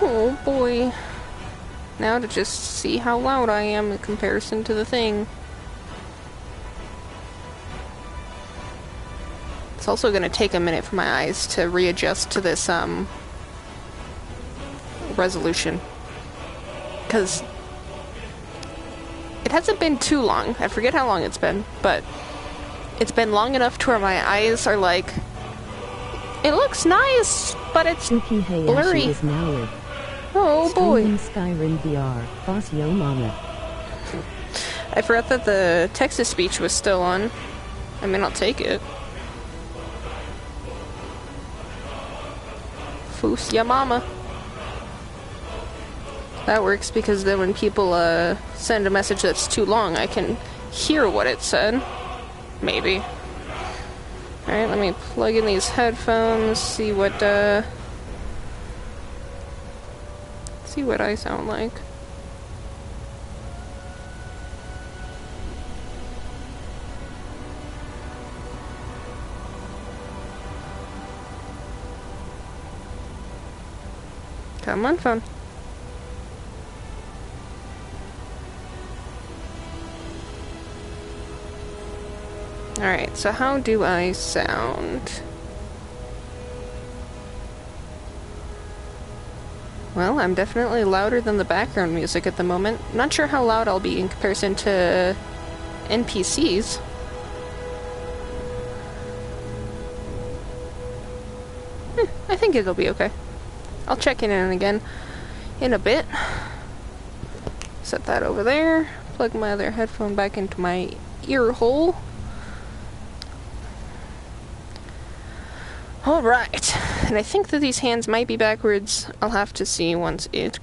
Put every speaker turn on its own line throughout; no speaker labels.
Oh boy. Now to just see how loud I am in comparison to the thing. It's also gonna take a minute for my eyes to readjust to this, resolution. Because it hasn't been too long. I forget how long it's been, but it's been long enough to where my eyes are like, it looks nice, but it's
Suki Hayashi
blurry.
is now with
Oh boy.
Skyrim VR. Boss yo mama.
I forgot that the text-to-speech was still on. I mean, I'll take it. Foos ya mama. That works because then when people send a message that's too long, I can hear what it said. Maybe. Alright, let me plug in these headphones, see what I sound like. Come on, phone. Alright, so how do I sound? Well, I'm definitely louder than the background music at the moment. Not sure how loud I'll be in comparison to NPCs. I think it'll be okay. I'll check in again in a bit. Set that over there. Plug my other headphone back into my ear hole. Alright, and I think that these hands might be backwards. I'll have to see once it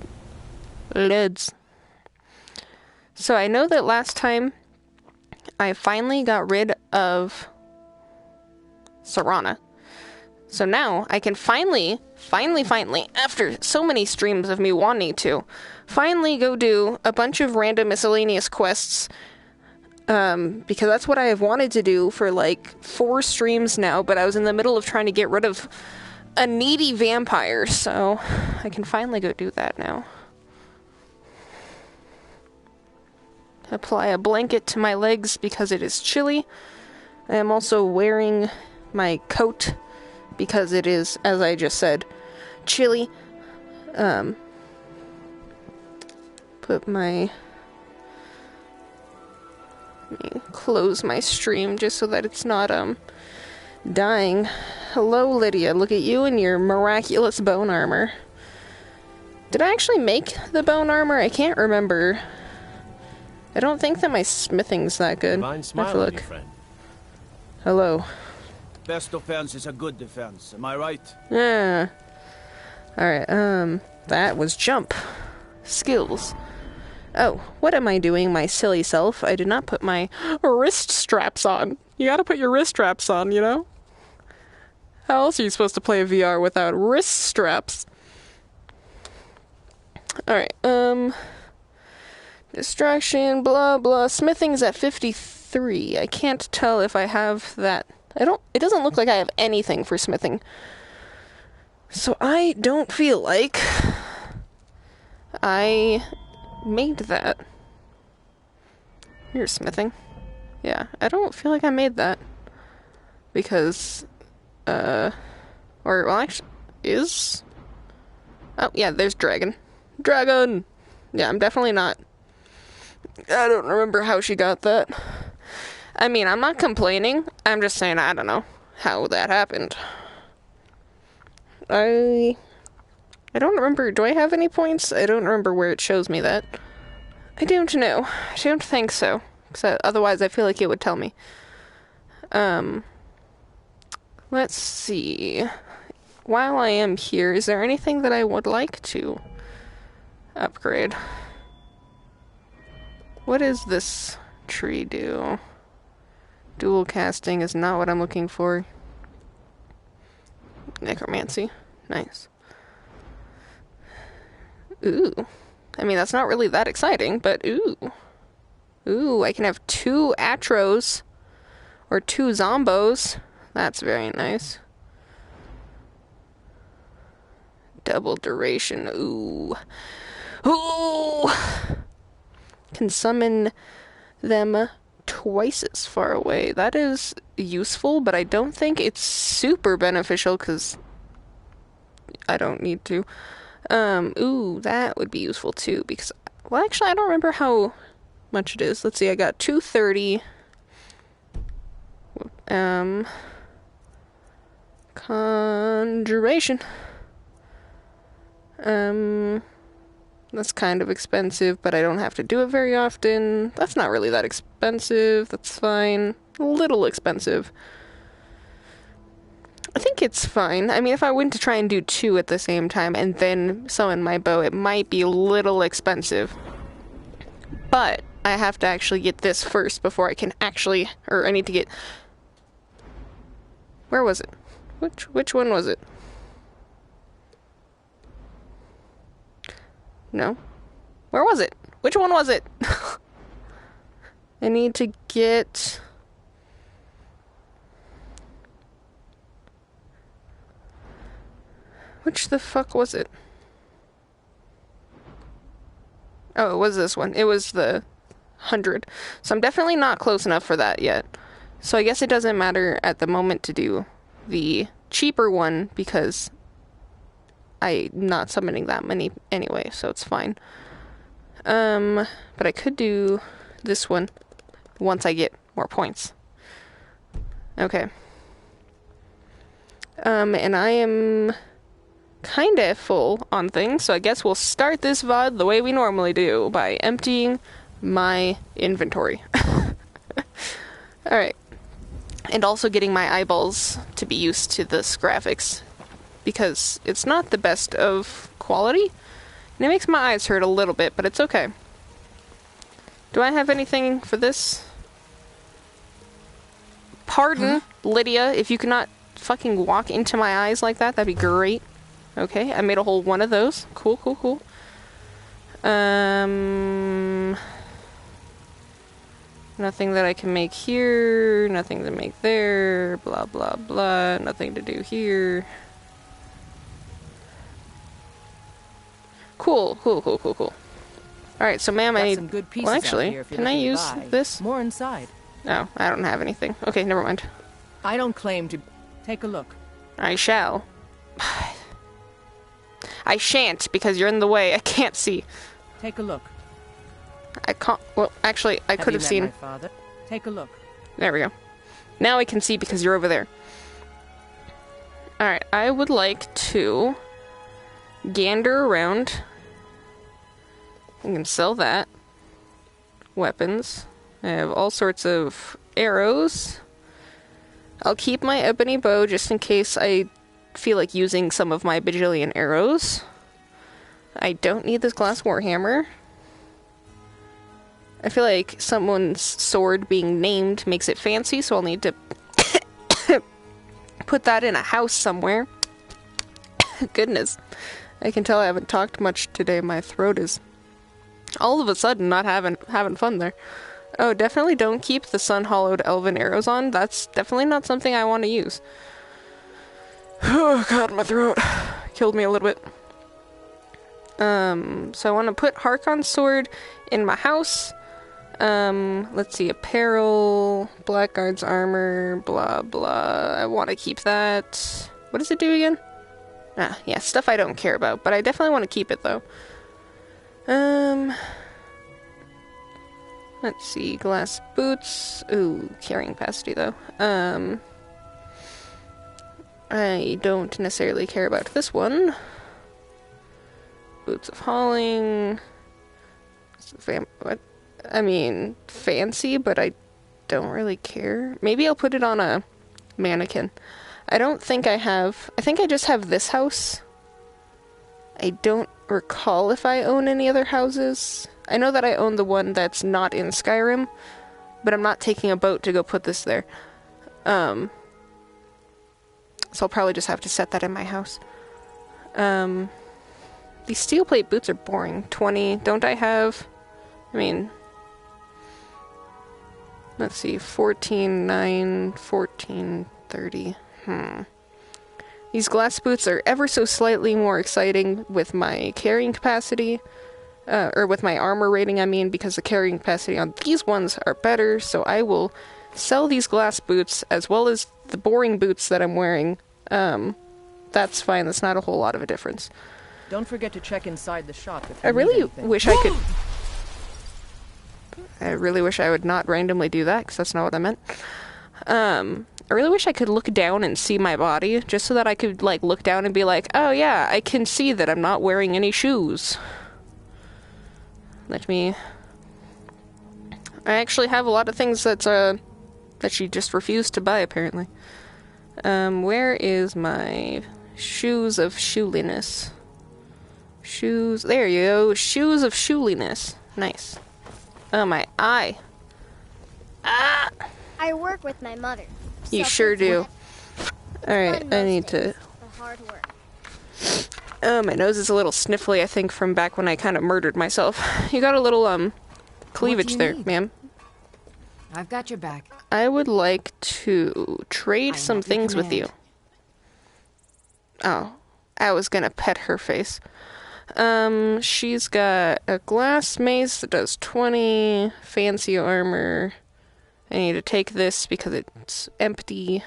loads. So I know that last time I finally got rid of Serana. So now I can finally, after so many streams of me wanting to, finally go do a bunch of random miscellaneous quests. Because that's what I have wanted to do for like 4 streams now, but I was in the middle of trying to get rid of a needy vampire, so I can finally go do that now. Apply a blanket to my legs because it is chilly. I am also wearing my coat because it is, as I just said, chilly. Put my... Let me close my stream just so that it's not, dying. Hello, Lydia. Look at you and your miraculous bone armor. Did I actually make the bone armor? I can't remember. I don't think that my smithing's that good.
Fine smile,
Have to look.
my friend.
Hello.
Best defense is a good defense. Am I right?
Yeah. Alright, that was jump. Skills. Oh, what am I doing, my silly self? I did not put my wrist straps on. You gotta put your wrist straps on, you know? How else are you supposed to play VR without wrist straps? Alright, distraction, blah, blah. Smithing's at 53. I can't tell if I have that. It doesn't look like I have anything for smithing. So I don't feel like I made that. Here's smithing. Yeah, I don't feel like I made that. Because, well, actually, is? Oh, yeah, there's dragon. Dragon! Yeah, I'm definitely not. I don't remember how she got that. I mean, I'm not complaining. I'm just saying I don't know how that happened. I don't remember. Do I have any points? I don't remember where it shows me that. I don't know. I don't think so. Because otherwise I feel like it would tell me. Let's see. While I am here, is there anything that I would like to upgrade? What does this tree do? Dual casting is not what I'm looking for. Necromancy. Nice. Ooh. I mean, that's not really that exciting, but ooh. Ooh, I can have 2 Atros. Or 2 Zombos. That's very nice. Double duration. Ooh. Ooh! Can summon them twice as far away. That is useful, but I don't think it's super beneficial because I don't need to. Ooh, that would be useful too because, well, actually, I don't remember how much it is. Let's see, I got 230. Conjuration. That's kind of expensive, but I don't have to do it very often. That's not really that expensive. That's fine. A little expensive. I think it's fine. I mean, if I went to try and do 2 at the same time and then summon my bow, it might be a little expensive. But I have to actually get this first before I can actually, or I need to get... Where was it? Which one was it? No. Where was it? Which one was it? I need to get... Which the fuck was it? Oh, it was this one. It was the 100. So I'm definitely not close enough for that yet. So I guess it doesn't matter at the moment to do the cheaper one because I'm not summoning that many anyway, so it's fine. But I could do this one once I get more points. Okay. And I am kinda full on things, so I guess we'll start this VOD the way we normally do, by emptying my inventory. Alright. And also getting my eyeballs to be used to this graphics, because it's not the best of quality, and it makes my eyes hurt a little bit, but it's okay. Do I have anything for this? Pardon, Lydia, if you could not fucking walk into my eyes like that, that'd be great. Okay, I made a whole one of those. Cool, cool, cool. Nothing that I can make here, nothing to make there, blah, blah, blah, nothing to do here. Cool, cool, cool, cool, cool. Alright, so ma'am, I need...
Some good pieces
well, actually,
out here if you're
can I
looking to
use
buy.
this?
More inside.
No, I don't have anything. Okay, never mind.
I don't claim to... Take a look.
I shall. I shan't, because you're in the way. I can't see.
Take a look.
I can't... Well, actually, I could have
you met
seen...
my father? Take a look.
There we go. Now I can see because you're over there. Alright, I would like to gander around. I can sell that. Weapons. I have all sorts of arrows. I'll keep my ebony bow just in case I feel like using some of my bajillion arrows. I don't need this glass warhammer. I feel like someone's sword being named makes it fancy, so I'll need to put that in a house somewhere. Goodness. I can tell I haven't talked much today. My throat is all of a sudden not having fun there. Oh, definitely don't keep the sun-hollowed elven arrows on. That's definitely not something I want to use. Oh god, my throat killed me a little bit. So I want to put Harkon's sword in my house. Let's see, apparel, Blackguard's armor, blah blah. I want to keep that. What does it do again? Ah, yeah, stuff I don't care about, but I definitely want to keep it though. Let's see, glass boots. Ooh, carrying capacity though. I don't necessarily care about this one. Boots of hauling. What? I mean, fancy, but I don't really care. Maybe I'll put it on a mannequin. I don't think I have... I think I just have this house. I don't recall if I own any other houses. I know that I own the one that's not in Skyrim, but I'm not taking a boat to go put this there. So I'll probably just have to set that in my house. These steel plate boots are boring. 20. Don't I have... I mean... Let's see. 14, 9, 14, 30. These glass boots are ever so slightly more exciting with my carrying capacity. Or with my armor rating, I mean, because the carrying capacity on these ones are better, so I will sell these glass boots as well as the boring boots that I'm wearing. That's fine, that's not a whole lot of a difference.
Don't forget to check inside the shop if you
I really
need anything.
wish I could... I really wish I would not randomly do that, because that's not what I meant. I really wish I could look down and see my body, just so that I could, like, look down and be like, oh yeah, I can see that I'm not wearing any shoes. Let me... I actually have a lot of things that she just refused to buy, apparently. Where is my shoes of shoeliness? Shoes... There you go. Shoes of shoeliness. Nice. Oh, my eye. Ah!
I work with my mother.
You
so
sure do. Alright,
fun
I
most
need
days,
to...
the hard work.
Oh, my nose is a little sniffly, I think, from back when I kind of murdered myself. You got a little, cleavage
you
there,
need?
ma'am.
I've got your back.
I would like to trade
I
some
love your
things with you.
command.
Oh, I was gonna pet her face. She's got a glass mace that does 20, fancy armor. I need to take this because it's empty.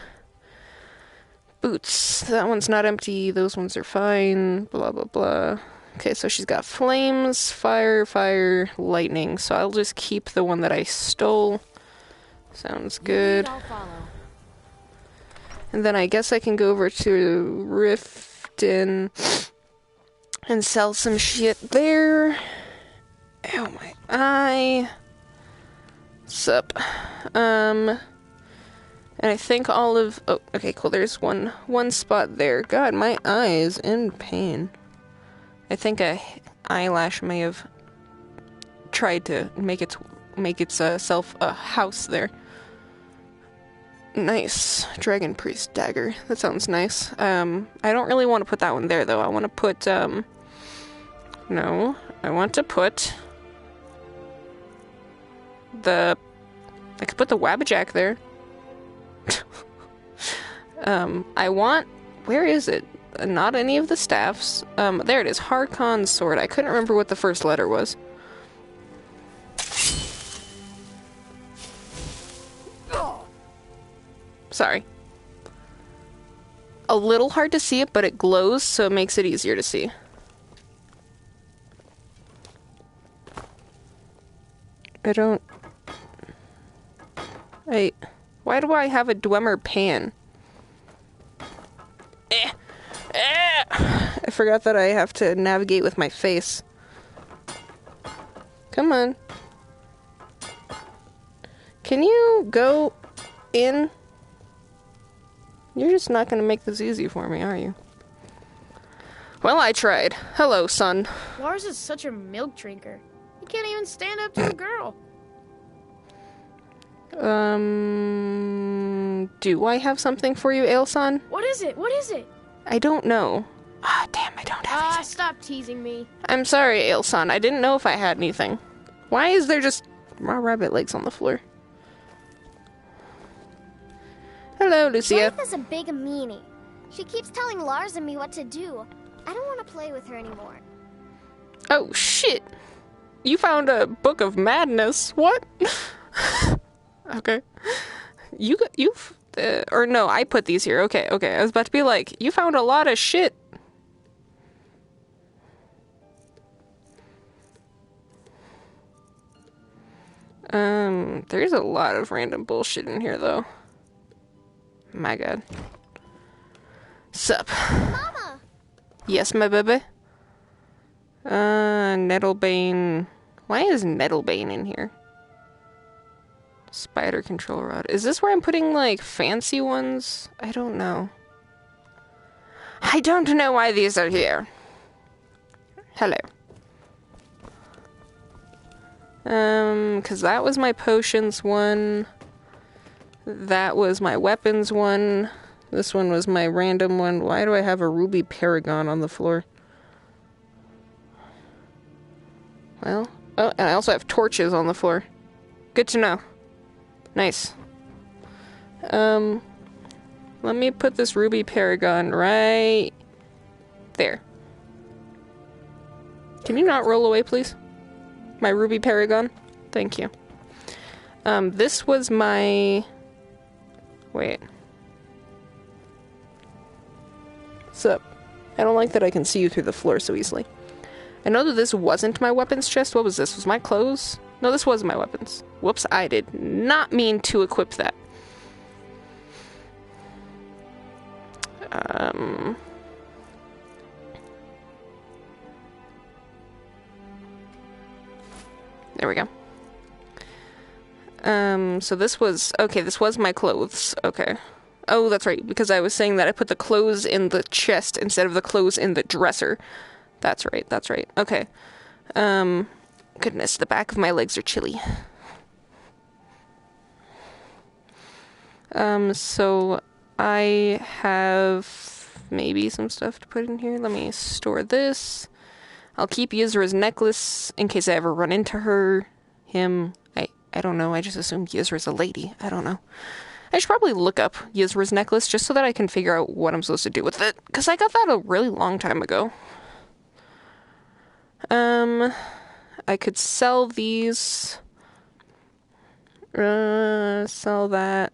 Boots. That one's not empty. Those ones are fine. Blah, blah, blah. Okay, so she's got flames, fire, lightning. So I'll just keep the one that I stole. Sounds good.
I'll follow.
And then I guess I can go over to Riften and sell some shit there. Ow, my eye. Sup. And I think all of... Oh, okay, cool. There's one spot there. God, my eye is in pain. I think a eyelash may have tried to make its self a house there. Nice. Dragon Priest dagger. That sounds nice. I don't really want to put that one there, though. I want to put, No. I want to put... I could put the Wabbajack there. I want... Where is it? Not any of the staffs. There it is. Harkon's sword. I couldn't remember what the first letter was. Sorry. A little hard to see it, but it glows, so it makes it easier to see. Why do I have a Dwemer pan? I forgot that I have to navigate with my face. Come on. Can you go in? You're just not gonna make this easy for me, are you? Well, I tried. Hello, son.
Lars is such a milk drinker. He can't even stand up to a girl.
Do I have something for you, Ailson?
What is it? What is it?
I don't know. Ah, damn, I don't have anything.
Stop teasing me.
I'm sorry, Ailson. I didn't know if I had anything. Why is there just raw rabbit legs on the floor? Hello, Lucia.
Life is a big meanie. She keeps telling Lars and me what to do. I don't want to play with her anymore.
Oh, shit. You found a book of madness. What? Okay. Or no, I put these here. Okay. I was about to be like, you found a lot of shit. There's a lot of random bullshit in here, though. My god. Sup?
Mama!
Yes, my baby? Nettlebane. Why is Nettlebane in here? Spider control rod. Is this where I'm putting, like, fancy ones? I don't know. I don't know why these are here. Hello. Because that was my potions one. That was my weapons one. This one was my random one. Why do I have a ruby paragon on the floor? Well, oh, and I also have torches on the floor. Good to know. Nice. Let me put this ruby paragon right there. Can you not roll away, please? My ruby paragon? Thank you. This was my... Wait. What's up? I don't like that I can see you through the floor so easily. I know that this wasn't my weapons chest. What was this? Was my clothes? No, this was my weapons. Whoops, I did not mean to equip that. There we go. So this was... Okay, this was my clothes. Okay. Oh, that's right, because I was saying that I put the clothes in the chest instead of the clothes in the dresser. That's right, that's right. Okay. Goodness, the back of my legs are chilly. So I have maybe some stuff to put in here. Let me store this. I'll keep Yizra's necklace in case I ever run into her, him. I don't know. I just assumed Yizra's a lady. I don't know. I should probably look up Yizra's necklace just so that I can figure out what I'm supposed to do with it. Because I got that a really long time ago. I could sell these. Sell that.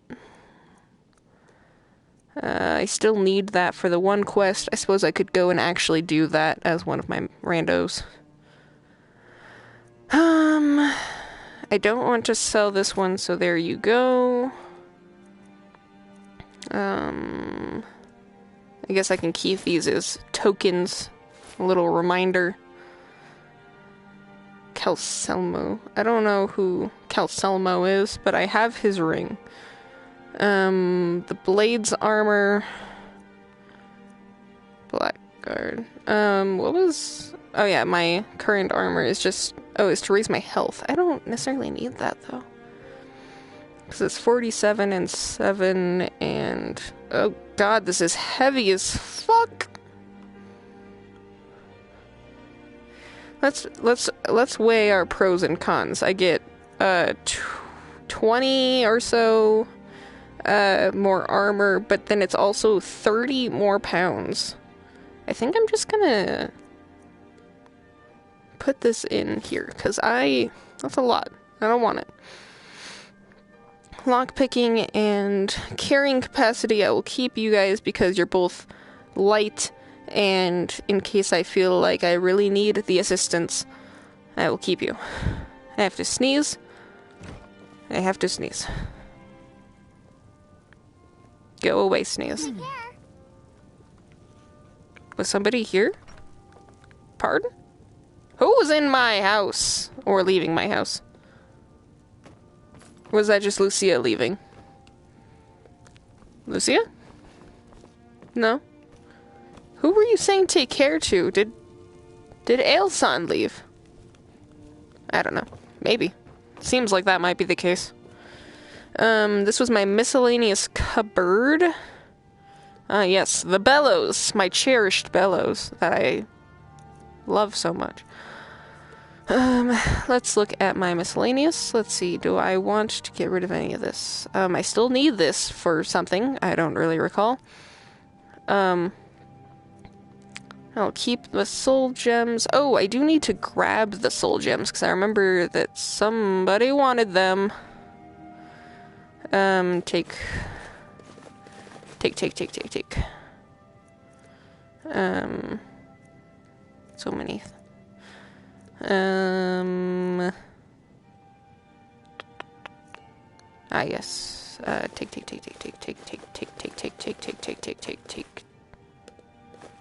I still need that for the one quest. I suppose I could go and actually do that as one of my randos. I don't want to sell this one, so there you go. I guess I can keep these as tokens. A little reminder. Calcelmo. I don't know who Calcelmo is, but I have his ring. The Blade's armor. Blackguard. What was... Oh yeah, my current armor is just... Oh, is to raise my health. I don't necessarily need that, though. Because it's 47 and 7, and... Oh god, this is heavy as fuck! Let's weigh our pros and cons. I get, 20 or so, more armor, but then it's also 30 more pounds. I think I'm just gonna put this in here, because that's a lot. I don't want it. Lockpicking and carrying capacity I will keep you guys because you're both light, and in case I feel like I really need the assistance, I will keep you. I have to sneeze. I have to sneeze. Go away, sneeze. Was somebody here? Pardon? Who was in my house? Or leaving my house? Or was that just Lucia leaving? Lucia? No? Who were you saying take care to? Did Ailson leave? I don't know. Maybe. Seems like that might be the case. This was my miscellaneous cupboard. Yes, the bellows. My cherished bellows that I love so much. Let's look at my miscellaneous. Let's see, do I want to get rid of any of this? I still need this for something. I don't really recall. I'll keep the soul gems. Oh, I do need to grab the soul gems, because I remember that somebody wanted them. Take. So many. Yes.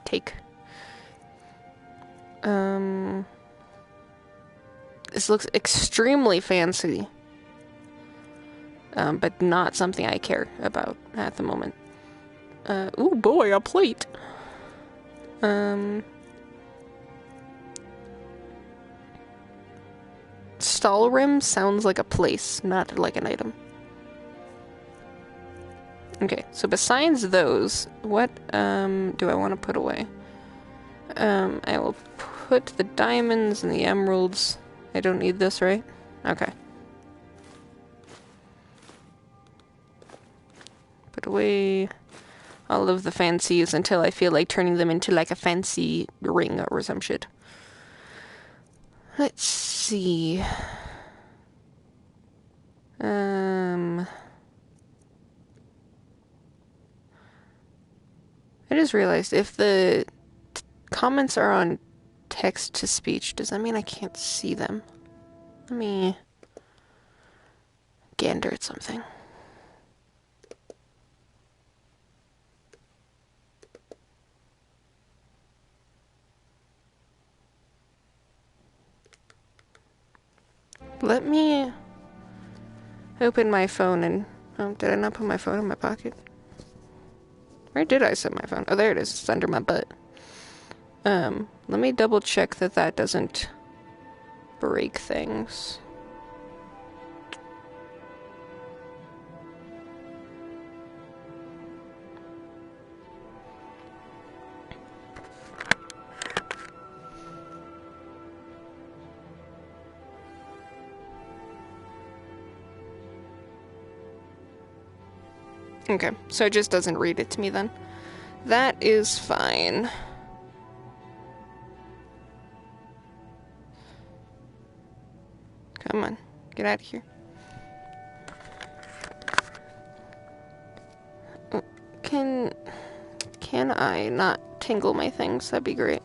Take. This looks extremely fancy. But not something I care about at the moment. Ooh boy, a plate! Stalrim sounds like a place, not like an item. Okay, so besides those, what do I want to put away? I will put the diamonds and the emeralds. I don't need this, right? Okay. Put away all of the fancies until I feel like turning them into like a fancy ring or some shit. Let's see. I just realized if the comments are on text to speech, does that mean I can't see them? Let me gander at something. Let me open my phone and... Oh, did I not put my phone in my pocket? Where did I set my phone? Oh, there it is. It's under my butt. Let me double check that that doesn't break things. Okay, so it just doesn't read it to me then. That is fine. Come on, get out of here. Can I not tingle my things? That'd be great.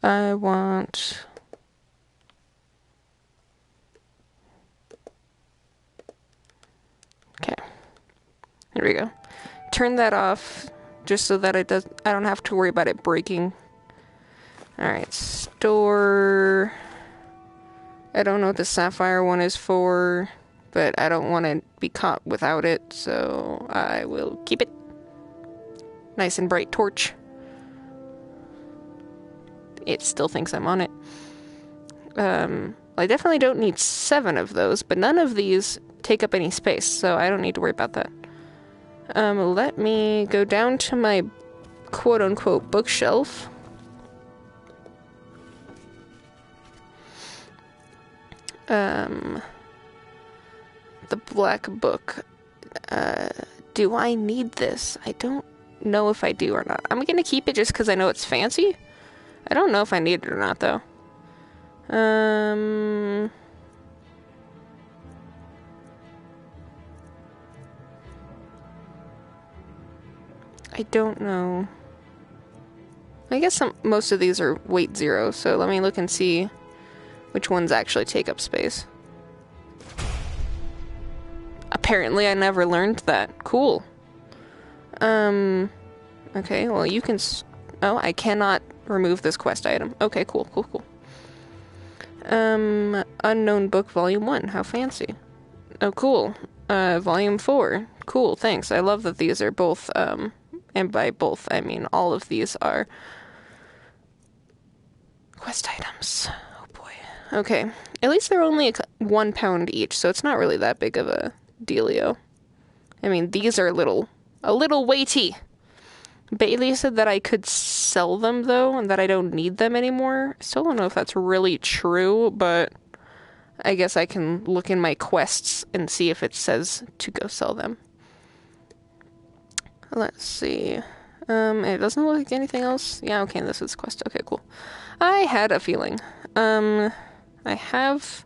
I want... Okay. Here we go. Turn that off just so that I don't have to worry about it breaking. Alright, store... I don't know what the sapphire one is for, but I don't want to be caught without it, so I will keep it. Nice and bright torch. It still thinks I'm on it. I definitely don't need 7 of those, but none of these take up any space, so I don't need to worry about that. Let me go down to my quote-unquote bookshelf. The black book. Do I need this? I don't know if I do or not. I'm gonna keep it just because I know it's fancy. I don't know if I need it or not, though. I don't know. I guess most of these are weight 0, so let me look and see which ones actually take up space. Apparently I never learned that. Cool. Okay, well you can... Oh, I cannot remove this quest item. Okay, cool. Unknown book, volume 1. How fancy. Oh, cool. Volume 4. Cool, thanks. I love that these are both, and by both, I mean all of these are quest items. Oh boy. Okay. At least they're only £1 each, so it's not really that big of a dealio. I mean, these are a little weighty. Bailey said that I could sell them, though, and that I don't need them anymore. I still don't know if that's really true, but I guess I can look in my quests and see if it says to go sell them. Let's see. It doesn't look like anything else. Yeah, okay, this is quest. Okay, cool. I had a feeling. I have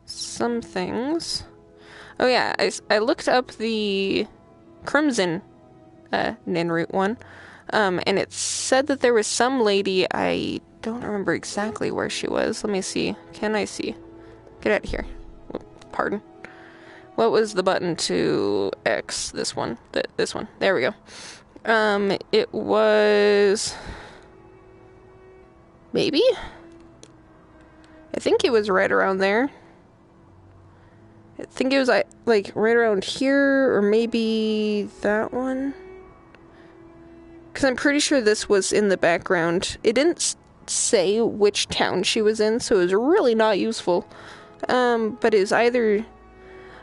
some things. Oh yeah, I looked up the Crimson Ninroot one, and it said that there was some lady, I don't remember exactly where she was. Let me see. Can I see? Get out of here. Pardon. What was the button to X? This one. This one. There we go. It was... Maybe? I think it was right around there. I think it was like right around here, or maybe that one. Because I'm pretty sure this was in the background. It didn't say which town she was in, so it was really not useful. But it was either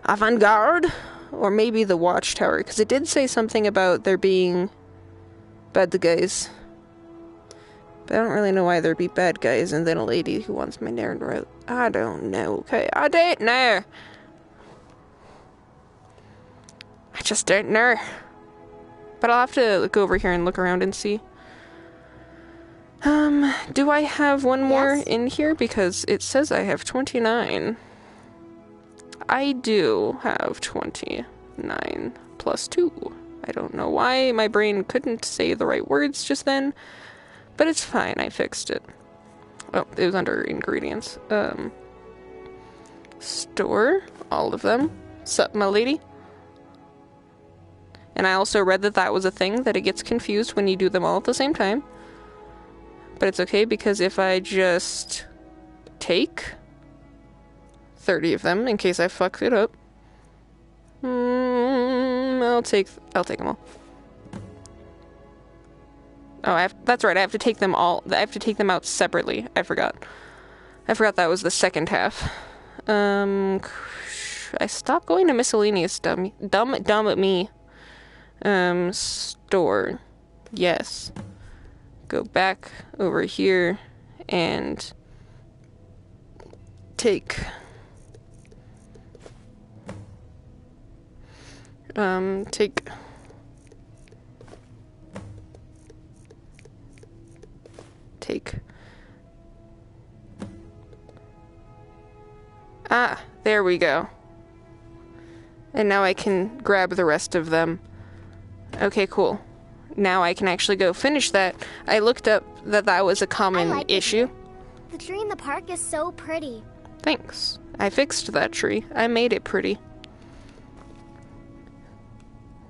Avant-Garde or maybe the Watchtower, because it did say something about there being bad guys But I don't really know why there'd be bad guys and then a lady who wants my narrative. I don't know, okay? I don't know. I just don't know. But I'll have to go over here and look around and see. Do I have one more in here? Because it says I have 29. I do have 29 plus 2. I don't know why my brain couldn't say the right words just then, but it's fine, I fixed it. Oh, it was under ingredients. Store, all of them. Sup, my lady? And I also read that that was a thing, that it gets confused when you do them all at the same time. But it's okay, because if I just take 30 of them, in case I fuck it up, I'll take them all. Oh, that's right, I have to take them all, I have to take them out separately. I forgot that was the second half. I stopped going to miscellaneous, dumb at me. Store. Yes. Go back over here and take there we go. And now I can grab the rest of them. Okay, cool. Now I can actually go finish that. I looked up that was a common issue.
The tree in the park is so pretty.
Thanks. I fixed that tree. I made it pretty.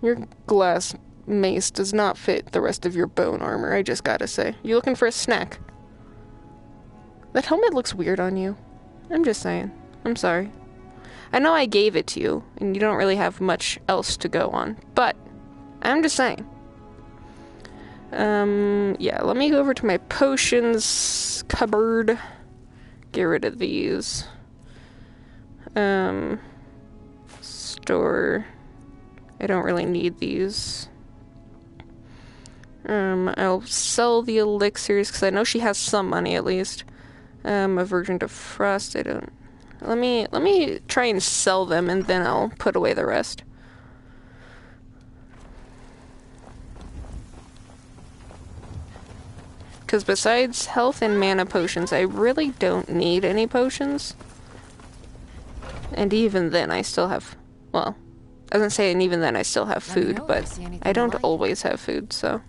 Your glass mace does not fit the rest of your bone armor, I just gotta say. You looking for a snack? That helmet looks weird on you. I'm just saying. I'm sorry. I know I gave it to you, and you don't really have much else to go on, but I'm just saying. Yeah, let me go over to my potions cupboard. Get rid of these. Store. I don't really need these. I'll sell the elixirs, because I know she has some money at least. Aversion to frost, I don't... Let me try and sell them, and then I'll put away the rest. Because besides health and mana potions, I really don't need any potions. And even then, I still have... Well, I was gonna say, and even then, I still have food, but I don't always have food, so...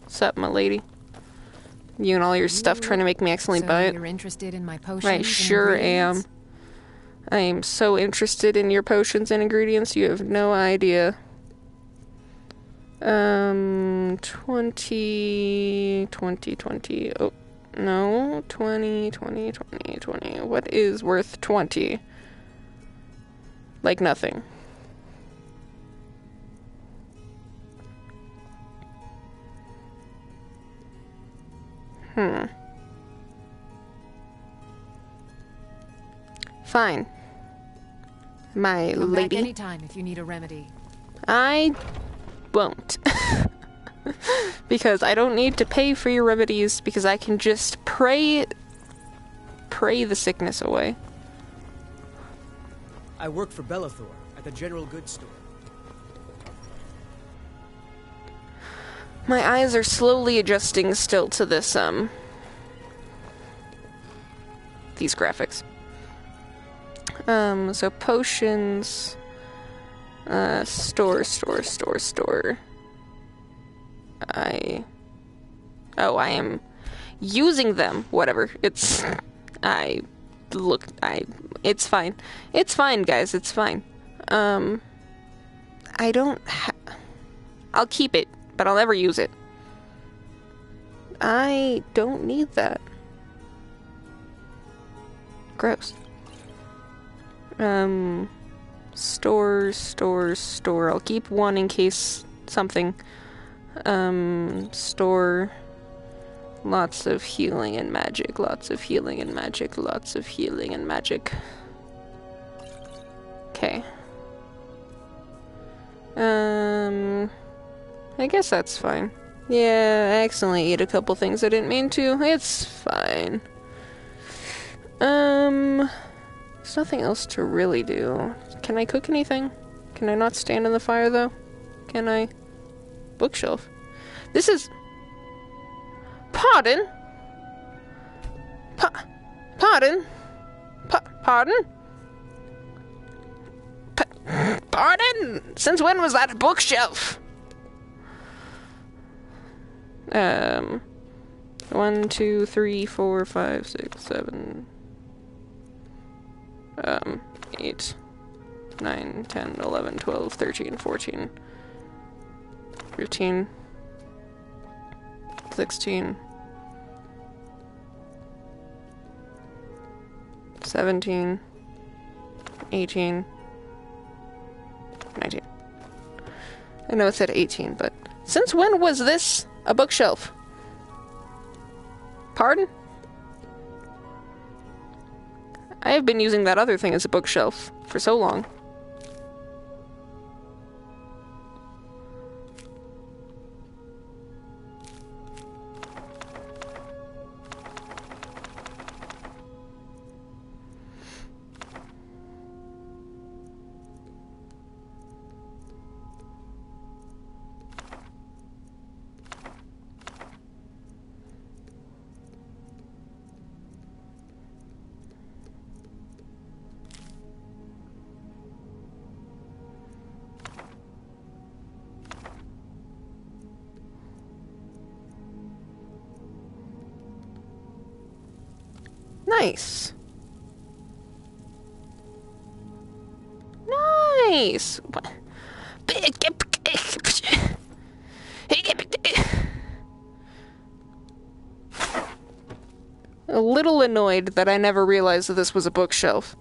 Sup, my lady? You and all your stuff trying to make me accidentally buy it?
You're interested in my potions
I sure am. I am so interested in your potions and ingredients, you have no idea. 20. Oh, no. 20. What is worth 20? Like nothing. Fine. My
Come
lady.
back anytime if you need a remedy.
I won't. Because I don't need to pay for your remedies, because I can just pray the sickness away.
I work for Bellathor at the general goods store.
My eyes are slowly adjusting still to this, these graphics. So potions, store. I am using them. Whatever. It's fine. It's fine, guys. It's fine. I don't I'll keep it, but I'll never use it. I don't need that. Gross. Store. I'll keep one in case something. Store. Lots of healing and magic. Okay. I guess that's fine. Yeah, I accidentally ate a couple things I didn't mean to. It's fine. There's nothing else to really do. Can I cook anything? Can I not stand in the fire, though? Can I? Bookshelf. This is... Pardon? Pardon? Pardon? Pardon? Since when was that a bookshelf? 1, 2, 3, 4, 5, 6, 7, 8, 9, 10, 11, 12, 13, 14, 15, 16, 17, 18, 19. I know it said 18, but since when was this a bookshelf? Pardon? I have been using that other thing as a bookshelf for so long. Nice. Nice. A little annoyed that I never realized that this was a bookshelf.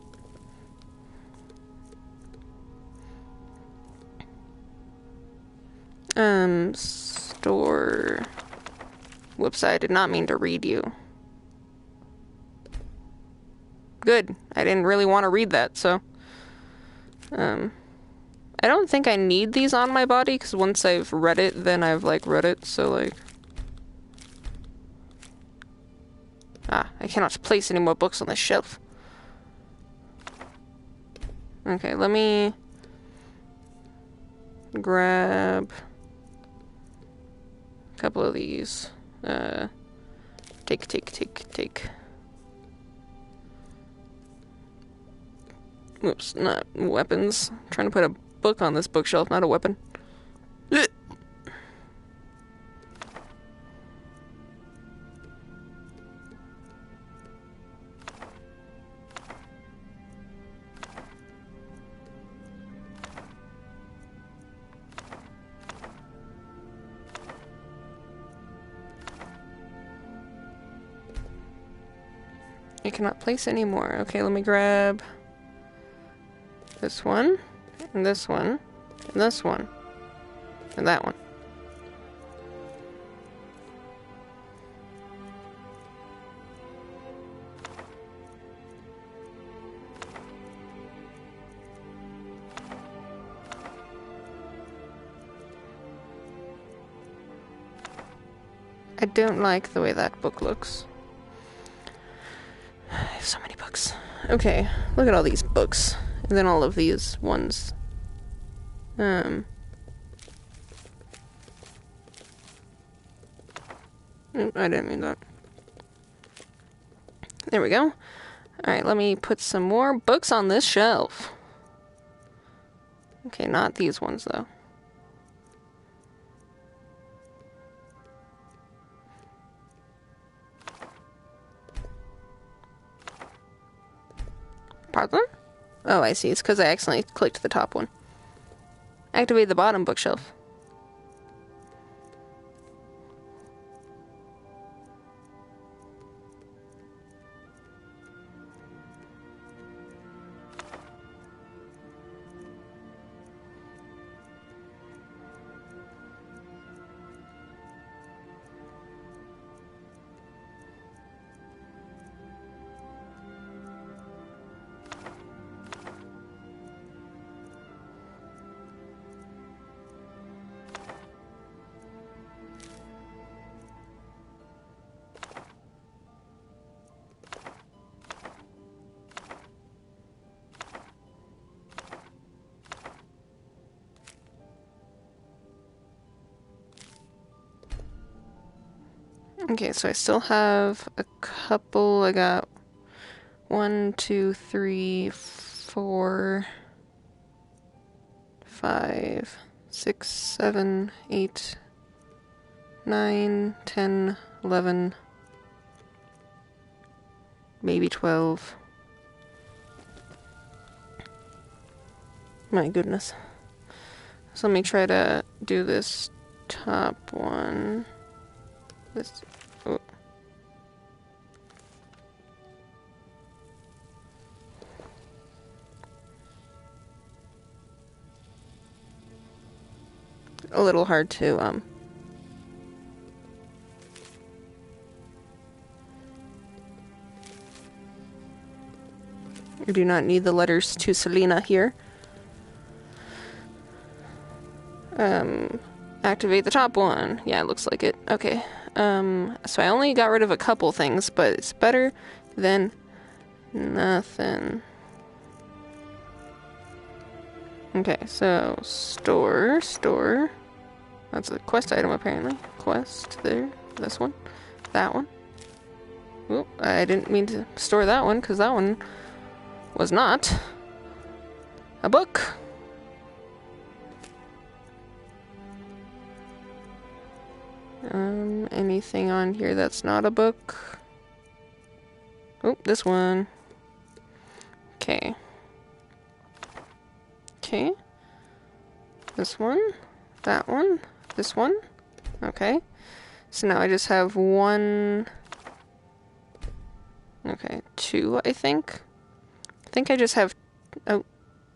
Store. Whoops, I did not mean to read you. Good. I didn't really want to read that, so... I don't think I need these on my body, because once I've read it, then I've, read it, so, I cannot place any more books on this shelf. Okay, let me... grab... a couple of these. Take. Oops, not weapons. I'm trying to put a book on this bookshelf, not a weapon. Ugh. I cannot place any more. Okay, let me grab this one, and this one, and this one, and that one. I don't like the way that book looks. I have so many books. Okay, look at all these books. And then all of these ones. I didn't mean that. There we go. Alright, let me put some more books on this shelf. Okay, not these ones, though. Pardon? Oh, I see. It's because I accidentally clicked the top one. Activate the bottom bookshelf. Okay, so I still have a couple. I got 1, 2, 3, 4, 5, 6, 7, 8, 9, 10, 11, maybe 12. My goodness. So let me try to do this top one. This. Oh. A little hard to You do not need the letters to Selena here. Activate the top one. Yeah, it looks like it. Okay. So I only got rid of a couple things, but it's better than nothing. Okay, so store. That's a quest item apparently. Quest there. This one. That one. Oop, I didn't mean to store that one because that one was not a book. Anything on here that's not a book? Oh, this one. Okay. Okay. This one. That one. This one. Okay. So now I just have one. Okay, 2, I think. I think I just have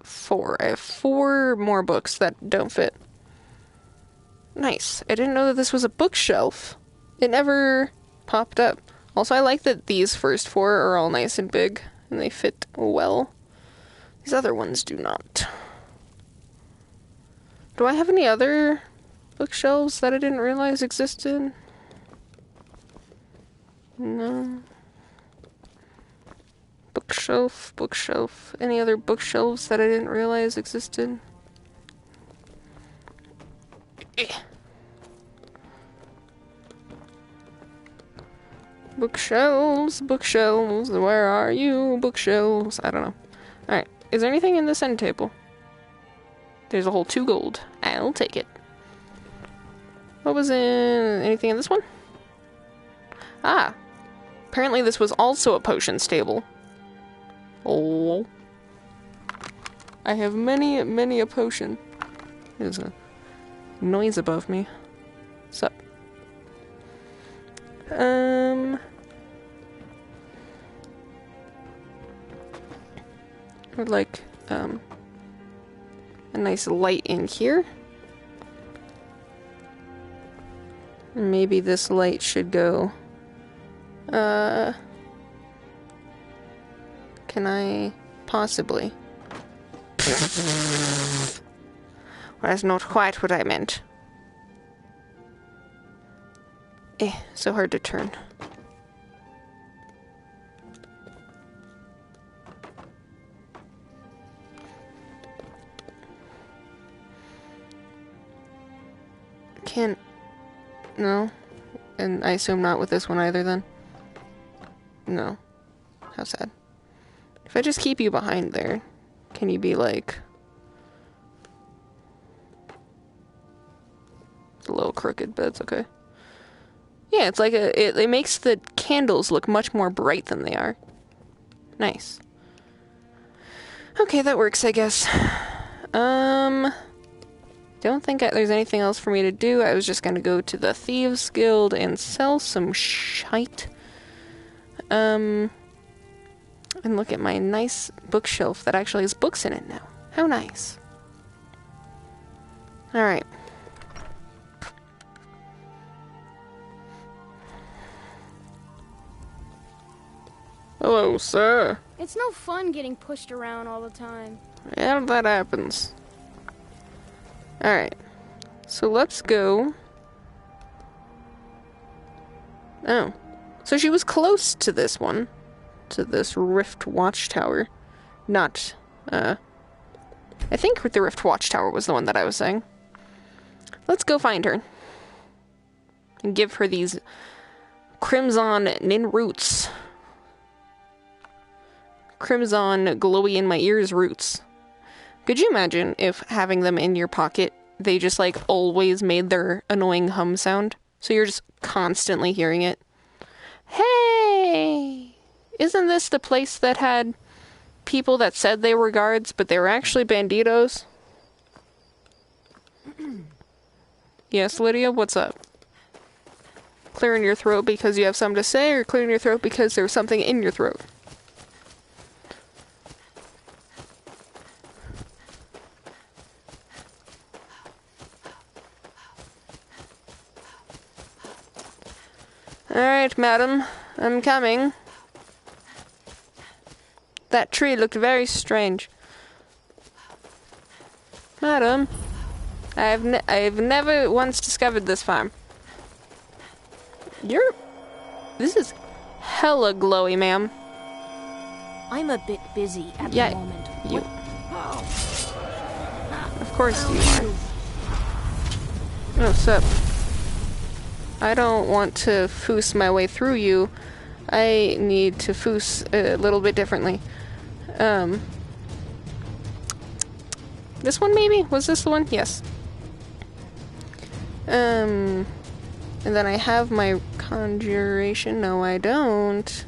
4. I have 4 more books that don't fit. Nice. I didn't know that this was a bookshelf. It never popped up. Also, I like that these first 4 are all nice and big, and they fit well. These other ones do not. Do I have any other bookshelves that I didn't realize existed? No. Bookshelf. Any other bookshelves that I didn't realize existed? Bookshelves, where are you? Bookshelves. I don't know. Alright, is there anything in this end table? There's a whole 2 gold. I'll take it. What was in... anything in this one? Ah. Apparently this was also a potions table. Oh. I have many a potion. There's a noise above me. What's up? I would like, a nice light in here. Maybe this light should go, can I possibly? That's not quite what I meant. So hard to turn. Can't... No. And I assume not with this one either then. No. How sad. If I just keep you behind there, can you be like... It's a little crooked, but it's okay. Yeah, it's like it makes the candles look much more bright than they are. Nice. Okay, that works, I guess. Don't think there's anything else for me to do. I was just gonna go to the Thieves Guild and sell some shite. And look at my nice bookshelf that actually has books in it now. How nice. Alright. Hello, sir.
It's no fun getting pushed around all the time.
Yeah, that happens. Alright. So let's go. Oh. So she was close to this one. To this Rift Watchtower. Not, I think the Rift Watchtower was the one that I was saying. Let's go find her. And give her these Crimson Nin Roots. Crimson glowy in my ears roots. Could you imagine if having them in your pocket, they just like always made their annoying hum sound? So you're just constantly hearing it. Hey! Isn't this the place that had people that said they were guards, but they were actually banditos? Yes, Lydia, what's up? Clearing your throat because you have something to say, or clearing your throat because there's something in your throat? Alright, madam. I'm coming. That tree looked very strange. Madam, I've never once discovered this farm. This is hella glowy, ma'am.
I'm a bit busy at
Yeah,
the moment.
you. Of course you are. Oh, sup? I don't want to foos my way through you. I need to foos a little bit differently. This one maybe? Was this the one? Yes. And then I have my conjuration. No, I don't.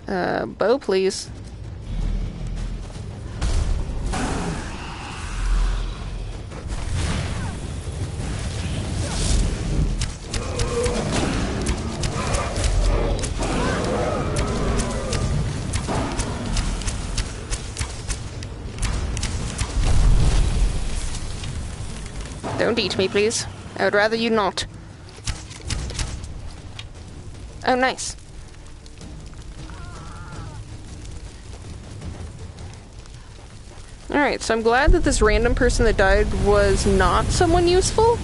Bow, please. Don't eat me, please. I would rather you not. Oh, nice. Alright, so I'm glad that this random person that died was not someone useful.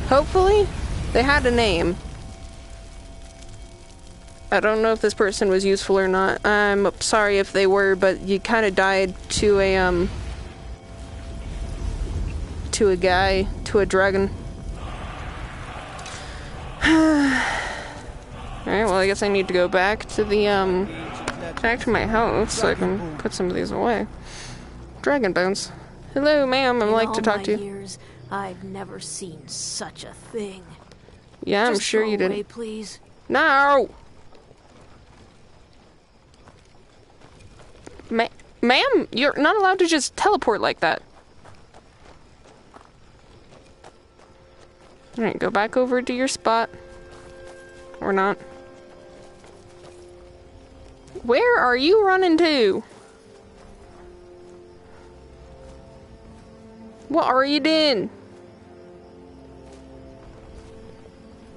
Hopefully. They had a name. I don't know if this person was useful or not. I'm sorry if they were, but you kind of died to a, to a guy, to a dragon. Alright, well I guess I need to go back to the, back to my house so I can put some of these away. Dragon bones. Hello, ma'am, I'd like to talk to you.
Years, I've never seen such a thing.
Yeah, I'm
Just
sure
go
you
away,
didn't.
please.
No! Ma'am, you're not allowed to just teleport like that. Alright, go back over to your spot. Or not. Where are you running to? What are you doing?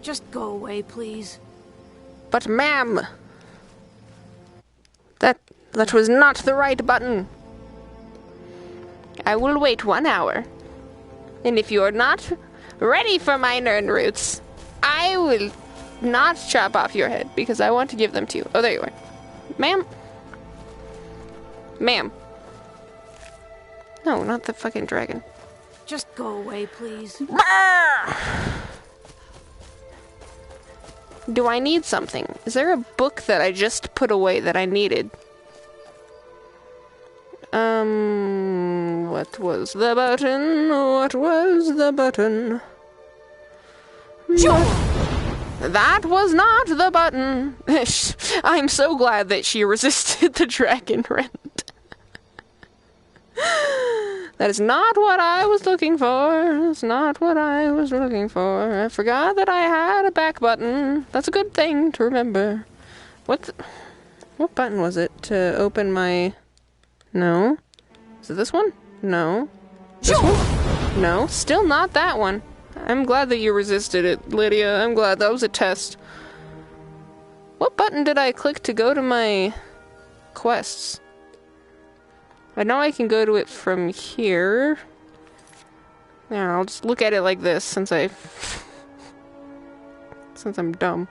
Just go away, please.
But ma'am! That was not the right button. I will wait 1 hour. And if you are not ready for my nerd roots, I will not chop off your head because I want to give them to you. Oh, there you are. Ma'am? Ma'am. No, not the fucking dragon.
Just go away, please.
Do I need something? Is there a book that I just put away that I needed? What was the button? What was the button? That was not the button. I'm so glad that she resisted the dragon rend. That is not what I was looking for. It's not what I was looking for. I forgot that I had a back button. That's a good thing to remember. What button was it to open my... No. Is it this one? No. This one? No. Still not that one. I'm glad that you resisted it, Lydia. I'm glad that was a test. What button did I click to go to my quests? I know I can go to it from here. Yeah, I'll just look at it like this since I'm dumb.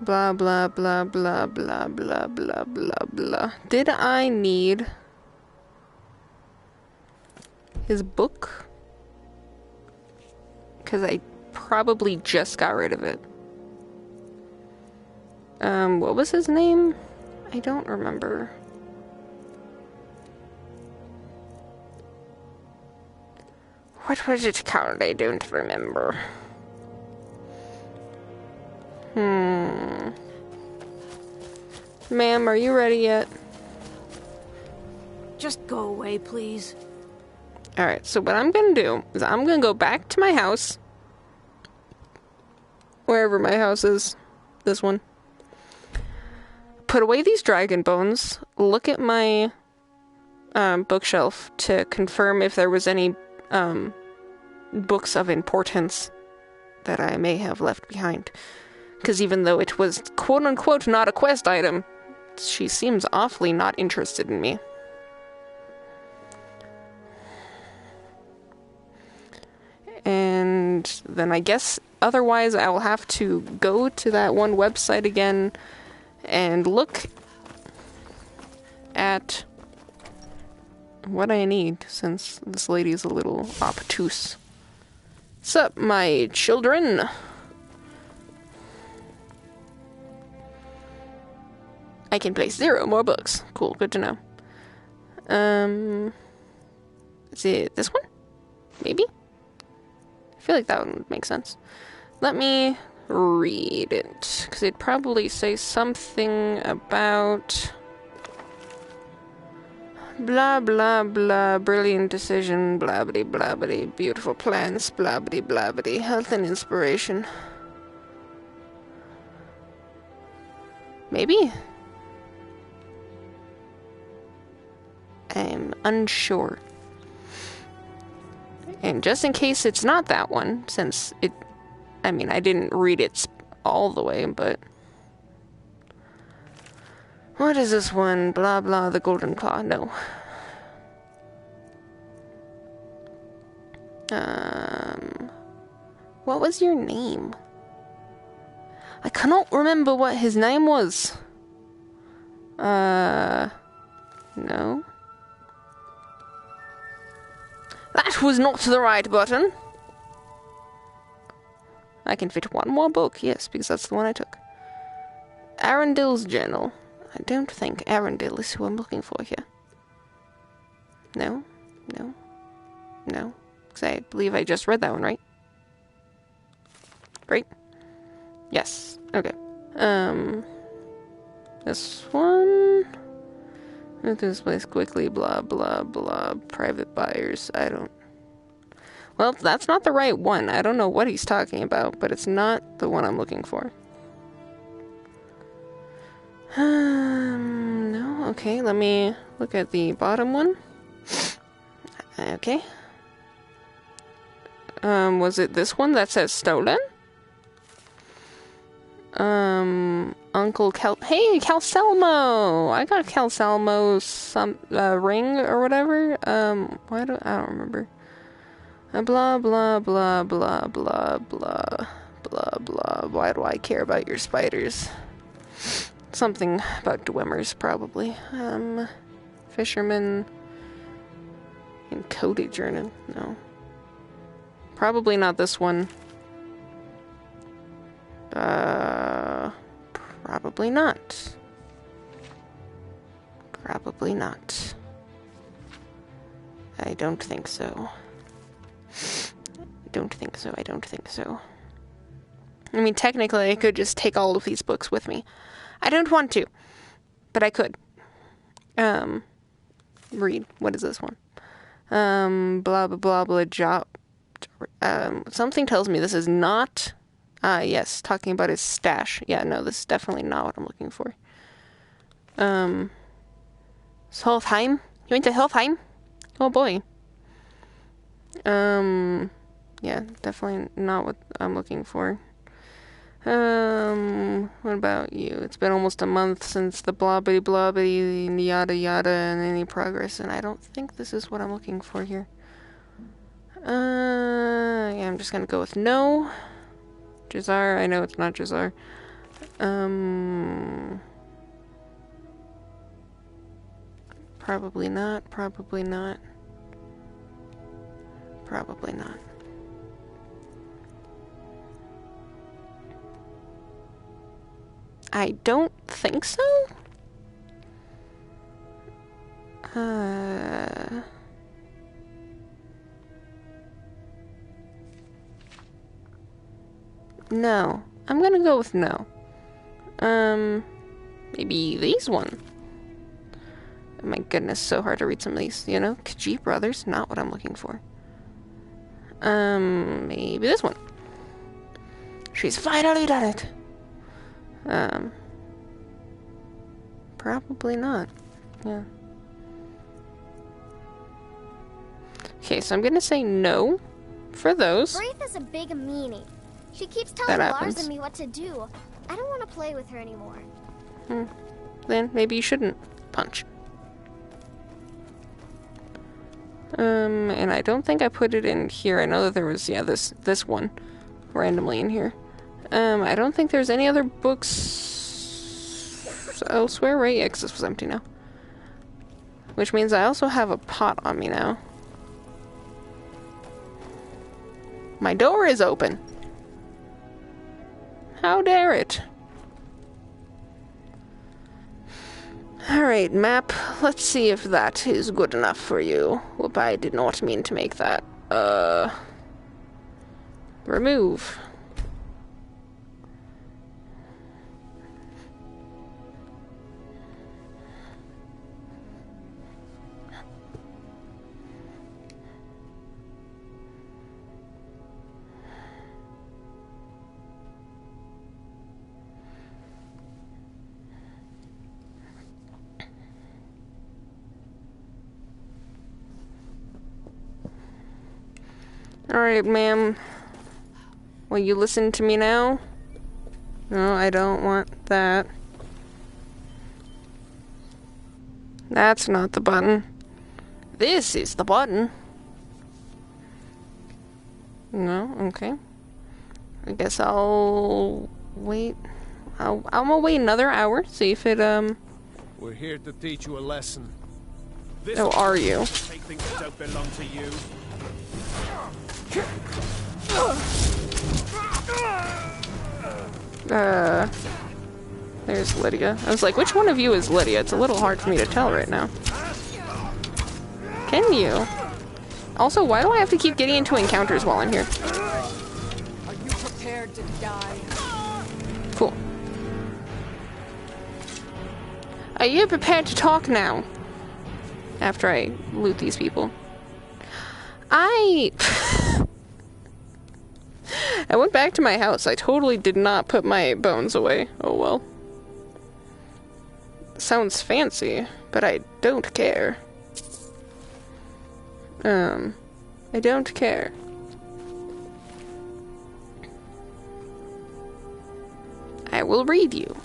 Blah blah blah blah blah blah blah blah blah. Did I need his book. Because I probably just got rid of it. What was his name? I don't remember. What was it called? I don't remember. Ma'am, are you ready yet?
Just go away, please.
Alright, so what I'm gonna do is I'm gonna go back to my house. Wherever my house is. This one. Put away these dragon bones. Look at my bookshelf to confirm if there was any books of importance that I may have left behind. Because even though it was quote-unquote not a quest item, she seems awfully not interested in me. And then I guess otherwise I will have to go to that one website again and look at what I need, since this lady is a little obtuse. Sup, my children? I can place 0 more books. Cool, good to know. Is it this one? Maybe? I feel like that one would make sense. Let me read it, because it'd probably say something about blah blah blah, brilliant decision, blabbity blabbity, beautiful plans, blabbity blabbity, health and inspiration. Maybe? I'm unsure. And just in case it's not that one, since it, I mean, I didn't read it all the way, but what is this one? Blah blah, the golden claw. No. What was your name? I cannot remember what his name was. No. That was not the right button. I can fit 1 more book, yes, because that's the one I took. Arundel's journal. I don't think Arundel is who I'm looking for here. No. Because I believe I just read that one, right? Right? Yes. Okay. This one. This place quickly, blah, blah, blah. Private buyers. I don't... Well, that's not the right one. I don't know what he's talking about, but it's not the one I'm looking for. No. Okay, let me look at the bottom one. Okay. Was it this one that says stolen? Uncle Hey, Calcelmo! I got Calcelmo's ring or whatever. I don't remember. Blah, blah, blah, blah, blah, blah, blah, blah. Why do I care about your spiders? Something about Dwemer's, probably. Fisherman. Encoded journal. No. Probably not this one. Probably not. Probably not. I don't think so. I don't think so. I mean, technically, I could just take all of these books with me. I don't want to, but I could. Read. What is this one? Blah, blah, blah, blah, job. Something tells me this is not... yes, talking about his stash. Yeah, no, this is definitely not what I'm looking for. Helfheim? You went to Helfheim? Oh boy. Yeah, definitely not what I'm looking for. What about you? It's been almost a month since the blobbity blobbity yada yada and any progress, and I don't think this is what I'm looking for here. Yeah, I'm just gonna go with no. Jazar, I know it's not Jazar. Probably not. Probably not. I don't think so. No. I'm gonna go with no. Maybe these one. Oh my goodness, so hard to read some of these, you know? Khajiit Brothers, not what I'm looking for. Maybe this one. She's finally done it. Probably not. Yeah. Okay, so I'm gonna say no for those.
Wraith is a big meanie. She keeps telling Lars and me what to do. I don't want to play with her anymore.
Then maybe you shouldn't punch. And I don't think I put it in here. I know that there was, yeah, this one randomly in here. I don't think there's any other books elsewhere, right? Yeah, 'cause this was empty now. Which means I also have a pot on me now. My door is open. How dare it? Alright, map. Let's see if that is good enough for you. Whoop, I did not mean to make that. Remove. Alright, ma'am. Will you listen to me now? No, I don't want that. That's not the button. This is the button. No? Okay. I guess I'll wait. I'm gonna wait another hour, see if it,
We're here to teach you a lesson.
Oh, are you?
Take things that don't belong to you.
There's Lydia. I was like, which one of you is Lydia? It's a little hard for me to tell right now. Can you? Also, why do I have to keep getting into encounters while I'm here?
Are you prepared to die?
Cool. Are you prepared to talk now? After I loot these people. I went back to my house. I totally did not put my bones away. Oh well. Sounds fancy, but I don't care. I don't care. I will read you.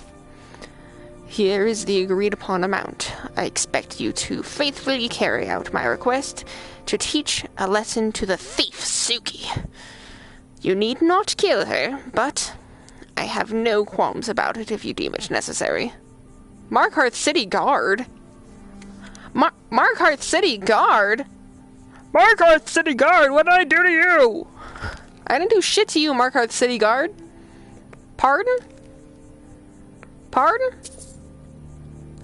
Here is the agreed upon amount. I expect you to faithfully carry out my request to teach a lesson to the thief, Suki. You need not kill her, but I have no qualms about it if you deem it necessary. Markarth City Guard? Markarth City Guard? Markarth City Guard, what did I do to you? I didn't do shit to you, Markarth City Guard. Pardon? Pardon?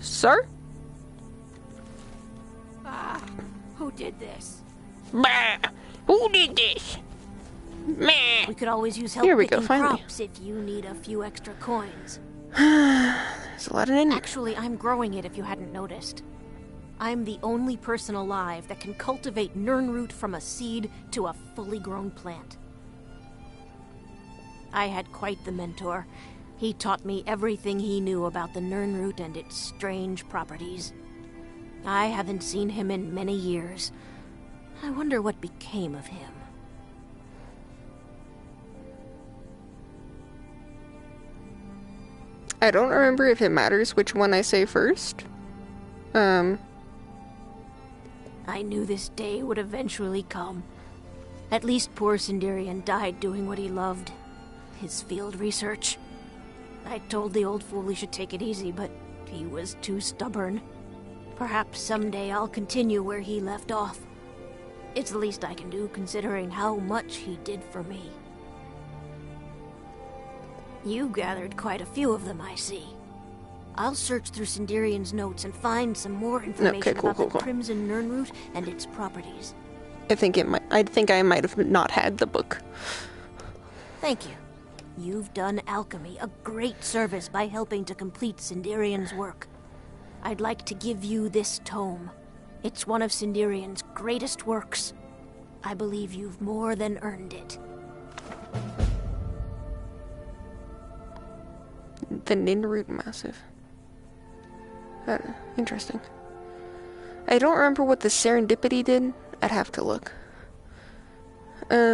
Sir?
Who did this?
Bah! Who did this? Meh.
We could always use help
Here we go,
picking
finally.
crops if you need a few extra coins.
There's a lot in it.
Actually, I'm growing it if you hadn't noticed. I'm the only person alive that can cultivate Nirnroot from a seed to a fully grown plant. I had quite the mentor. He taught me everything he knew about the Nirnroot and its strange properties. I haven't seen him in many years. I wonder what became of him.
I don't remember if it matters which one I say first.
I knew this day would eventually come. At least poor Sindarian died doing what he loved. His field research. I told the old fool he should take it easy, but he was too stubborn. Perhaps someday I'll continue where he left off. It's the least I can do, considering how much he did for me. You gathered quite a few of them, I see. I'll search through Sindirian's notes and find some more information about the Crimson Nirnroot and its properties.
I think I might have not had the book.
Thank you. You've done alchemy a great service by helping to complete Sindirian's work. I'd like to give you this tome. It's one of Sindirian's greatest works. I believe you've more than earned it.
The Nirnroot Massive. Interesting. I don't remember what the Serendipity did. I'd have to look. Sure.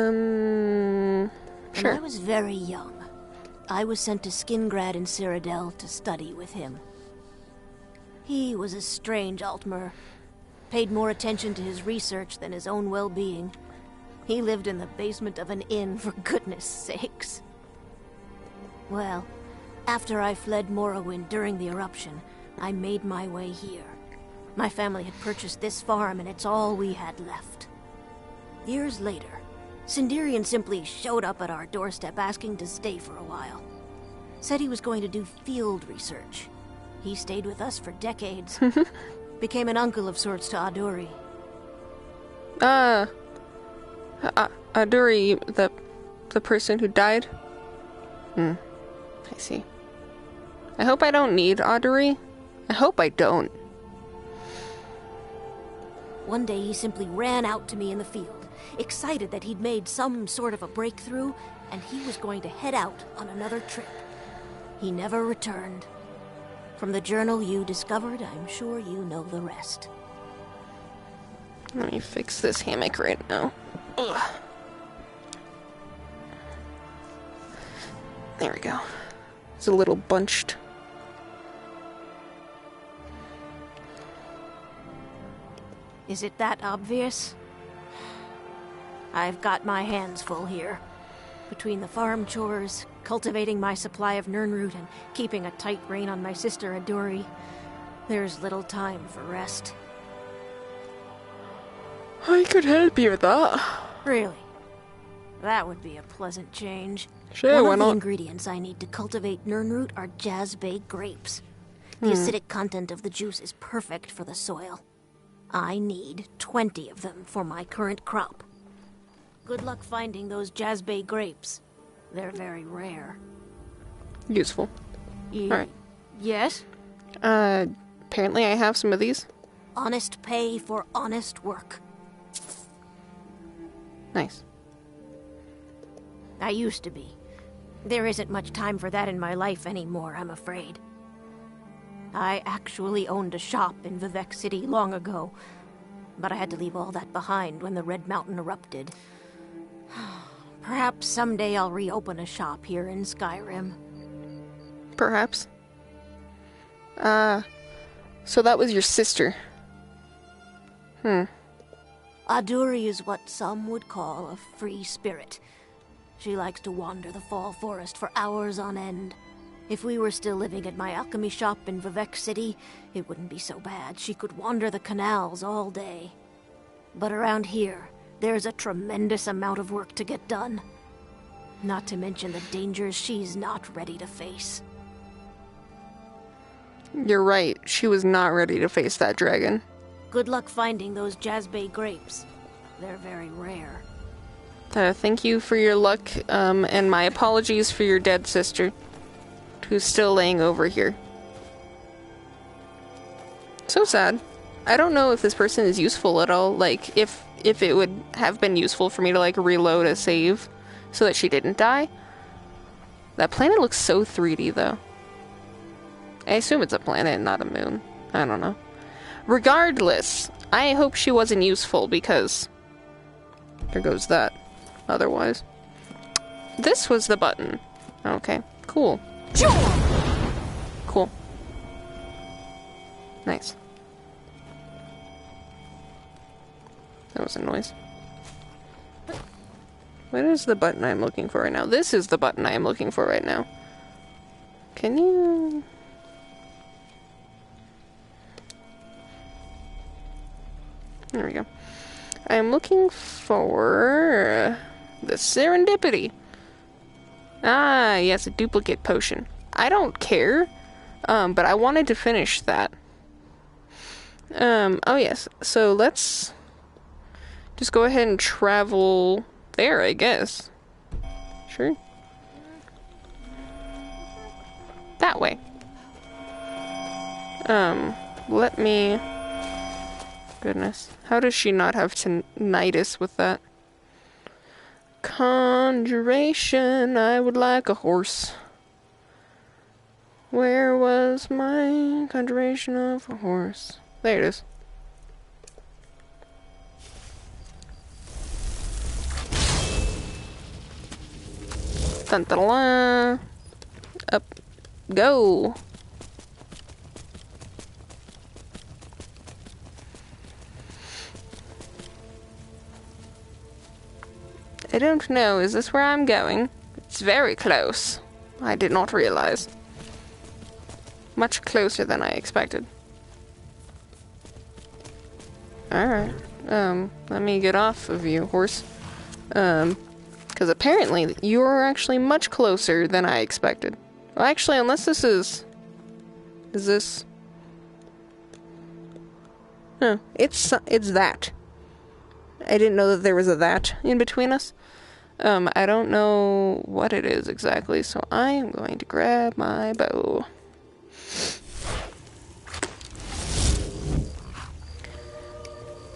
When I was very young, I was sent to Skingrad in Cyrodiil to study with him. He was a strange Altmer. Paid more attention to his research than his own well-being. He lived in the basement of an inn, for goodness sakes. Well, after I fled Morrowind during the eruption, I made my way here. My family had purchased this farm, and it's all we had left. Years later, Sindirian simply showed up at our doorstep asking to stay for a while. Said he was going to do field research. He stayed with us for decades. Became an uncle of sorts to Aduri.
Aduri, the person who died? I see. I hope I don't need Aduri. I hope I don't.
One day he simply ran out to me in the field, excited that he'd made some sort of a breakthrough, and he was going to head out on another trip. He never returned. From the journal you discovered, I'm sure you know the rest.
Let me fix this hammock right now. Ugh. There we go. It's a little bunched.
Is it that obvious? I've got my hands full here. Between the farm chores, cultivating my supply of Nirnroot, and keeping a tight rein on my sister Aduri, there's little time for rest.
I could help you with that.
Really? That would be a pleasant change.
Sure, why
One of the
not?
ingredients I need to cultivate Nirnroot are Jazbay grapes. The acidic content of the juice is perfect for the soil. I need 20 of them for my current crop. Good luck finding those Jazbay grapes. They're very rare.
Useful. Alright.
Yes?
Apparently I have some of these.
Honest pay for honest work.
Nice.
I used to be. There isn't much time for that in my life anymore, I'm afraid. I actually owned a shop in Vivek City long ago, but I had to leave all that behind when the Red Mountain erupted. Perhaps someday I'll reopen a shop here in Skyrim.
Perhaps. So that was your sister.
Aduri is what some would call a free spirit. She likes to wander the fall forest for hours on end. If we were still living at my alchemy shop in Vivek City, it wouldn't be so bad. She could wander the canals all day. But around here, there's a tremendous amount of work to get done. Not to mention the dangers she's not ready to face.
You're right. She was not ready to face that dragon.
Good luck finding those Jazbay grapes. They're very rare.
Thank you for your luck, and my apologies for your dead sister, who's still laying over here. So sad. I don't know if this person is useful at all. Like, if it would have been useful for me to, like, reload a save so that she didn't die. That planet looks so 3D, though. I assume it's a planet, not a moon. I don't know. Regardless, I hope she wasn't useful, because there goes that. Otherwise. This was the button. Okay, cool. Cool. Nice. That was a noise. What is the button I'm looking for right now? This is the button I am looking for right now. Can you... There we go. I'm looking for the serendipity. Ah, yes, a duplicate potion. I don't care, but I wanted to finish that. Oh yes, so let's just go ahead and travel there, I guess. Sure. That way. Let me... Goodness. How does she not have tinnitus with that? Conjuration, I would like a horse. Where was my conjuration of a horse? There it is. Dun, dun, dun. Up. Go. I don't know. Is this where I'm going? It's very close. I did not realize. Much closer than I expected. Alright. Let me get off of you, horse. Because apparently you are actually much closer than I expected. Well, actually, unless this is... Is this... No, it's that. I didn't know that there was a that in between us. I don't know what it is exactly, so I am going to grab my bow.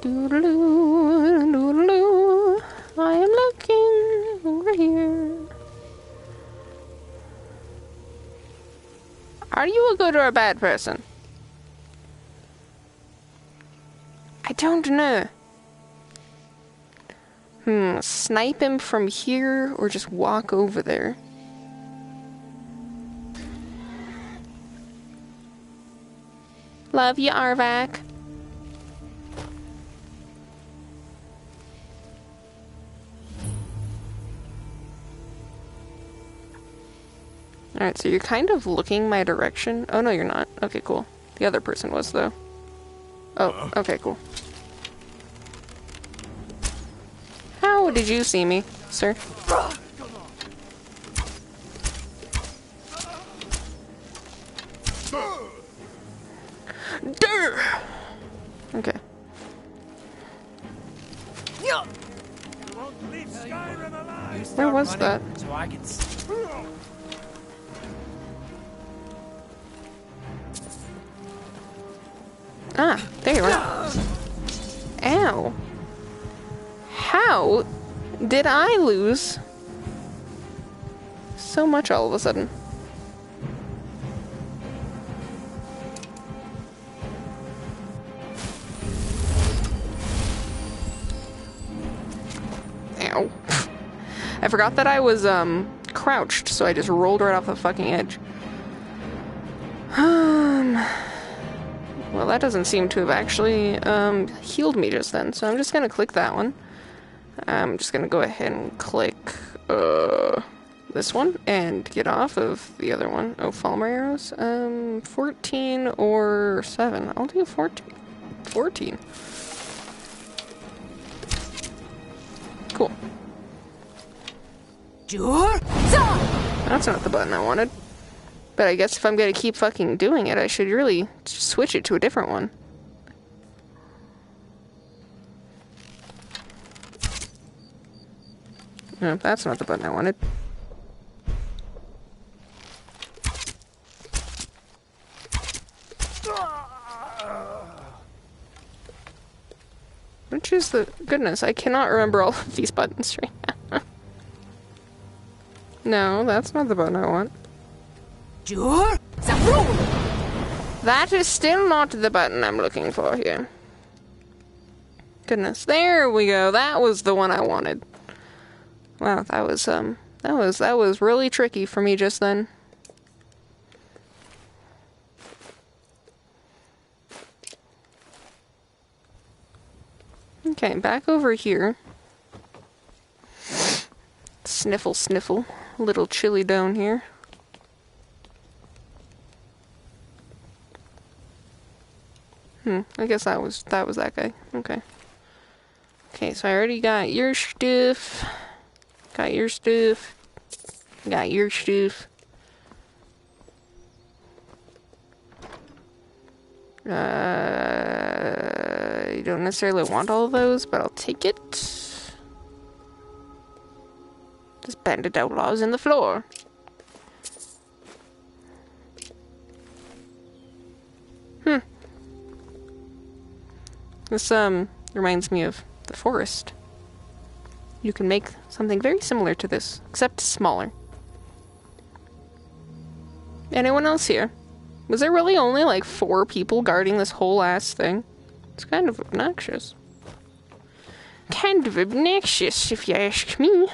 Doodaloo, doodaloo. I am looking over here. Are you a good or a bad person? I don't know. Snipe him from here or just walk over there? Love you, Arvak. Alright, so you're kind of looking my direction. Oh, no, you're not. Okay, cool. The other person was, though. Oh, okay, cool. How did you see me, sir? Durr! Okay. Where was that?
So I can
Ah, there you are. Ow. How did I lose so much all of a sudden? Ow. I forgot that I was, crouched, so I just rolled right off the fucking edge. Well, that doesn't seem to have actually, healed me just then, so I'm just gonna click that one. I'm just gonna go ahead and click, this one, and get off of the other one. Oh, follow my arrows? 14 or 7. I'll do 14. 14. Cool. That's not the button I wanted. But I guess if I'm gonna keep fucking doing it, I should really switch it to a different one. No, that's not the button I wanted. Which is the... Goodness, I cannot remember all of these buttons right now. No, that's not the button I want. That is still not the button I'm looking for here. Goodness, there we go. That was the one I wanted. Wow, that was really tricky for me just then. Okay, back over here. Sniffle, sniffle. A little chilly down here. I guess that was that guy. Okay. Okay, so I already got your stuff. Got your stuff. Got your stuff. I don't necessarily want all of those, but I'll take it. This bandit outlaw is in the floor. This, reminds me of the forest. You can make something very similar to this, except smaller. Anyone else here? Was there really only like 4 people guarding this whole ass thing? It's kind of obnoxious. Kind of obnoxious, if you ask me.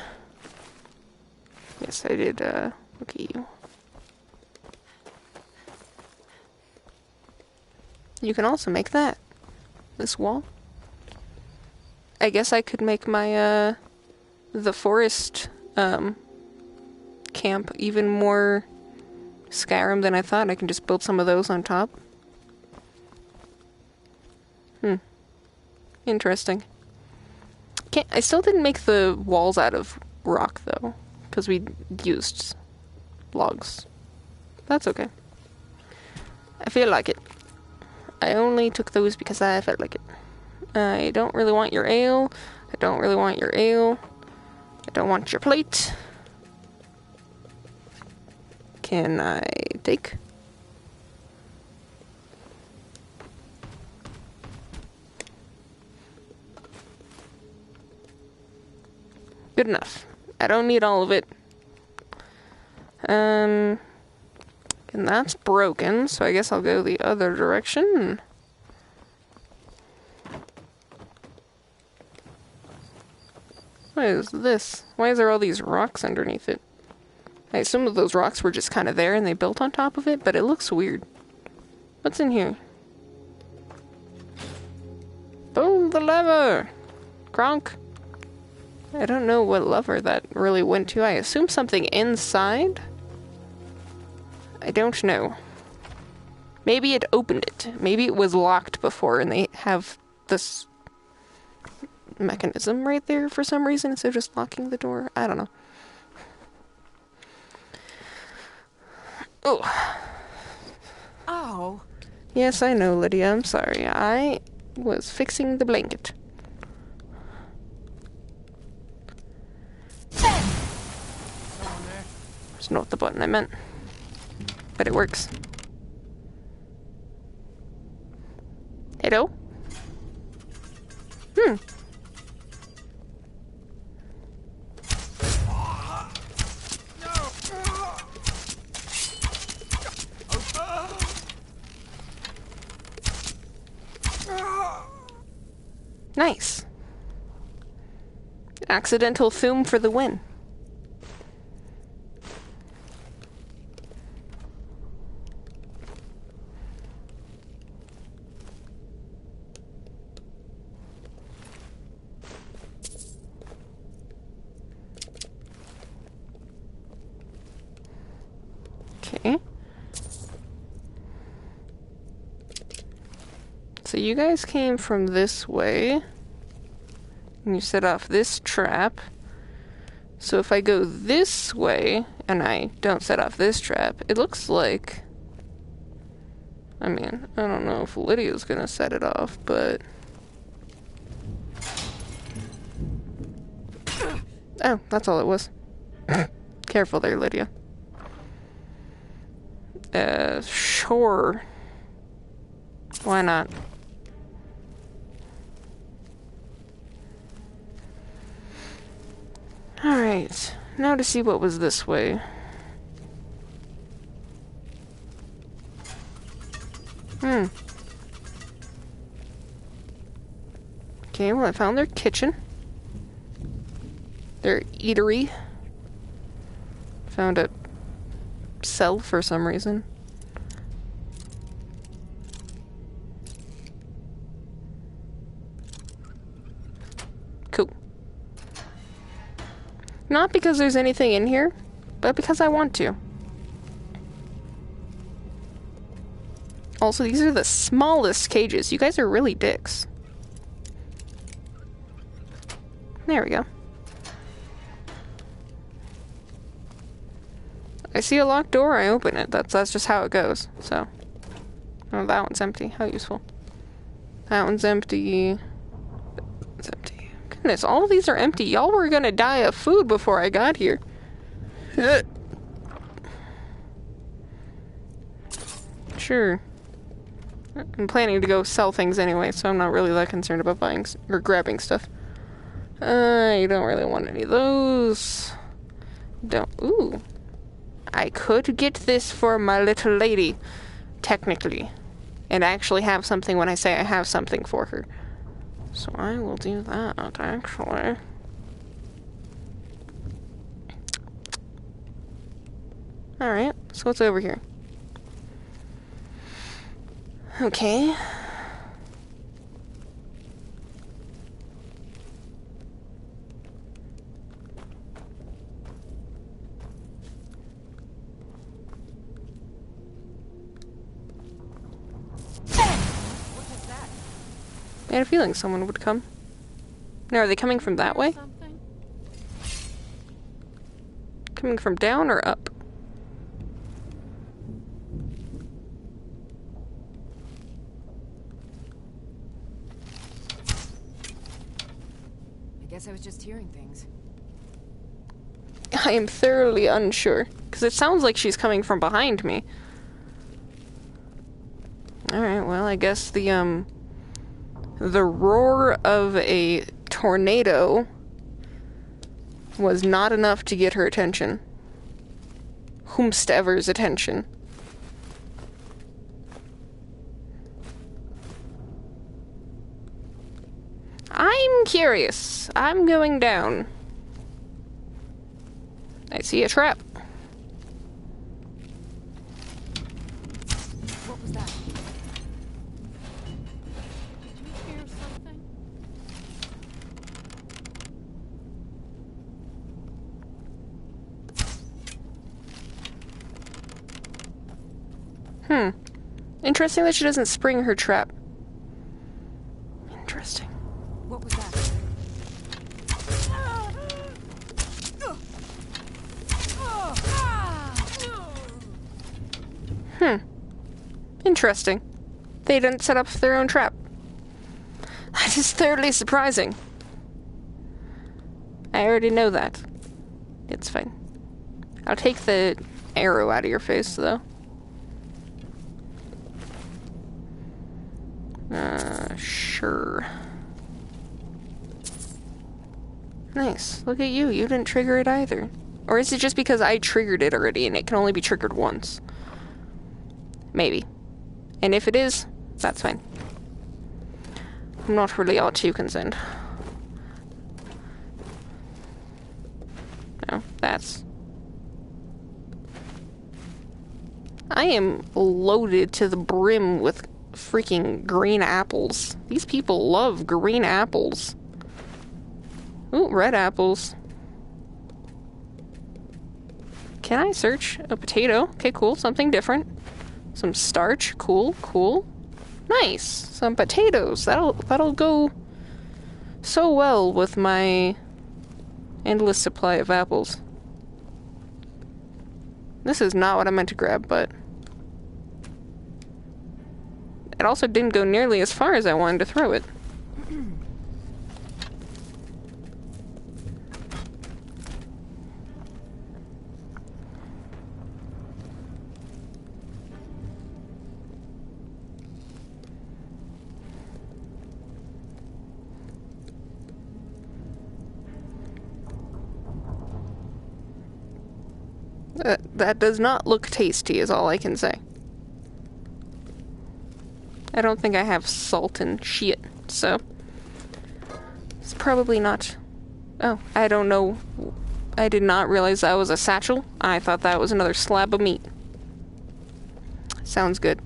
Yes, I did, look at you. You can also make that. This wall. I guess I could make my, the forest, camp even more Skyrim than I thought. I can just build some of those on top. Interesting. I still didn't make the walls out of rock, though, because we used logs. That's okay. I feel like it. I only took those because I felt like it. I don't really want your ale. I don't really want your ale. I don't want your plate. Can I take? Good enough. I don't need all of it. And that's broken, so I guess I'll go the other direction. What is this? Why is there all these rocks underneath it? I assume that those rocks were just kind of there and they built on top of it, but it looks weird. What's in here? Pull the lever! Kronk! I don't know what lever that really went to. I assume something inside? I don't know. Maybe it opened it. Maybe it was locked before and they have this mechanism right there for some reason instead of just locking the door. I don't know. Oh.
Ow.
Yes, I know, Lydia. I'm sorry. I was fixing the blanket. That's not the button I meant. But it works. Hello? Nice. Accidental Thume for the win. Okay. So you guys came from this way. And you set off this trap. So if I go this way, and I don't set off this trap, it looks like... I mean, I don't know if Lydia's gonna set it off, but... Oh, that's all it was. Careful there, Lydia. Sure. Why not? Alright, now to see what was this way. Okay, well I found their kitchen. Their eatery. Found a cell for some reason. Cool. Not because there's anything in here, but because I want to. Also, these are the smallest cages. You guys are really dicks. There we go. I see a locked door, I open it. That's just how it goes, so. Oh, that one's empty. How useful. That one's empty. It's empty. Goodness, all of these are empty. Y'all were gonna die of food before I got here. Sure. I'm planning to go sell things anyway, so I'm not really that concerned about buying or grabbing stuff. I don't really want any of those. Ooh. I could get this for my little lady, technically. And actually have something when I say I have something for her. So I will do that, actually. Alright, so what's over here? Okay. I had a feeling someone would come. Now, are they coming from that way? Coming from down or up?
I guess I was just hearing things.
I am thoroughly unsure, because it sounds like she's coming from behind me. Alright, well, I guess the roar of a tornado was not enough to get her attention. Whomstever's attention. I'm curious. I'm going down. I see a trap.
What was that? Did you hear something?
Interesting that she doesn't spring her trap. Interesting.
What was that?
Interesting. They didn't set up their own trap. That is thoroughly surprising. I already know that. It's fine. I'll take the arrow out of your face, though. Sure. Nice. Look at you. You didn't trigger it either. Or is it just because I triggered it already and it can only be triggered once? Maybe. And if it is, that's fine. I'm not really all too concerned. No, that's... I am loaded to the brim with freaking green apples. These people love green apples. Ooh, red apples. Can I search a potato? Okay, cool. Something different. Some starch. Cool, cool. Nice. Some potatoes. That'll go so well with my endless supply of apples. This is not what I meant to grab, but it also didn't go nearly as far as I wanted to throw it. That does not look tasty, is all I can say. I don't think I have salt and shit, so it's probably not... Oh, I don't know. I did not realize that was a satchel. I thought that was another slab of meat. Sounds good.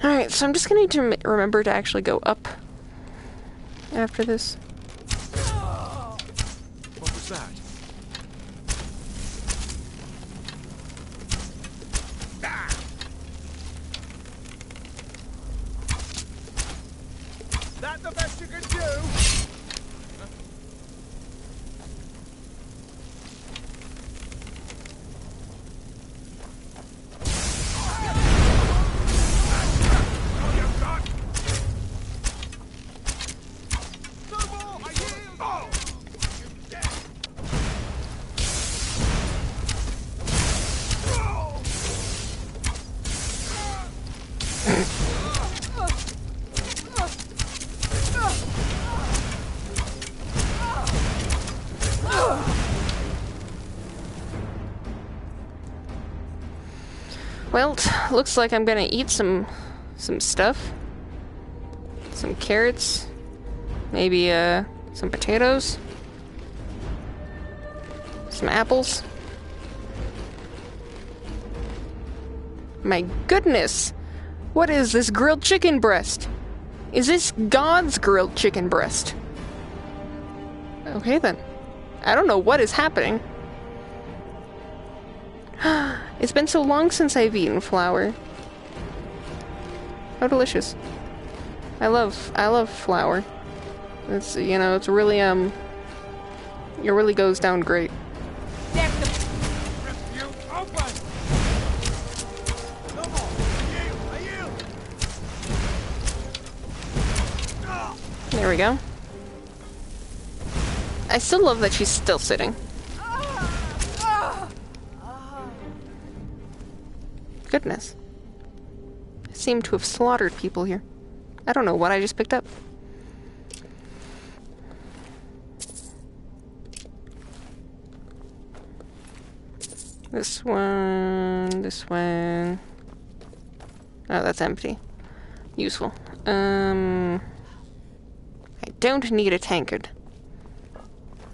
Alright, so I'm just gonna need to remember to actually go up after this.
What was that? That the best you can do?
Well, looks like I'm gonna eat some stuff. Some carrots. Maybe, some potatoes. Some apples. My goodness! What is this grilled chicken breast? Is this God's grilled chicken breast? Okay then. I don't know what is happening. It's been so long since I've eaten flour. How delicious. I love flour. It's, you know, it's really, it really goes down great. There we go. I still love that she's still sitting. Goodness. I seem to have slaughtered people here. I don't know what I just picked up. This one, this one. Oh, that's empty. Useful. I don't need a tankard.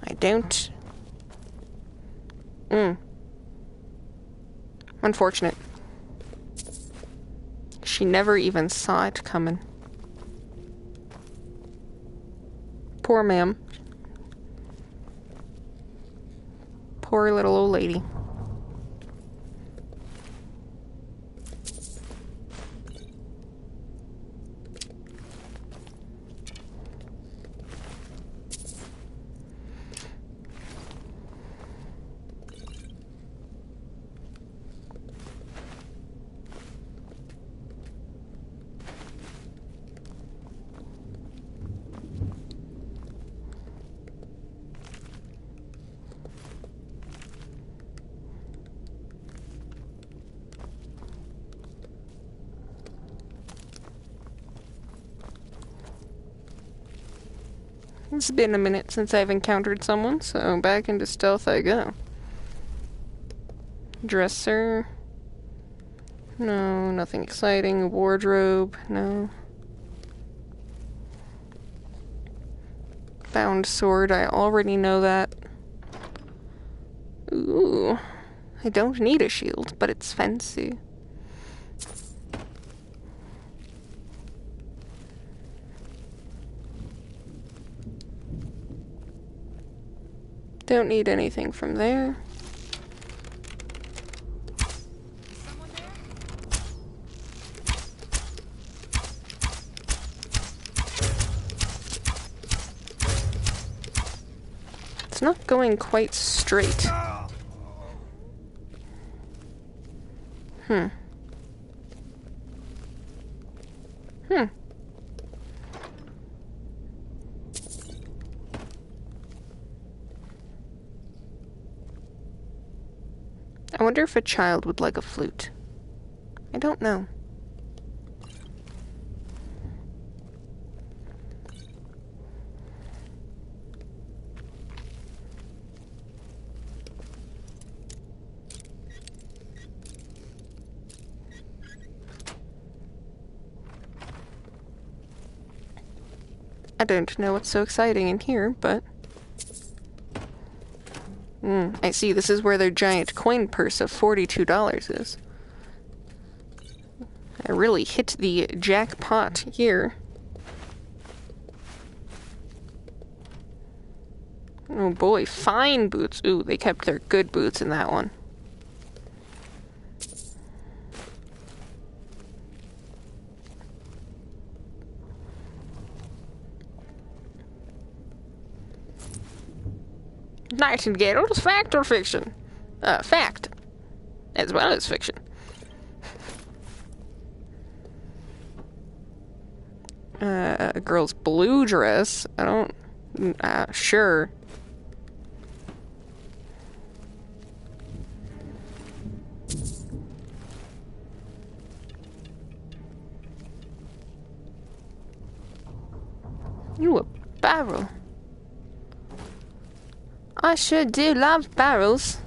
I don't. Unfortunate. She never even saw it coming. Poor ma'am. Poor little old lady. It's been a minute since I've encountered someone, so back into stealth I go. Dresser. No, nothing exciting. Wardrobe. No. Bound sword. I already know that. Ooh. I don't need a shield, but it's fancy. Don't need anything from there. It's not going quite straight. I wonder if a child would like a flute. I don't know. I don't know what's so exciting in here, but... I see, this is where their giant coin purse of $42 is. I really hit the jackpot here. Oh boy, fine boots. Ooh, they kept their good boots in that one. Nightingales, fact or fiction? Fact. As well as fiction. A girl's blue dress. I don't... sure. Ooh, a barrel. I sure do love barrels.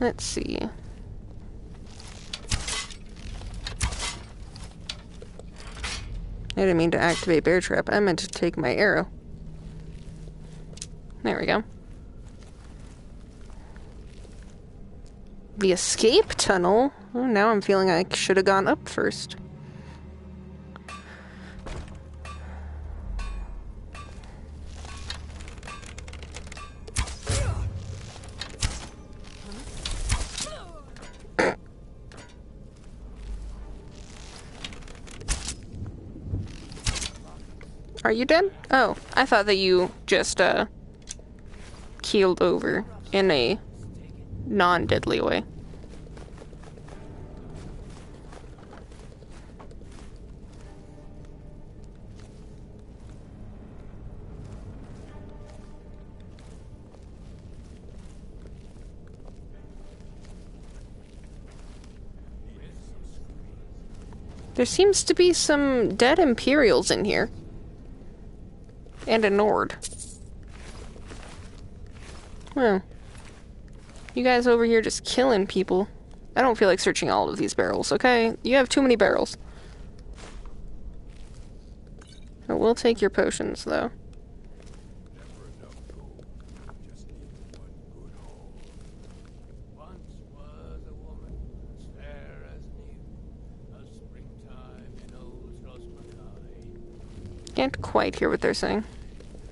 Let's see. I didn't mean to activate bear trap. I meant to take my arrow. There we go. The escape tunnel? Oh, now I'm feeling I should have gone up first. Are you dead? Oh, I thought that you just, keeled over in a non-deadly way. There seems to be some dead Imperials in here. And a Nord. Well, you guys over here just killing people. I don't feel like searching all of these barrels, okay? You have too many barrels. I will take your potions, though. Can't quite hear what they're saying.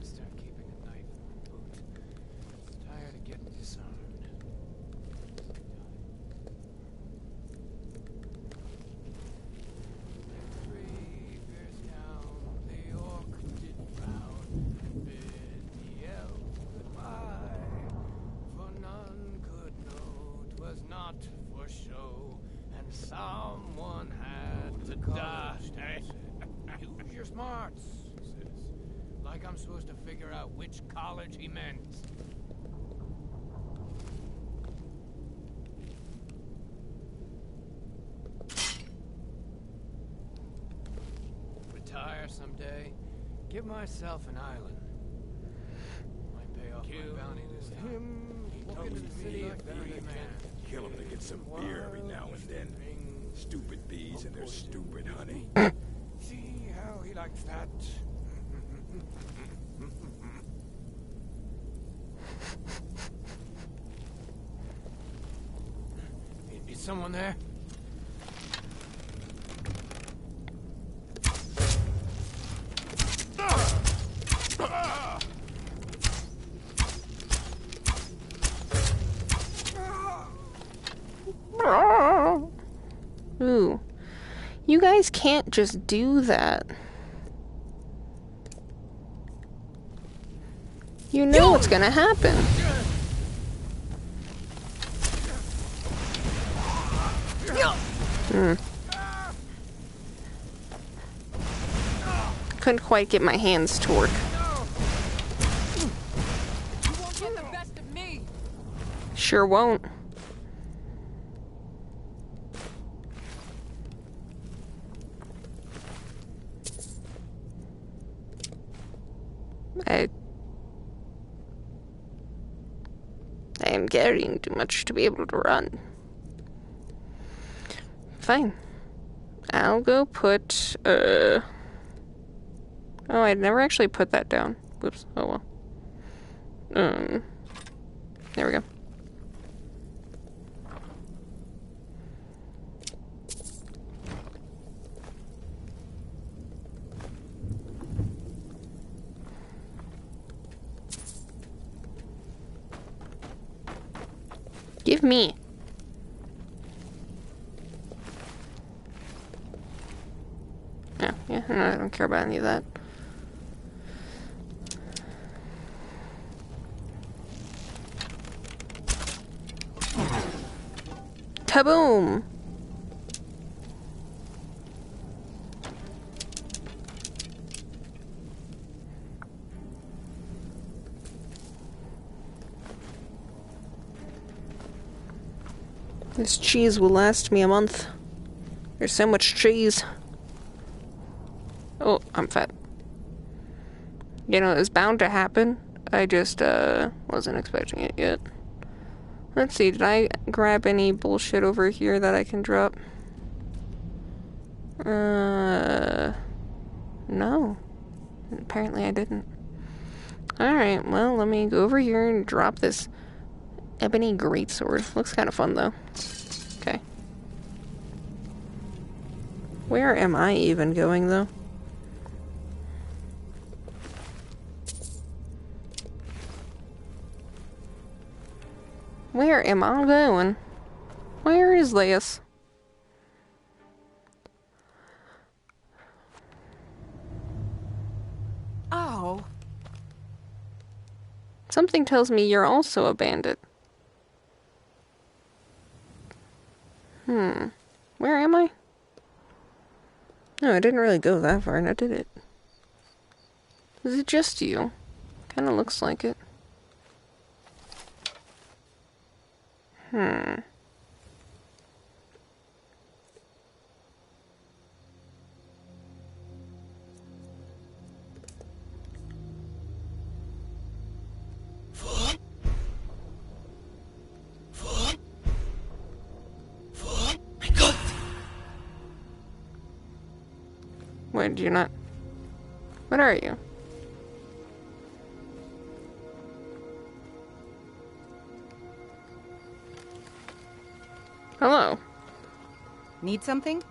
Start keeping a knife in the boot. Tired of getting disarmed. Three bears down, the orc did frown and bid the elf goodbye. For none could know 'twas not for show, and someone had to die. Use your smarts. Like I'm supposed to figure out which college he meant. Retire someday. Give myself an island. Might pay off my bounty this time. He walk into the city a free man.
Kill him to get some beer every now and then. Stupid bees and their stupid honey.
See how he likes that. Is someone there?
Ooh. You guys can't just do that. You know what's gonna happen. Couldn't quite get my hands to work.
You won't get the best of me.
Sure won't. I am carrying too much to be able to run. Fine. I'll go put, Oh, I never actually put that down. Whoops. Oh well. There we go. Give me. Oh, yeah, no, I don't care about any of that. Kaboom! This cheese will last me a month. There's so much cheese. Oh, I'm fat. You know, it was bound to happen. I just, wasn't expecting it yet. Let's see, did I grab any bullshit over here that I can drop? No. Apparently I didn't. Alright, well, let me go over here and drop this ebony greatsword. Looks kind of fun, though. Okay. Where am I even going, though? Where am I going? Where is this?
Oh.
Something tells me you're also a bandit. Where am I? No, I didn't really go that far, now did it? Is it just you? Kinda looks like it. Wait, do you not? What are you? Hello.
Need something?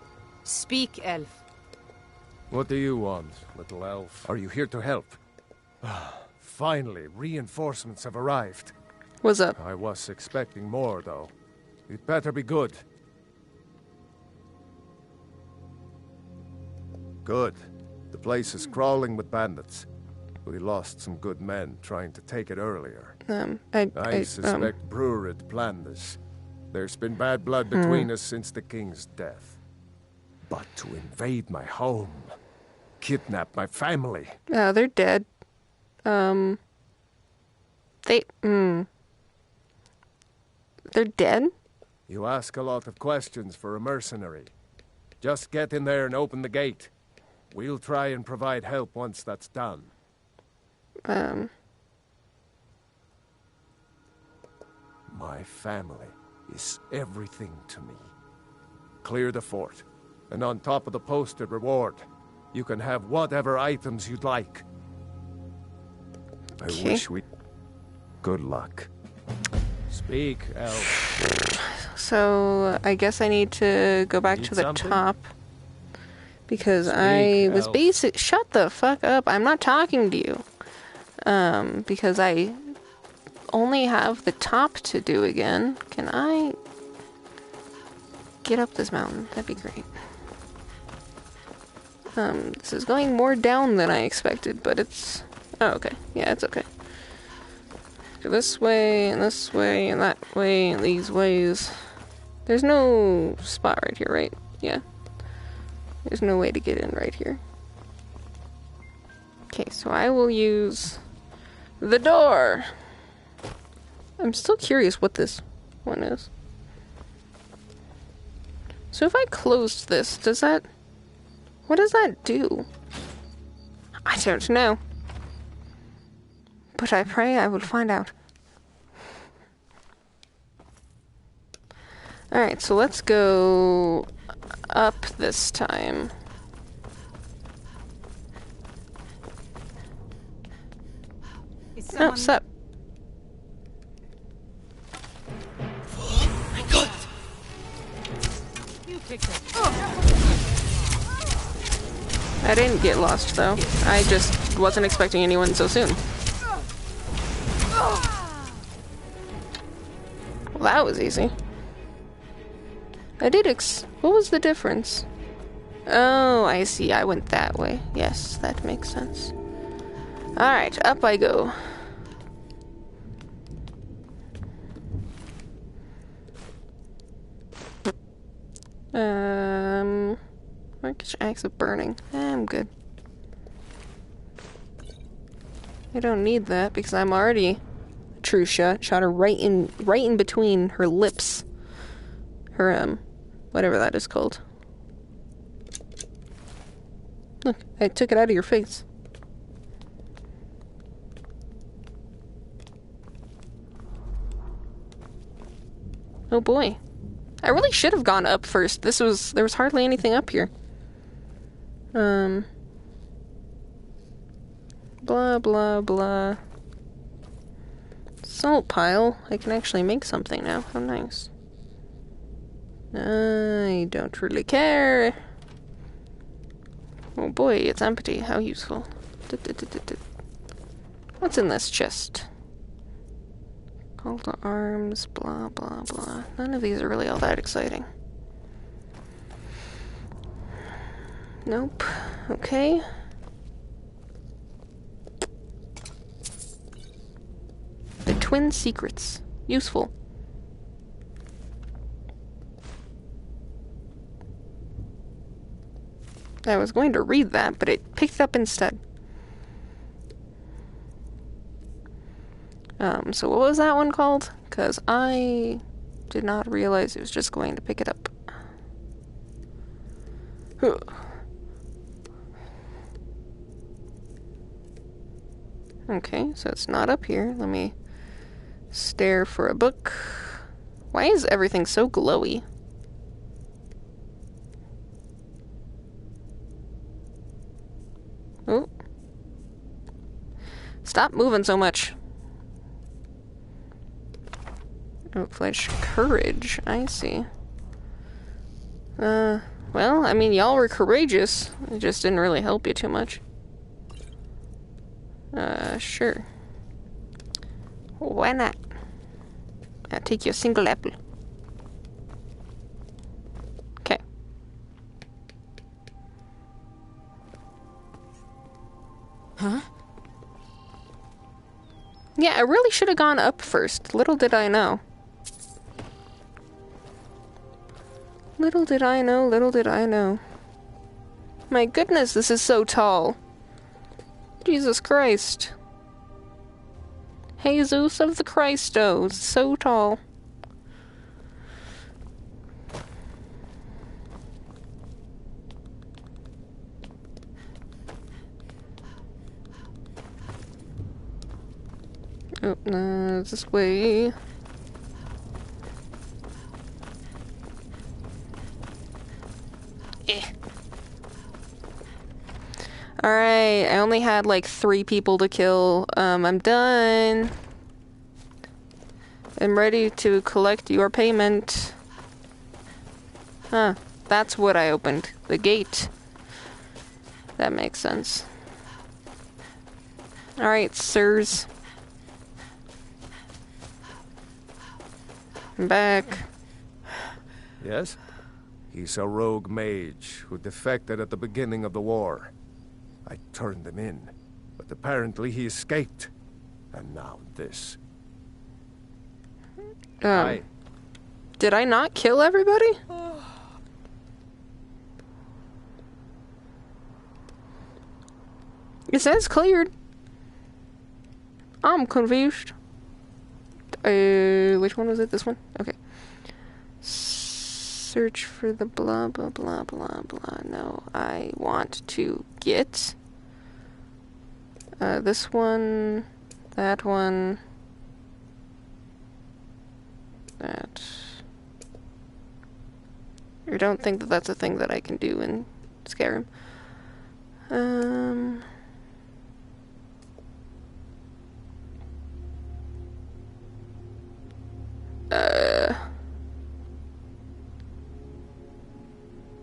Speak, elf.
What do you want, little elf? Are you here to help? Finally, reinforcements have arrived.
What's up?
I was expecting more, though. It better be good. Good. The place is crawling with bandits. We lost some good men trying to take it earlier. I suspect Brurid planned this. There's been bad blood between us since the king's death. But to invade my home, kidnap my family...
Oh, they're dead. They're dead?
You ask a lot of questions for a mercenary. Just get in there and open the gate. We'll try and provide help once that's done. My family is everything to me. Clear the fort, and on top of the posted reward, you can have whatever items you'd like. I wish we... Good luck. Speak, elf.
So, I guess I need to go back to the
something?
top. Because
Speak,
I was
elf.
Shut the fuck up. I'm not talking to you. Because I only have the top to do again. Can I get up this mountain? That'd be great. This is going more down than I expected, but it's... Oh, okay. Yeah, it's okay. Go this way, and this way, and that way, and these ways. There's no spot right here, right? Yeah. There's no way to get in right here. Okay, so I will use the door. I'm still curious what this one is. So if I closed this, does that... What does that do? I don't know. But I pray I will find out. Alright, so let's go up this time. Oh, sup.
My God!
You kicked it.
I didn't get lost, though. I just wasn't expecting anyone so soon. Well, that was easy. I did what was the difference? Oh, I see. I went that way. Yes, that makes sense. Alright, up I go. Markish Axe of Burning. I'm good. I don't need that because I'm already a true shot. Shot her right in between her lips. Her, whatever that is called. Look, I took it out of your face. Oh boy. I really should have gone up first. There was hardly anything up here. Blah, blah, blah. Salt pile. I can actually make something now. How nice. I don't really care. Oh boy, it's empty. How useful. What's in this chest? Call to arms, blah, blah, blah. None of these are really all that exciting. Nope. Okay. The twin secrets. Useful. I was going to read that, but it picked up instead. So what was that one called? Because I did not realize it was just going to pick it up. Okay, so it's not up here. Let me stare for a book. Why is everything so glowy? Oh. Stop moving so much. Oak-fledged courage. I see. Well, I mean, y'all were courageous. It just didn't really help you too much. Sure. Why not? I'll take you a single apple. Okay.
Huh?
Yeah, I really should have gone up first. Little did I know. Little did I know, little did I know. My goodness, this is so tall. Jesus Christ. Jesus of the Christos, so tall. Oh, no, this way. Alright, I only had like 3 people to kill. I'm done. I'm ready to collect your payment. Huh, that's what I opened. The gate. That makes sense. Alright, sirs. I'm back.
Yes? He's a rogue mage who defected at the beginning of the war. I turned him in, but apparently he escaped. And now this.
Did I not kill everybody? It says cleared. I'm confused. Which one was it? This one? Okay. Search for the blah, blah, blah, blah, blah. No, I want to get this one, that one, that. I don't think that that's a thing that I can do in Skyrim.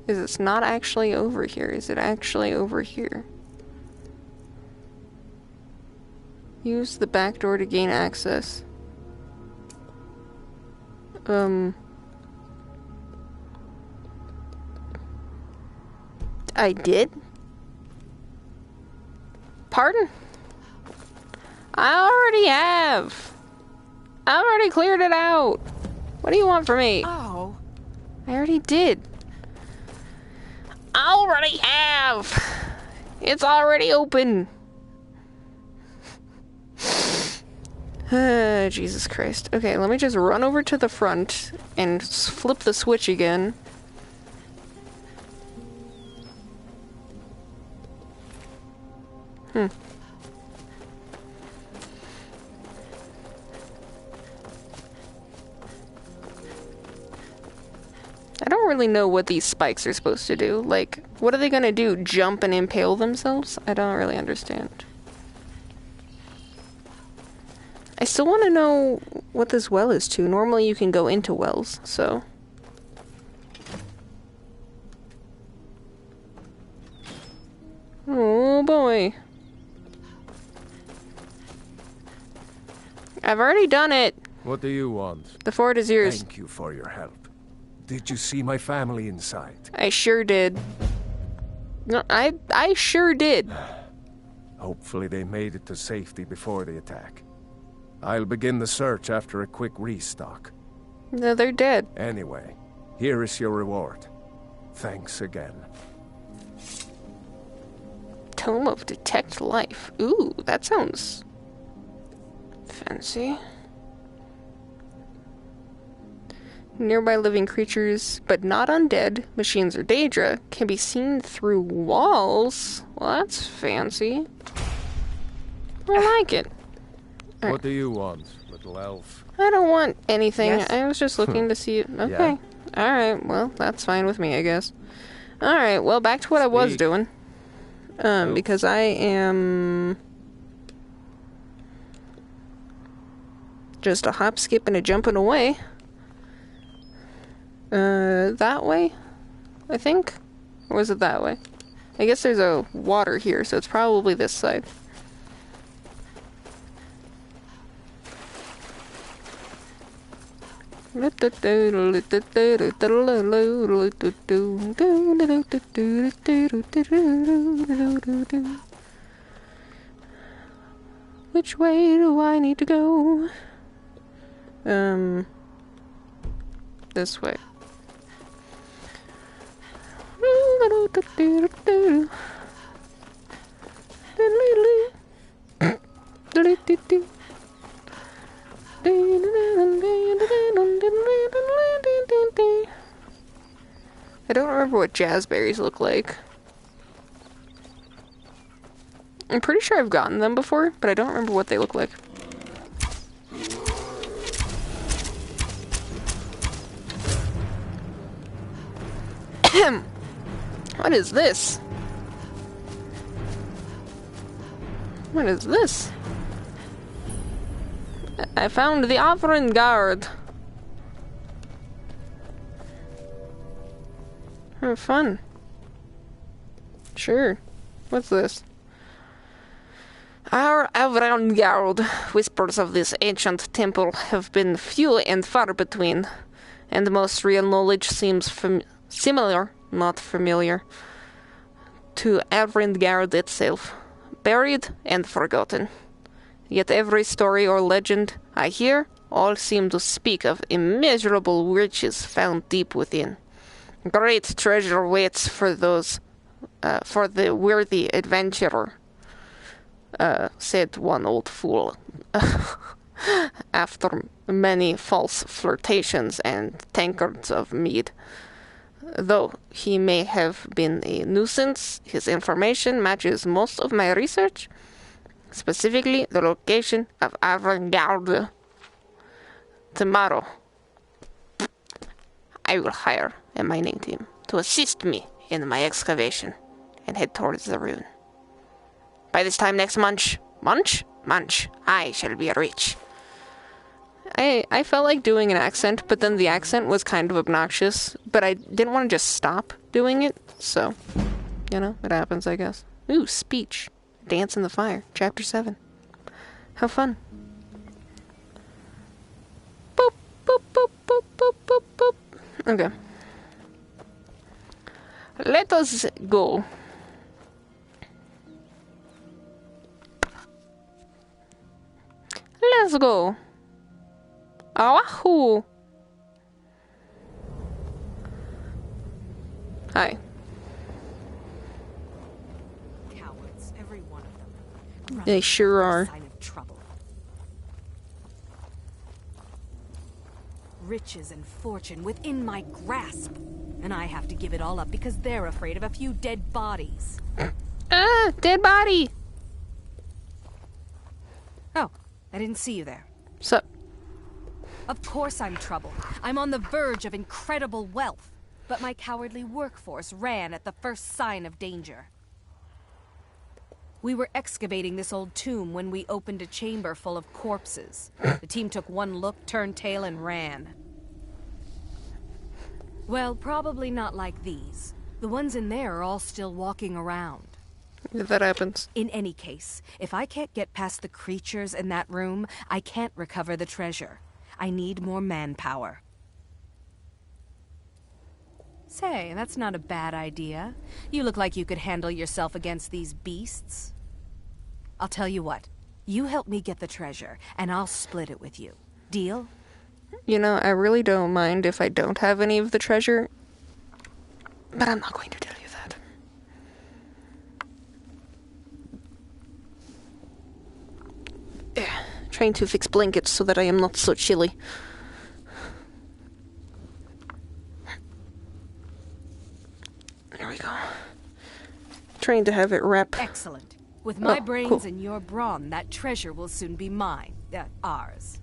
Is it's not actually over here? Is it actually over here? Use the back door to gain access. I did? Pardon? I already have. I already cleared it out. What do you want from me?
Oh.
I already did. I already have. It's already open. Jesus Christ. Okay, let me just run over to the front and flip the switch again. I don't really know what these spikes are supposed to do. Like, what are they gonna do? Jump and impale themselves? I don't really understand. still want to know what this well is to. Normally you can go into wells, so... Oh boy. I've already done it.
What do you want?
The fort is yours.
Thank you for your help. Did you see my family inside?
I sure did. No, I sure did.
Hopefully they made it to safety before the attack. I'll begin the search after a quick restock.
No, they're dead.
Anyway, here is your reward. Thanks again.
Tome of Detect Life. Ooh, that sounds fancy. Nearby living creatures, but not undead, machines or Daedra, can be seen through walls. Well, that's fancy. I like it. All
What do you want, little elf?
I don't want anything.
Yes.
I was just looking to see... Okay.
Yeah.
Alright, well, that's fine with me, I guess. Alright, well, back to what I was
Speak.
doing. Because I am... just a hop, skip, and a jumping away. That way? I think? Or was it that way? I guess there's a water here, so it's probably this side. Which way do I need to go? This way. I don't remember what jazzberries look like. I'm pretty sure I've gotten them before, but I don't remember what they look like. What is this? What is this? I found the avant-garde. Oh, fun. Sure. What's this? Our avant-garde whispers of this ancient temple have been few and far between, and most real knowledge seems similar, not familiar, to avant-garde itself, buried and forgotten. Yet every story or legend I hear all seem to speak of immeasurable riches found deep within. Great treasure waits for those, for the worthy adventurer, said one old fool, after many false flirtations and tankards of mead. Though he may have been a nuisance, his information matches most of my research, specifically the location of avant-garde. Tomorrow, I will hire a mining team to assist me in my excavation and head towards the ruin. By this time next month, I shall be rich. I felt like doing an accent, but then the accent was kind of obnoxious, but I didn't want to just stop doing it, so, you know, it happens, I guess. Ooh, speech. Dance in the Fire, Chapter 7. How fun. Boop, boop, boop, boop, boop, boop, boop. Okay. Let us go. Let's go. Wahoo! Hi.
Cowards, every one of them.
They sure are.
Sign of trouble. Riches and fortune within my grasp, and I have to give it all up because they're afraid of a few dead bodies.
Dead body!
Oh, I didn't see you there.
Sup?
Of course I'm trouble. I'm on the verge of incredible wealth, but my cowardly workforce ran at the first sign of danger. We were excavating this old tomb when we opened a chamber full of corpses. The team took one look, turned tail, and ran. Well, probably not like these. The ones in there are all still walking around.
If that happens.
In any case, if I can't get past the creatures in that room, I can't recover the treasure. I need more manpower. Say, that's not a bad idea. You look like you could handle yourself against these beasts. I'll tell you what. You help me get the treasure, and I'll split it with you. Deal?
You know, I really don't mind if I don't have any of the treasure, but I'm not going to tell you that. Trying to fix blankets so that I am not so chilly. There we go. Trying to have it wrap.
Excellent. With my brains and your brawn, that treasure will soon be mine. Ours.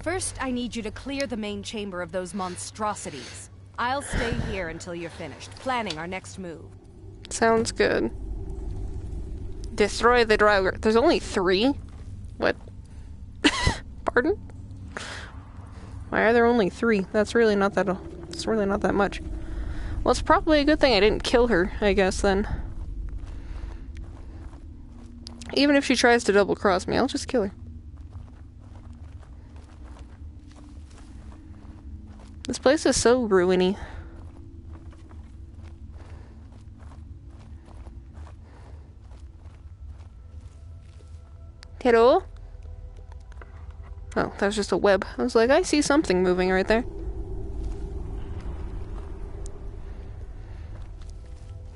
First, I need you to clear the main chamber of those monstrosities. I'll stay here until you're finished, planning our next move.
Sounds good. Destroy the driver. There's only 3? What? Pardon? Why are there only 3? That's really not that. It's really not that much. Well, it's probably a good thing I didn't kill her, I guess, then. Even if she tries to double cross me, I'll just kill her. This place is so ruiny. Hello? Oh, that was just a web. I was like, I see something moving right there.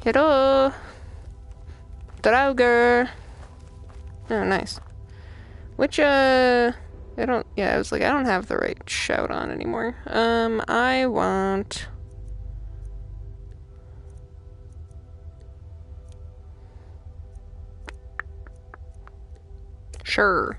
Hello? Draugr. Oh, nice. Which, I was like, I don't have the right shout on anymore. I want... Sure.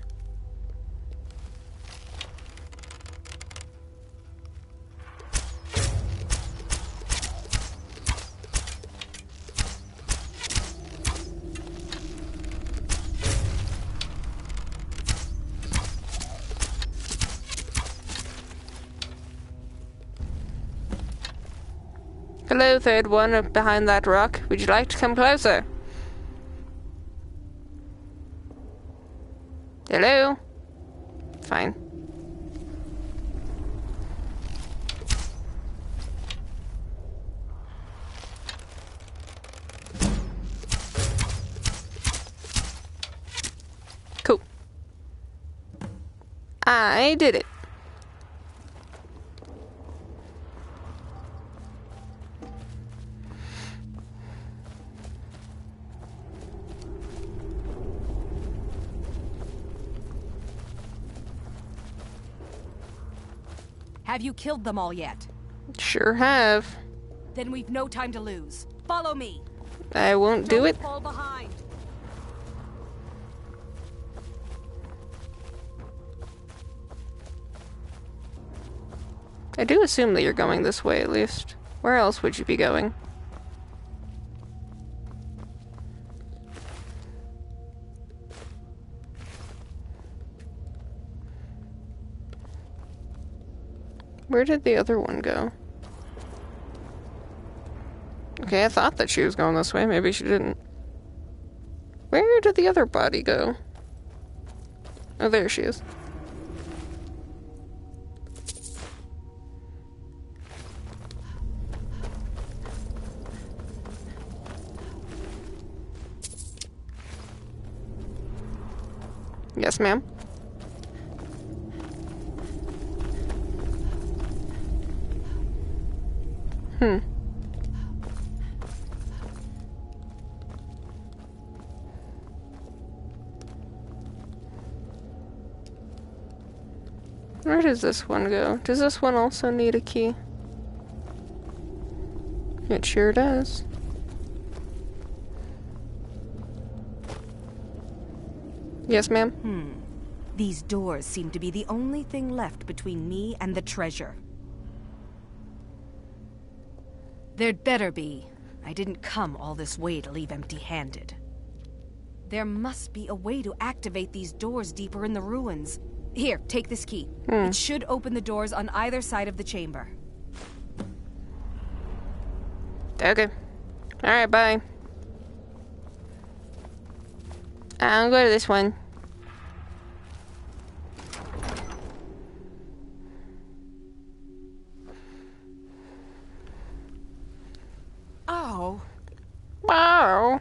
Hello, third one up behind that rock. Would you like to come closer? Hello? Fine. Cool. I did it.
Have you killed them all yet?
Sure have.
Then we've no time to lose. Follow me.
I won't do it.
Don't fall behind.
I do assume that you're going this way, at least. Where else would you be going? Where did the other one go? Okay, I thought that she was going this way. Maybe she didn't. Where did the other body go? Oh, there she is. Yes, ma'am. Where does this one go? Does this one also need a key? It sure does. Yes, ma'am?
These doors seem to be the only thing left between me and the treasure. There'd better be. I didn't come all this way to leave empty-handed. There must be a way to activate these doors deeper in the ruins. Here, take this key.
Hmm.
It should open the doors on either side of the chamber.
Okay. Alright, bye. I'll go to this one.
Oh.
Wow.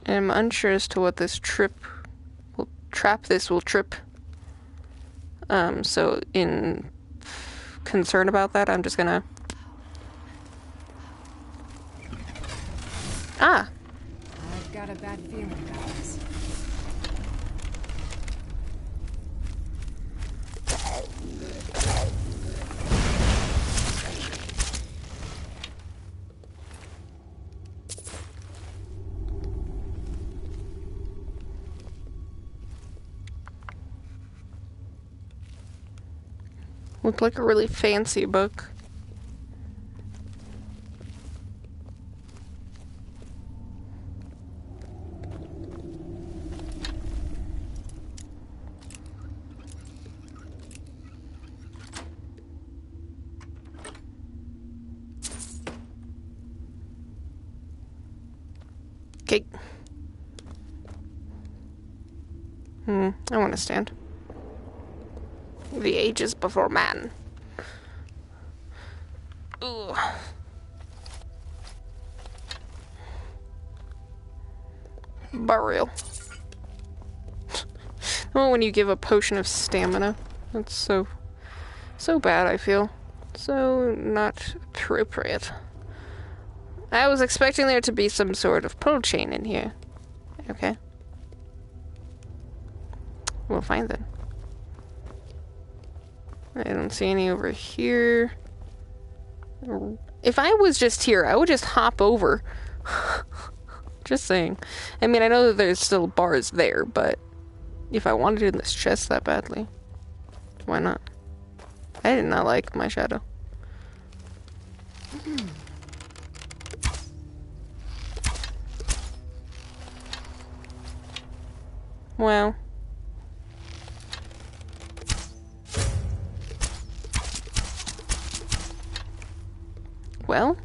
I'm unsure as to what this trap this will trip. So in concern about that, I'm just gonna... Ah!
I've got a bad feeling about this.
Looked like a really fancy book. Okay. I want to stand. The ages before man. Ooh. Burial. Oh, when you give a potion of stamina. That's so bad, I feel. So not appropriate. I was expecting there to be some sort of pull chain in here. Okay. We'll find them. I don't see any over here. If I was just here, I would just hop over. Just saying. I mean, I know that there's still bars there, but if I wanted it in this chest that badly, why not? I did not like my shadow. Well. Well?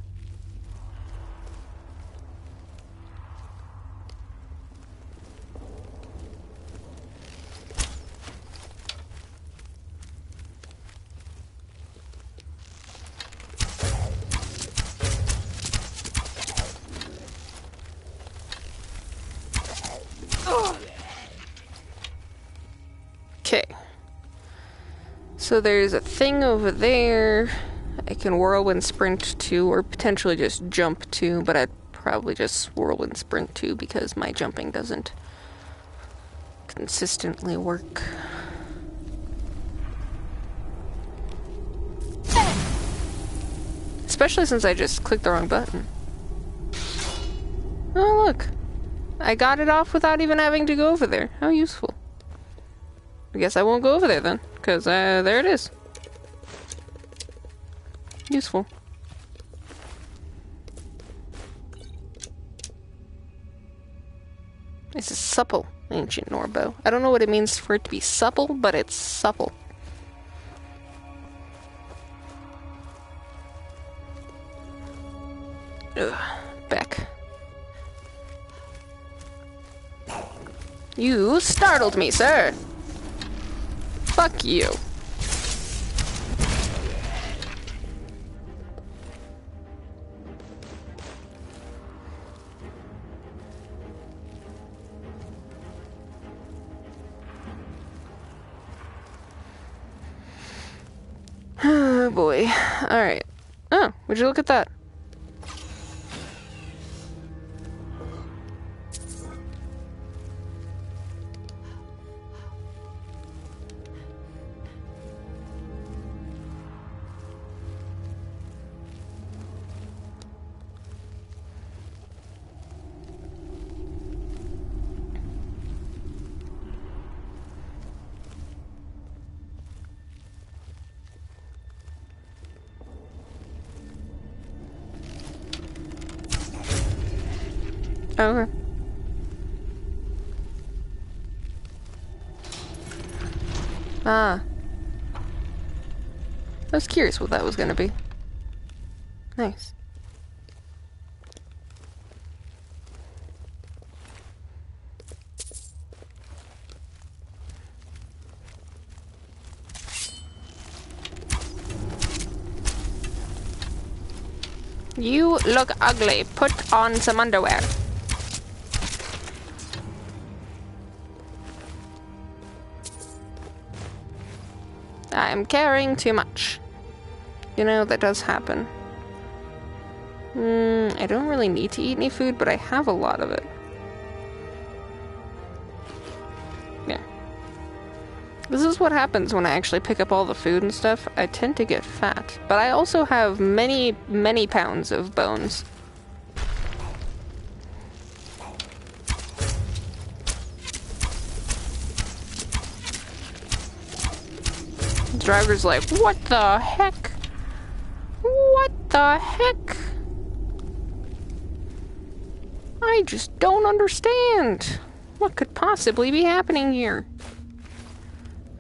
Okay. So there's a thing over there I can whirlwind sprint to, or potentially just jump to, but I'd probably just whirlwind sprint to because my jumping doesn't consistently work. Especially since I just clicked the wrong button. Oh, look. I got it off without even having to go over there. How useful. I guess I won't go over there then, because there it is. Useful. This is supple, ancient Norbo. I don't know what it means for it to be supple, but it's supple. Ugh, Beck. You startled me, sir! Fuck you. Oh boy. Alright. Oh, would you look at that? Okay. Ah. I was curious what that was gonna be. Nice. You look ugly. Put on some underwear. I'm carrying too much. You know, that does happen. I don't really need to eat any food, but I have a lot of it. Yeah. This is what happens when I actually pick up all the food and stuff. I tend to get fat. But I also have many, many pounds of bones. The driver's like, what the heck? What the heck? I just don't understand. What could possibly be happening here?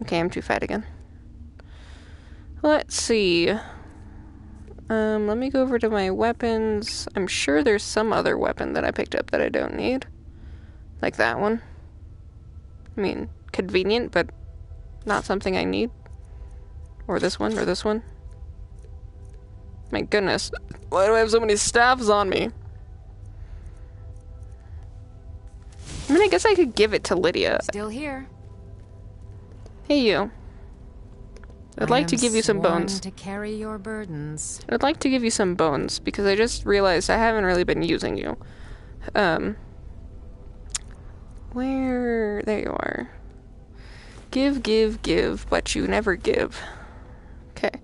Okay, I'm too fat again. Let's see. Let me go over to my weapons. I'm sure there's some other weapon that I picked up that I don't need. Like that one. I mean, convenient, but not something I need. Or this one, or this one. My goodness. Why do I have so many staffs on me? I mean, I guess I could give it to Lydia.
Still here.
Hey, you. I'd like to give you some bones.
To carry your burdens.
I'd like to give you some bones, because I just realized I haven't really been using you. Where... There you are. Give, give, give, but you never give. Okay.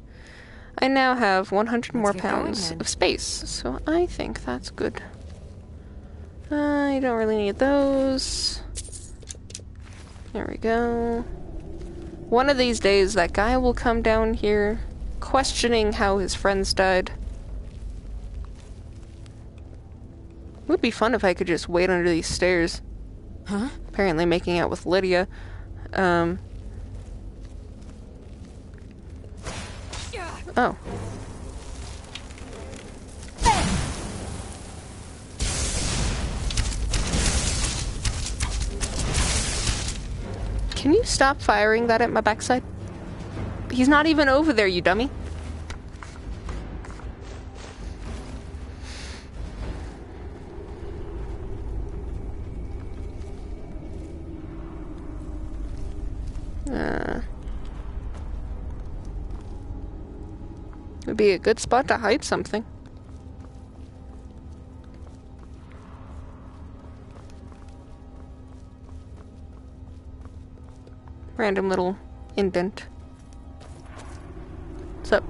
I now have 100 more pounds of space, so I think that's good. I don't really need those. There we go. One of these days, that guy will come down here, questioning how his friends died. It would be fun if I could just wait under these stairs.
Huh?
Apparently making out with Lydia. Oh. Can you stop firing that at my backside? He's not even over there, you dummy. Would be a good spot to hide something. Random little indent. What's up?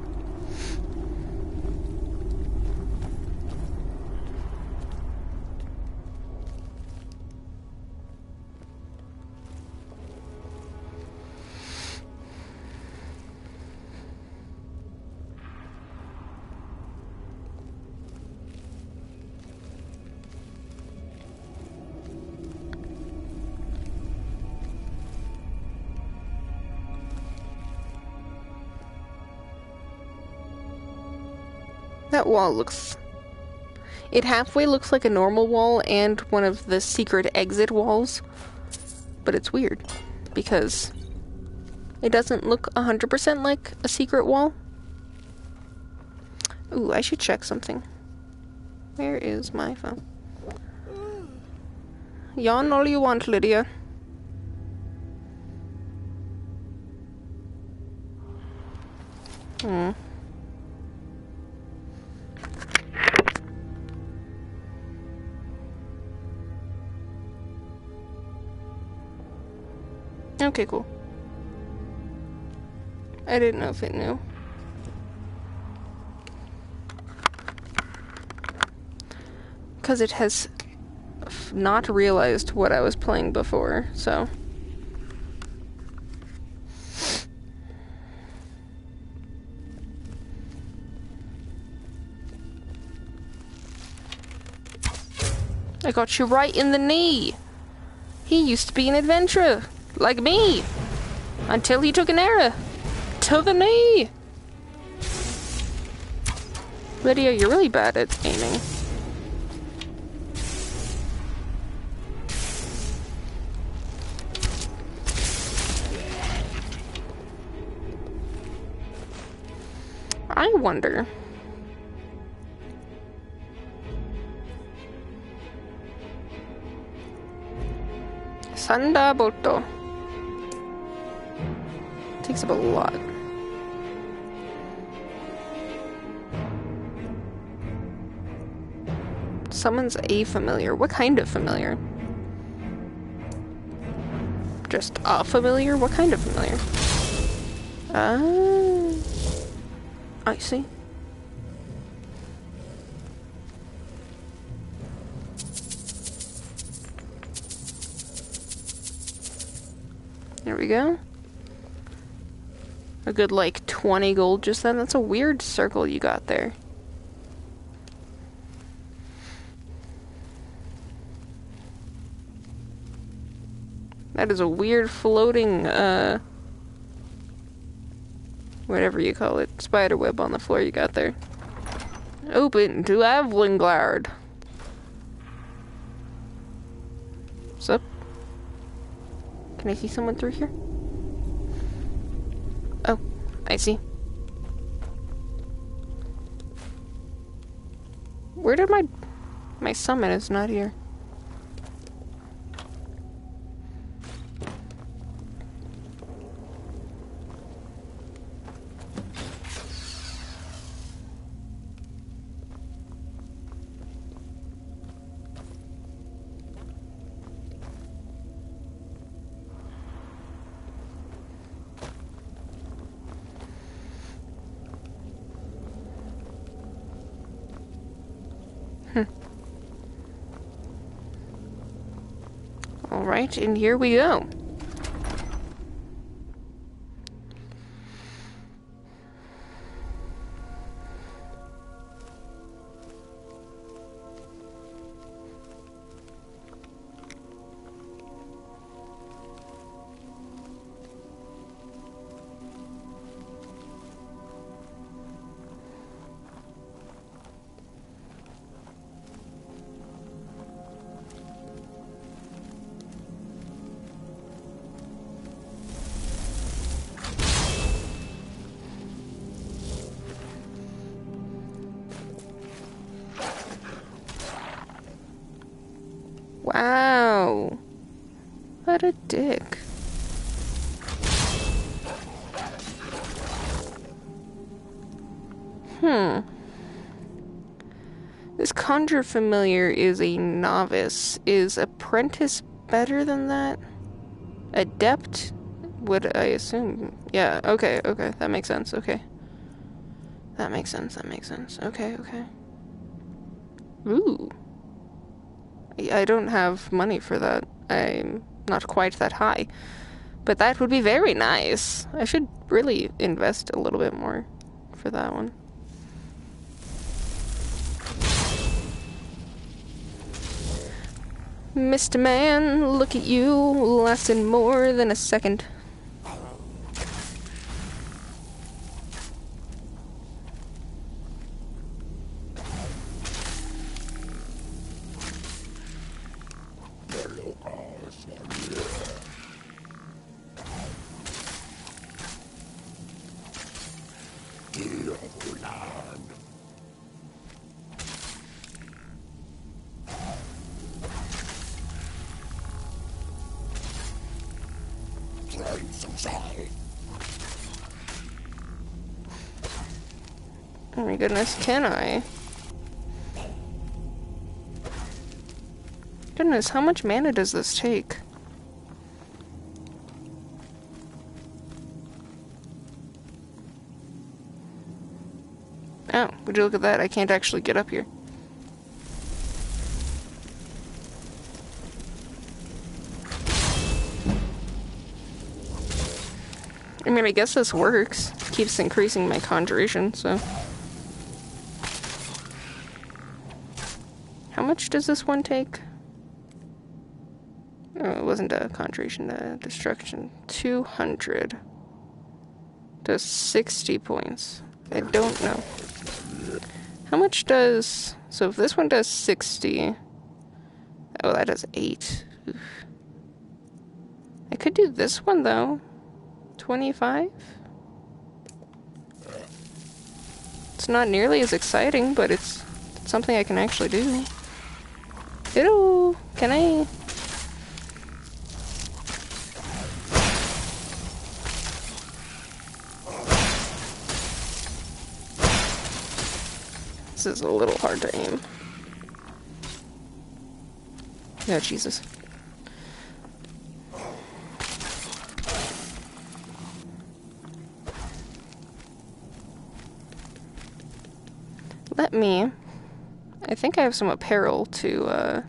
That wall looks... It halfway looks like a normal wall and one of the secret exit walls. But it's weird, because it doesn't look 100% like a secret wall. Ooh, I should check something. Where is my phone? Yawn all you want, Lydia. Okay, cool. I didn't know if it knew. Because it has not realized what I was playing before, so... I got you right in the knee. He used to be an adventurer, like me, until he took an arrow to the knee. Lydia, you're really bad at aiming. I wonder. Sandaboto. Takes up a lot. Summons a familiar. What kind of familiar? Just a familiar? What kind of familiar? I see. There we go. A good, like, 20 gold just then. That's a weird circle you got there. That is a weird floating, whatever you call it, spider web on the floor you got there. Open to Avlingard. What's up? Can I see someone through here? Oh, I see. Where did my summon is not here. Alright, and here we go. Wow. What a dick. This conjure familiar is a novice. Is apprentice better than that? Adept? Would I assume? Yeah, okay. That makes sense. Okay. That makes sense. Okay. Ooh. I don't have money for that. I'm not quite that high. But that would be very nice. I should really invest a little bit more for that one. Mr. Man, look at you, lasting more than a second. Oh my goodness, can I? Goodness, how much mana does this take? Oh, would you look at that? I can't actually get up here. I mean, I guess this works. Keeps increasing my conjuration, so... How much does this one take? Oh, it wasn't a conjuration, destruction. 200. Does 60 points. I don't know. How much does... So if this one does 60... Oh, that does 8. Oof. I could do this one, though. 25? It's not nearly as exciting, but it's something I can actually do. Ew! Can I... This is a little hard to aim. Oh, Jesus. Let me... I think I have some apparel to,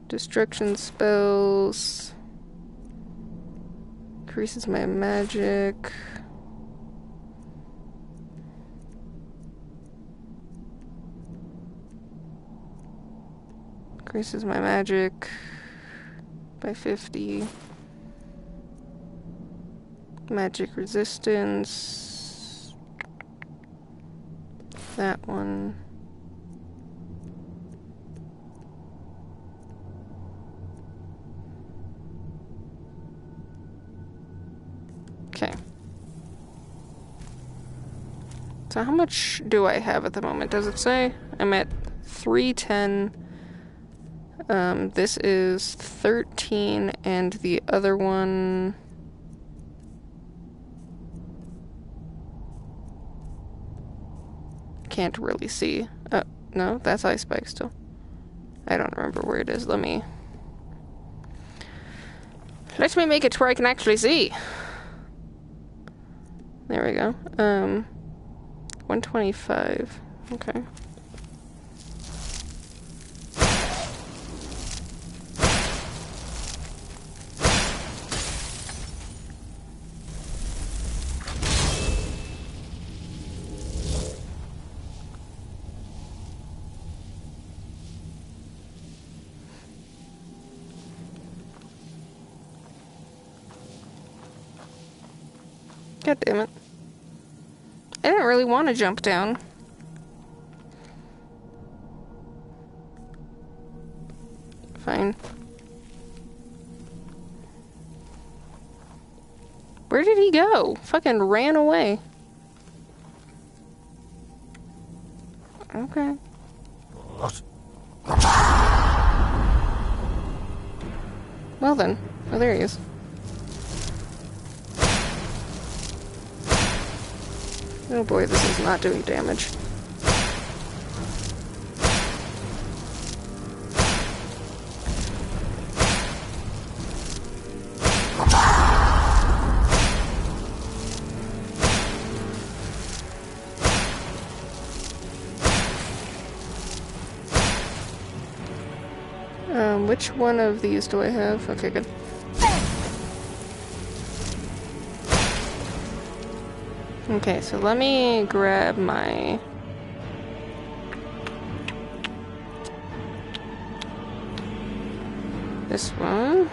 Destruction spells... Increases my magic... Increases my magic by 50. Magic resistance. That one. Okay. So how much do I have at the moment? Does it say? I'm at 310. This is 13, and the other one... Can't really see. Oh, no, that's Ice Spike still. I don't remember where it is. Let me make it to where I can actually see. There we go. 125. Okay. God damn it. I didn't really want to jump down. Fine. Where did he go? Fucking ran away. Okay. Well then. Oh, there he is. Oh boy, this is not doing damage. Which one of these do I have? Okay, good. Okay, so let me grab my... This one.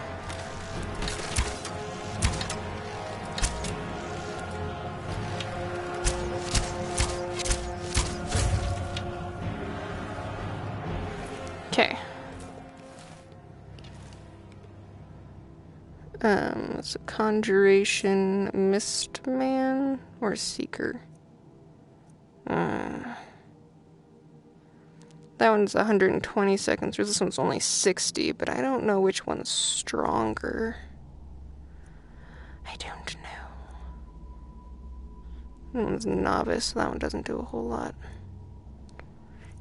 Okay. It's a conjuration, mist man, or seeker. That one's 120 seconds, or this one's only 60, but I don't know which one's stronger. I don't know. That one's novice, so that one doesn't do a whole lot.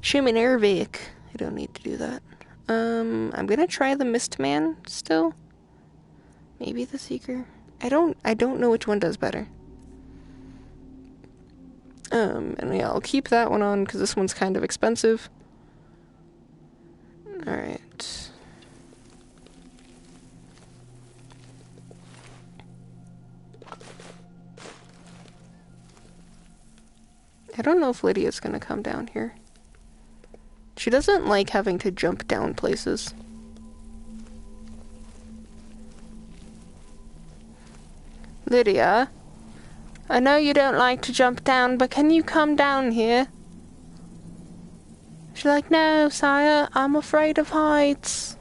Shaman Ervik. I don't need to do that. I'm gonna try the mist man still. Maybe the seeker. I don't know which one does better. And yeah, I'll keep that one on because this one's kind of expensive. Alright. I don't know if Lydia's gonna come down here. She doesn't like having to jump down places. Lydia, I know you don't like to jump down, but can you come down here? She's like, no, sire, I'm afraid of heights.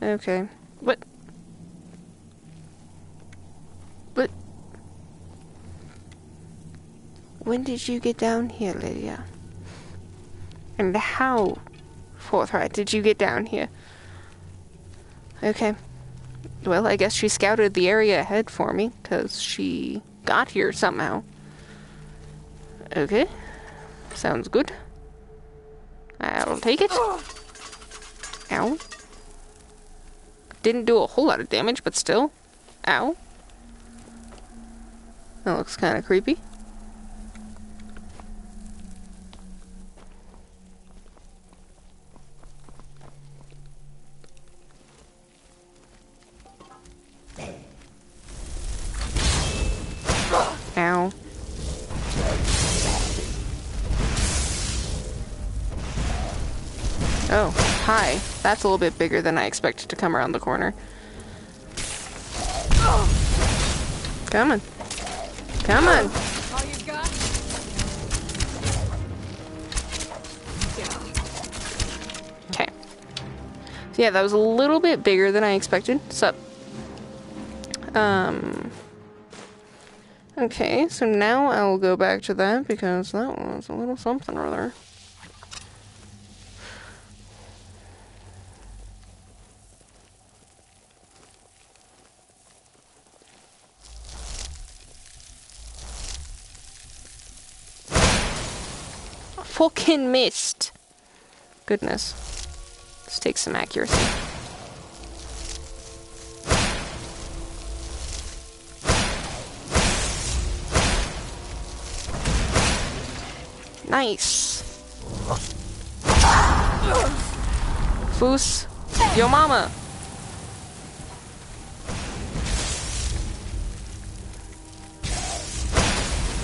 Okay. What? When did you get down here, Lydia? And how, forthright, did you get down here? Okay. Well, I guess she scouted the area ahead for me, because she got here somehow. Okay. Sounds good. I'll take it. Ow. Didn't do a whole lot of damage, but still. Ow. That looks kind of creepy. Ow. Oh, hi. That's a little bit bigger than I expected to come around the corner. Come on. Come on.
All you got?
Okay. So yeah, that was a little bit bigger than I expected. Sup? Okay, so now I'll go back to that because that was a little something or other. Fucking missed. Goodness. This takes some accuracy. Nice. Foos, yo mama.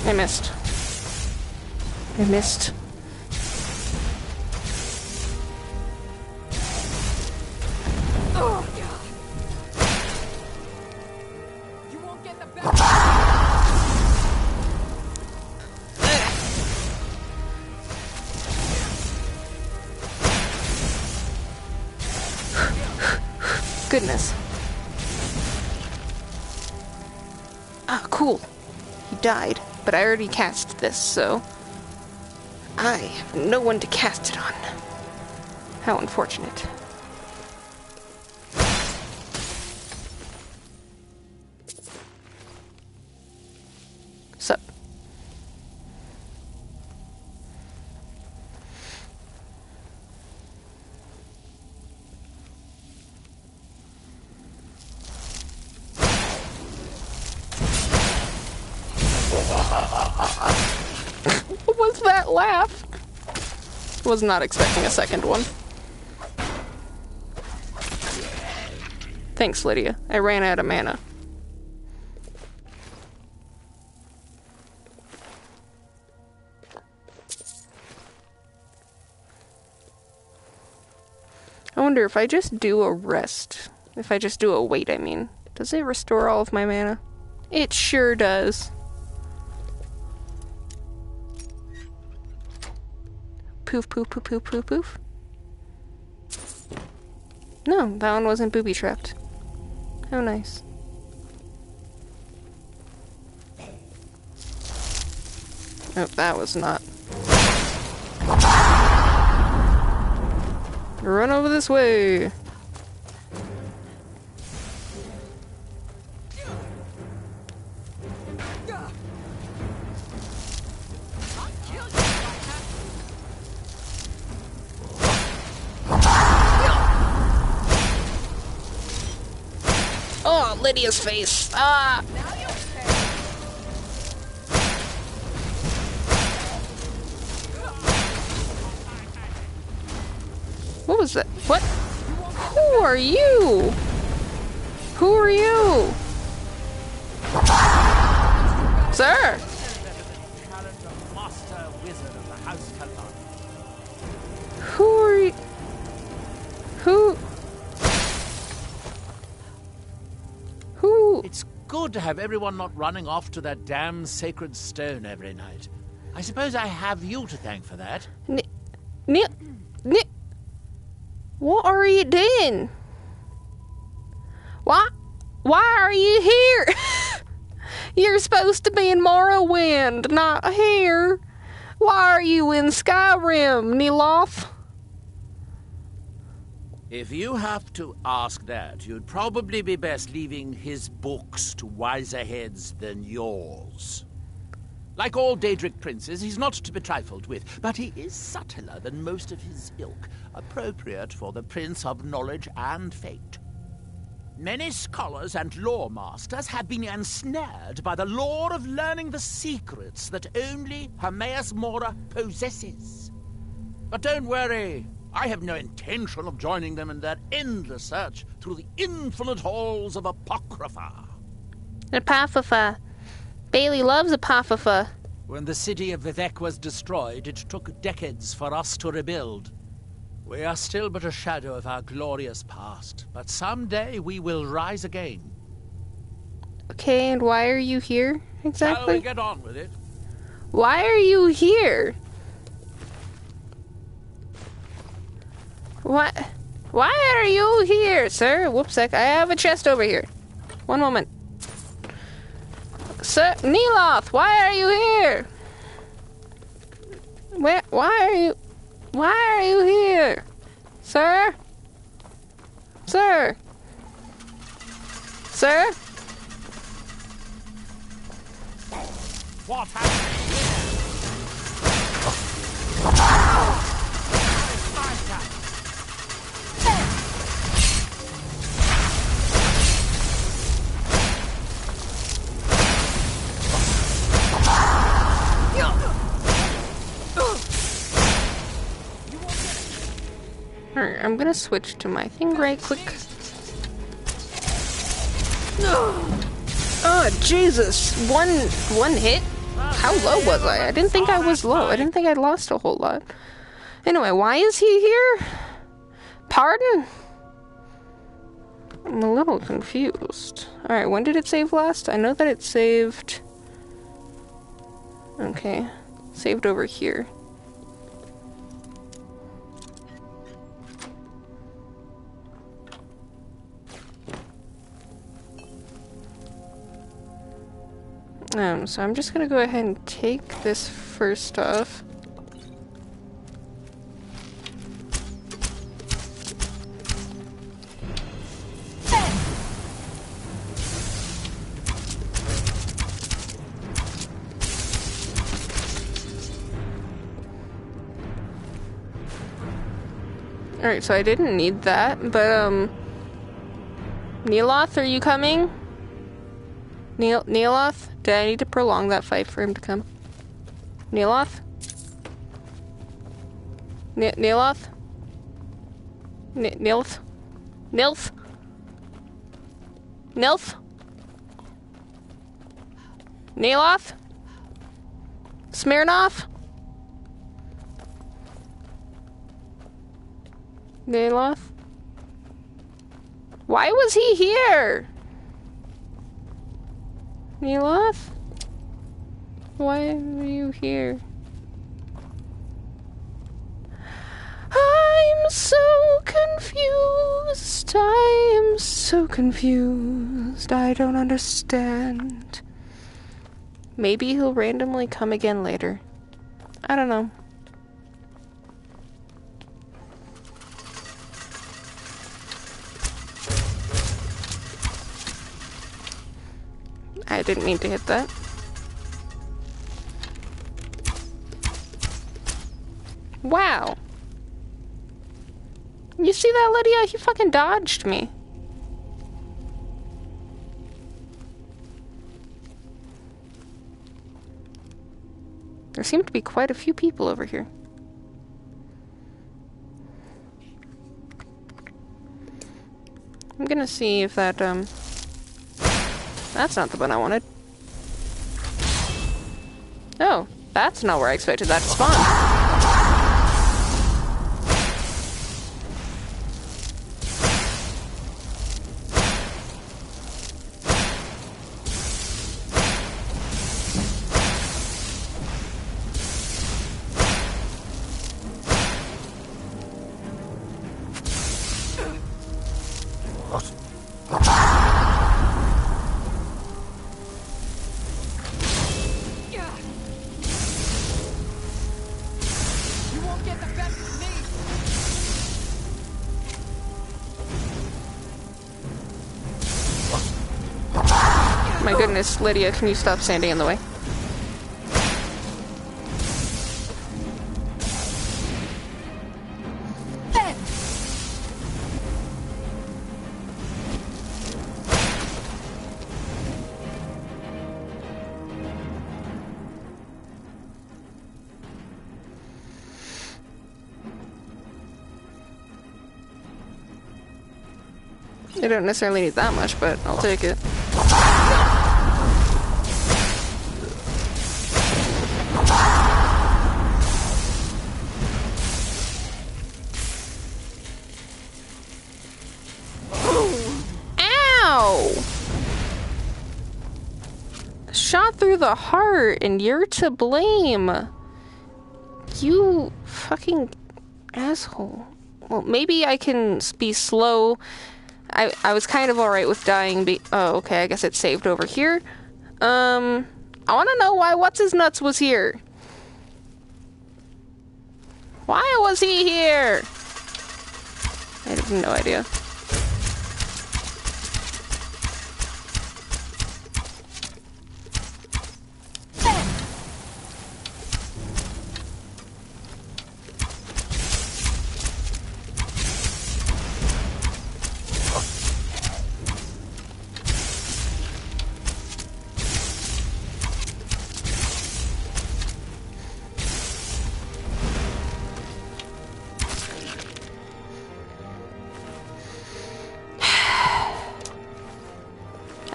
I missed. I missed.
Oh god. You won't get the best.
Goodness. Ah, cool. He died, but I already cast this, so I have no one to cast it on. How unfortunate. Sup? What was that laugh? Was not expecting a second one. Thanks, Lydia. I ran out of mana. I wonder if I just do a rest. If I just do a wait, I mean. Does it restore all of my mana? It sure does. Poof, poof, poof, poof, poof, poof. No, that one wasn't booby-trapped. How nice. Oh, that was not. Run over this way. Oh, Lydia's face. Ah. What was that? What? Who are you? Who are you? Sir?
good to have everyone not running off to that damn sacred stone every night. I suppose I have you to thank for that.
What are you doing? Why are you here? You're supposed to be in Morrowind, not here. Why are you in Skyrim, Neloth?
If you have to ask that, you'd probably be best leaving his books to wiser heads than yours. Like all Daedric princes, he's not to be trifled with, but he is subtler than most of his ilk, appropriate for the Prince of Knowledge and Fate. Many scholars and lore masters have been ensnared by the lure of learning the secrets that only Hermaeus Mora possesses. But don't worry, I have no intention of joining them in their endless search through the infinite halls of Apocrypha.
Apocrypha. Bailey loves Apocrypha.
When the city of Vivek was destroyed, it took decades for us to rebuild. We are still but a shadow of our glorious past, but someday we will rise again.
Okay, and why are you here exactly?
Shall we get on with it?
Why are you here? What? Why are you here, sir? Whoops, I have a chest over here. One moment. Sir, Neloth, why are you here? Why are you here? Sir? Sir? Sir?
What happened
Alright, I'm gonna switch to my thing right quick. Oh, Jesus! One hit? How low was I? I didn't think I was low. I didn't think I'd lost a whole lot. Anyway, why is he here? Pardon? I'm a little confused. Alright, when did it save last? I know that it saved... Okay. Saved over here. So I'm just gonna go ahead and take this first off. Alright, so I didn't need that, but, Neloth, are you coming? Neloth? Did I need to prolong that fight for him to come? Neloth? Neloth? Nilth? Nilth? Nilth? Neloth? Smirnoff? Neloth? Why was he here? Neloth? Why are you here? I'm so confused. I am so confused. I don't understand. Maybe he'll randomly come again later. I don't know. I didn't mean to hit that. Wow. You see that, Lydia? He fucking dodged me. There seem to be quite a few people over here. I'm gonna see if that, that's not the one I wanted. Oh, that's not where I expected that to spawn. goodness, Lydia, can you stop standing in the way? I don't necessarily need that much, but I'll take it. Ow! Shot through the heart, and you're to blame. You fucking asshole. Well, maybe I can be slow. I was kind of alright with dying. Oh, okay, I guess it saved over here. I want to know why What's-His-Nuts was here. Why was he here? I have no idea.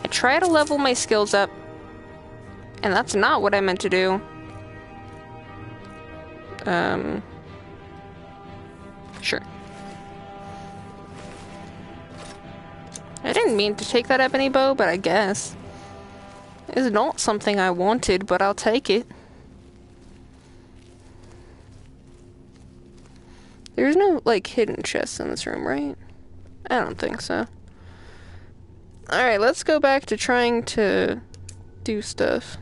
Try to level my skills up, and that's not what I meant to do. Sure. I didn't mean to take that ebony bow, but I guess. It's not something I wanted, but I'll take it. There's no, like, hidden chests in this room, right? I don't think so. Alright, let's go back to trying to do stuff.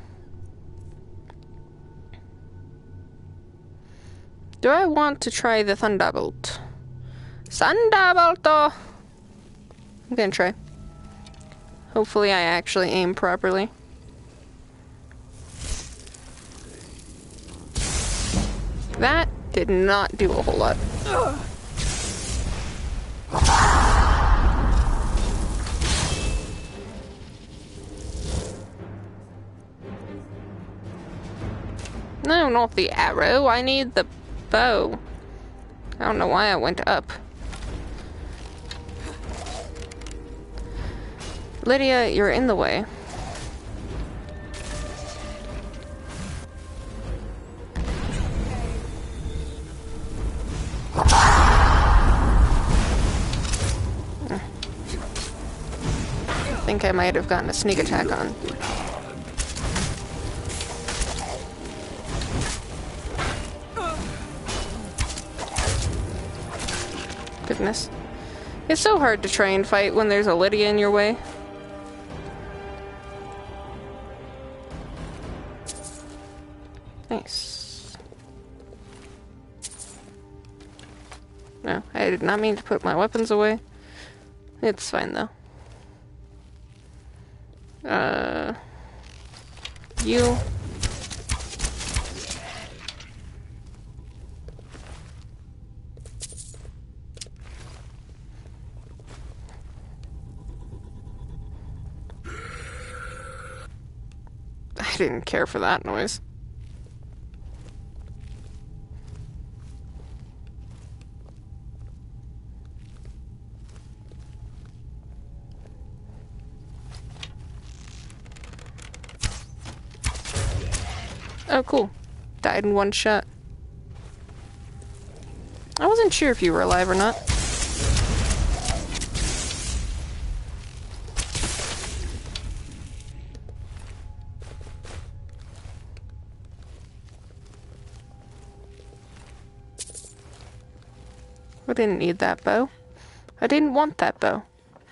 Do I want to try the Thunderbolt? Thunderbolt! I'm gonna try. Hopefully I actually aim properly. That did not do a whole lot. No, not the arrow. I need the bow. I don't know why I went up. Lydia, you're in the way. I think I might have gotten a sneak attack on. Goodness. It's so hard to try and fight when there's a Lydia in your way. Nice. No, I did not mean to put my weapons away. It's fine though. You. I didn't care for that noise. Oh, cool. Died in one shot. I wasn't sure if you were alive or not. I didn't need that bow. I didn't want that bow.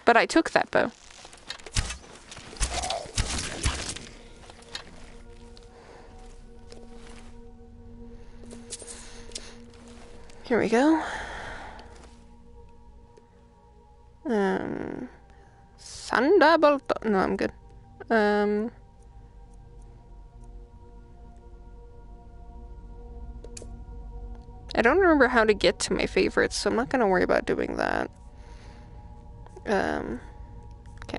But I took that bow. Here we go. Thunderbolt. No, I'm good. I don't remember how to get to my favorites, so I'm not gonna worry about doing that. Okay.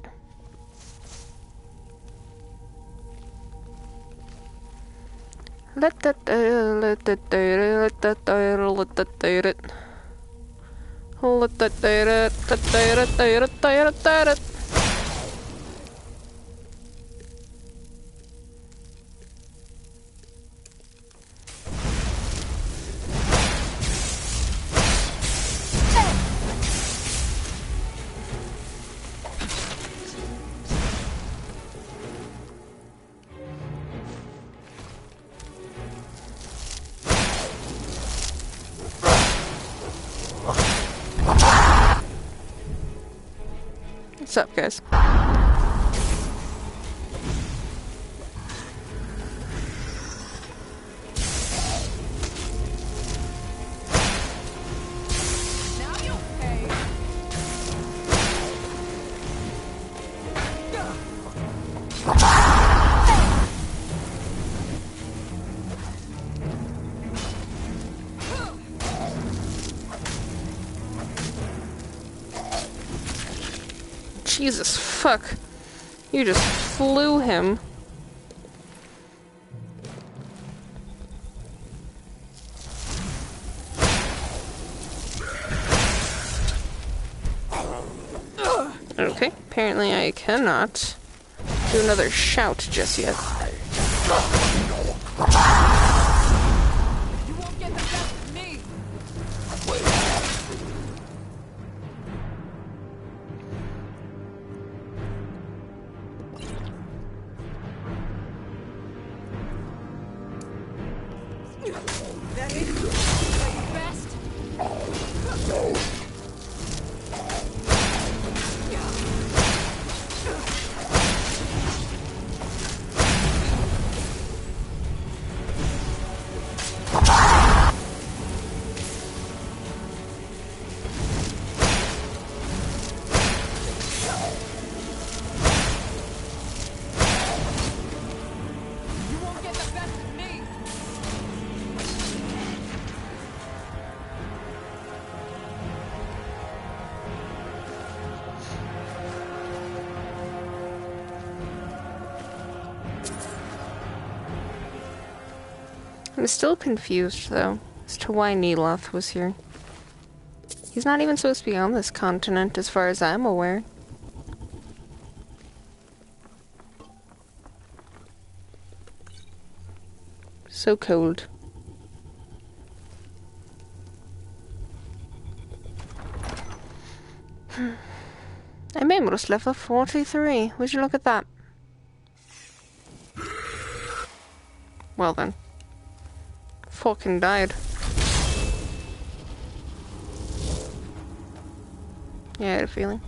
What's up, guys?
Now you pay.
Jesus fuck. You just flew him. Okay, apparently I cannot do another shout just yet.
You won't get the best of me. That it? Is that your best? You won't get the best of me.
I'm still confused, though, as to why Neloth was here. He's not even supposed to be on this continent, as far as I'm aware. So cold. I'm almost level 43. Would you look at that? Well then. Fucking died. Yeah, I had a feeling.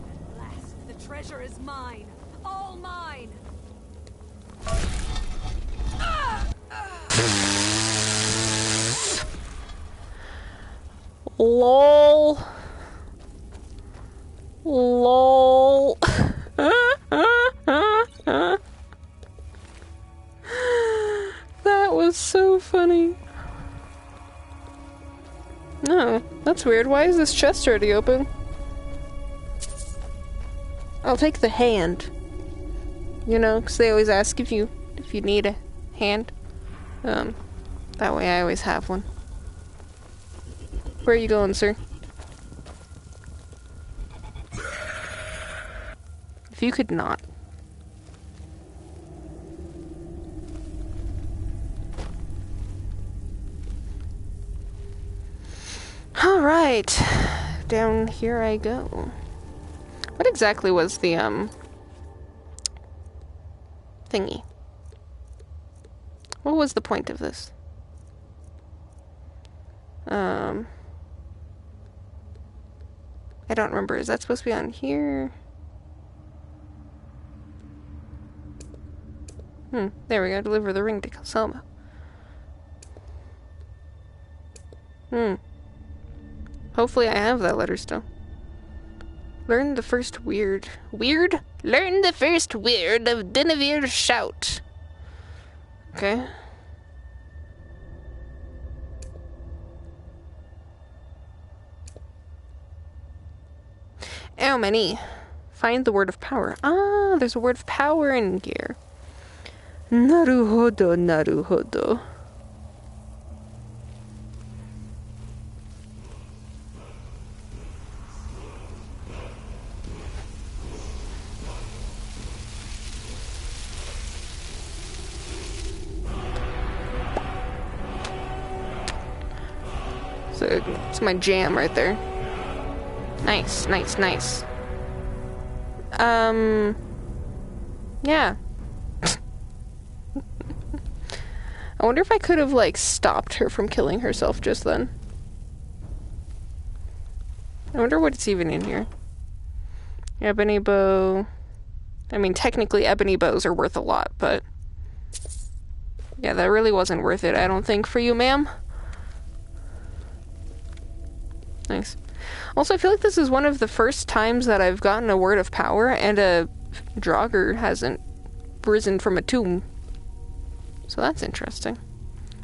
At last, the treasure is mine. All mine.
LOL. LOL. That was so funny. No, that's weird. Why is this chest already open? I'll take the hand. You know, because they always ask if you need a hand. That way I always have one. Where are you going, sir? If you could not. Alright. Down here I go. What exactly was the, thingy? What was the point of this? I don't remember. Is that supposed to be on here? There we go. Deliver the ring to Selma. Hopefully I have that letter still. Learn the first weird... Weird? Learn the first weird of Dinavir's shout. Okay. Ow, many. Find the word of power. Ah, there's a word of power in here. Naruhodo, naruhodo. So it's my jam right there. Nice, nice, nice. Yeah. I wonder if I could have, like, stopped her from killing herself just then. I wonder what's even in here. Ebony bow. I mean, technically ebony bows are worth a lot, but... yeah, that really wasn't worth it, I don't think, for you, ma'am. Nice. Also, I feel like this is one of the first times that I've gotten a word of power and a Draugr hasn't risen from a tomb. So that's interesting.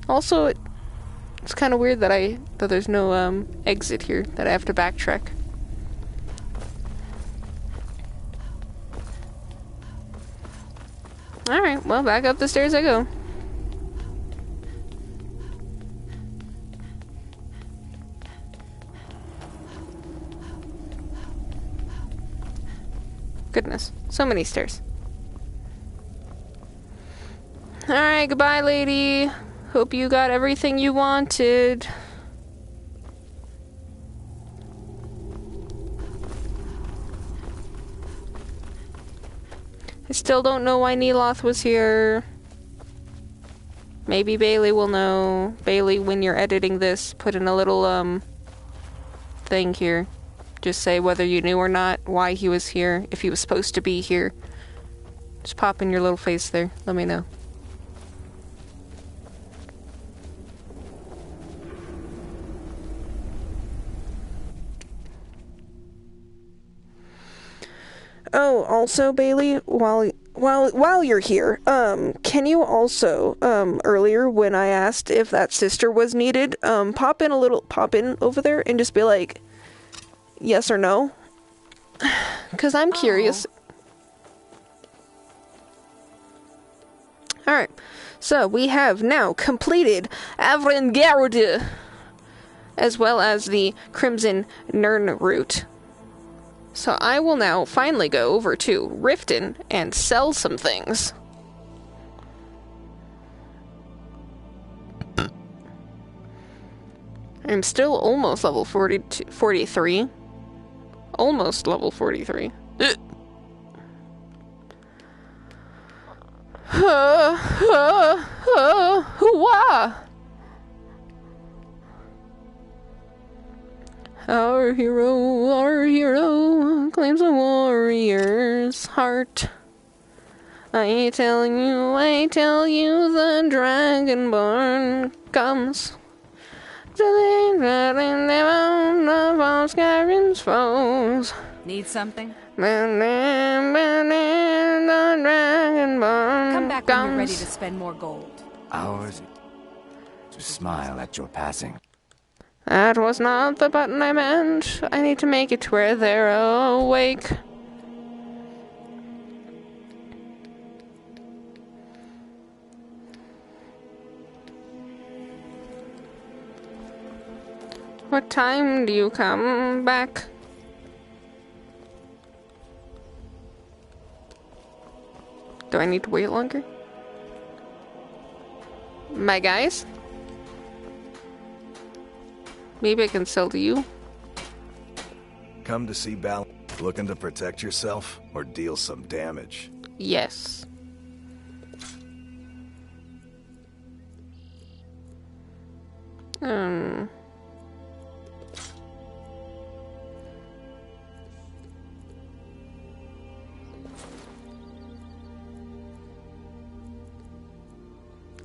Also, it's kind of weird that there's no exit here, that I have to backtrack. Alright, well, back up the stairs I go. Goodness, so many stairs. Alright, goodbye, lady. Hope you got everything you wanted. I still don't know why Neloth was here. Maybe Bailey will know. Bailey, when you're editing this, put in a little, thing here. Just say whether you knew or not, why he was here, if he was supposed to be here. Just pop in your little face there. Let me know. Oh, also, Bailey, while you're here, can you also, earlier when I asked if that sister was needed, pop in over there and just be like, yes or no? Because I'm curious. Alright, so we have now completed Avrangarde, as well as the Crimson Nern route. So I will now finally go over to Riften and sell some things. I'm still almost level 43. Almost level 43. Our hero claims a warrior's heart. I tell you, the Dragonborn comes to the of Skyrim's foes.
Need something?
The Dragonborn
Come back when you're ready to spend more gold.
Ours to smile at your passing.
That was not the button I meant. I need to make it where they're awake. What time do you come back? Do I need to wait longer? My guys? Maybe I can sell to you.
Come to see Bal. Looking to protect yourself or deal some damage?
Yes.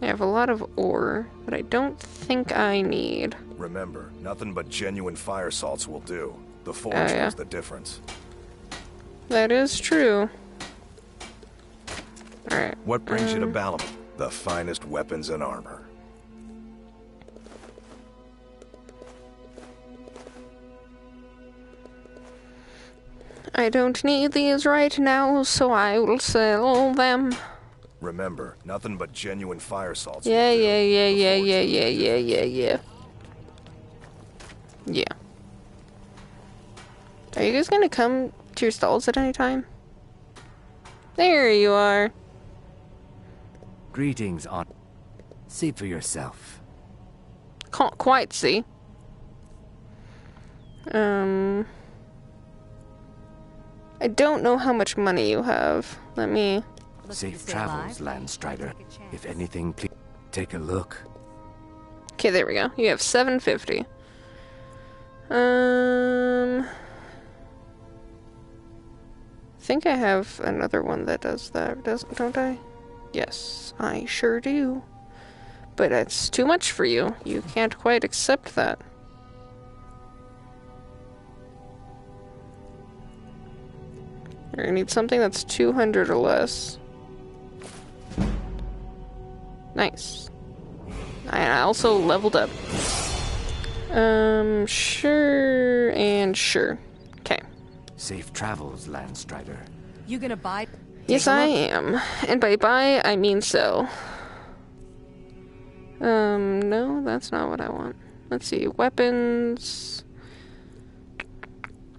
I have a lot of ore, but I don't think I need.
Remember, nothing but genuine fire salts will do. The forge
yeah.
knows the difference.
That is true. Alright.
What brings you to Balam? The finest weapons and armor.
I don't need these right now, so I will sell them.
Remember, nothing but genuine fire salts.
Yeah.
will do.
Yeah. Are you guys gonna come to your stalls at any time? There you are.
Greetings, on. See for yourself.
Can't quite see. I don't know how much money you have. Let me...
Safe travels, Landstrider. If anything, please take a look.
Okay, there we go. You have 750. I think I have another one that does that, don't I? Yes, I sure do. But it's too much for you. You can't quite accept that. I need something that's 200 or less. Nice. I also leveled up. Sure and sure. Okay.
Safe travels, Landstrider.
You gonna buy?
Yes, I am. And by buy, I mean sell. No, that's not what I want. Let's see. Weapons.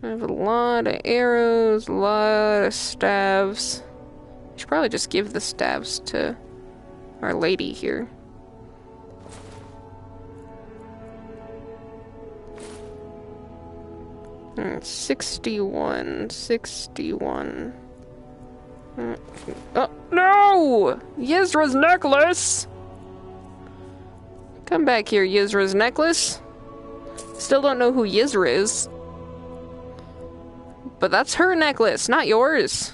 I have a lot of arrows, a lot of staves. I should probably just give the staves to our lady here. Hmm, 61. Oh, no! Yizra's necklace! Come back here, Yizra's necklace. Still don't know who Yizra is. But that's her necklace, not yours.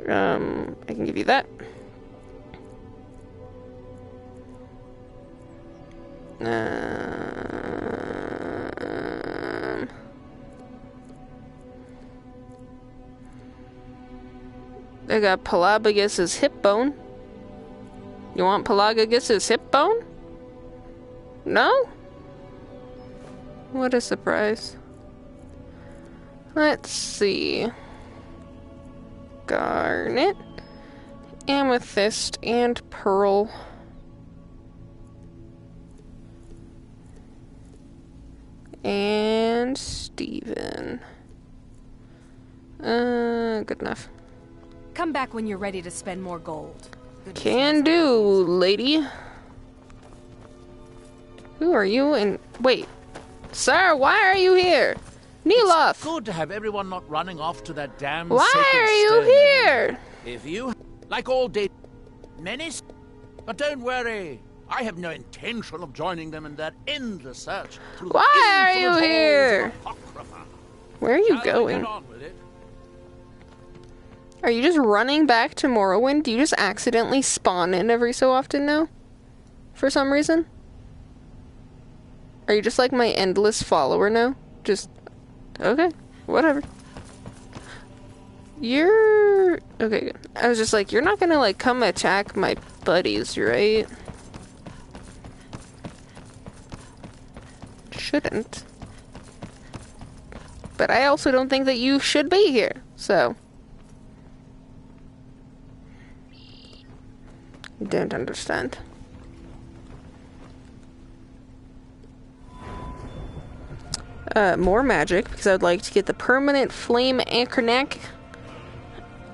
I can give you that. I got Pelagius's hip bone. You want Pelagius's hip bone? No? What a surprise. Let's see. Garnet, amethyst, and pearl. And Steven. Good enough.
Come back when you're ready to spend more gold.
Can do, lady. Who are you? And wait, sir, why are you here? Neloth!
It's good to have everyone not running off to that damn
Why
sacred
are you
stone
here?
again. If you, like all day, menace, but don't worry, I have no intention of joining them in that endless search.
Why are you here? Where are you going? Are you just running back to Morrowind? Do you just accidentally spawn in every so often now? For some reason? Are you just like my endless follower now? Just... okay, whatever. You're... okay, good. I was just like, you're not gonna like come attack my buddies, right? Shouldn't. But I also don't think that you should be here, so... I don't understand. More magic, because I would like to get the permanent flame anchor neck.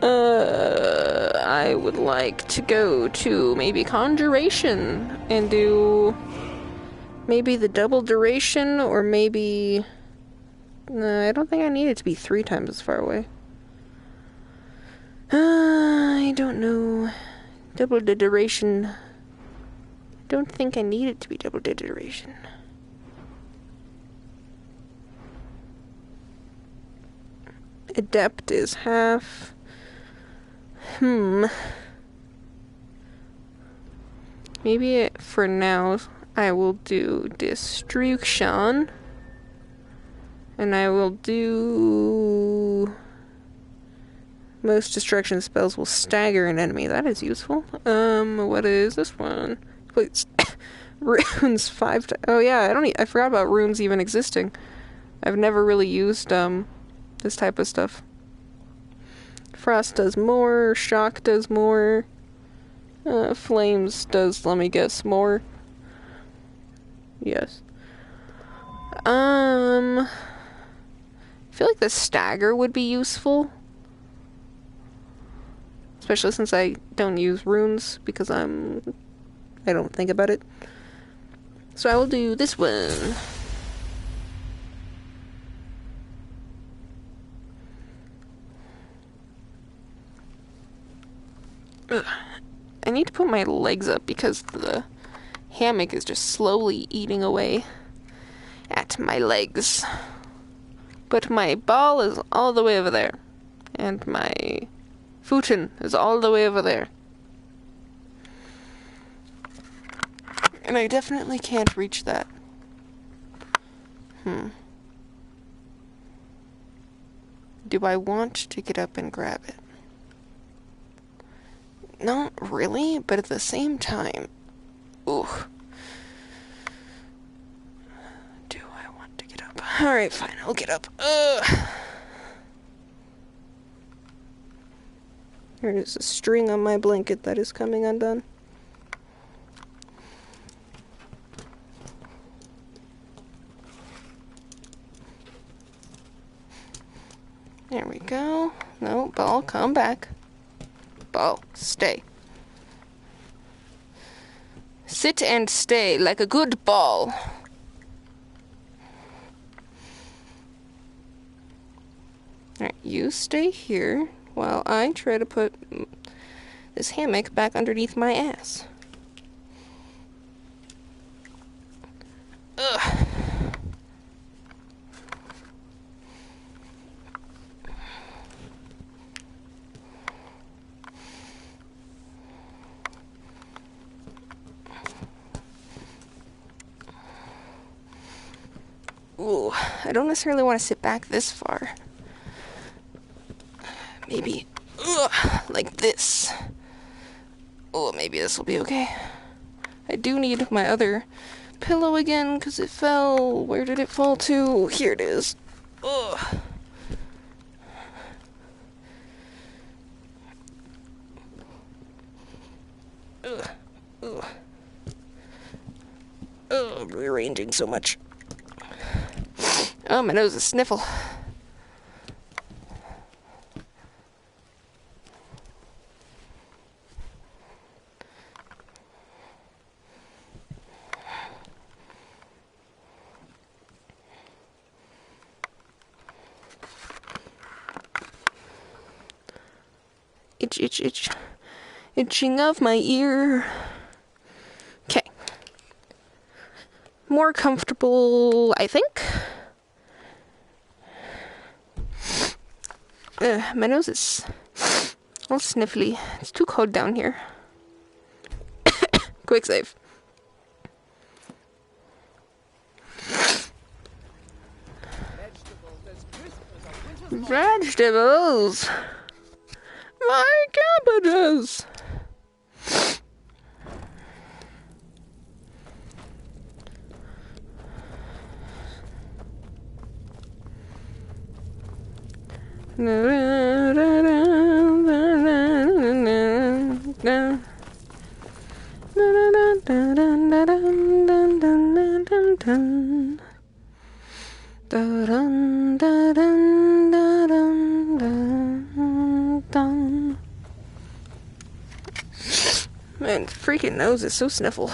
I would like to go to maybe conjuration and do maybe the double duration, or maybe... no, I don't think I need it to be 3 times as far away. I don't know. Double the duration. Don't think I need it to be double the duration. Adept is half. Maybe for now I will do Destruction. And I will do... Most destruction spells will stagger an enemy. That is useful. What is this one? Please. Runes 5 oh yeah, I forgot about runes even existing. I've never really used, this type of stuff. Frost does more, Shock does more, Flames does, let me guess, more. Yes. I feel like the stagger would be useful. Especially since I don't use runes because I don't think about it. So I will do this one. Ugh. I need to put my legs up because the hammock is just slowly eating away at my legs. But my ball is all the way over there. And my futon is all the way over there. And I definitely can't reach that. Do I want to get up and grab it? Not really, but at the same time... Ooh. Do I want to get up? Alright, fine, I'll get up. There is a string on my blanket that is coming undone. There we go. No, ball, come back. Ball, stay. Sit and stay like a good ball. Alright, you stay here while I try to put this hammock back underneath my ass. Ugh. Ooh, I don't necessarily want to sit back this far. Maybe, like this. Oh, maybe this will be okay. I do need my other pillow again, because it fell. Where did it fall to? Here it is. Ugh. Ugh. Ugh. Oh, I'm rearranging so much. Oh, my nose is sniffle. Itch, itch, itch. Itching of my ear. Okay. More comfortable, I think. My nose is all sniffly. It's too cold down here. Quick save. Vegetables! My cabbages! Man, freaking nose is so sniffle.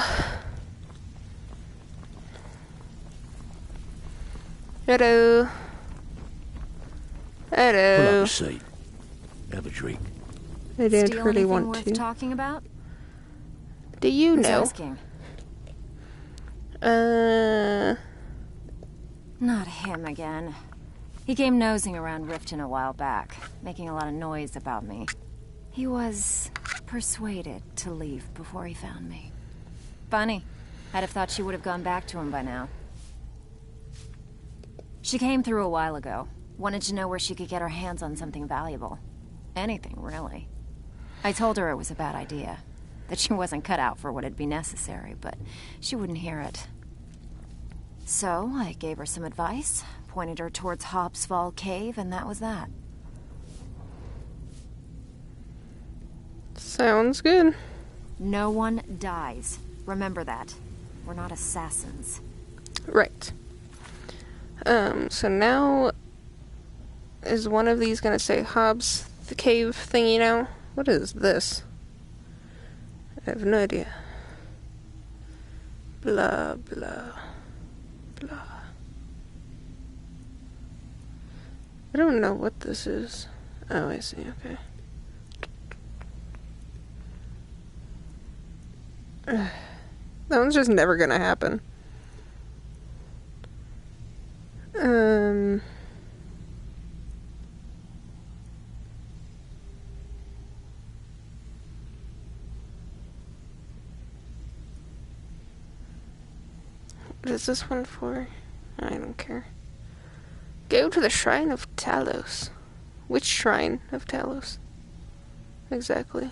Hello.
Pull
Hello.
up a seat. Have a drink.
I didn't
Steal
really
anything
want
worth
to.
talking about?
Do you
Who's
know?
asking? Not him again. He came nosing around Riften a while back, making a lot of noise about me. He was persuaded to leave before he found me.
Funny. I'd have thought she would have gone back to him by now. She came through a while ago. Wanted to know where she could get her hands on something valuable. Anything, really. I told her it was a bad idea. That she wasn't cut out for what'd be necessary, but she wouldn't hear it. So, I gave her some advice, pointed her towards Hobbs Fall Cave, and that was that.
Sounds good.
No one dies. Remember that. We're not assassins.
Right. So now... Is one of these gonna say Hobbs the Cave thingy now? What is this? I have no idea. Blah, blah, blah. I don't know what this is. Oh, I see, okay. That one's just never gonna happen. What is this one for? I don't care. Go to the Shrine of Talos. Which Shrine of Talos? Exactly.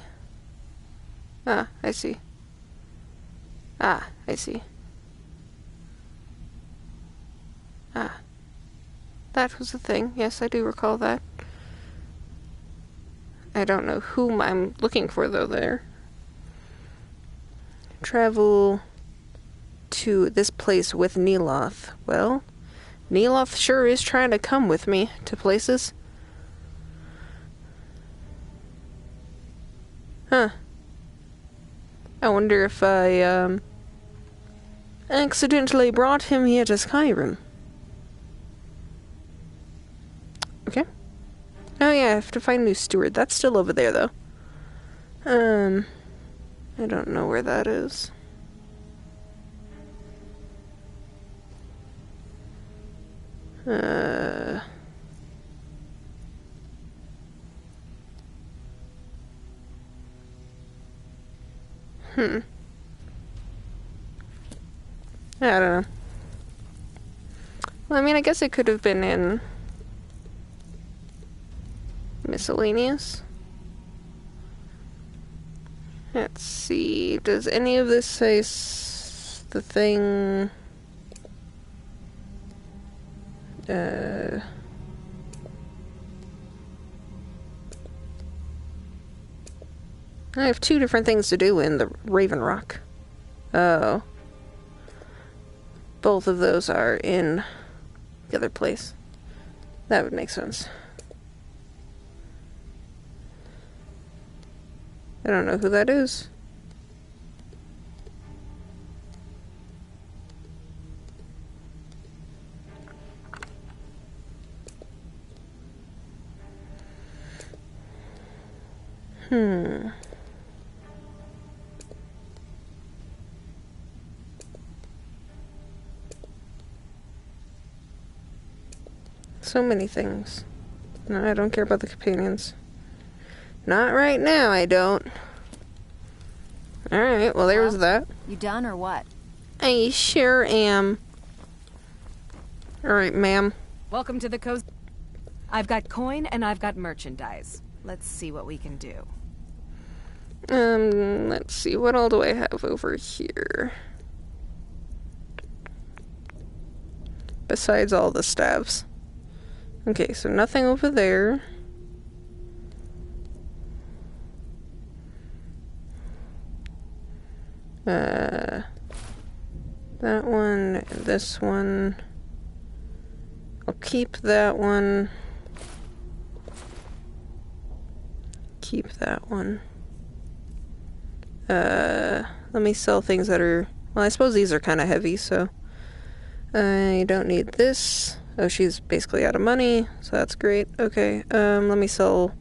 Ah, I see. Ah, I see. Ah. That was the thing. Yes, I do recall that. I don't know whom I'm looking for, though, there. Travel to this place with Neloth. Well, Neloth sure is trying to come with me to places. Huh. I wonder if I, accidentally brought him here to Skyrim. Okay. Oh yeah, I have to find a new steward. That's still over there, though. I don't know where that is. I don't know. Well, I mean, I guess it could have been in miscellaneous. Let's see. Does any of this say the thing? I have two different things to do in the Raven Rock. Oh. Both of those are in the other place. That would make sense. I don't know who that is. So many things. No, I don't care about the companions. Not right now, I don't. Alright, well, there's that.
You done or what?
I sure am. Alright, ma'am.
Welcome to the coast. I've got coin and I've got merchandise. Let's see what we can do.
Let's see. What all do I have over here? Besides all the staves. Okay, so nothing over there. That one, and this one. I'll keep that one. Keep that one. Let me sell things that are... Well, I suppose these are kind of heavy, so... I don't need this. Oh, she's basically out of money, so that's great. Okay, let me sell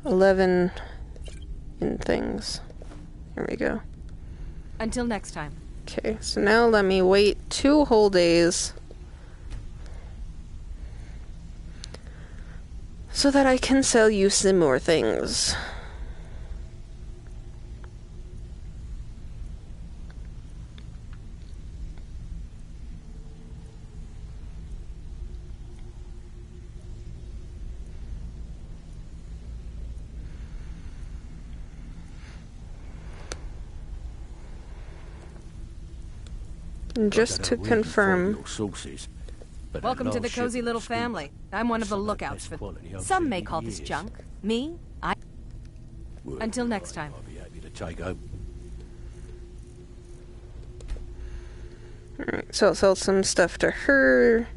11 in things. Here we go.
Until next time.
Okay, so now let me wait 2 whole days so that I can sell you some more things. And just to confirm...
Welcome to the cozy little family. I'm one of the lookouts for... Some may call this junk. Me, I... Until next time.
Alright, so I'll sell some stuff to her.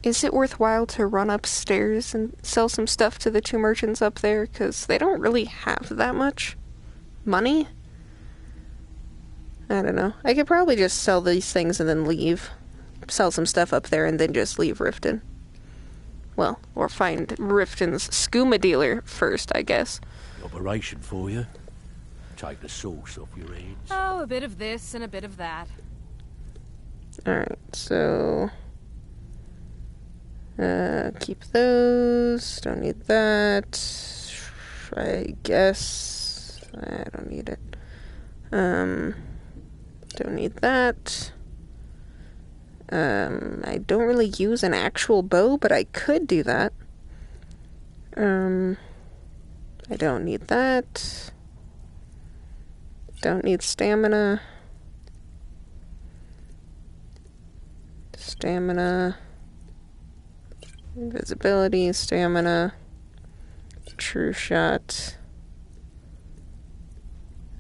Is it worthwhile to run upstairs and sell some stuff to the two merchants up there? Because they don't really have that much money. I don't know. I could probably just sell these things and then leave. Sell some stuff up there and then just leave Riften. Well, or find Riften's skooma dealer first, I guess.
Operation for you. Take the sauce off your heads.
Oh, a bit of this and a bit of that.
Alright, so... keep those. Don't need that. I guess... I don't need it. Don't need that. I don't really use an actual bow, but I could do that. I don't need that. Don't need stamina. Stamina. Invisibility, stamina. True shot.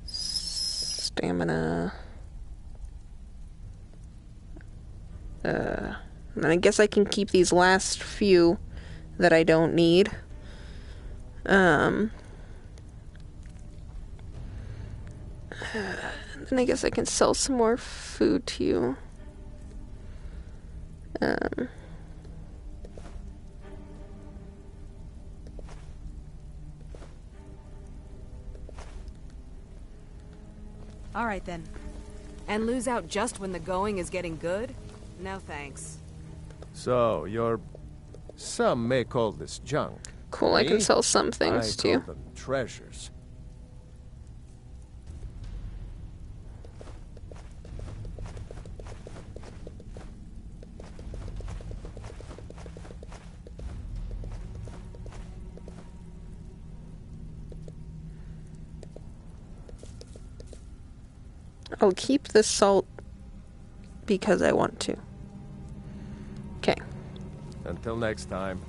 Stamina. And I guess I can keep these last few that I don't need. Then I guess I can sell some more food to you.
All right, then. And lose out just when the going is getting good? No thanks.
So, some may call this junk.
Cool, I can sell some things
I
too.
call them treasures.
I'll keep the salt because I want to. Okay.
Until next time.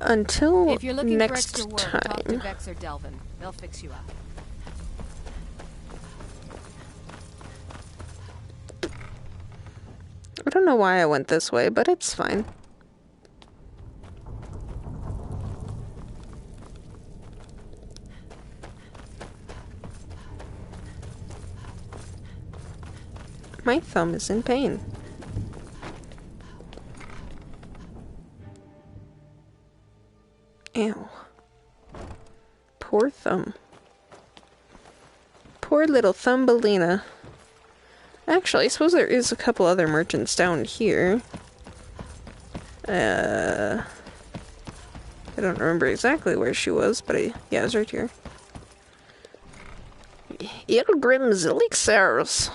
Until
if you're looking
next
for extra work,
time.
talk to Vex or Delvin. They'll fix you up.
I don't know why I went this way, but it's fine. My thumb is in pain. Ew. Poor thumb. Poor little Thumbelina. Actually, I suppose there is a couple other merchants down here. I don't remember exactly where she was, but yeah, it was right here. Ilgrim's elixirs.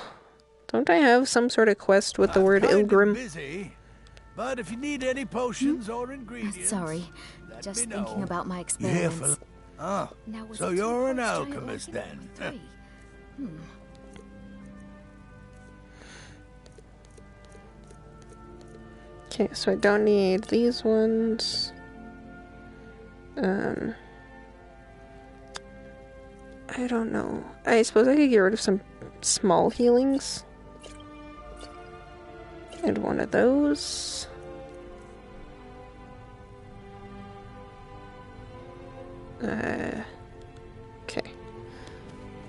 Don't I have some sort of quest with the word Ilgrim?
Busy, but if you need any potions or ingredients,
Sorry, just
me know.
thinking about my
You here
experiments.
for... so you're an alchemist then?
Okay, so I don't need these ones. I don't know. I suppose I could get rid of some small healings. And one of those. Okay.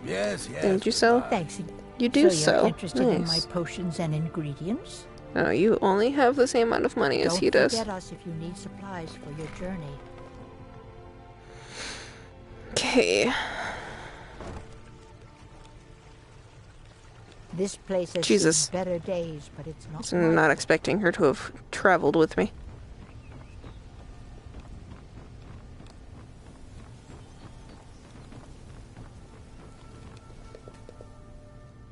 Yes.
Did you sell?
Thanks.
You do
so.
sell.
You're interested in my
Nice.
potions and ingredients?
Oh, you only have the same amount of money as he does.
Don't forget us if you need supplies for your journey.
Okay.
This place has
Jesus.
seen better days, but it's not.
I'm not expecting her to have traveled with me.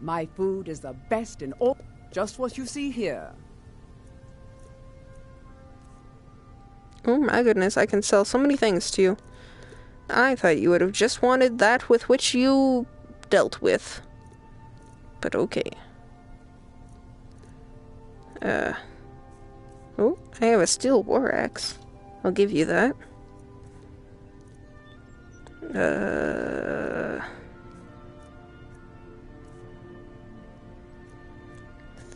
My food is the best in all. Just what you see here.
Oh my goodness, I can sell so many things to you. I thought you would have just wanted that with which you dealt with. but okay. Oh, I have a steel war axe. I'll give you that.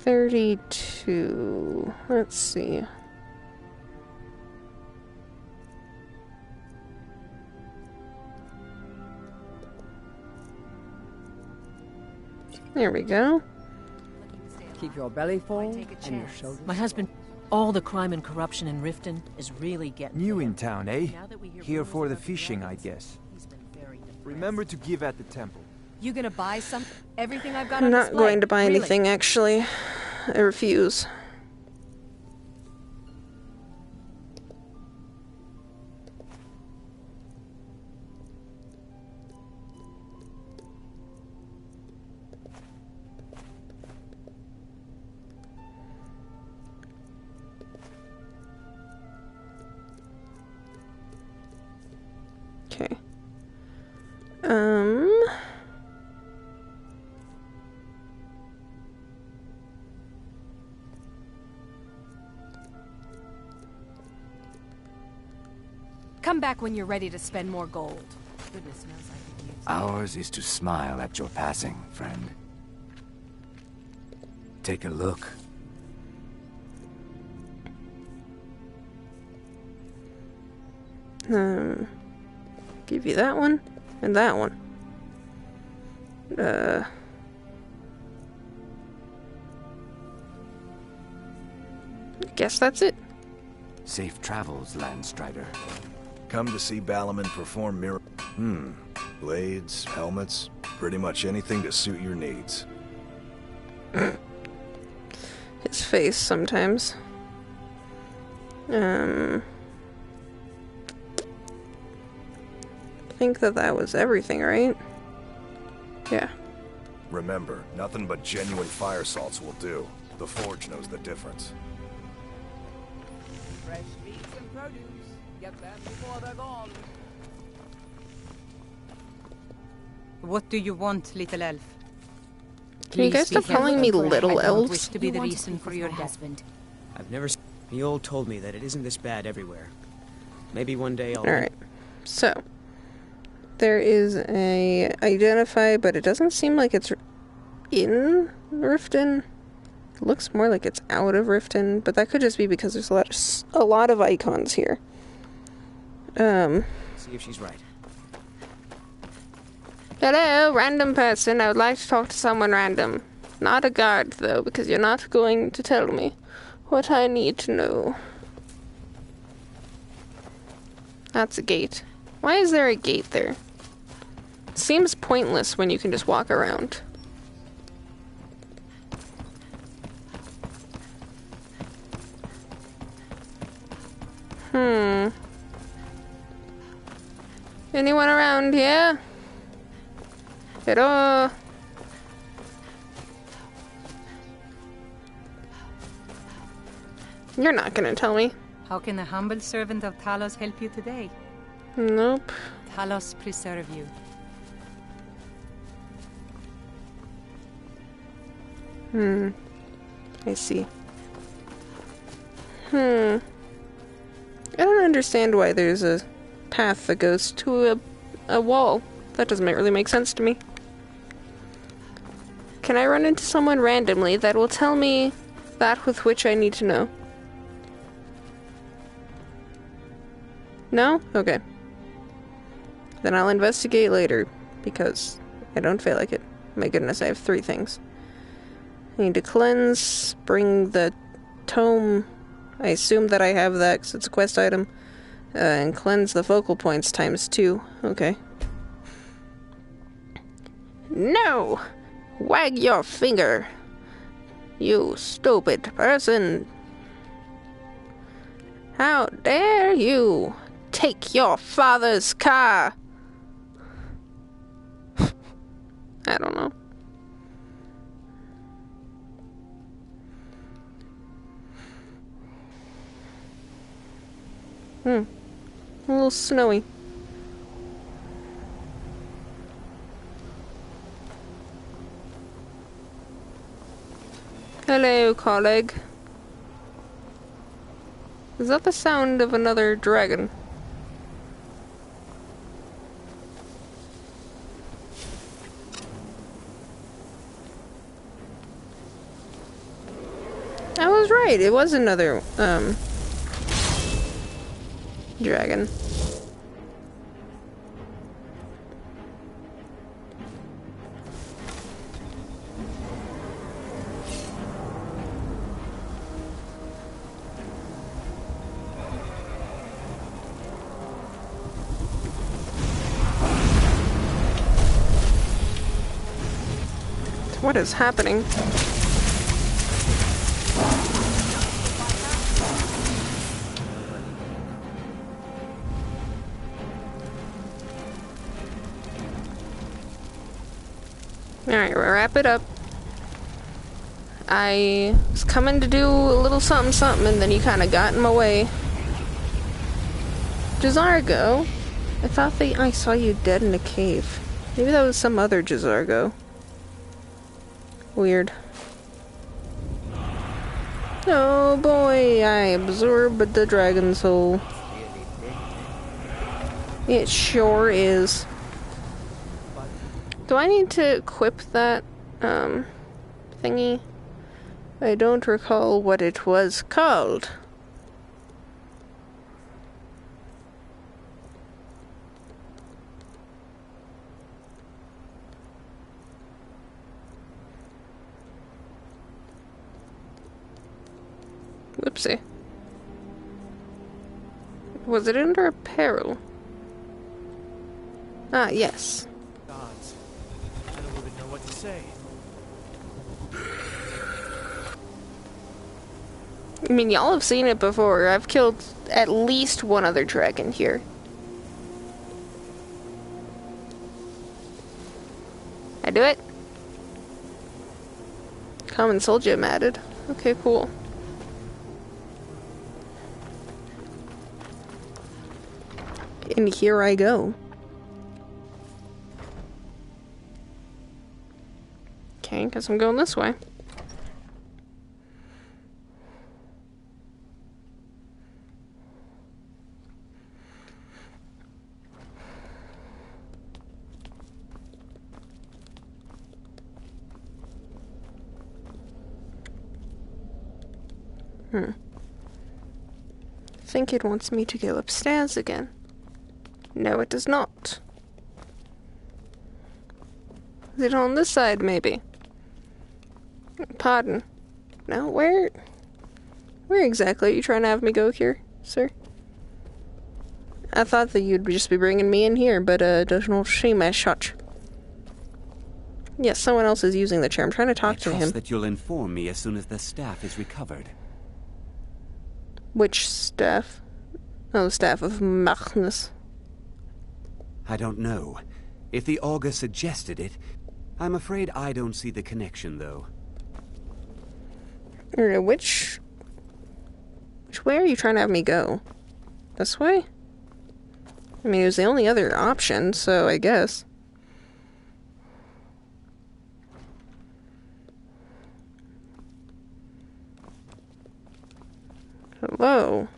32. Let's see. There we go.
Keep your belly full and your shoulders.
My husband, all the crime and corruption in Riften is really getting
New
there.
in town, eh? Here for the fishing, I guess. Remember to give at the temple.
You gonna buy some? Everything I've got
I'm
on
not
display?
going to buy
Really?
anything, actually. I refuse. Okay.
Come back when you're ready to spend more gold. Goodness knows I could use it.
Ours is to smile at your passing, friend. Take a look.
Give you that one and that one. Guess that's it.
Safe travels, Landstrider.
Come to see Balaman perform blades, helmets, pretty much anything to suit your needs.
His face sometimes. I think that was everything, right? Yeah.
Remember, nothing but genuine fire salts will do. The Forge knows the difference.
Fresh meats and produce. Get them before they're gone.
What do you want, little elf?
Can you guys stop calling me little
I don't
elves?
wish to be the reason for your death.
I've never... Eol told me that it isn't this bad everywhere. Maybe one day I'll...
Alright. So. There is a identify, but it doesn't seem like it's in Riften. It looks more like it's out of Riften, but that could just be because there's a lot of icons here.
See if she's right.
Hello, random person. I would like to talk to someone random. Not a guard, though, because you're not going to tell me what I need to know. That's a gate. Why is there a gate there? Seems pointless when you can just walk around. Anyone around here? Hello? You're not gonna tell me.
How can a humble servant of Talos help you today?
Nope.
Talos preserve you.
I see. I don't understand why there's a path that goes to a wall. That doesn't really make sense to me. Can I run into someone randomly that will tell me that with which I need to know? No? Okay. Then I'll investigate later, because I don't feel like it. My goodness, I have 3 things. I need to cleanse, bring the tome. I assume that I have that because it's a quest item. And cleanse the focal points ×2. Okay. No! Wag your finger! You stupid person! How dare you take your father's car! I don't know. A little snowy. Hello, colleague. Is that the sound of another dragon? I was right, it was another, dragon. What is happening? Alright, we'll wrap it up. I was coming to do a little something something and then you kinda got in my way. Jazargo? I thought I saw you dead in a cave. Maybe that was some other Jazargo. Weird. Oh boy, I absorbed the dragon soul. It sure is. Do I need to equip that, thingy? I don't recall what it was called. Whoopsie. Was it under apparel? Ah, yes.
Gods. I don't even know what to say.
I mean, y'all have seen it before. I've killed at least one other dragon here. I do it? Common soul gem added. Okay, cool. And here I go. Okay, guess I'm going this way. I think it wants me to go upstairs again. No, it does not. Is it on this side, maybe? Pardon. No, where exactly are you trying to have me go here, sir? I thought that you'd just be bringing me in here, but, does not seem as such. Yes, someone else is using the chair. I'm trying to talk to him.
I trust that you'll inform me as soon as the staff is recovered.
Which staff? Oh, the staff of Magnus.
I don't know. If the augur suggested it, I'm afraid I don't see the connection, though.
Which way are you trying to have me go? This way? I mean, it was the only other option, so I guess. Hello.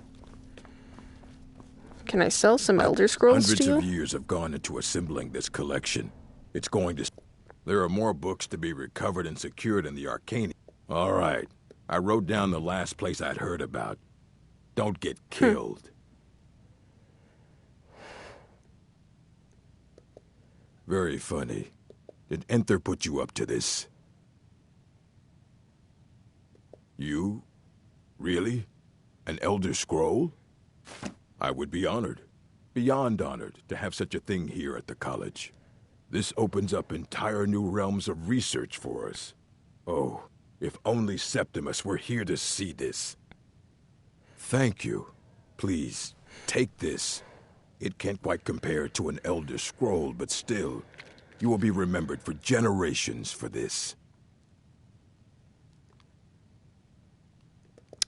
Can I sell some Elder Scrolls to you?
Hundreds of years have gone into assembling this collection. It's going to... There are more books to be recovered and secured in the Arcane. All right. I wrote down the last place I'd heard about. Don't get killed. Very funny. Did Enther put you up to this? You? Really? An Elder Scroll? I would be honored, beyond honored, to have such a thing here at the college. This opens up entire new realms of research for us. Oh, if only Septimus were here to see this. Thank you. Please, take this. It can't quite compare to an Elder Scroll, but still, you will be remembered for generations for this.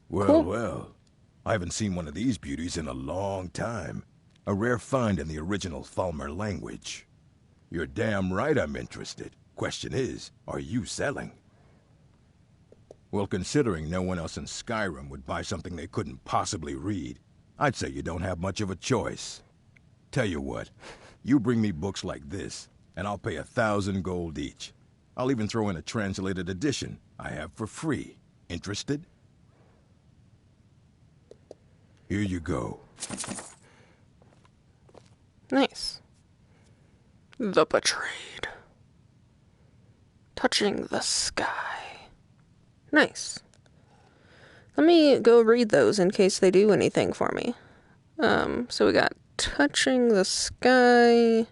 Well,
Cool.
well. I haven't seen one of these beauties in a long time. A rare find in the original Falmer language. You're damn right I'm interested. Question is, are you selling? Well, considering no one else in Skyrim would buy something they couldn't possibly read, I'd say you don't have much of a choice. Tell you what, you bring me books like this, and I'll pay 1,000 gold each. I'll even throw in a translated edition I have for free. Interested? Here you go.
Nice. The Betrayed. Touching the Sky. Nice. Let me go read those in case they do anything for me. So we got Touching the Sky.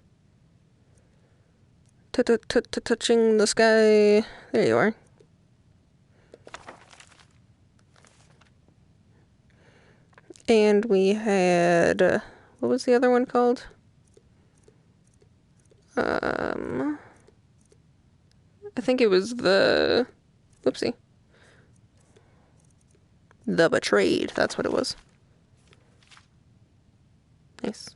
Touching the Sky. There you are. And we had, what was the other one called? I think it was the, whoopsie. The Betrayed, that's what it was. Nice.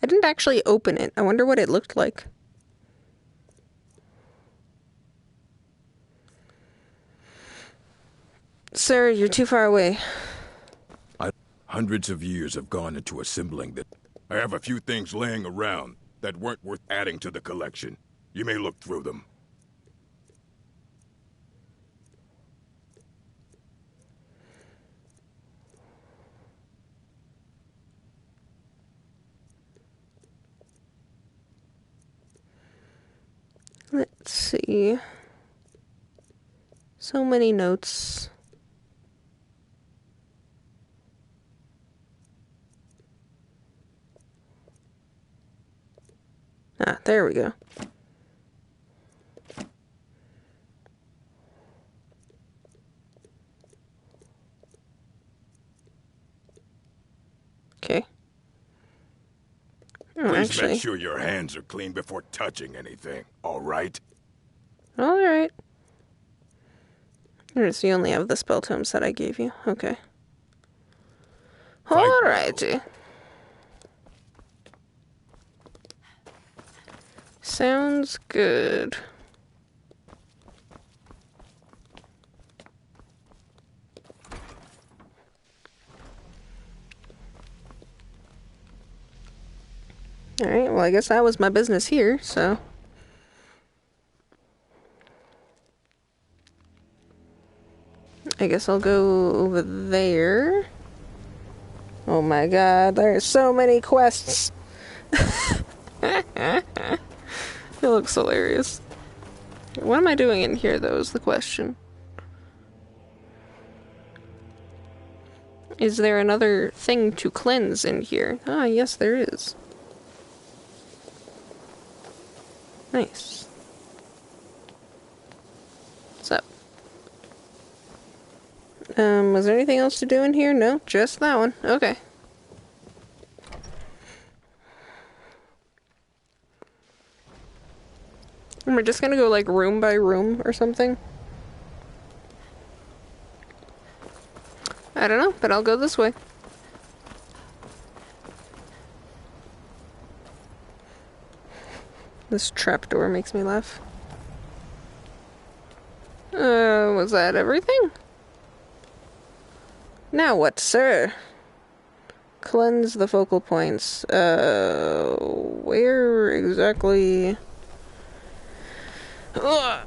I didn't actually open it. I wonder what it looked like. Sir, you're too far away.
Hundreds of years have gone into assembling this. I have a few things laying around that weren't worth adding to the collection. You may look through them.
Let's see. So many notes. Ah, there we go. Okay. Oh,
Please
actually.
make sure your hands are clean before touching anything, all right?
All right. So you only have the spell tomes that I gave you. Okay. All righty. Sounds good. Alright, well I guess that was my business here, so. I guess I'll go over there. Oh my god, there are so many quests. It looks hilarious. What am I doing in here, though, is the question. Is there another thing to cleanse in here? Ah, yes, there is. Nice. What's up? Was there anything else to do in here? No, just that one. Okay. And we're just gonna go, like, room by room or something? I don't know, but I'll go this way. This trapdoor makes me laugh. Was that everything? Now what, sir? Cleanse the focal points. Where exactly? Ugh.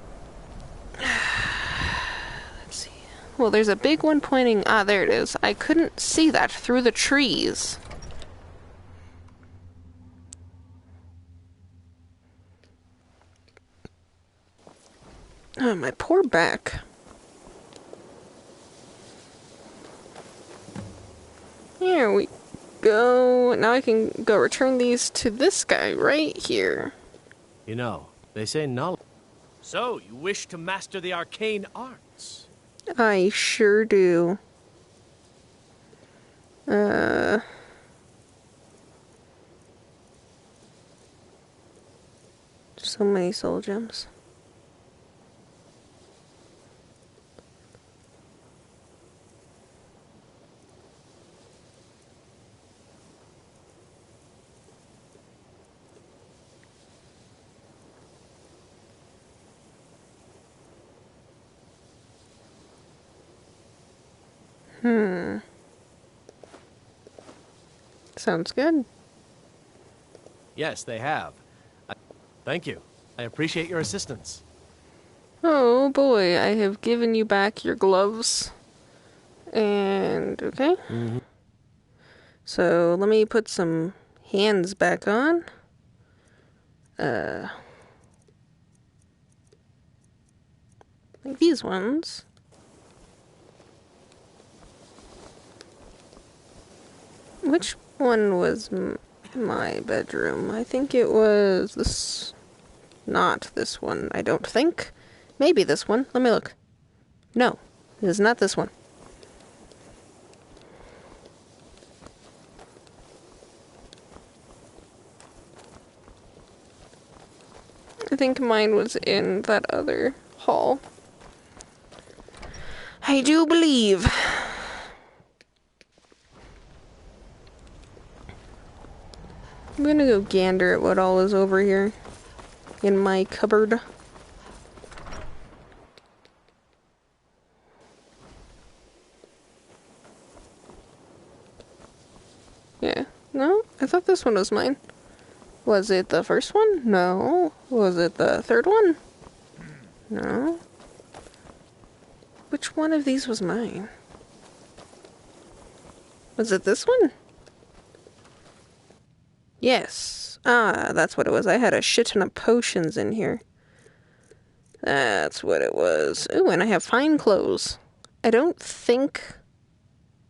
Let's see. Well, there's a big one pointing... Ah, there it is. I couldn't see that through the trees. Oh, my poor back. Here we go. Now I can go return these to this guy right here.
You know, they say knowledge. So, you wish to master the arcane arts?
I sure do. So many soul gems. Sounds good.
Yes, they have. Thank you. I appreciate your assistance.
Oh boy, I have given you back your gloves. And, okay. So, let me put some hands back on. Like these ones. Which one was my bedroom? I think it was this. Not this one, I don't think. Maybe this one. Let me look. No, it is not this one. I think mine was in that other hall. I do believe. I'm gonna go gander at what all is over here in my cupboard. Yeah. No? I thought this one was mine. Was it the first one? No. Was it the third one? No. Which one of these was mine? Was it this one? Yes. Ah, that's what it was. I had a shit ton of potions in here. That's what it was. Ooh, and I have fine clothes. I don't think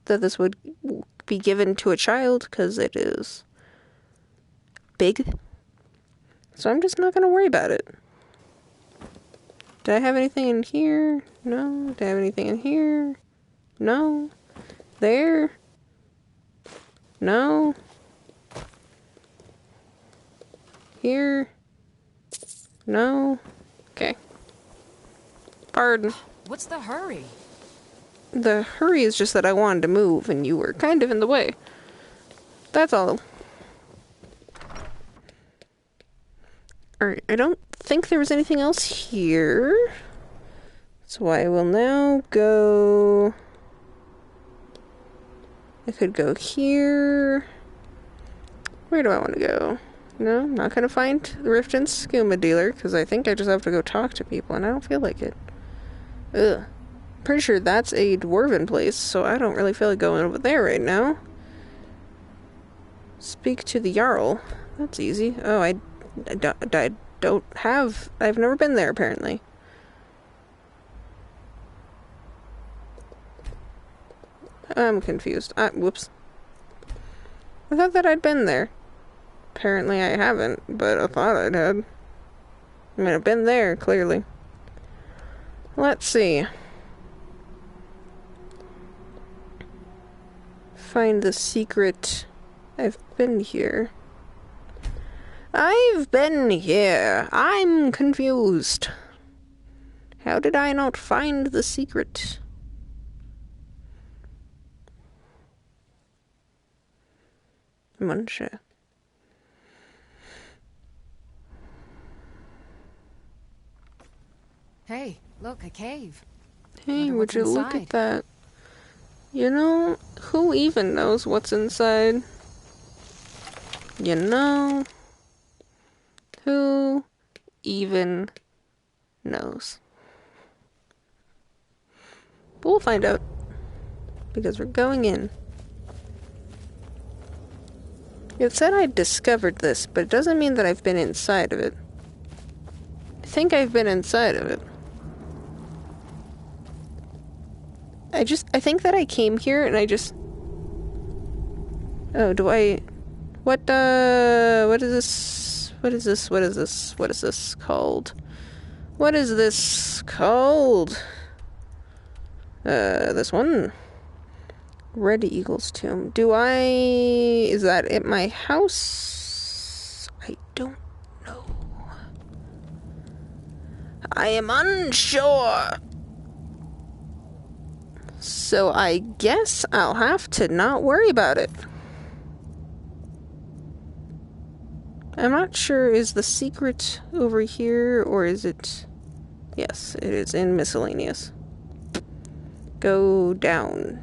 that this would be given to a child because it is big. So I'm just not going to worry about it. Did I have anything in here? No. Did I have anything in here? No. There? No. Here? No. Okay. Pardon.
What's the hurry?
The hurry is just that I wanted to move and you were kind of in the way. That's all. Alright, I don't think there was anything else here. So I will now go... I could go here. Where do I want to go? No, I'm not going to find the Riften Skooma dealer, because I think I just have to go talk to people, and I don't feel like it. Ugh. Pretty sure that's a dwarven place, so I don't really feel like going over there right now. Speak to the Jarl. That's easy. Oh, I don't have... I've never been there, apparently. I'm confused. Whoops. I thought that I'd been there. Apparently I haven't, but I thought I'd had. I mean, I've been there, clearly. Let's see. Find the secret. I've been here. I've been here. I'm confused. How did I not find the secret? I'm unsure.
Hey, look, a cave.
Hey, would you look at that? You know, who even knows what's inside? You know, who even knows? But we'll find out, because we're going in. It said I discovered this, but it doesn't mean that I've been inside of it. I think I've been inside of it. I think that I came here and I just... Oh, do I... what is this? What is this? What is this? What is this called? What is this called? This one? Red Eagle's Tomb. Is that at my house? I don't know. I am unsure. So I guess I'll have to not worry about it. I'm not sure, is the secret over here, or is it... Yes, it is in miscellaneous. Go down.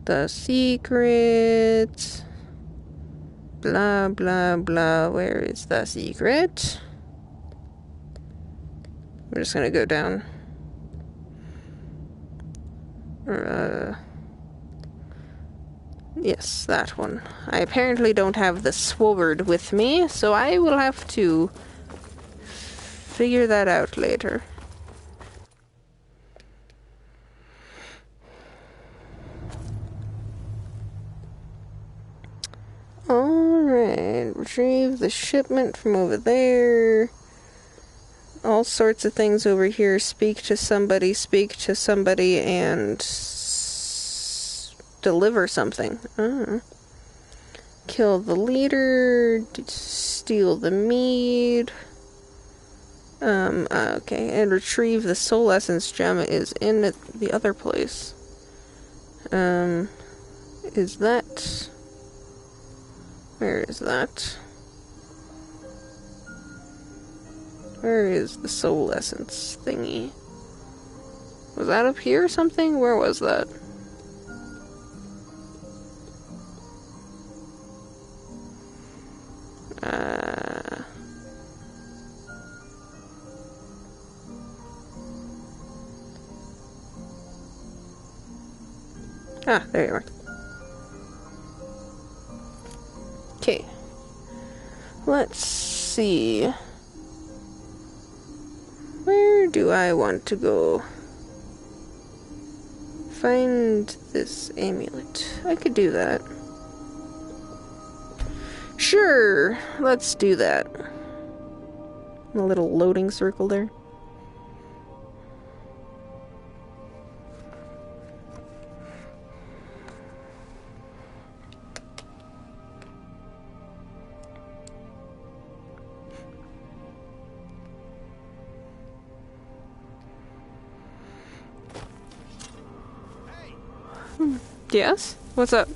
The secret. Blah, blah, blah. Where is the secret? I'm just gonna go down. Yes, that one. I apparently don't have the sword with me, so I will have to figure that out later. Alright, retrieve the shipment from over there. All sorts of things over here. Speak to somebody, and deliver something. Kill the leader, steal the mead. Okay, and retrieve the soul essence gem is in the other place. Is that... Where is that? Where is the soul essence thingy? Was that up here or something? Where was that? There you are. Okay. Let's see. Where do I want to go? Find this amulet. I could do that. Sure, let's do that. A little loading circle there. Yes? What's up?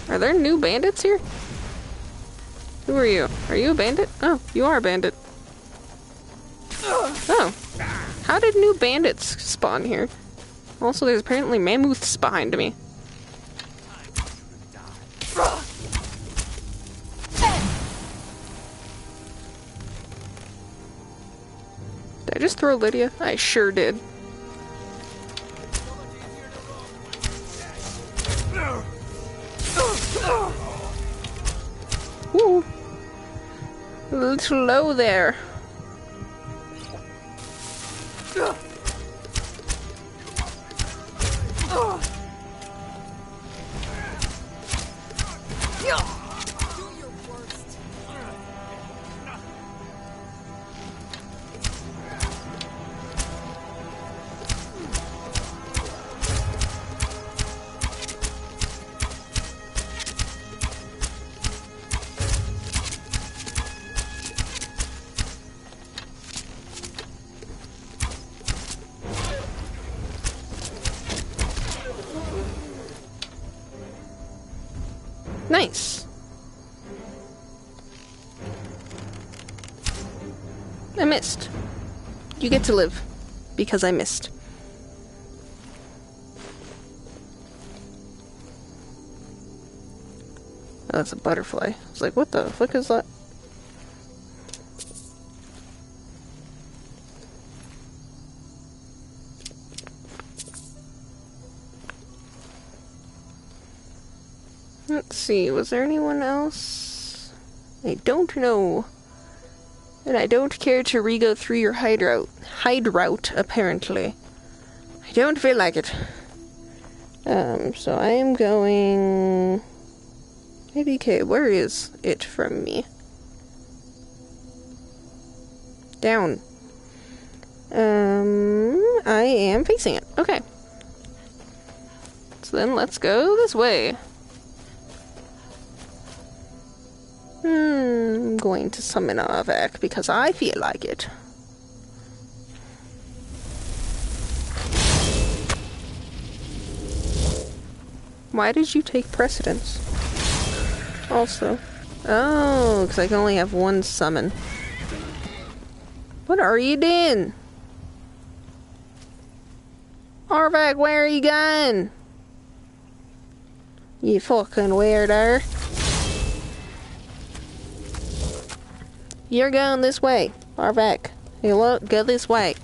Are there new bandits here? Who are you? Are you a bandit? Oh, you are a bandit. Oh. How did new bandits spawn here? Also, there's apparently mammoths behind me. Did I just throw Lydia? I sure did. Ooh. A little low there. Nice. I missed. You get to live. Because I missed. Oh, that's a butterfly. I was like, what the fuck is that? Let's see, was there anyone else? I don't know. And I don't care to re-go through your hide route, apparently. I don't feel like it. So I am going... Maybe, okay, where is it from me? Down. I am facing it. Okay. So then let's go this way. I'm going to summon Avak because I feel like it. Why did you take precedence? Also. Oh, because I can only have one summon. What are you doing? Arvak, where are you going? You fucking weirdo. You're going this way, Arvak. You look, go this way.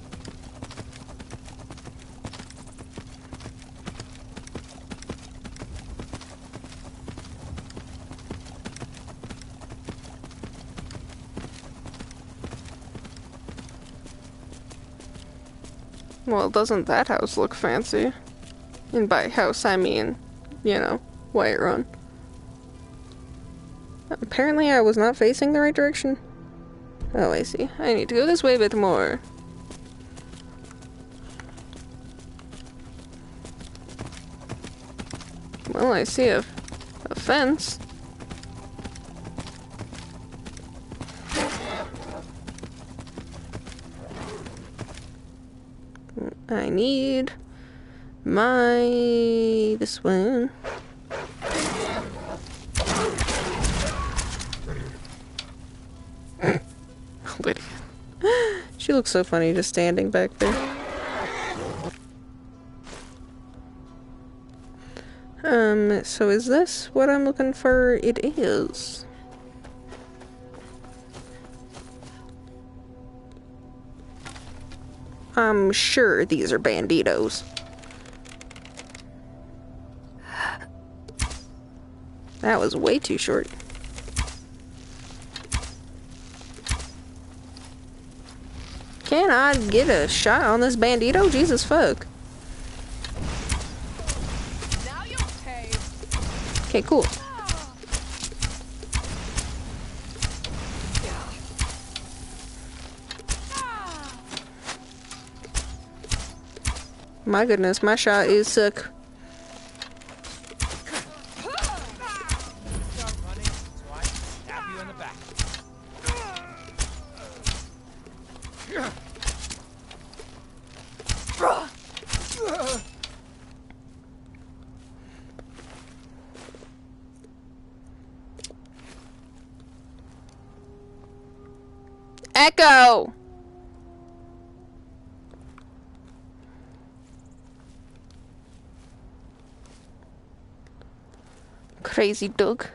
Well, doesn't that house look fancy? And by house, I mean, you know, Whiterun. Apparently I was not facing the right direction. Oh, I see. I need to go this way a bit more. Well, I see a fence. I need this one. Lydia. She looks so funny just standing back there. So is this what I'm looking for? It is. I'm sure these are banditos. That was way too short. Can I get a shot on this bandito? Jesus fuck.
Now you'll pay.
Okay, cool. My goodness, my shot is sick. Echo! Crazy dog.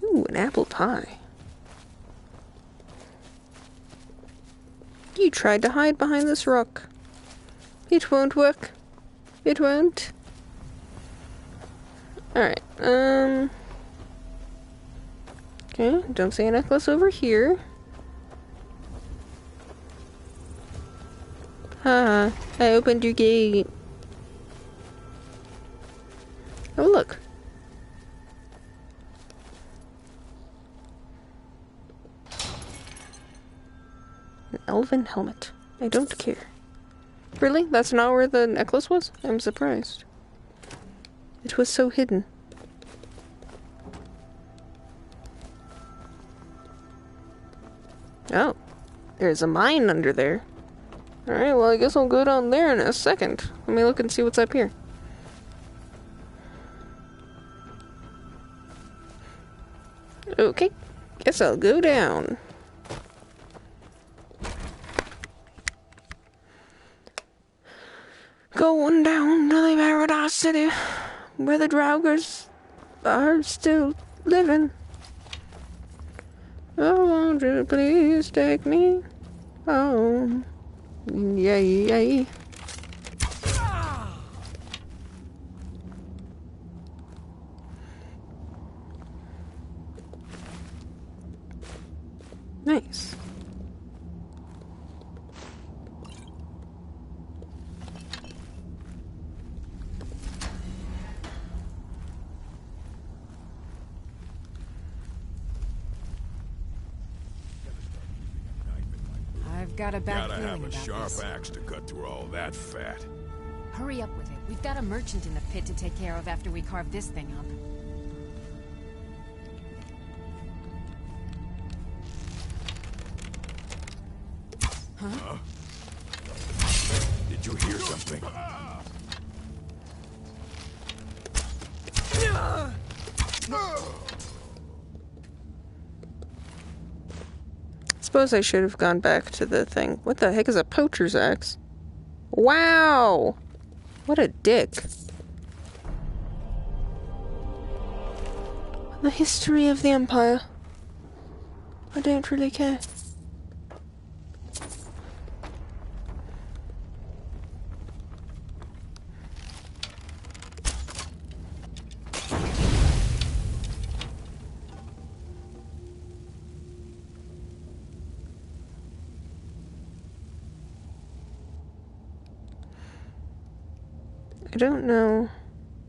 Ooh, an apple pie. You tried to hide behind this rock. It won't work. It won't. Alright, okay, don't see a necklace over here. Haha, I opened your gate. Oh, look. An elven helmet. I don't care. Really? That's not where the necklace was? I'm surprised. It was so hidden. Oh. There's a mine under there. Alright, well I guess I'll go down there in a second. Let me look and see what's up here. Okay. Guess I'll go down. Going down to the Paradise City, where the Draugrs are still living. Oh, won't you please take me home? Yay, yay. Nice.
I've got a bad
Gotta
feeling
have a
about
sharp
this.
axe to cut through all that fat.
Hurry up with it. We've got a merchant in the pit to take care of after we carve this thing up.
Huh? Did you hear something?
Suppose I should have gone back to the thing. What the heck is a poacher's axe? Wow! What a dick. The history of the Empire. I don't really care. I don't know.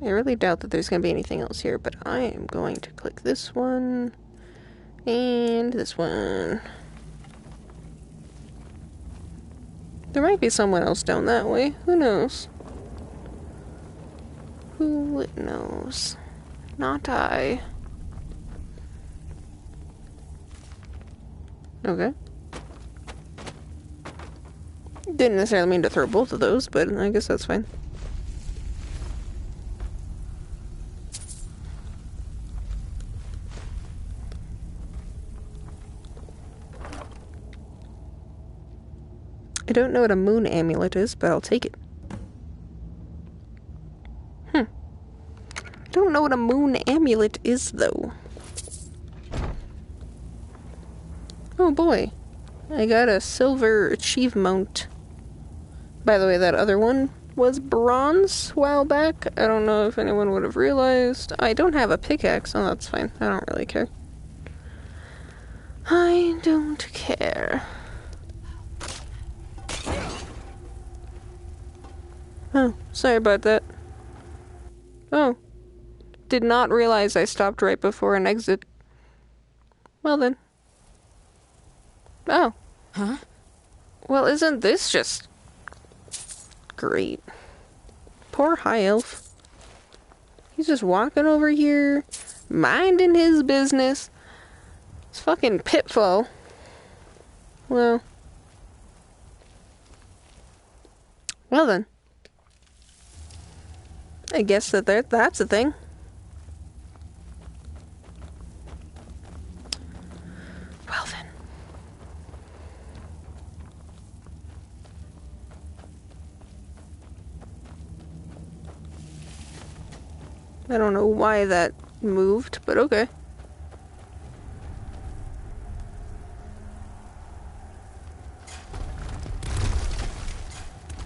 I really doubt that there's going to be anything else here, but I am going to click this one and this one. There might be someone else down that way. Who knows? Who knows? Not I. Okay. Didn't necessarily mean to throw both of those, but I guess that's fine. I don't know what a moon amulet is, but I'll take it. I don't know what a moon amulet is, though. Oh boy. I got a silver achievement. By the way, that other one was bronze a while back. I don't know if anyone would have realized. I don't have a pickaxe, so that's fine. I don't really care. I don't care. Oh, sorry about that. Oh. Did not realize I stopped right before an exit. Well then. Oh.
Huh?
Well, isn't this just great? Poor High Elf. He's just walking over here, minding his business. It's fucking Pitfall. Well. Well then. I guess that's a thing. Well then. I don't know why that moved, but okay.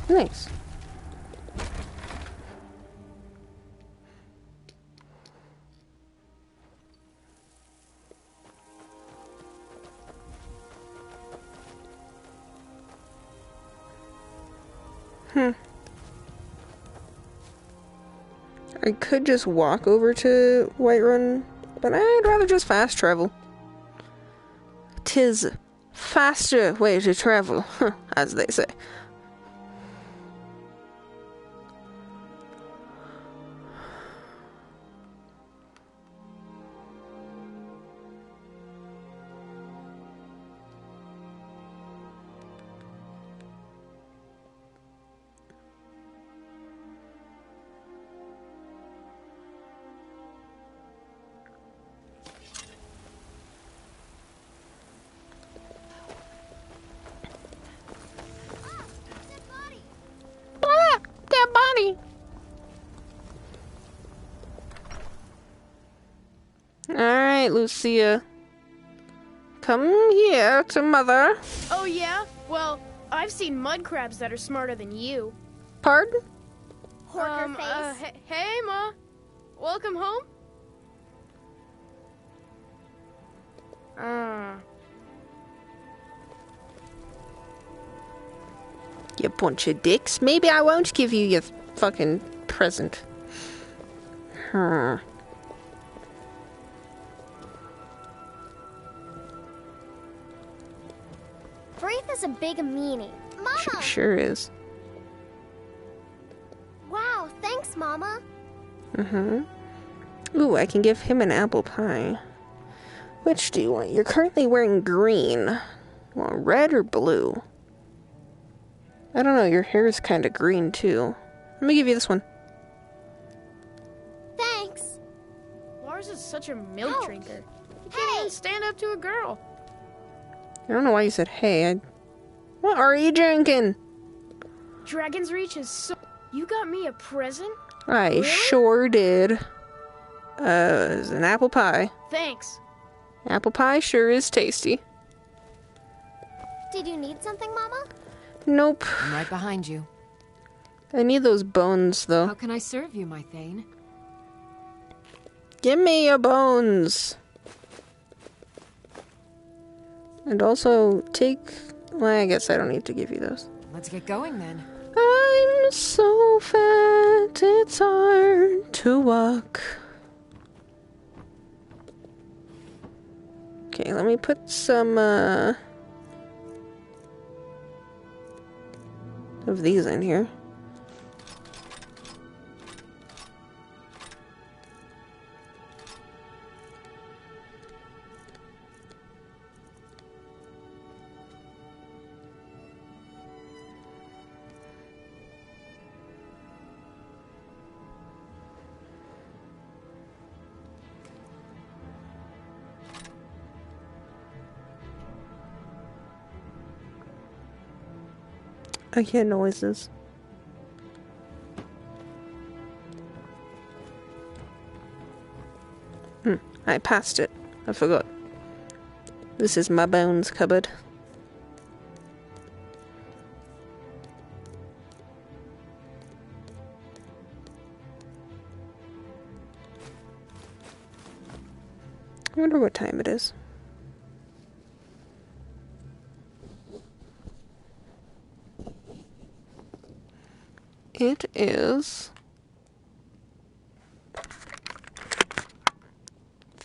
Nice. I could just walk over to Whiterun, but I'd rather just fast travel. 'Tis faster way to travel, as they say. Alright, Lucia. Come here to Mother.
Oh, yeah? Well, I've seen mud crabs that are smarter than you.
Pardon?
Horker face.
Hey, Ma. Welcome home?
You bunch of dicks. Maybe I won't give you your fucking present. Huh.
Braith is a big meanie. Mama!
Sure is.
Wow, thanks, Mama.
Ooh, I can give him an apple pie. Which do you want? You're currently wearing green. You want red or blue? I don't know, your hair is kind of green too. Let me give you this one.
Thanks.
such a milk drinker. You can't even stand up to a girl.
I don't know why you said hey. What are you drinking?
Dragon's Reach is so... You got me a present?
I
Really?
sure did. It's an apple pie.
Thanks.
Apple pie sure is tasty.
Did you need something, Mama?
Nope.
I'm right behind you.
I need those bones, though.
How can I serve you, my Thane?
Give me your bones. And also, take... Well, I guess I don't need to give you those.
Let's get going, then.
I'm so fat, it's hard to walk. Okay, let me put some, of these in here. I hear noises. I passed it. I forgot. This is my bones cupboard. I wonder what time it is. It is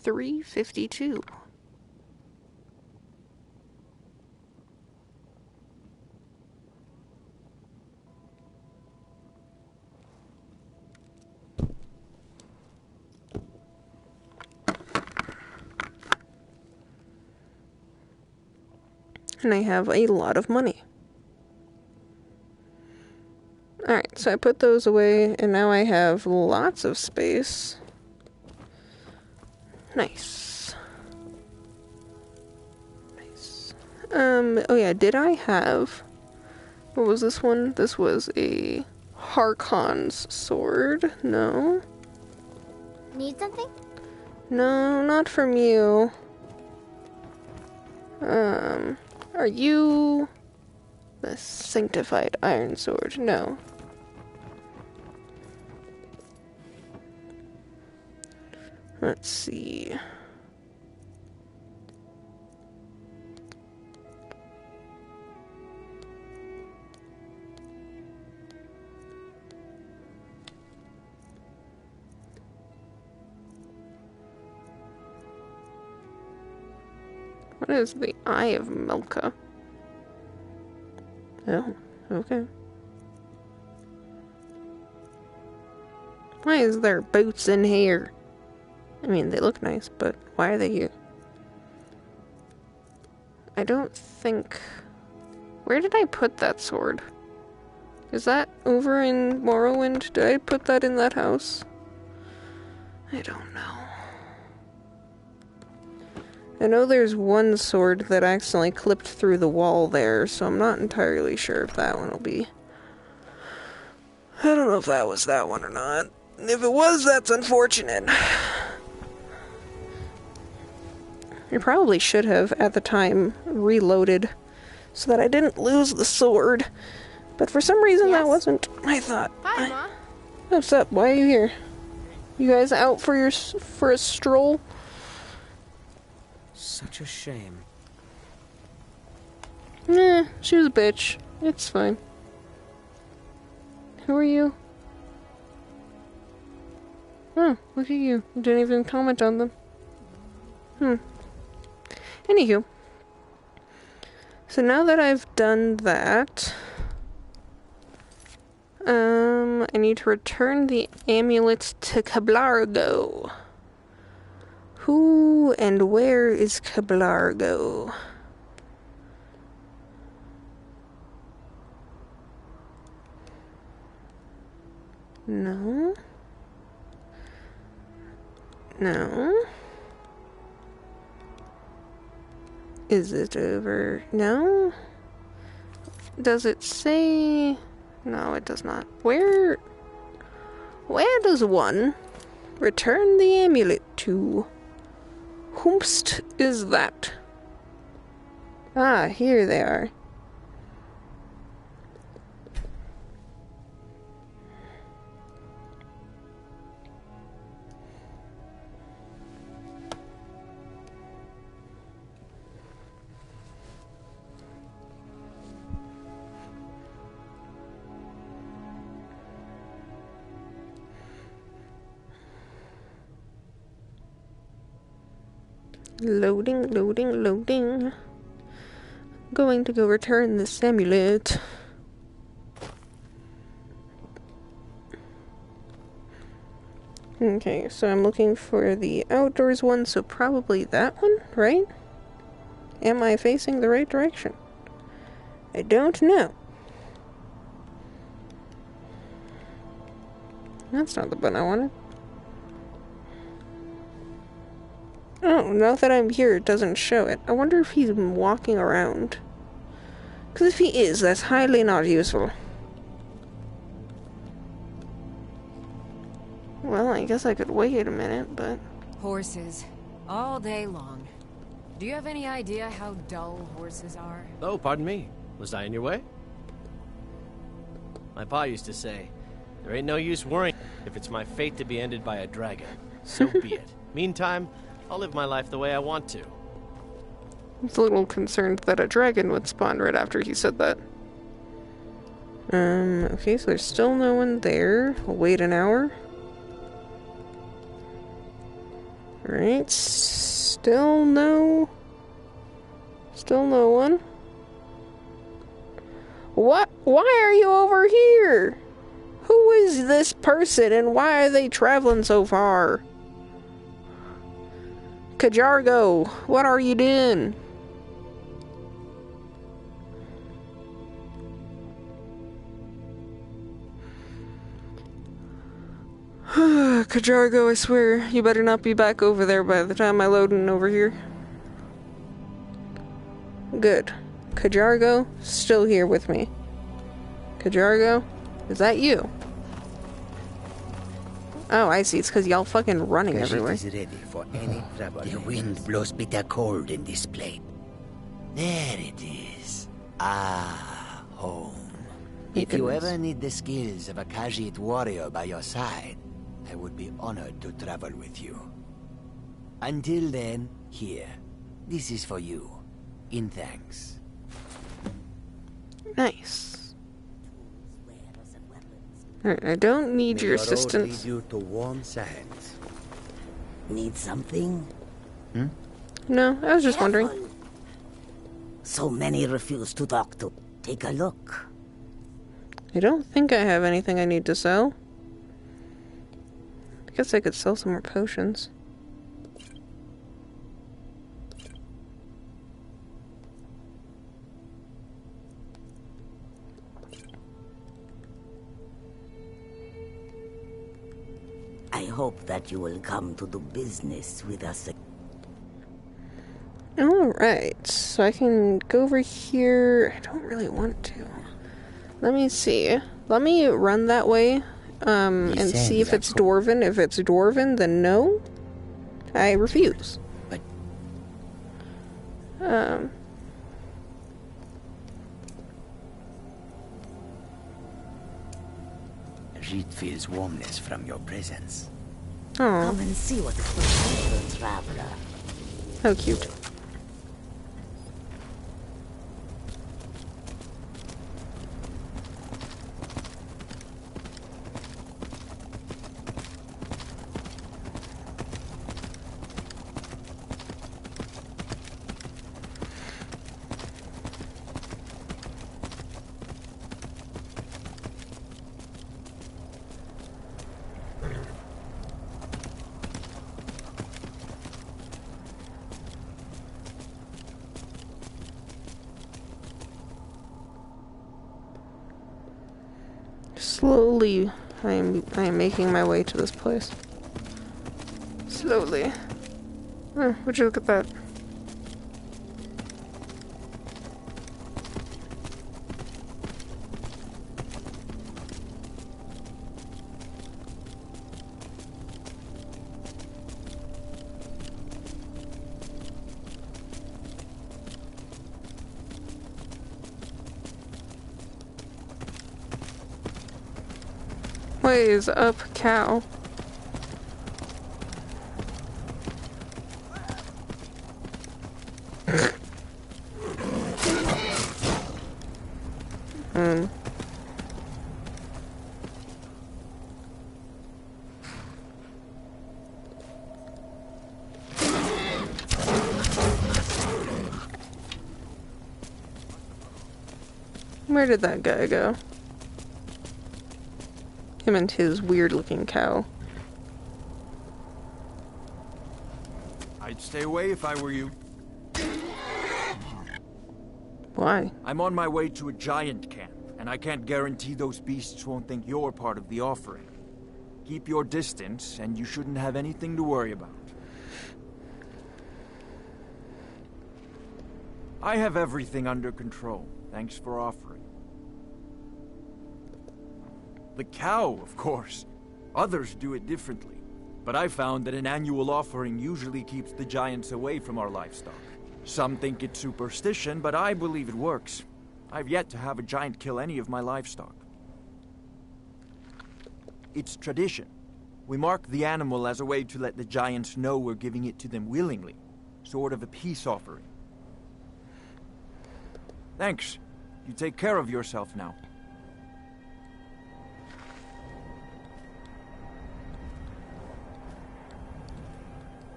3:52. And I have a lot of money. Alright, so I put those away, and now I have lots of space. Nice. Nice. Oh yeah, did I have... What was this one? This was a Harkon's sword. No.
Need something?
No, not from you. Are you... the sanctified iron sword? No. Let's see. What is the Eye of Milka? Oh, okay. Why is there boots in here? I mean, they look nice, but why are they here? I don't think... Where did I put that sword? Is that over in Morrowind? Did I put that in that house? I don't know. I know there's one sword that accidentally clipped through the wall there, so I'm not entirely sure if that one will be. I don't know if that was that one or not. If it was, that's unfortunate. I probably should have, at the time, reloaded so that I didn't lose the sword. But for some reason that wasn't my thought.
Hi, Ma.
What's up? Why are you here? You guys out for a stroll?
Such a shame.
Nah, she was a bitch. It's fine. Who are you? Oh, look at you. You didn't even comment on them. Anywho. So now that I've done that, I need to return the amulet to Cablargo. Who and where is Cablargo? No. No. Is it over? No? Does it say... No, it does not. Where does one return the amulet to? Whomst is that? Ah, here they are. Loading, loading, loading. Going to go return this amulet. Okay, so I'm looking for the outdoors one, so probably that one, right? Am I facing the right direction? I don't know. That's not the button I wanted. Oh, now that I'm here, it doesn't show it. I wonder if he's walking around. Because if he is, that's highly not useful. Well, I guess I could wait a minute, but...
Horses. All day long. Do you have any idea how dull horses are?
Oh, pardon me. Was I in your way? My pa used to say, there ain't no use worrying if it's my fate to be ended by a dragon. So be it. Meantime, I'll live my life the way I want to.
I was a little concerned that a dragon would spawn right after he said that. Okay, so there's still no one there. We'll wait an hour. Alright, still no one. What? Why are you over here? Who is this person and why are they traveling so far? Kajargo, what are you doing? Kajargo, I swear, you better not be back over there by the time I load in over here. Good. Kajargo, still here with me. Kajargo, is that you? Oh, I see. It's because y'all fucking running everywhere.
Is ready for any trouble. The wind blows bitter cold in this place. There it is. Ah, home. If you ever need the skills of a Khajiit warrior by your side, I would be honored to travel with you. Until then, here. This is for you. In thanks.
Nice. Alright, I don't need your assistance.
Lead you to warm sands. Need something?
No, I was just wondering.
So many refuse to talk to. Take a look.
I don't think I have anything I need to sell. I guess I could sell some more potions.
I hope that you will come to do business with us.
Alright, so I can go over here. I don't really want to. Let me see. Let me run that way, and see if it's Dwarven. If it's Dwarven, then no. I refuse.
It feels warmness from your presence.
Oh.
Come and see what is the traveler.
How cute. Slowly, I am making my way to this place. Slowly. Oh, would you look at that? is up, cow? Where did that guy go? Him and his weird-looking cow.
I'd stay away if I were you.
Why?
I'm on my way to a giant camp, and I can't guarantee those beasts won't think you're part of the offering. Keep your distance, and you shouldn't have anything to worry about. I have everything under control. Thanks for offering. The cow, of course. Others do it differently. But I found that an annual offering usually keeps the giants away from our livestock. Some think it's superstition, but I believe it works. I've yet to have a giant kill any of my livestock. It's tradition. We mark the animal as a way to let the giants know we're giving it to them willingly. Sort of a peace offering. Thanks. You take care of yourself now.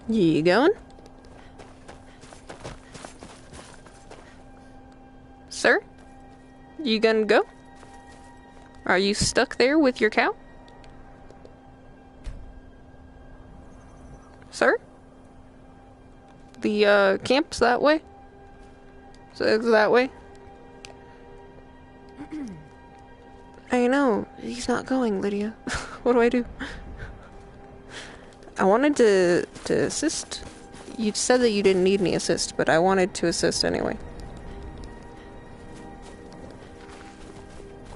You going? Sir? You gonna go? Are you stuck there with your cow? Sir? The, camp's that way? So it's that way? I know. He's not going, Lydia. What do I do? I wanted to assist. You said that you didn't need any assist, but I wanted to assist anyway.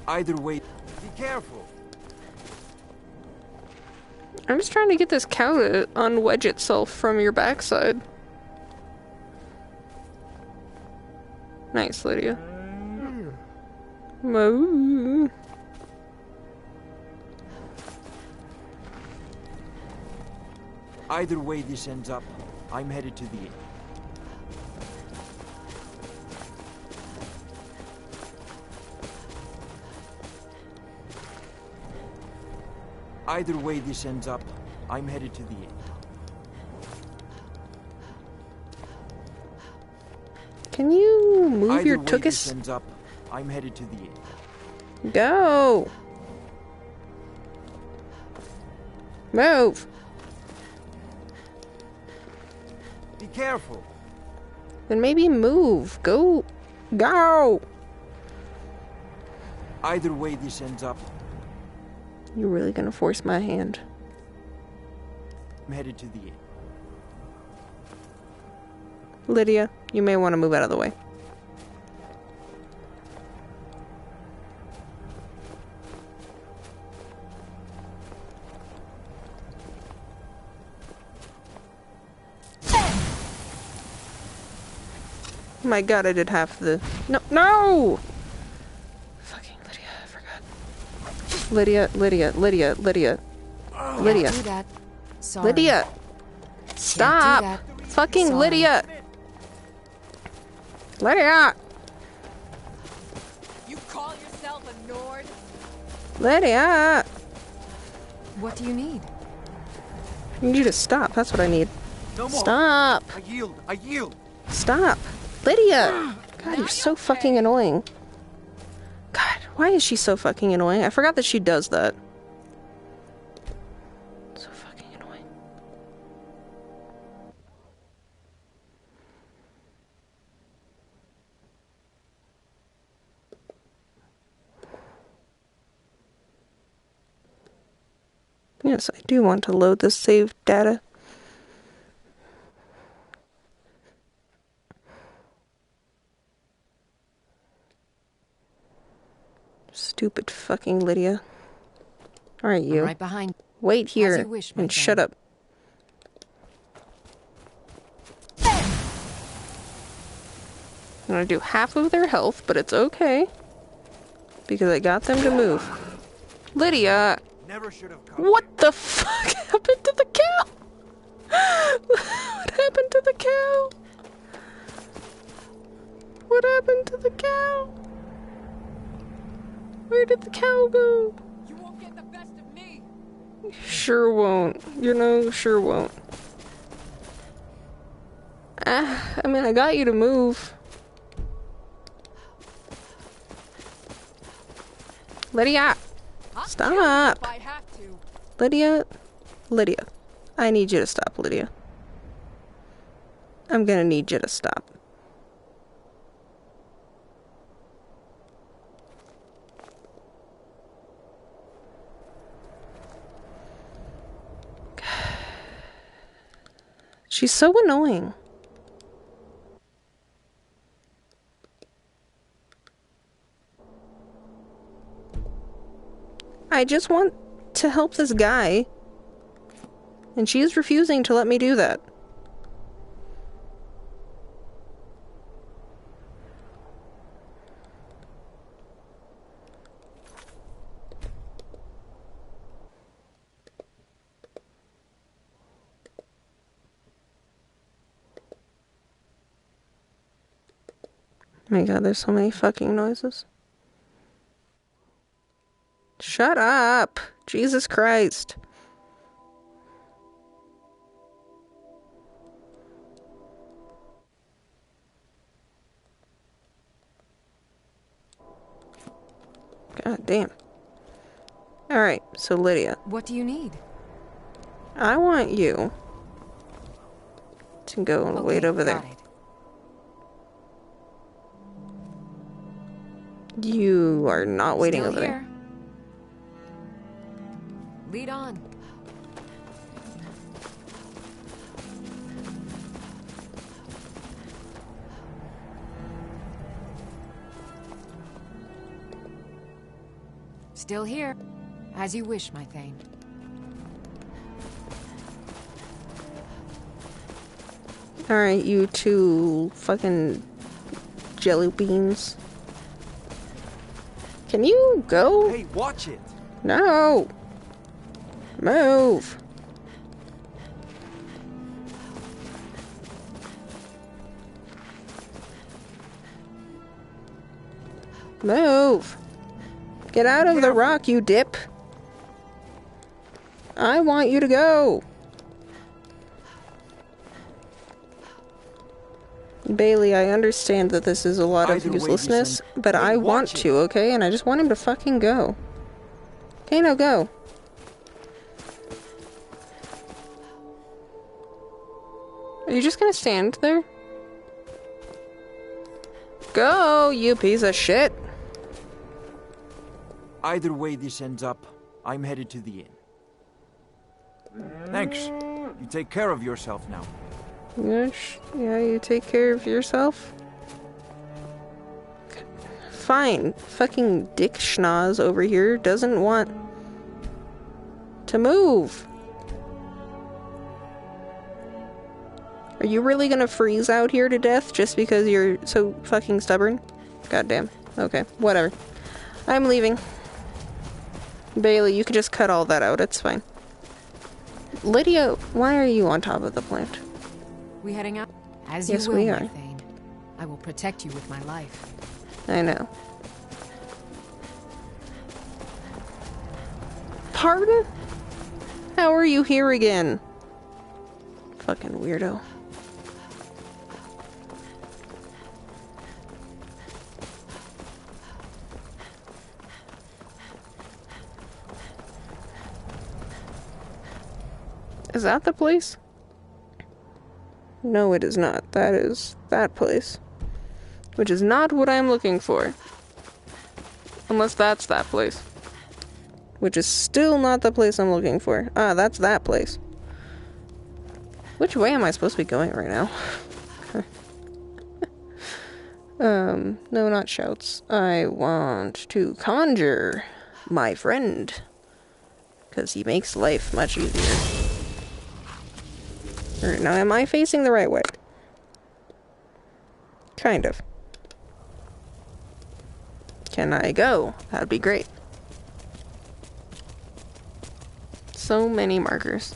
Either way, be careful.
I'm just trying to get this cow to unwedge itself from your backside. Nice, Lydia. Moo.
Either way this ends up, I'm headed to the inn. Either way this ends up, I'm headed to the inn.
Can you move
Either
your
way
tuchus?
This ends up, I'm headed to the inn.
Go! Move!
Be careful.
Then maybe move. Go! Go!
Either way this ends up,
You're really gonna force my hand.
I'm headed to the inn.
Lydia, you may want to move out of the way. Oh my god, I did half the... No! No! Fucking Lydia, I forgot. Lydia. Lydia.
Can't do that. Sorry.
Lydia!
Can't
Stop!
do that.
Fucking
Sorry.
Lydia! Lydia!
You call yourself a Nord?
Lydia!
What do you need?
I need you to stop. That's what I need.
No more.
Stop!
I yield. I yield.
Stop! Lydia! God, you're so fucking annoying. God, why is she so fucking annoying? I forgot that she does that. So fucking annoying. Yes, I do want to load the saved data. Stupid fucking Lydia. Alright, you.
I'm right behind.
Wait here
As you wish, my
and
friend.
shut up. I'm gonna do half of their health, but it's okay. Because I got them to move. Lydia!
never should have come.
What the fuck happened to the cow? What happened to the cow? What happened to the cow? Where did the cow go?
You won't get the best of me.
Sure won't. You know, sure won't. I mean, I got you to move. Lydia! Stop!
If I have to.
Lydia? Lydia. I need you to stop, Lydia. I'm gonna need you to stop. She's so annoying. I just want to help this guy. And she is refusing to let me do that. Oh my god, there's so many fucking noises. Shut up! Jesus Christ. God damn. Alright, so Lydia.
What do you need?
I want you to go and wait over there. You are not waiting
Still
over
here.
there.
Lead on. Still here. As you wish, my Thane.
Alright, you two fucking jelly beans. Can you go?
Hey, watch it.
No. Move. Move. Get out of the rock, you dip. I want you to go. Bailey, I understand that this is a lot of uselessness, but I want to, okay? And I just want him to fucking go. Okay, now go. Are you just gonna stand there? Go, you piece of shit.
Either way this ends up, I'm headed to the inn. Thanks. You take care of yourself now.
Yeah, you take care of yourself. Fine. Fucking dick schnoz over here doesn't want to move. Are you really gonna freeze out here to death just because you're so fucking stubborn? Goddamn. Okay, whatever. I'm leaving. Bailey, you can just cut all that out, it's fine. Lydia, why are you on top of the plant?
We heading out? As
Yes,
you will,
we
my
are.
Thane. I will protect you with my life.
I know. Pardon? How are you here again? Fucking weirdo. Is that the place? No, it is not. That is that place. Which is not what I'm looking for. Unless that's that place. Which is still not the place I'm looking for. Ah, that's that place. Which way am I supposed to be going right now? No, not shouts. I want to conjure my friend. Because he makes life much easier. Alright, now am I facing the right way? Kind of. Can I go? That'd be great. So many markers.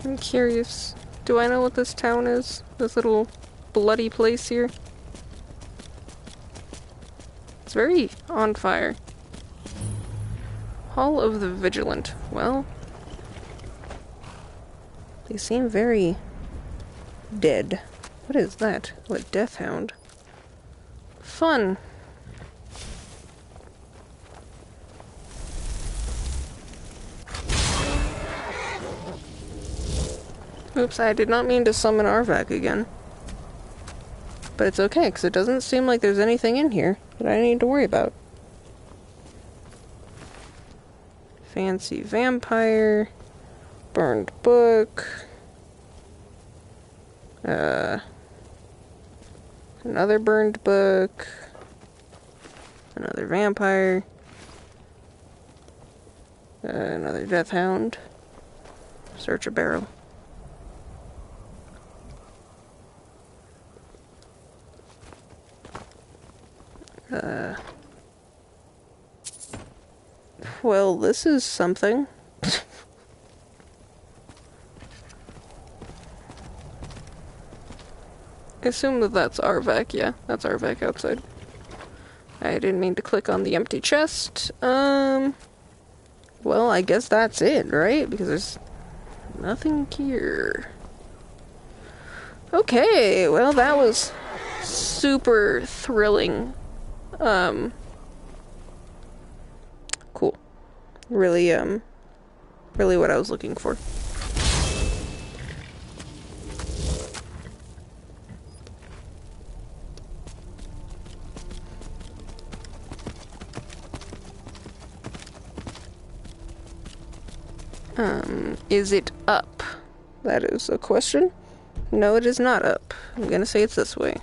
I'm curious. Do I know what this town is? This little bloody place here? It's very on fire. Hall of the Vigilant. Well, they seem very dead. What is that? What death hound? Fun. Oops, I did not mean to summon Arvak again. But it's okay, because it doesn't seem like there's anything in here that I need to worry about. Fancy vampire. Burned book. Another burned book. Another vampire. Another death hound. Search a barrel. Well, this is something. I assume that that's Arvak. Yeah, that's Arvak outside. I didn't mean to click on the empty chest. Well, I guess that's it, right? Because there's nothing here. Okay, well, that was super thrilling. Cool. Really, really what I was looking for. Is it up? That is a question. No, it is not up. I'm gonna say it's this way.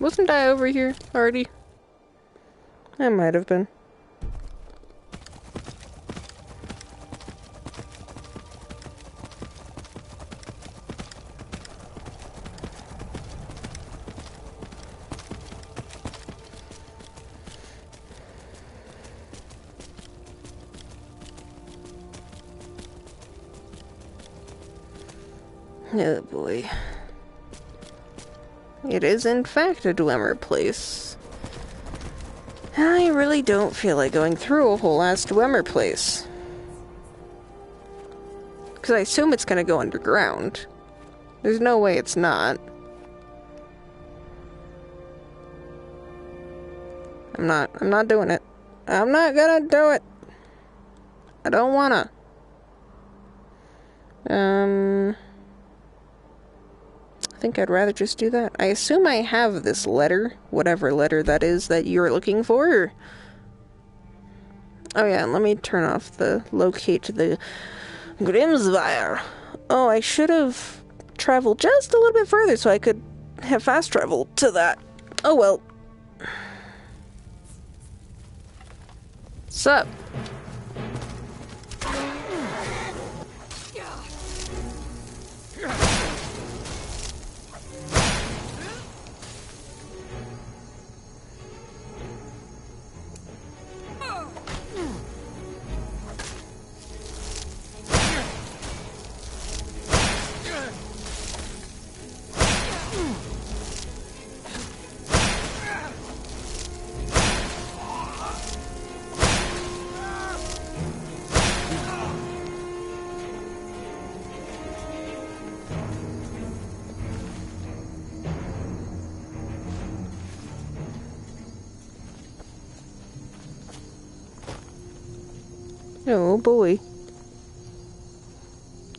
Wasn't I over here already? I might have been. Oh boy. It is in fact a Dwemer place. I really don't feel like going through a whole ass Dwemer place. Because I assume it's gonna go underground. There's no way it's not. I'm not doing it. I'm not gonna do it. I don't wanna. I think I'd rather just do that. I assume I have this letter, whatever letter that is that you're looking for. Oh yeah, and let me turn off the locate the Grimsvire. Oh, I should have traveled just a little bit further so I could have fast travel to that. Oh well. Sup? Oh boy.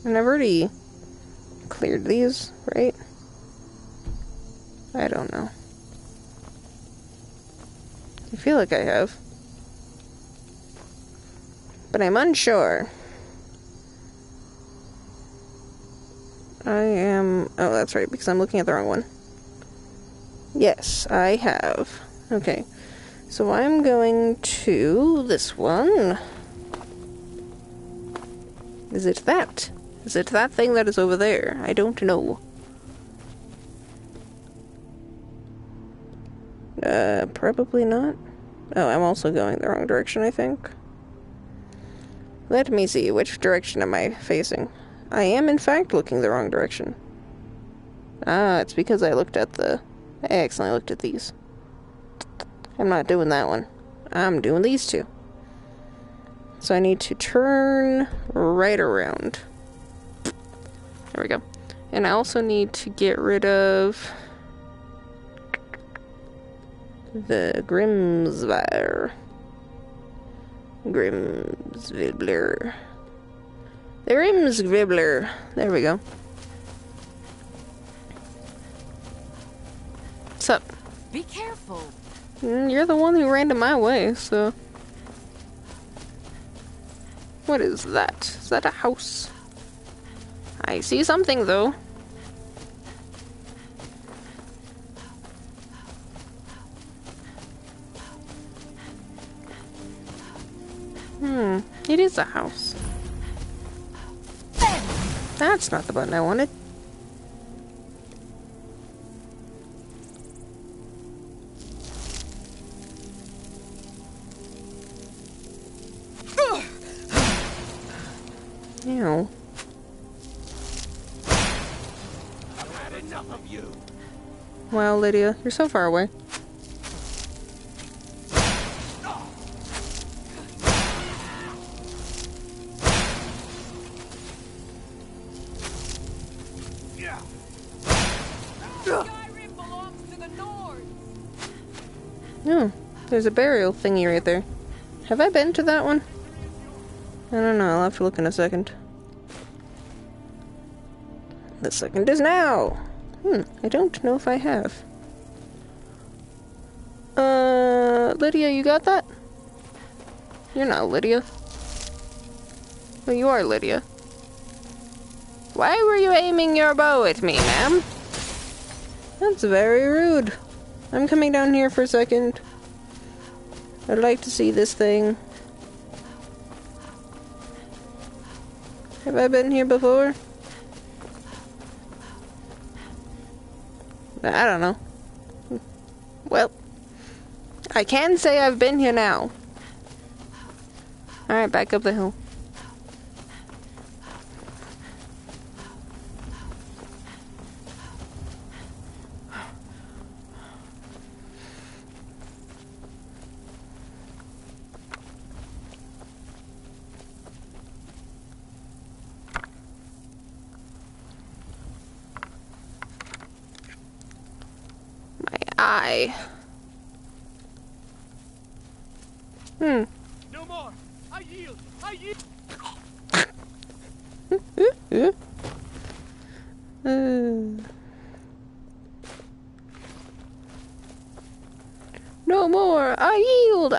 And I've already cleared these, right? I don't know. I feel like I have. But I'm unsure. I am... Oh, that's right, because I'm looking at the wrong one. Yes, I have. Okay. So I'm going to this one. Is it that? Is it that thing that is over there? I don't know. Probably not. Oh, I'm also going the wrong direction, I think. Let me see, which direction am I facing? I am, in fact, looking the wrong direction. Ah, it's because I accidentally looked at these. I'm not doing that one. I'm doing these two. So I need to turn right around. There we go. And I also need to get rid of the Grimsvire. Grimsvibbler. The Grimsvibbler. There we go. What's up?
Be careful.
You're the one who ran to my way, so... What is that? Is that a house? I see something, though. It is a house. That's not the button I wanted. Ew.
I've had enough of you.
Wow, Lydia, you're so far away.
Skyrim belongs to the Nords.
Oh, there's a burial thingy right there. Have I been to that one? I don't know, I'll have to look in a second. The second is now! I don't know if I have. Lydia, you got that? You're not Lydia. Oh, you are Lydia. Why were you aiming your bow at me, ma'am? That's very rude. I'm coming down here for a second. I'd like to see this thing. Have I been here before? I don't know. Well, I can say I've been here now. Alright, back up the hill. Eye.
No more. I yield. I yield.
No more. I yield.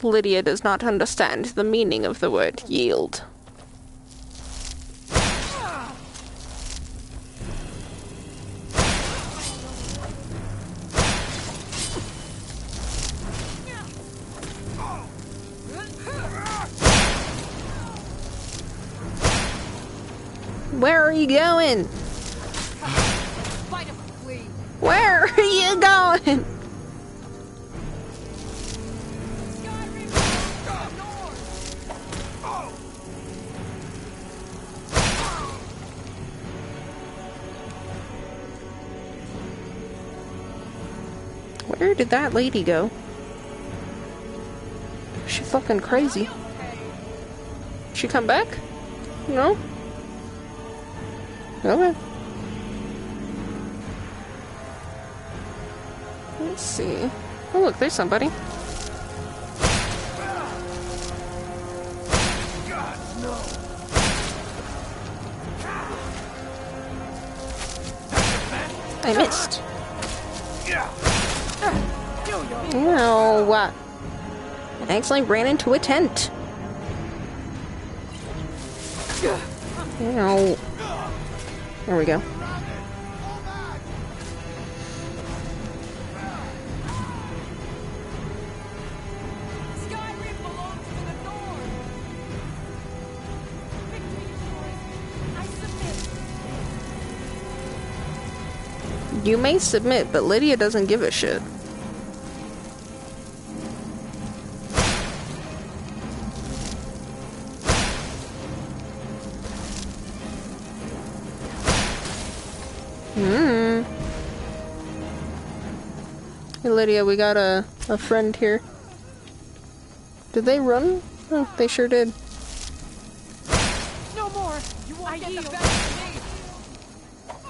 Lydia does not understand the meaning of the word yield. Where are you going? Where are you going? Where did that lady go? Is she fucking crazy? She come back? No? Okay. Let's see. Oh look, there's somebody. I missed. No. I accidentally ran into a tent. Ow. There we go.
Skyrim belongs to the North. Victory is yours. I submit.
You may submit, but Lydia doesn't give a shit. Hey Lydia, we got a friend here. Did they run? Oh, they sure did.
No more. You won't get the best of me.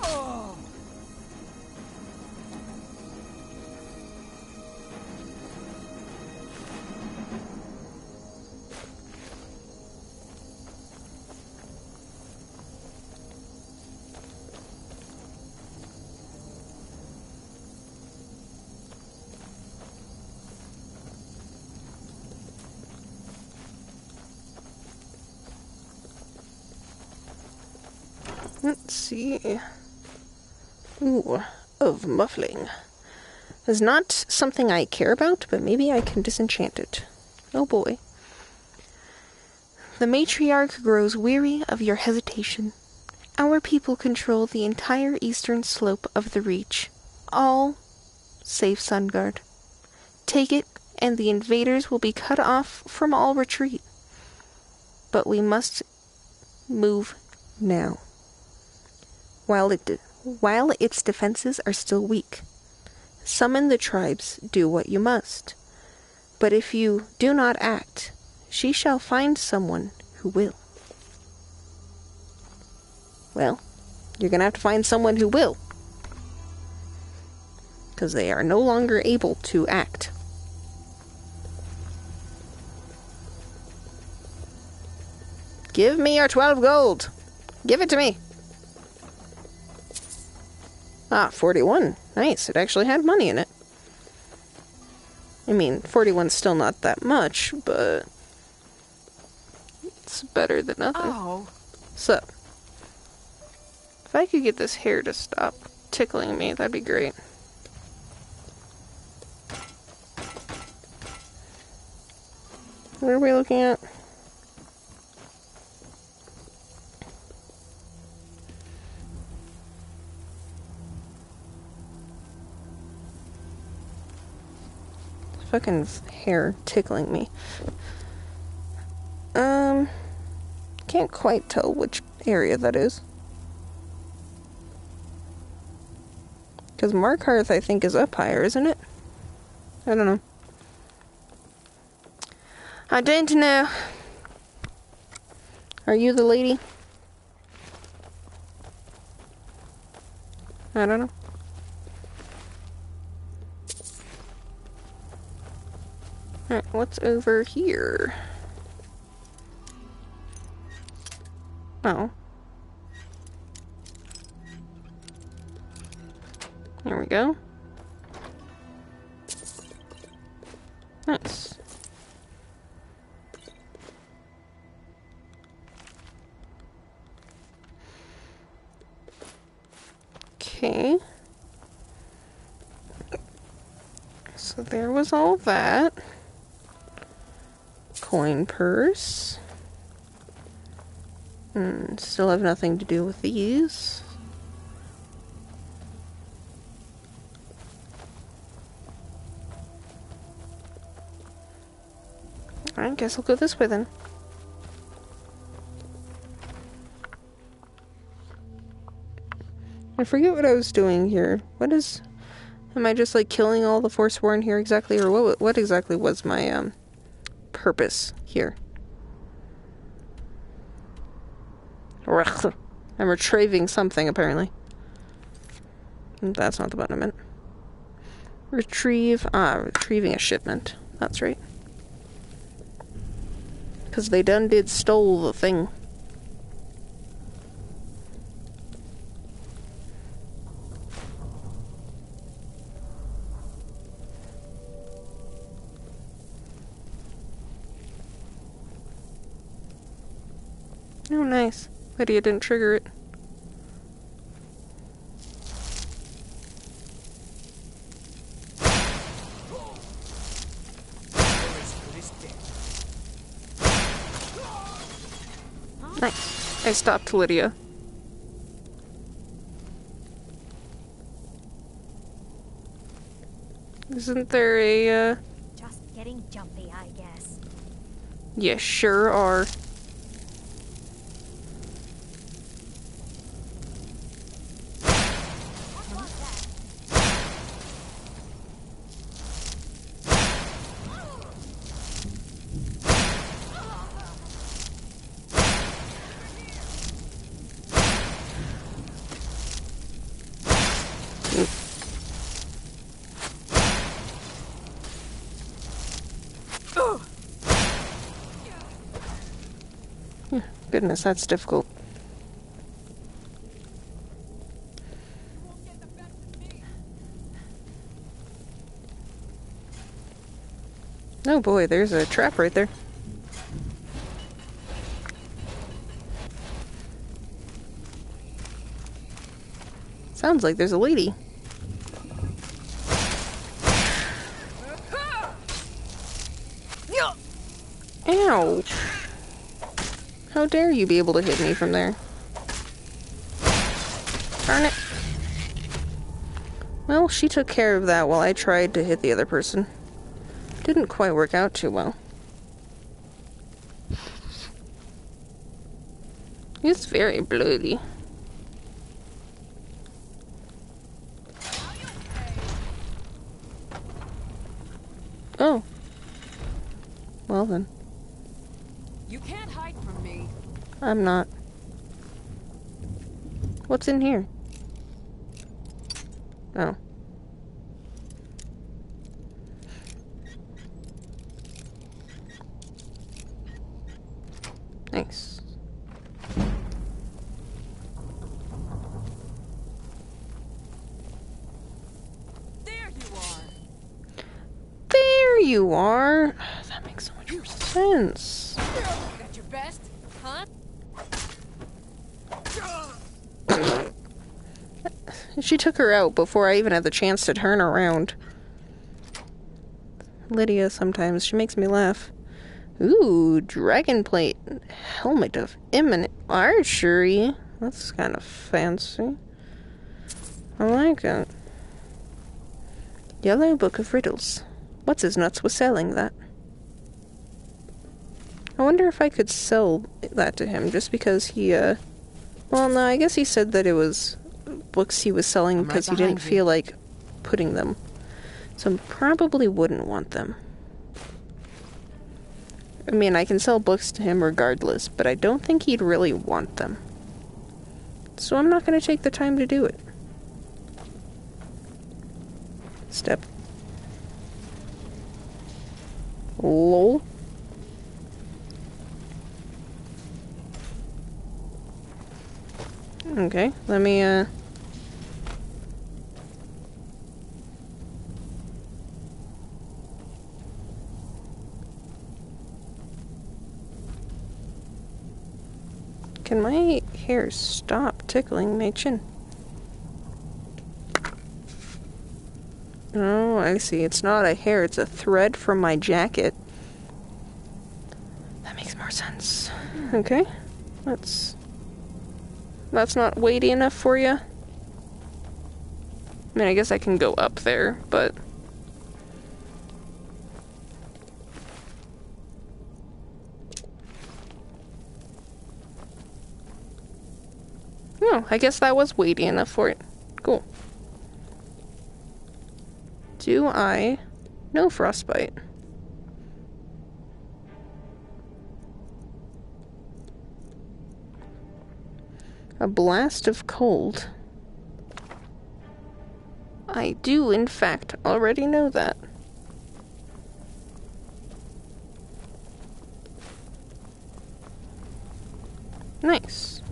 Oh.
Let's see. Ooh, of muffling. Is not something I care about, but maybe I can disenchant it. Oh boy. The matriarch grows weary of your hesitation. Our people control the entire eastern slope of the Reach. All save Sungard. Take it, and the invaders will be cut off from all retreat. But we must move now. While its defenses are still weak. Summon the tribes, do what you must. But if you do not act, she shall find someone who will. Well, you're gonna have to find someone who will. Because they are no longer able to act. Give me your 12 gold! Give it to me! Ah, 41. Nice. It actually had money in it. I mean, 41's still not that much, but it's better than nothing.
Oh.
So, if I could get this hair to stop tickling me, that'd be great. What are we looking at? Fucking hair tickling me. Can't quite tell which area that is. Because Markarth, I think, is up higher, isn't it? I don't know. I don't know. Are you the lady? I don't know. Alright, what's over here? Oh. There we go. Nice. Okay. So there was all that. Coin purse. Still have nothing to do with these. I guess I'll go this way then. I forget what I was doing here. What is... Am I just like killing all the Forsworn here exactly? Or what exactly was my purpose here? I'm retrieving something, apparently. That's not the button I meant. Retrieve. Retrieving a shipment. That's right. Because they done did stole the thing. Oh, nice. Lydia didn't trigger it. Nice. I stopped Lydia. Isn't there a,
Just getting jumpy, I guess.
You sure are. Goodness, that's difficult. Oh boy, there's a trap right there. Sounds like there's a lady. Ow! How dare you be able to hit me from there? Darn it. Well, she took care of that while I tried to hit the other person. Didn't quite work out too well. It's very bloody. Oh. Well then.
You can't hide from me.
I'm not. What's in here? Oh. Nice.
There you are.
There you are. That makes so much more sense.
Got your best, huh?
She took her out before I even had the chance to turn around. Lydia, sometimes, she makes me laugh. Ooh, dragon plate. Helmet of imminent archery. That's kind of fancy. I like it. Yellow Book of Riddles. What's his nuts was selling that. I wonder if I could sell that to him just because he, well, no, I guess he said that it was books he was selling because he didn't feel like putting them. So I probably wouldn't want them. I mean, I can sell books to him regardless, but I don't think he'd really want them. So I'm not going to take the time to do it. Step. Lol. Okay, let me, Can my hair stop tickling my chin? Oh, I see. It's not a hair, it's a thread from my jacket. That makes more sense. Okay. That's not weighty enough for you? I mean, I guess I can go up there, but... Oh, I guess that was weighty enough for it. Cool. Do I... No frostbite. A blast of cold. I do, in fact, already know that. Nice.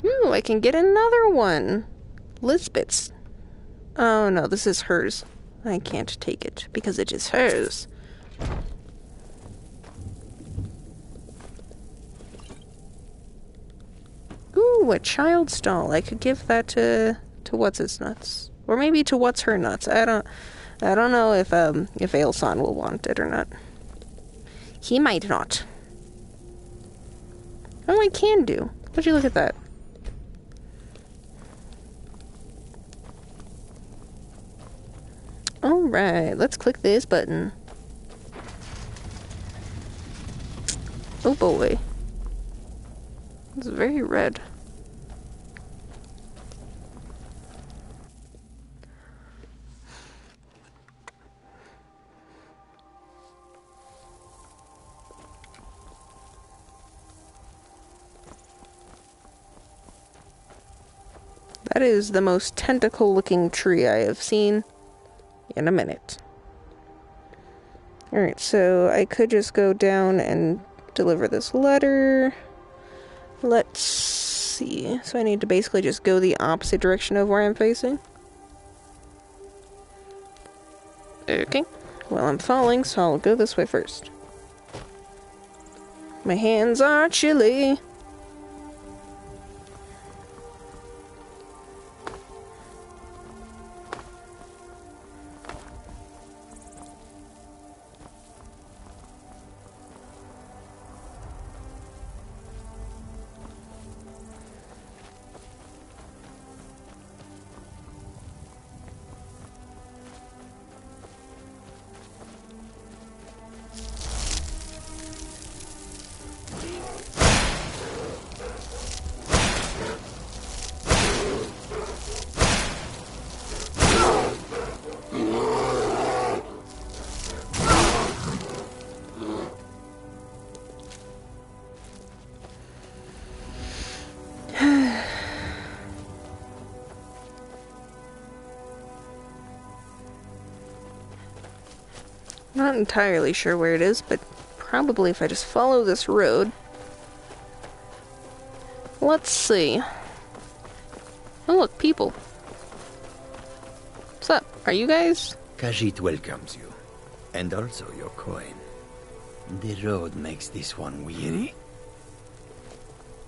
Ooh, I can get another one. Lisbeth's. Oh no, this is hers. I can't take it because it is hers. Ooh, a child's doll. I could give that to what's its nuts, or maybe to what's her nuts. I don't know if Ailson will want it or not. He might not. Oh, I can do. Would you look at that? Alright, let's click this button. Oh boy. It's very red. That is the most tentacle-looking tree I have seen in a minute. Alright, so I could just go down and deliver this letter. Let's see. So I need to basically just go the opposite direction of where I'm facing. Okay. Well, I'm falling, so I'll go this way first. My hands are chilly. Not entirely sure where it is, but probably if I just follow this road. Let's see. Oh look, people. What's up? Are you guys?
Khajiit welcomes you. And also your coin. The road makes this one weary.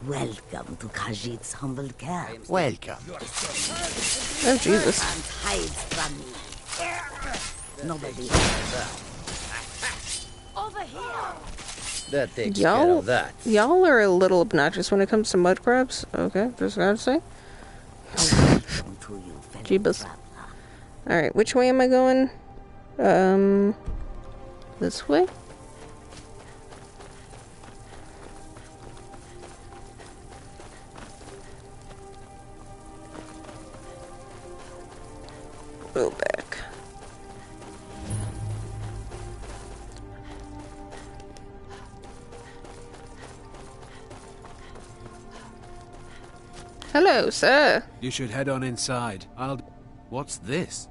Welcome to Khajiit's humble camp.
Welcome.
Oh, Jesus.
Hides from me. Nobody. Over here.
That takes care of that.
Y'all are a little obnoxious when it comes to mud crabs. Okay, just gotta say. Jeebus. Alright, which way am I going? This way? Go back. Hello, sir.
You should head on inside. What's this?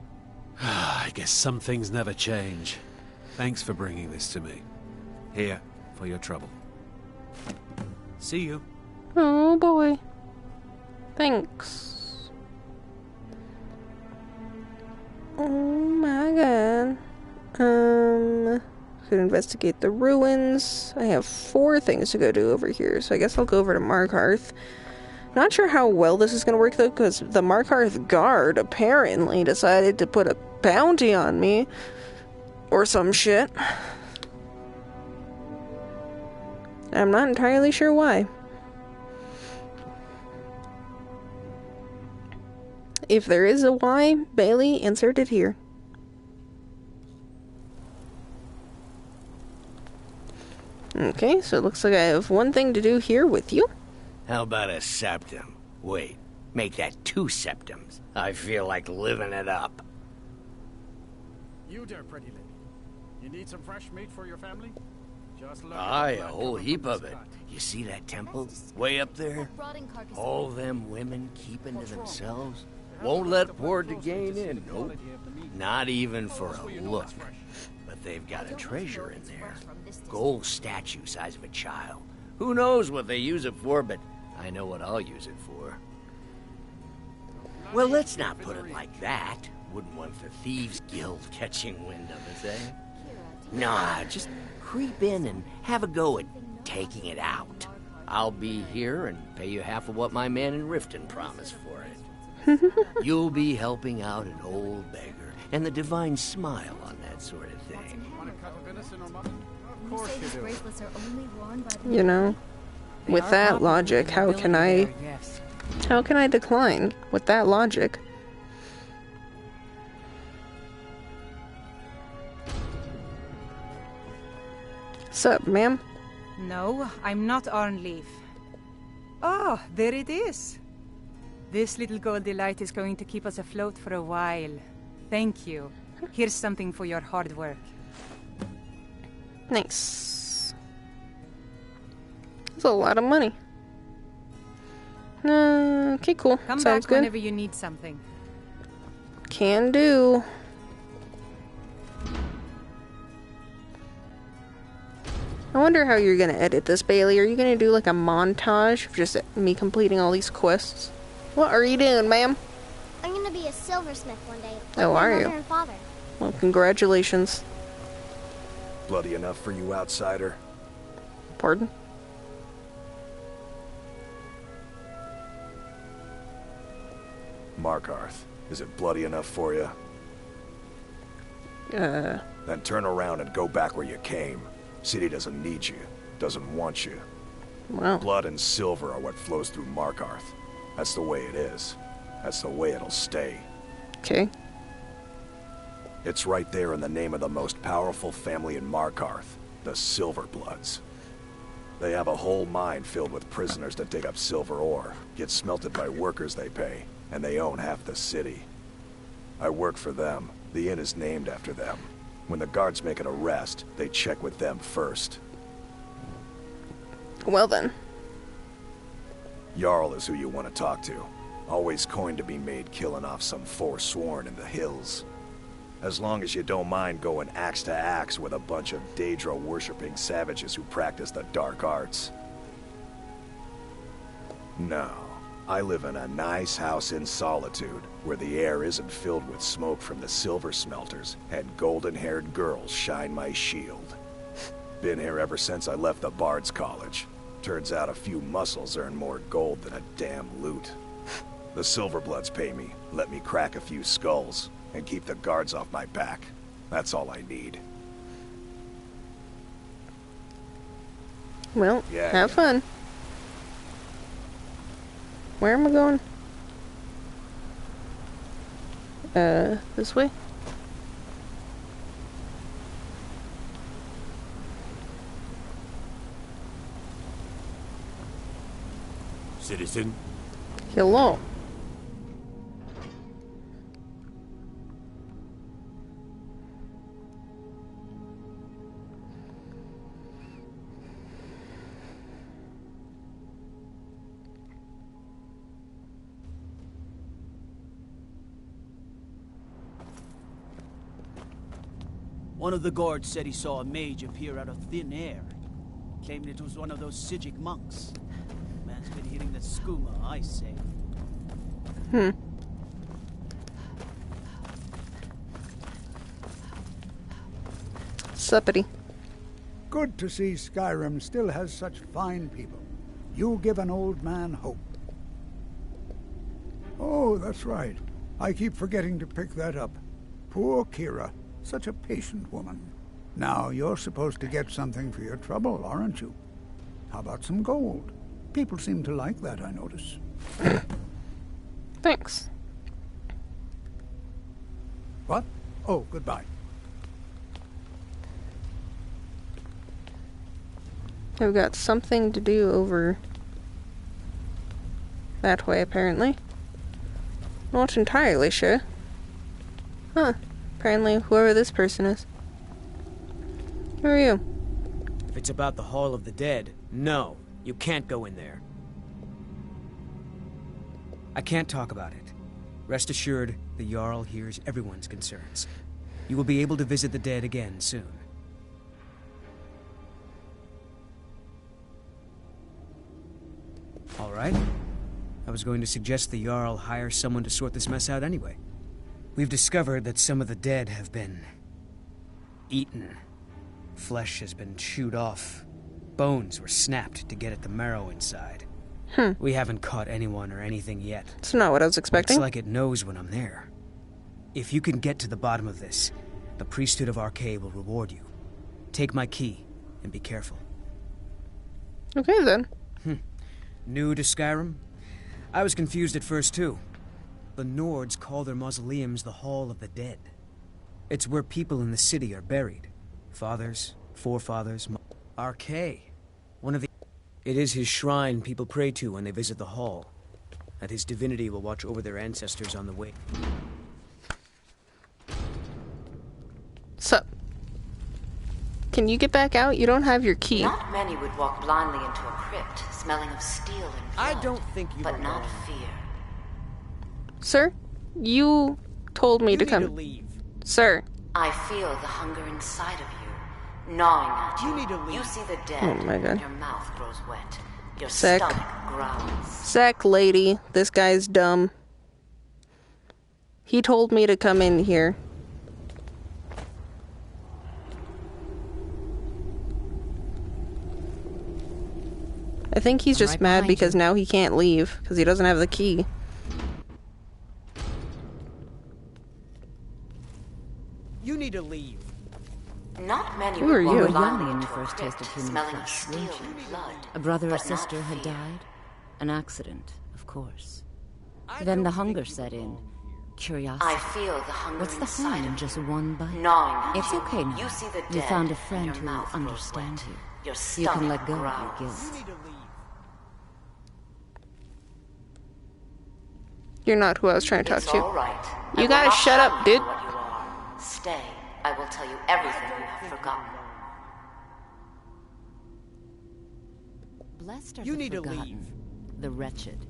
I guess some things never change. Thanks for bringing this to me. Here, for your trouble. See you.
Oh, boy. Thanks. Oh, my God. Could investigate the ruins. I have 4 things to go do over here, so I guess I'll go over to Markarth. Not sure how well this is going to work, though, because the Markarth guard apparently decided to put a bounty on me. Or some shit. I'm not entirely sure why. If there is a why, Bailey, insert it here. Okay, so it looks like I have 1 thing to do here with you.
How about a septum? Wait, make that 2 septums. I feel like living it up.
You there, pretty lady. You need some fresh meat for your family? Just look.
Aye, a whole heap of it. You see that temple? Way up there? All them women keeping to themselves? Won't let poor Degain in, nope. Not even for a look. But they've got a treasure in there. Gold statue size of a child. Who knows what they use it for, but I know what I'll use it for. Well, let's not put it like that. Wouldn't want the Thieves Guild catching wind of us, eh? Nah, just creep in and have a go at taking it out.
I'll be here and pay you half of what my man in Riften promised for it. You'll be helping out an old beggar, and the divine smile on that sort of thing.
You know, with that logic, how can I decline? With that logic. Sup, ma'am?
No, I'm not on leave. Oh, there it is. This little gold delight is going to keep us afloat for a while. Thank you. Here's something for your hard work.
Nice. That's a lot of money. Okay, cool.
Come
Sounds
back
good.
whenever you need something.
Can do. I wonder how you're gonna edit this, Bailey. Are you gonna do like a montage of just me completing all these quests? What are you doing, ma'am?
I'm gonna be a silversmith one day.
Oh,
like
are
my
you?
mother and father.
Well, congratulations.
Bloody enough for you, outsider?
Pardon?
Markarth, is it bloody enough for you? Then turn around and go back where you came. City doesn't need you, doesn't want you.
Wow.
Blood and silver are what flows through Markarth. That's the way it is. That's the way it'll stay.
Okay.
It's right there in the name of the most powerful family in Markarth, the Silverbloods. They have a whole mine filled with prisoners that dig up silver ore, get smelted by workers they pay, and they own half the city. I work for them. The inn is named after them. When the guards make an arrest, they check with them first.
Well then.
Jarl is who you want to talk to. Always coin to be made killing off some forsworn in the hills. As long as you don't mind going axe to axe with a bunch of Daedra-worshipping savages who practice the dark arts. No, I live in a nice house in solitude, where the air isn't filled with smoke from the silver smelters, and golden-haired girls shine my shield. Been here ever since I left the Bard's College. Turns out a few muscles earn more gold than a damn lute. The Silverbloods pay me, let me crack a few skulls, and keep the guards off my back. That's all I need.
Well, have fun. Where am I going? This way?
Citizen?
Hello.
One of the guards said he saw a mage appear out of thin air. Claimed it was one of those Sijic monks. Man's been hitting the skooma, I say.
Suppity.
Good to see Skyrim still has such fine people. You give an old man hope. Oh, that's right. I keep forgetting to pick that up. Poor Kira. Such a patient woman. Now, you're supposed to get something for your trouble, aren't you? How about some gold? People seem to like that, I notice.
Thanks.
What? Oh, goodbye.
I've got something to do over that way, apparently. Not entirely sure. Huh. Apparently, whoever this person is. Who are you?
If it's about the Hall of the Dead, no, you can't go in there. I can't talk about it. Rest assured, the Jarl hears everyone's concerns. You will be able to visit the dead again soon. All right. I was going to suggest the Jarl hire someone to sort this mess out anyway. We've discovered that some of the dead have been eaten. Flesh has been chewed off. bones were snapped to get at the marrow inside. We haven't caught anyone or anything yet.
It's not what I was expecting.
Looks like it knows when I'm there. If you can get to the bottom of this, the priesthood of Arcade will reward you. Take my key, and be careful.
Okay, then.
New to Skyrim? I was confused at first, too. The Nords call their mausoleums the Hall of the Dead. It's where people in the city are buried. Fathers, forefathers, Arcade. It is his shrine people pray to when they visit the hall. That his divinity will watch over their ancestors on the way.
Sup? Can you get back out? You don't have your key.
Not many would walk blindly into a crypt, smelling of steel and blood.
I don't think you
but not fear.
Sir, you told me to come.
To leave.
Sir.
I feel the hunger inside of you, gnawing at you.
You need to leave.
You see the dead.
Oh my god.
Your mouth grows wet. Your
Sec.
stomach growls.
Sec, lady. This guy's dumb. He told me to come in here. I think he's just mad because now he can't leave because he doesn't have the key.
You need to leave.
Not many
Who are
would
you?
walk
You were young
blindly
when you
into a
first
crypt,
tasted human
smelling
flesh,
of steel
weren't you?
and blood.
A brother or
but
sister
not
had
fear.
died? An accident, of course. Then the hunger set in. Curiosity.
I feel the hunger
What's the
inside
harm in
of
just
you,
one bite?
gnawing at
It's
you.
okay now.
You see the
You
dead,
found a
and
friend
your
who
mouth grows
understands
wet.
you.
Your
You can
stomach
let go of
growls.
your guilt.
You're not who I was trying to talk
It's
to.
all right. I
You
will
gotta
not
shut up,
harm
dude.
you for what you are. Stay. I will tell you everything you have forgotten.
Blessed are
You
the
need to
forgotten,
leave.
the wretched.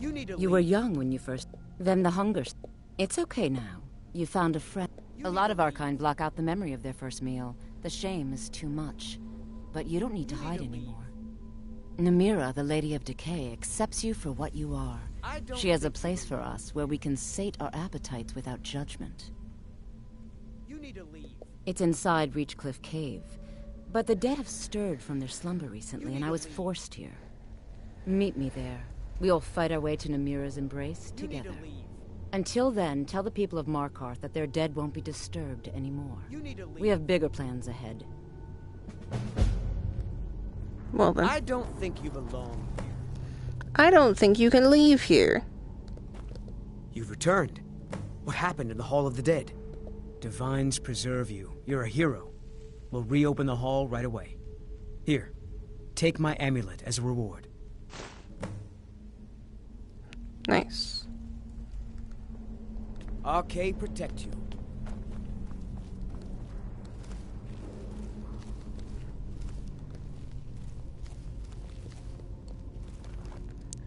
You need to
You
leave.
were young when you first... Then the hunger... It's okay now. You found a friend. A lot of our kind block out the memory of their first meal. The shame is too much. But you don't need to hide anymore. Namira, the Lady of Decay, accepts you for what you are. She has a place for us where we can sate our appetites without judgment.
You need to leave.
It's inside Reachcliff Cave. But the dead have stirred from their slumber recently, and I was forced here. Meet me there. We'll fight our way to Namira's embrace together. Until then, tell the people of Markarth that their dead won't be disturbed anymore. We have bigger plans ahead.
Well then.
I don't think you belong here.
I don't think you can leave here.
You've returned. What happened in the Hall of the Dead? Divines preserve you. You're a hero. We'll reopen the hall right away. Here, take my amulet as a reward.
Nice.
Arcade protect you.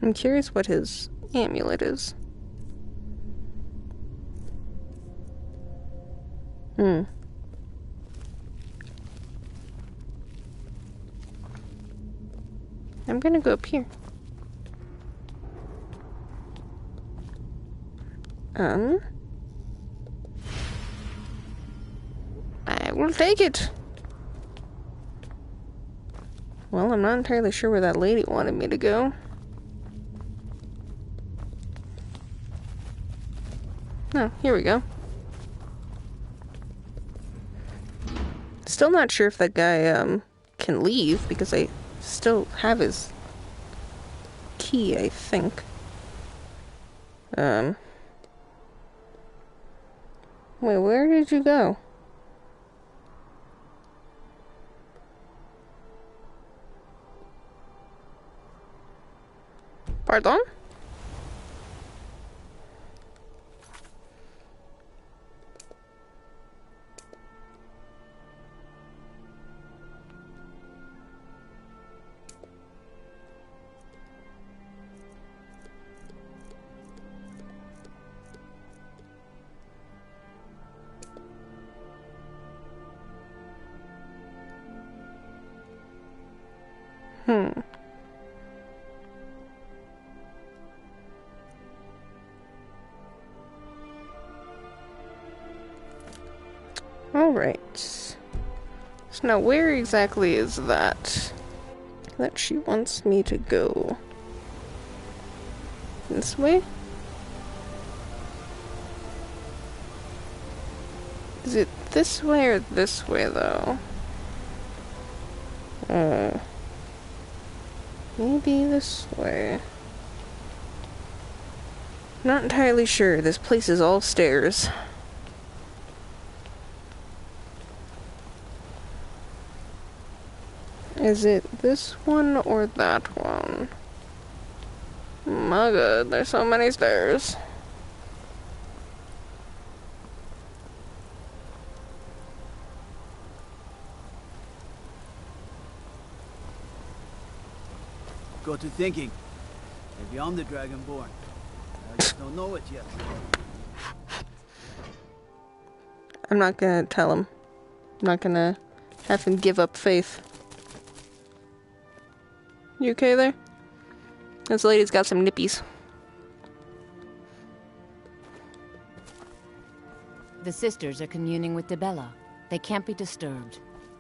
I'm curious what his amulet is. I'm gonna go up here. I will take it. Well, I'm not entirely sure where that lady wanted me to go. Oh, here we go. Still not sure if that guy, can leave, because I still have his key, I think. Wait, where did you go? Pardon? Alright. So now where exactly is that she wants me to go? This way? Is it this way or this way, though? Maybe this way. Not entirely sure. This place is all stairs. Is it this one or that one? My god, there's so many stairs.
Got to thinking. Maybe I'm the Dragonborn. I just don't know it yet.
I'm not gonna tell him. I'm not gonna have him give up faith. You okay there? This lady's got some nippies.
The sisters are communing with Debella. They can't be disturbed.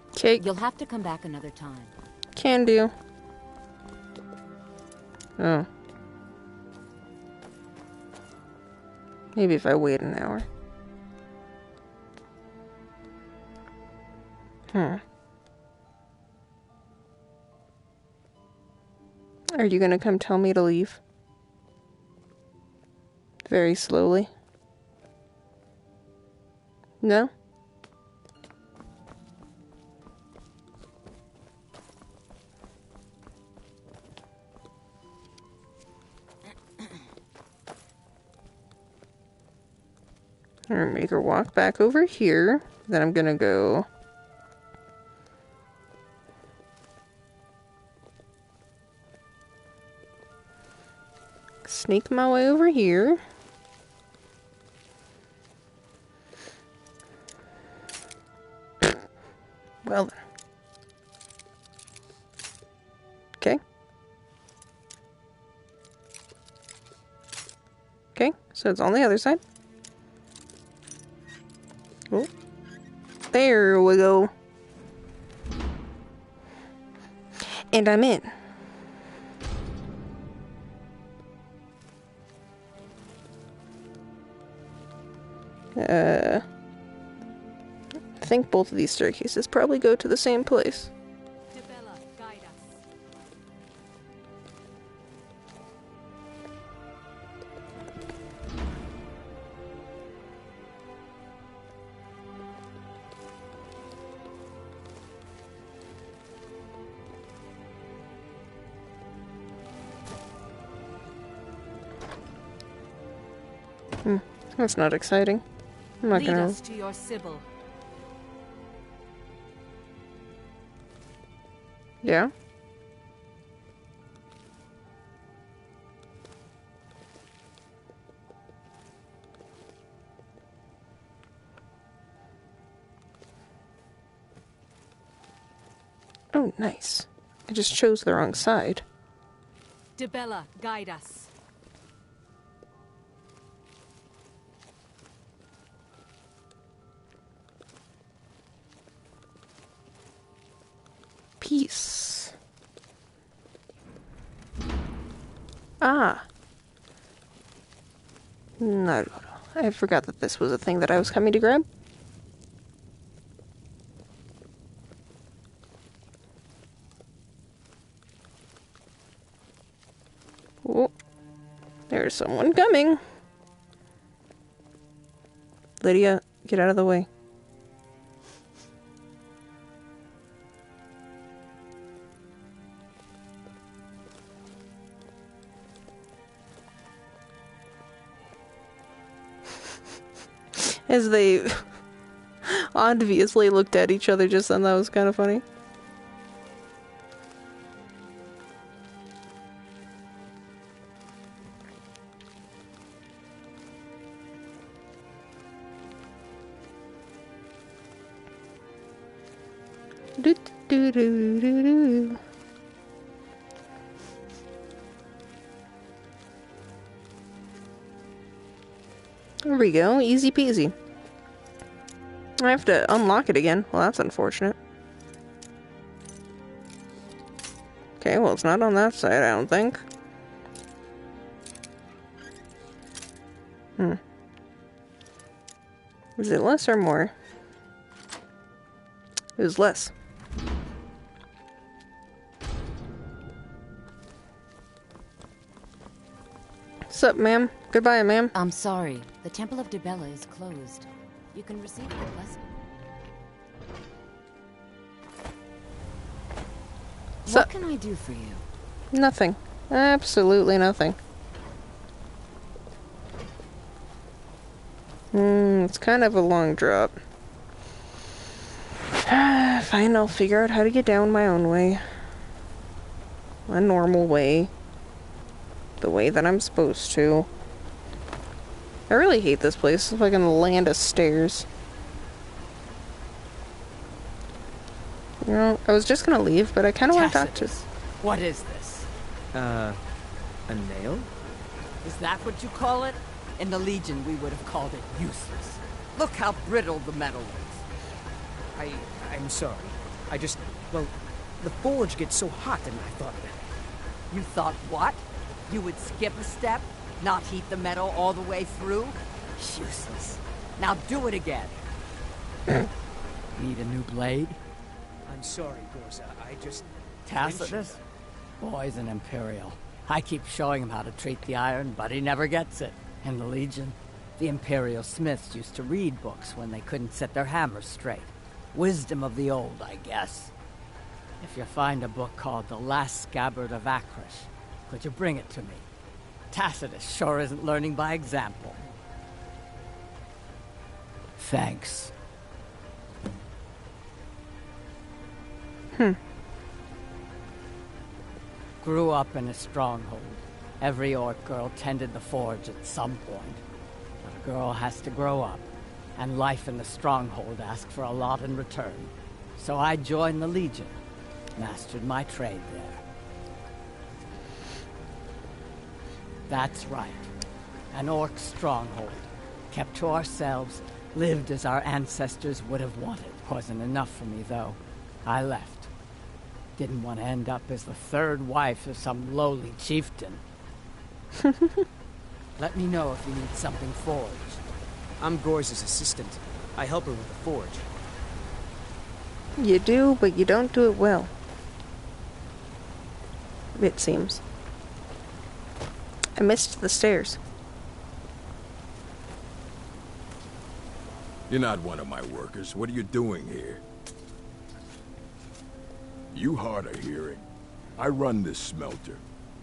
Okay.
You'll have to come back another time.
Can do. Oh. Maybe if I wait an hour. Are you gonna come tell me to leave? Very slowly. No? I'm gonna make her walk back over here. Then I'm gonna go... sneak my way over here. Well then. Okay. Okay, so it's on the other side. Oh. There we go. And I'm in. I think both of these staircases probably go to the same place.
Debella, guide us.
That's not exciting. I'm not
Lead
gonna...
us to your Sybil.
Yeah? Oh, nice. I just chose the wrong side.
Debella, guide us.
Peace. Ah. No. I forgot that this was a thing that I was coming to grab. Oh. There's someone coming. Lydia, get out of the way. As they obviously looked at each other just then, that was kind of funny. Do, do, do, do, do, do. There we go, easy peasy. I have to unlock it again. Well, that's unfortunate. Okay, well, it's not on that side, I don't think. Was it less or more? It was less. Sup, ma'am? Goodbye, ma'am.
I'm sorry. The Temple of Dibella is closed. You can receive the blessing. What can I do for you?
Nothing. Absolutely nothing. It's kind of a long drop. Fine, I'll figure out how to get down my own way. A normal way. The way that I'm supposed to. I really hate this place. It's like a land of stairs. You know, I was just gonna leave, but I kind of want to talk to...
What is this?
A nail?
Is that what you call it? In the Legion, we would have called it useless. Look how brittle the metal is.
I'm sorry. I just... Well, the forge gets so hot and I thought...
You thought what? You would skip a step? Not heat the metal all the way through? Useless. Now do it again. Need a new blade?
I'm sorry, Gorza. I just...
Tacitus? Boy's an Imperial. I keep showing him how to treat the iron, but he never gets it. In the Legion, the Imperial smiths used to read books when they couldn't set their hammers straight. Wisdom of the old, I guess. If you find a book called The Last Scabbard of Acrish, could you bring it to me? Tacitus sure isn't learning by example. Thanks. Grew up in a stronghold. Every orc girl tended the forge at some point. But a girl has to grow up, and life in the stronghold asks for a lot in return. So I joined the Legion, mastered my trade there. That's right. An orc stronghold. Kept to ourselves, lived as our ancestors would have wanted. Wasn't enough for me, though. I left. Didn't want to end up as the third wife of some lowly chieftain. Let me know if you need something forged.
I'm Gorza's assistant. I help her with the forge.
You do, but you don't do it well. It seems. I missed the stairs.
You're not one of my workers. What are you doing here? You hard of hearing. I run this smelter,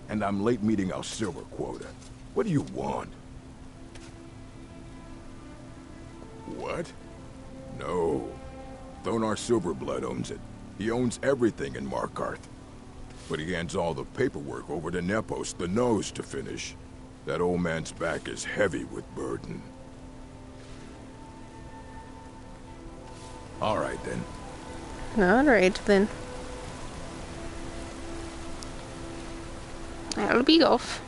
and I'm late meeting our silver quota. What do you want? What? No. Thonar Silverblood owns it. He owns everything in Markarth. But he hands all the paperwork over to Nepos, the nose, to finish. That old man's back is heavy with burden. All right, then.
All right, then. I'll be off.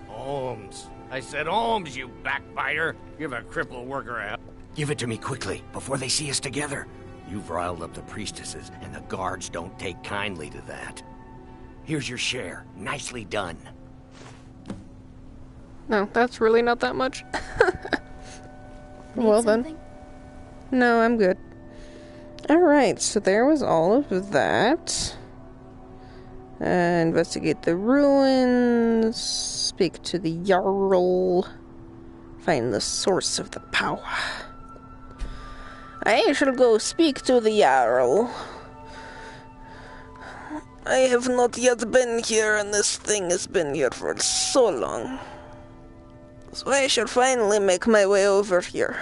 Holmes. I said Holmes, you backbiter. Give a crippled worker a... Give it to me quickly, before they see us together. You've riled up the priestesses, and the guards don't take kindly to that. Here's your share. Nicely done.
No, that's really not that much. Well then. No, I'm good. Alright, so there was all of that. Investigate the ruins. Speak to the Jarl. Find the source of the power. I shall go speak to the Jarl. I have not yet been here, and this thing has been here for so long. So I shall finally make my way over here.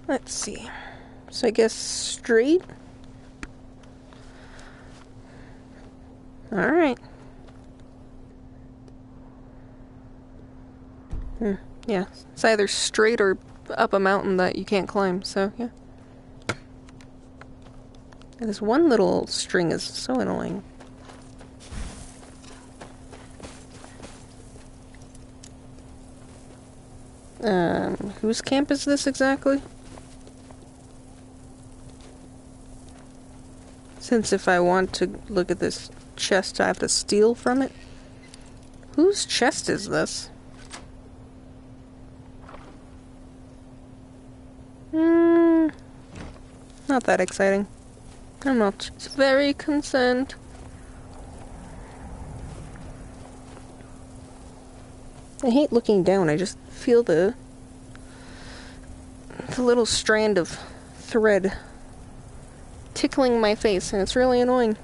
Let's see. So I guess straight? Alright. Yeah, it's either straight or up a mountain that you can't climb, so yeah. And this one little string is so annoying. Whose camp is this exactly? Since if I want to look at this chest, I have to steal from it. Whose chest is this? Not that exciting. I'm not very concerned. I hate looking down. I just feel the little strand of thread tickling my face, and it's really annoying.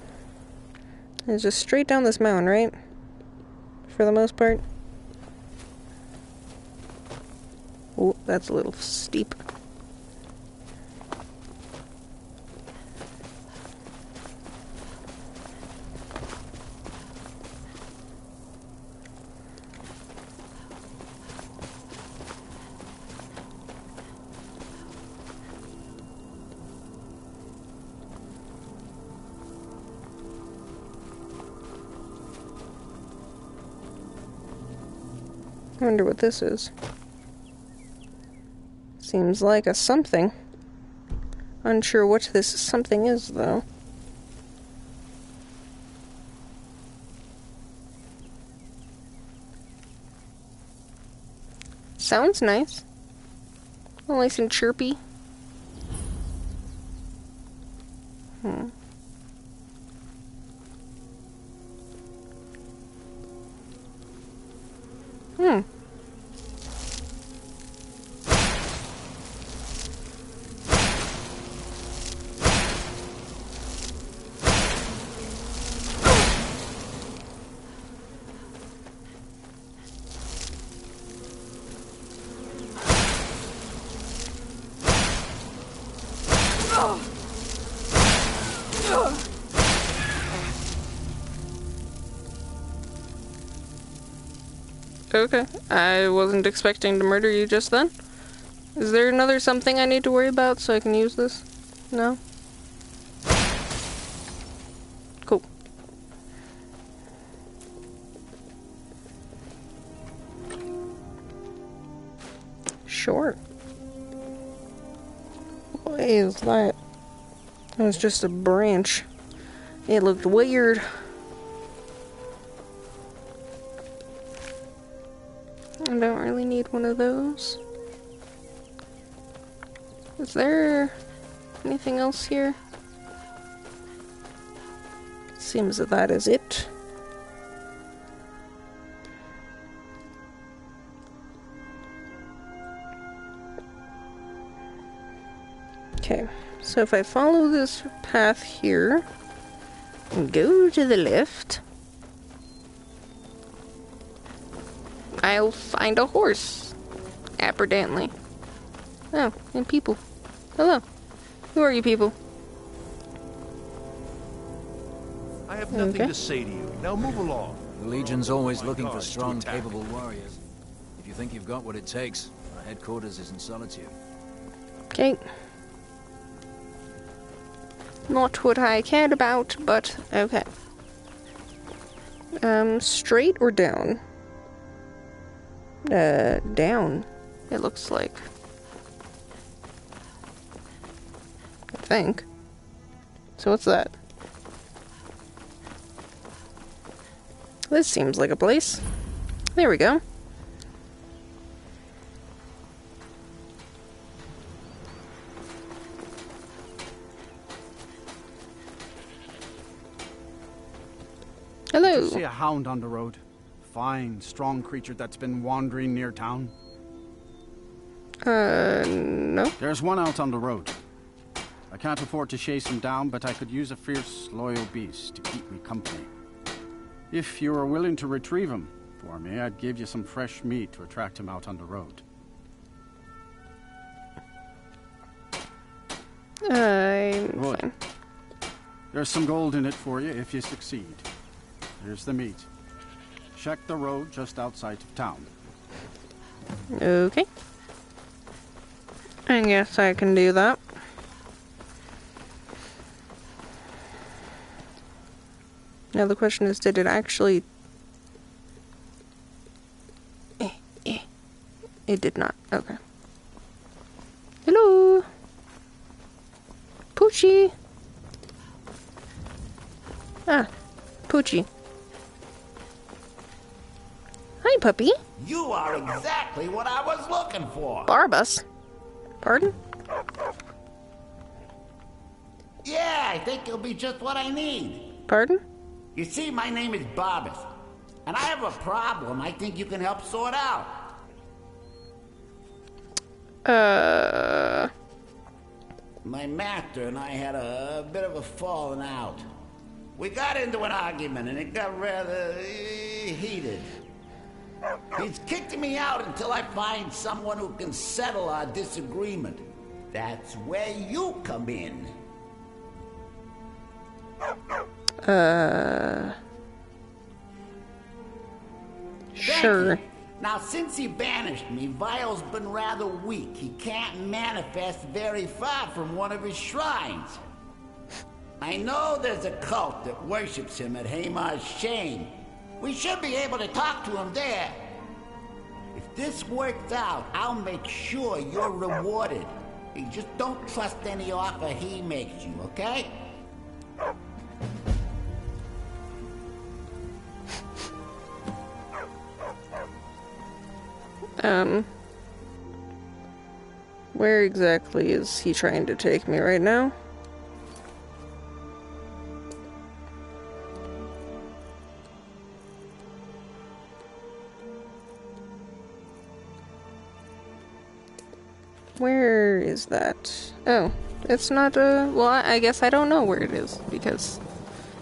It's just straight down this mountain, right? For the most part. Oh, that's a little steep. I wonder what this is. Seems like a something. Unsure what this something is, though. Sounds nice. All nice and chirpy. Hmm. Okay, I wasn't expecting to murder you just then. Is there another something I need to worry about so I can use this? No? Cool. Sure. What is that? That was just a branch. It looked weird. I don't really need one of those. Is there anything else here? Seems that is it. Okay, so if I follow this path here and go to the left, I'll find a horse. Apparently. Oh, and people. Hello. Who are you people?
I have nothing to say to you. Now move along.
The Legion's always looking for strong, capable warriors. If you think you've got what it takes, our headquarters is in Solitude.
Okay. Not what I cared about, but okay. Straight or down? Down, it looks like. I think. So what's that? This seems like a place. There we go. Hello.
Did you see a hound on the road? Fine, strong creature that's been wandering near town?
No.
There's one out on the road. I can't afford to chase him down, but I could use a fierce, loyal beast to keep me company. If you were willing to retrieve him for me, I'd give you some fresh meat to attract him out on the road.
I'm
Good.
fine.
There's some gold in it for you if you succeed. Here's the meat. Check the road just outside of town.
Okay. I guess I can do that. Now the question is, did it actually... It did not. Okay. Hello. Poochie. Ah, Poochie. Hi, puppy.
You are exactly what I was looking for.
Barbus. Pardon?
Yeah, I think you'll be just what I need.
Pardon?
You see, my name is Barbus, and I have a problem I think you can help sort out. My master and I had a bit of a falling out. We got into an argument, and it got rather heated. He's kicked me out until I find someone who can settle our disagreement. That's where you come in.
Sure.
Now, since he banished me, Vile's been rather weak. He can't manifest very far from one of his shrines. I know there's a cult that worships him at Hamar's Shame. We should be able to talk to him there. If this works out, I'll make sure you're rewarded. You just don't trust any offer he makes you, okay?
Where exactly is he trying to take me right now? Where is that? Oh, it's not, well, I guess I don't know where it is, because,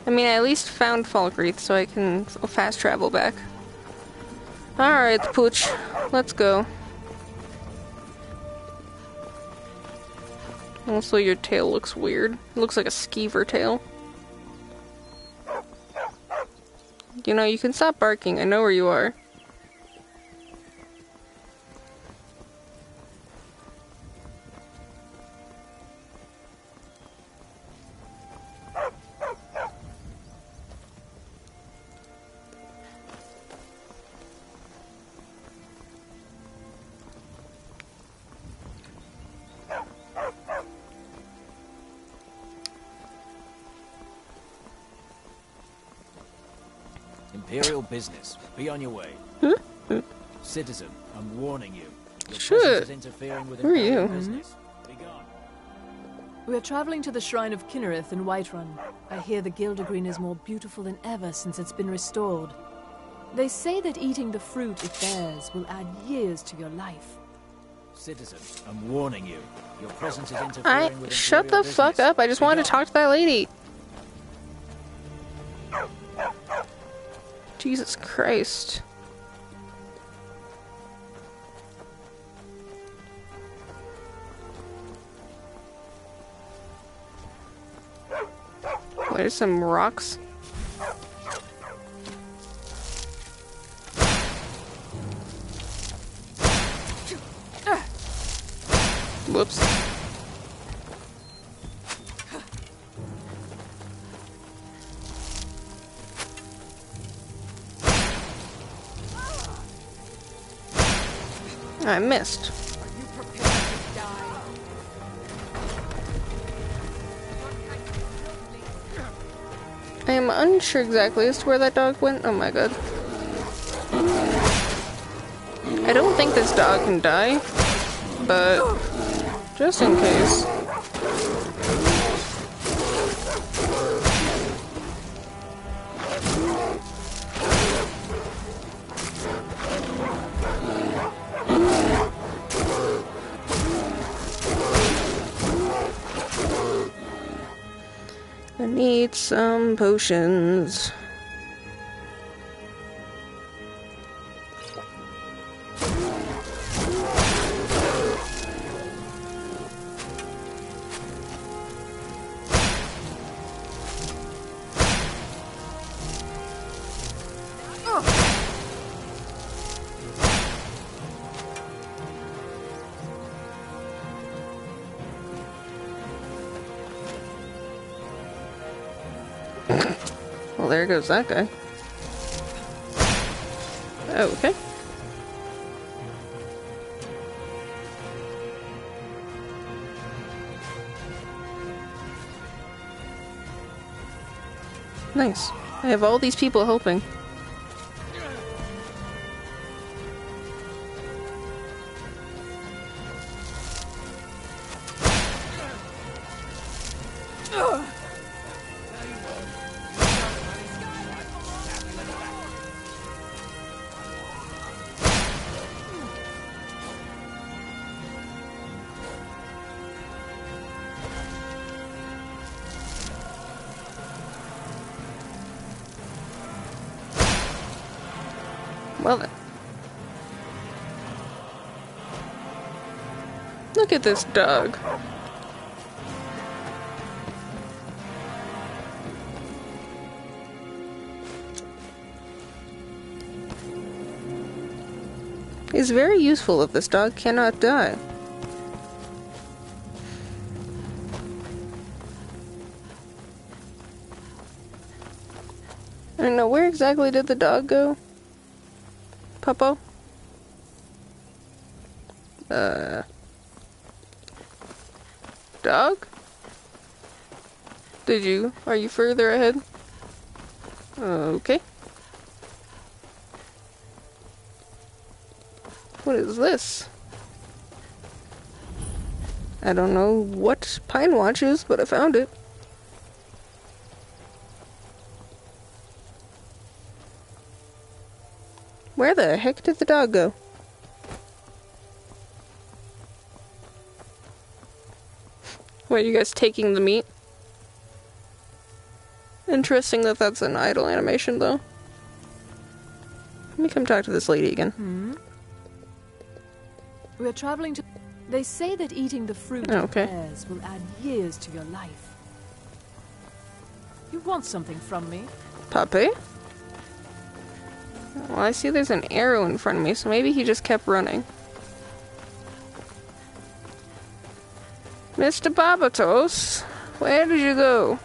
I mean, I at least found Falkreath, so I can fast travel back. Alright, Pooch, let's go. Also, your tail looks weird. It looks like a skeever tail. You know, you can stop barking, I know where you are.
Imperial business. Be on your way. Citizen, I'm warning you. Your
Sure.
presence is interfering with
Who are
Imperial
you?
business. Be gone.
We're traveling to the Shrine of Kinnereth in Whiterun. I hear the Gildergreen is more beautiful than ever since it's been restored. They say that eating the fruit it bears will add years to your life.
Citizen, I'm warning you. Your presence is interfering with
Shut the
Imperial
fuck
business.
up, I just
Be
wanted
gone.
to talk to that lady. Jesus Christ. There's some rocks. Whoops. I missed. I am unsure exactly as to where that dog went. Oh my god. I don't think this dog can die, but just in case. I need some potions. Well, there goes that guy. Oh, okay. Nice. I have all these people helping. Well then. Look at this dog. It's very useful if this dog cannot die. I don't know, where exactly did the dog go? Puppo? Dog? Are you further ahead? Okay. What is this? I don't know what Pine Watch is, but I found it. Where the heck did the dog go? What, are you guys taking the meat? Interesting that that's an idle animation, though. Let me come talk to this lady again.
We're traveling to... They say that eating the fruit of pears will add years to your life. You want something from me?
Puppy? Well, I see there's an arrow in front of me, so maybe he just kept running. Mr. Barbatos, where did you go?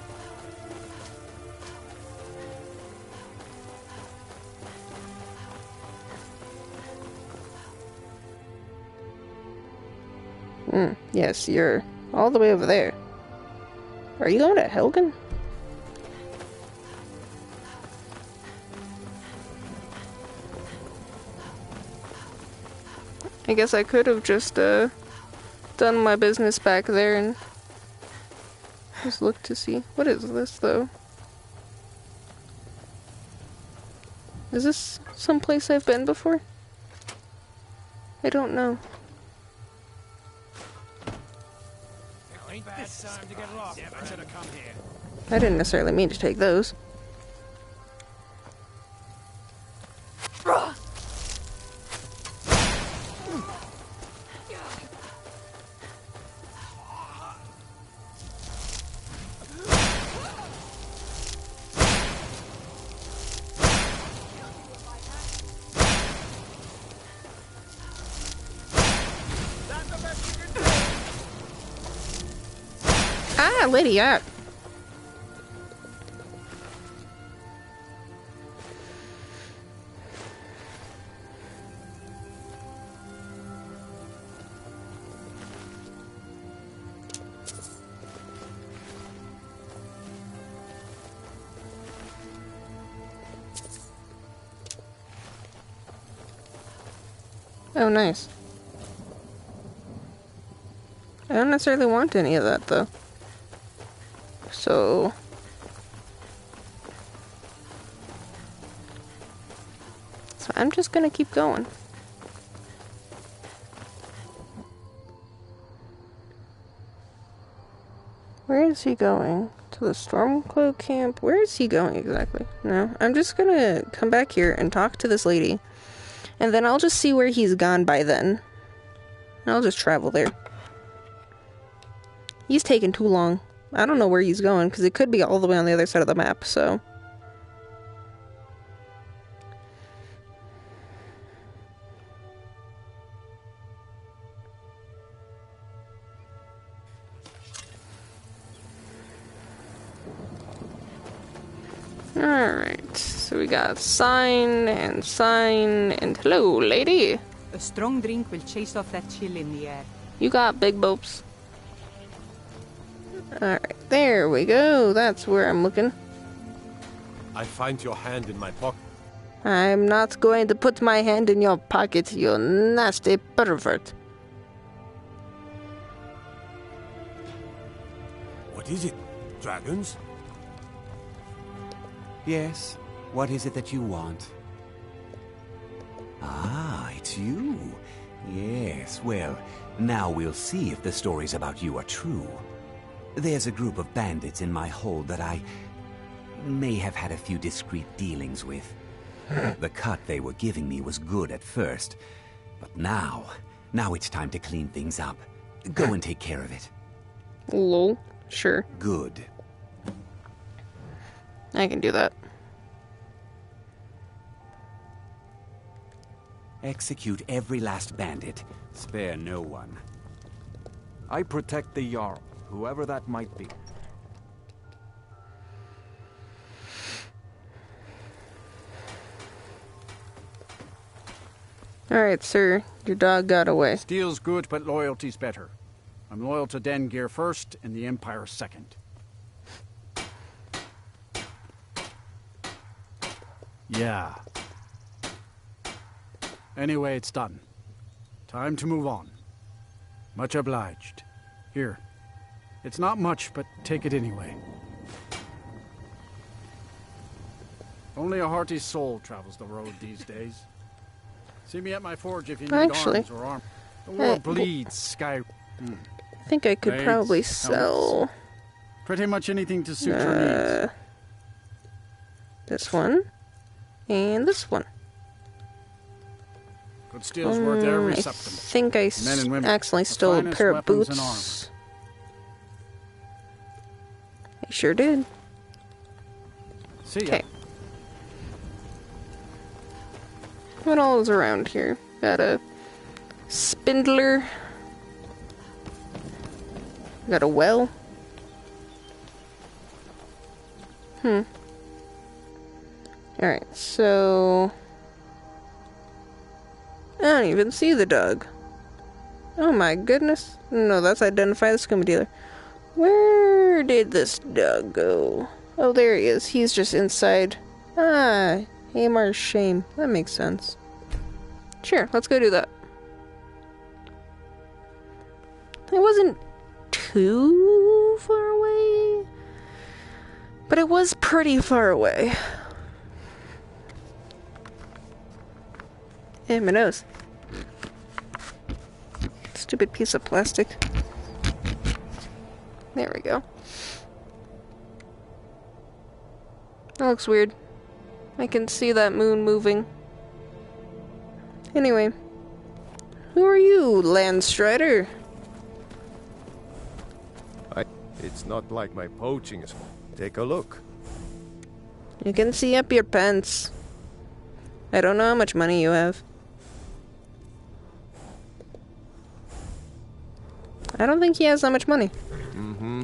Yes, you're all the way over there. Are you going to Helgen? I guess I could have just done my business back there and just looked to see. What is this, though? Is this someplace I've been before? I don't know. I didn't necessarily mean to take those. Ah, lady out. Oh, nice. I don't necessarily want any of that, though. So I'm just gonna keep going. Where is he going? To the Stormcloak camp? Where is he going exactly? No, I'm just gonna come back here and talk to this lady. And then I'll just see where he's gone by then. And I'll just travel there. He's taking too long. I don't know where he's going, because it could be all the way on the other side of the map, so... Alright, so we got sign, and hello, lady!
A strong drink will chase off that chill in the air.
You got big bopes. Alright, there we go. That's where I'm looking.
I find your hand in my pocket.
I'm not going to put my hand in your pocket, you nasty pervert.
What is it? Dragons?
Yes. What is it that you want? Ah, it's you. Yes, well, now we'll see if the stories about you are true. There's a group of bandits in my hold that I may have had a few discreet dealings with. The cut they were giving me was good at first, but now it's time to clean things up. Go and take care of it.
Lol. Sure.
Good.
I can do that.
Execute every last bandit. Spare no one.
I protect the Jarl, whoever that might be.
Alright, sir. Your dog got away.
Steel's good, but loyalty's better. I'm loyal to Dengeir first, and the Empire second. Yeah. Anyway, it's done. Time to move on. Much obliged. Here. It's not much, but take it anyway. Only a hearty soul travels the road these days. See me at my forge if you need arms or armor. The world bleeds, Skyrim.
I think I could probably sell...
Pretty much anything to suit your needs.
This one. And this one.
Good steel's worth every
I
septim.
think I accidentally stole a pair of boots. I sure did.
See ya.
Okay. What all is around here? Got a spindler. Got a well. Alright, so... I don't even see the dog. Oh my goodness. No, that's identify the skooma dealer. Where did this dog go? Oh, there he is. He's just inside. Ah, Hamar's shame. That makes sense. Sure, let's go do that. It wasn't too far away, but it was pretty far away. Hey, my nose. Stupid piece of plastic. There we go. That looks weird. I can see that moon moving. Anyway. Who are you, Landstrider?
It's not like my poaching is... Take a look.
You can see up your pants. I don't know how much money you have. I don't think he has that much money.
Mm-hmm.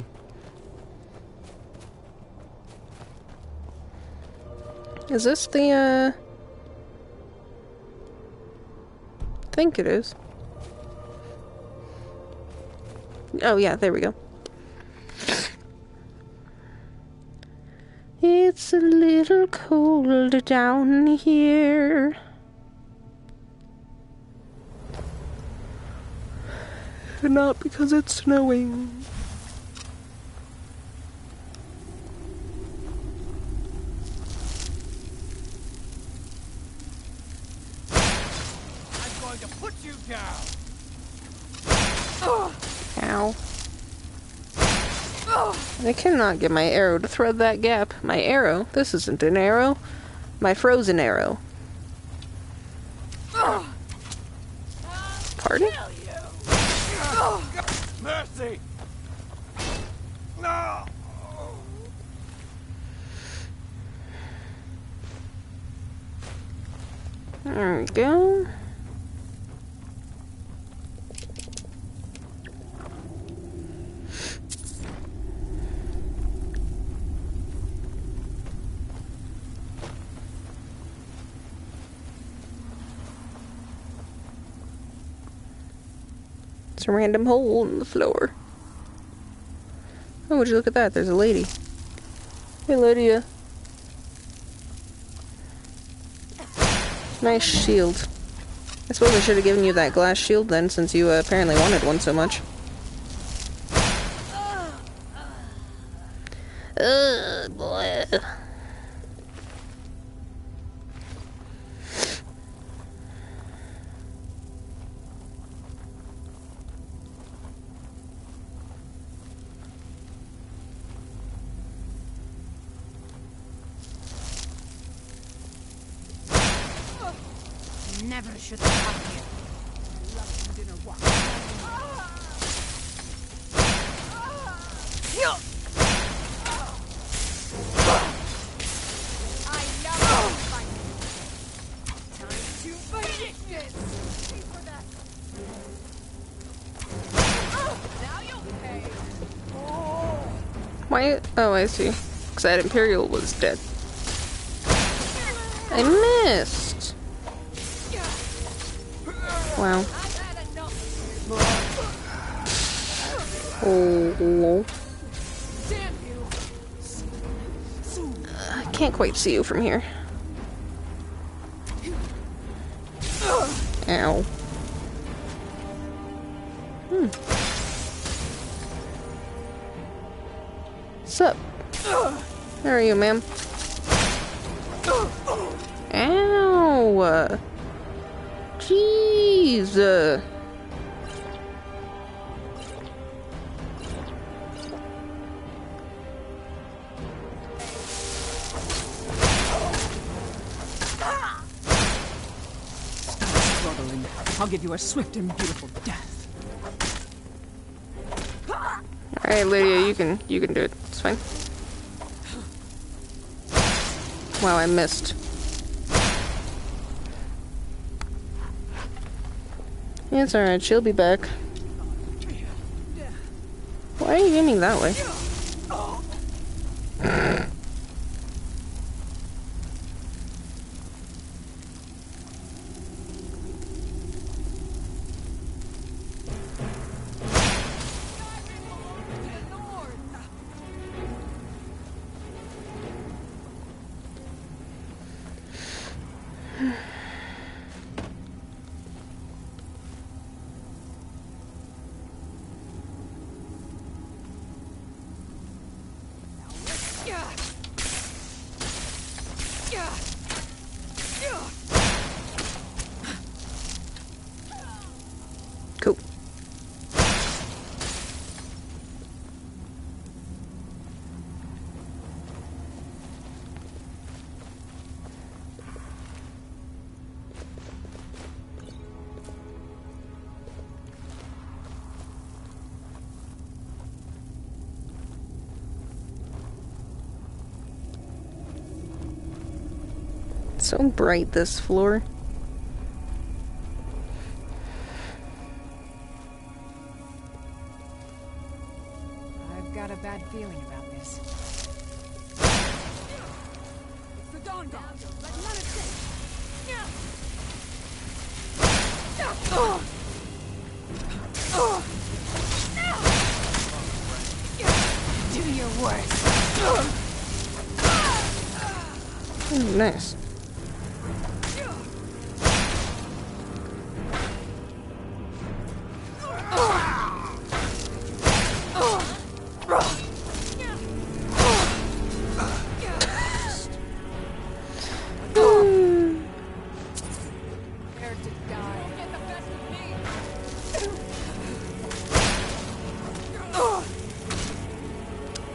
Is this the, I think it is. Oh yeah, there we go. It's a little cold down here. Not because it's snowing.
I'm going to put you down.
Ow. I cannot get my arrow to thread that gap. My arrow? This isn't an arrow. My frozen arrow. Pardon?
Mercy! No!
There we go. It's a random hole in the floor. Oh, would you look at that? There's a lady. Hey, Lydia. Nice shield. I suppose I should have given you that glass shield then, since you apparently wanted one so much. Boy.
Never should have come here. Love dinner walk. I love fighting. Time to finish this. Pay for that. Now you'll pay.
Why? Oh, I see. Because that Imperial was dead. I missed. Wow. Oh. I can't quite see you from here. Ow. Sup? There are you, ma'am. Ow! Jeez!
Stop struggling. I'll give you a swift and beautiful death.
Alright, Lydia, you can do it. It's fine. Wow, I missed. It's alright, she'll be back. Why are you aiming that way? Cool. It's so bright, this floor.
I've got a bad feeling about this.
The dawn god. Let none escape.
Do your worst.
Oh, nice.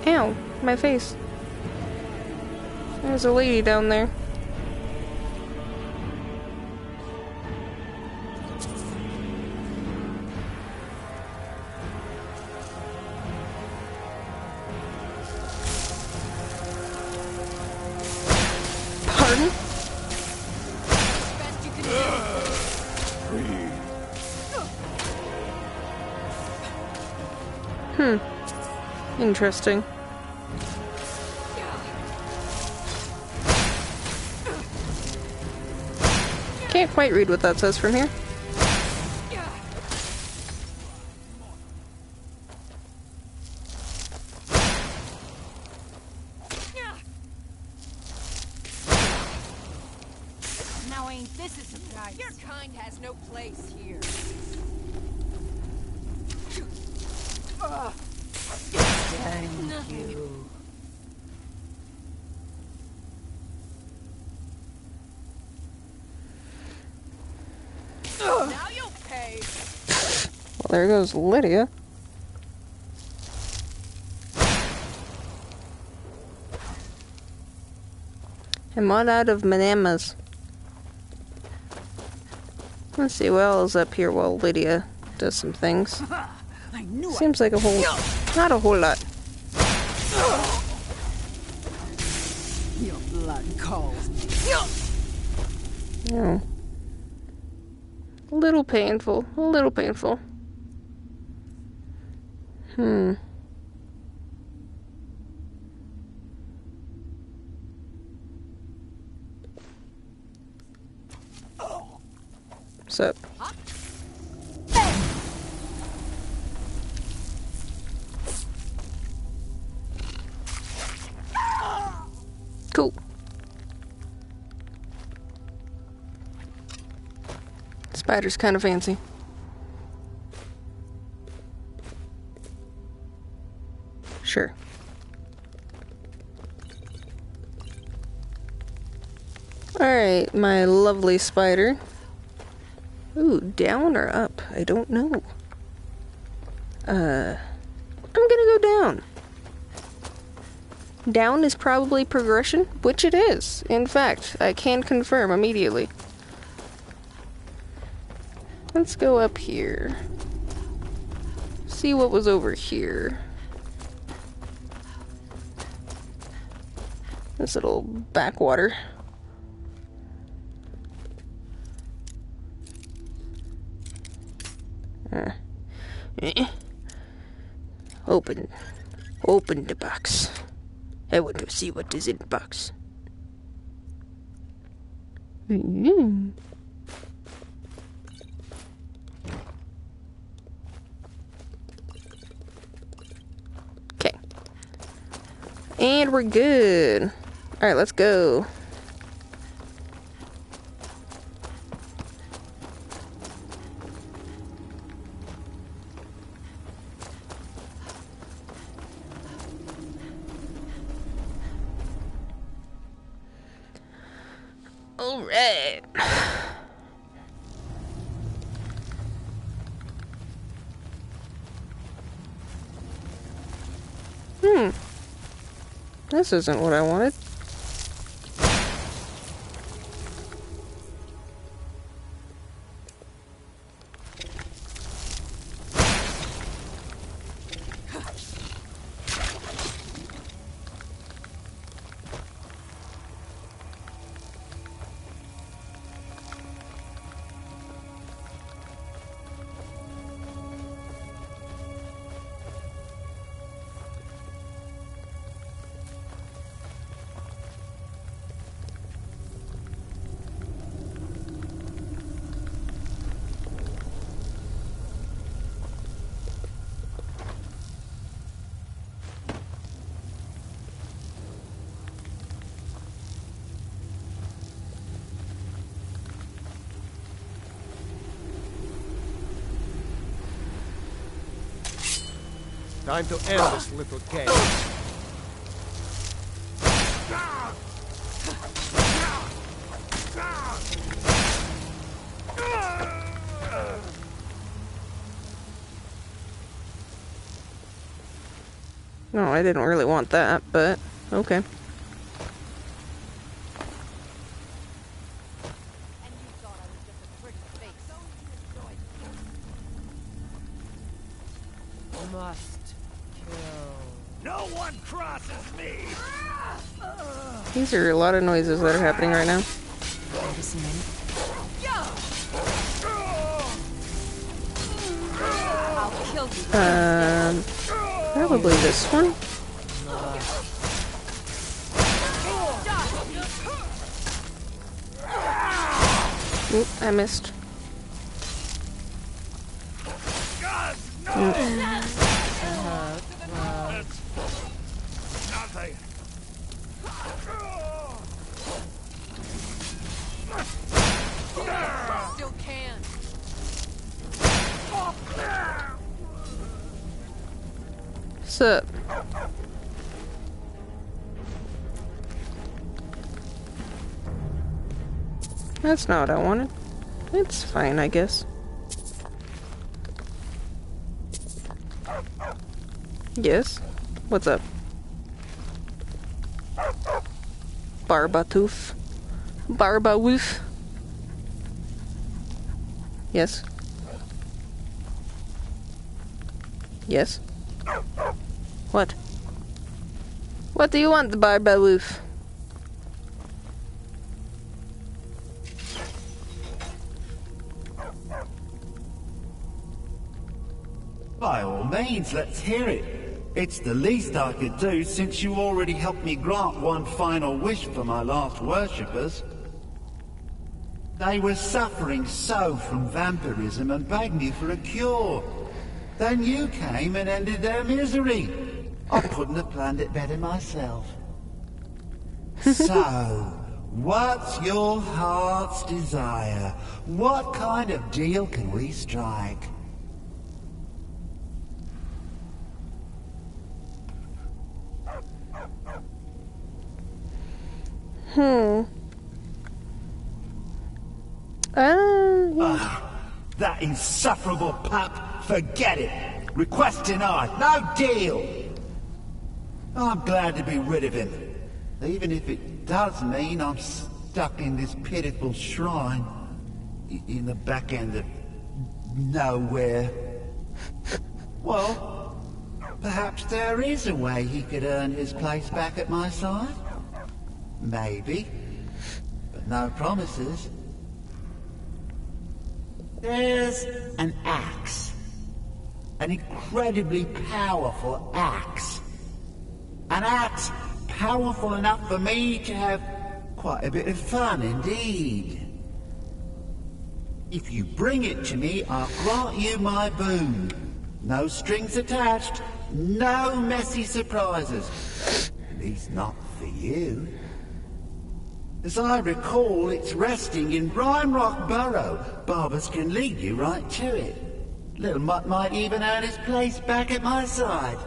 Ow, my face. There's a lady down there. Pardon? Interesting. Can't quite read what that says from here.
Now I ain't this a surprise? Your kind has no place here.
Thank you.
Now you'll pay.
Well, there goes Lydia. I'm all out of bananas. Let's see what else is up here while Lydia does some things. Seems like a whole... not a whole lot.
Your blood calls me.
Oh. A little painful. A little painful. What's up? Cool. Spider's kind of fancy. Sure. Alright, my lovely spider. Ooh, down or up? I don't know. I'm gonna go down. Down is probably progression, which it is. In fact, I can confirm immediately. Let's go up here. See what was over here. This little backwater. Open the box. I want to see what is in the box. Okay. And we're good. Alright, let's go. Alright. This isn't what I wanted.
Time to end this little game.
No, I didn't really want that, but okay. These are a lot of noises that are happening right now. Probably this one. Oop, I missed.
Still can.
Sup? That's not what I wanted. It's fine, I guess. Yes? What's up? Barbatooth? Barbawoof? Yes? Yes? What? What do you want, the Barbawoof?
By all means, let's hear it. It's the least I could do since you already helped me grant one final wish for my last worshippers. They were suffering so from vampirism and begged me for a cure. Then you came and ended their misery. I couldn't have planned it better myself. So, what's your heart's desire? What kind of deal can we strike? That insufferable pup. Forget it. Request denied. No deal. I'm glad to be rid of him. Even if it does mean I'm stuck in this pitiful shrine. In the back end of nowhere. Well, perhaps there is a way he could earn his place back at my side. Maybe. But no promises. There's an axe. An incredibly powerful axe. An axe powerful enough for me to have quite a bit of fun indeed. If you bring it to me, I'll grant you my boon. No strings attached, no messy surprises. At least not for you. As I recall, it's resting in Brine Rock Burrow. Barbers can lead you right to it. Little Mutt might even earn his place back at my side.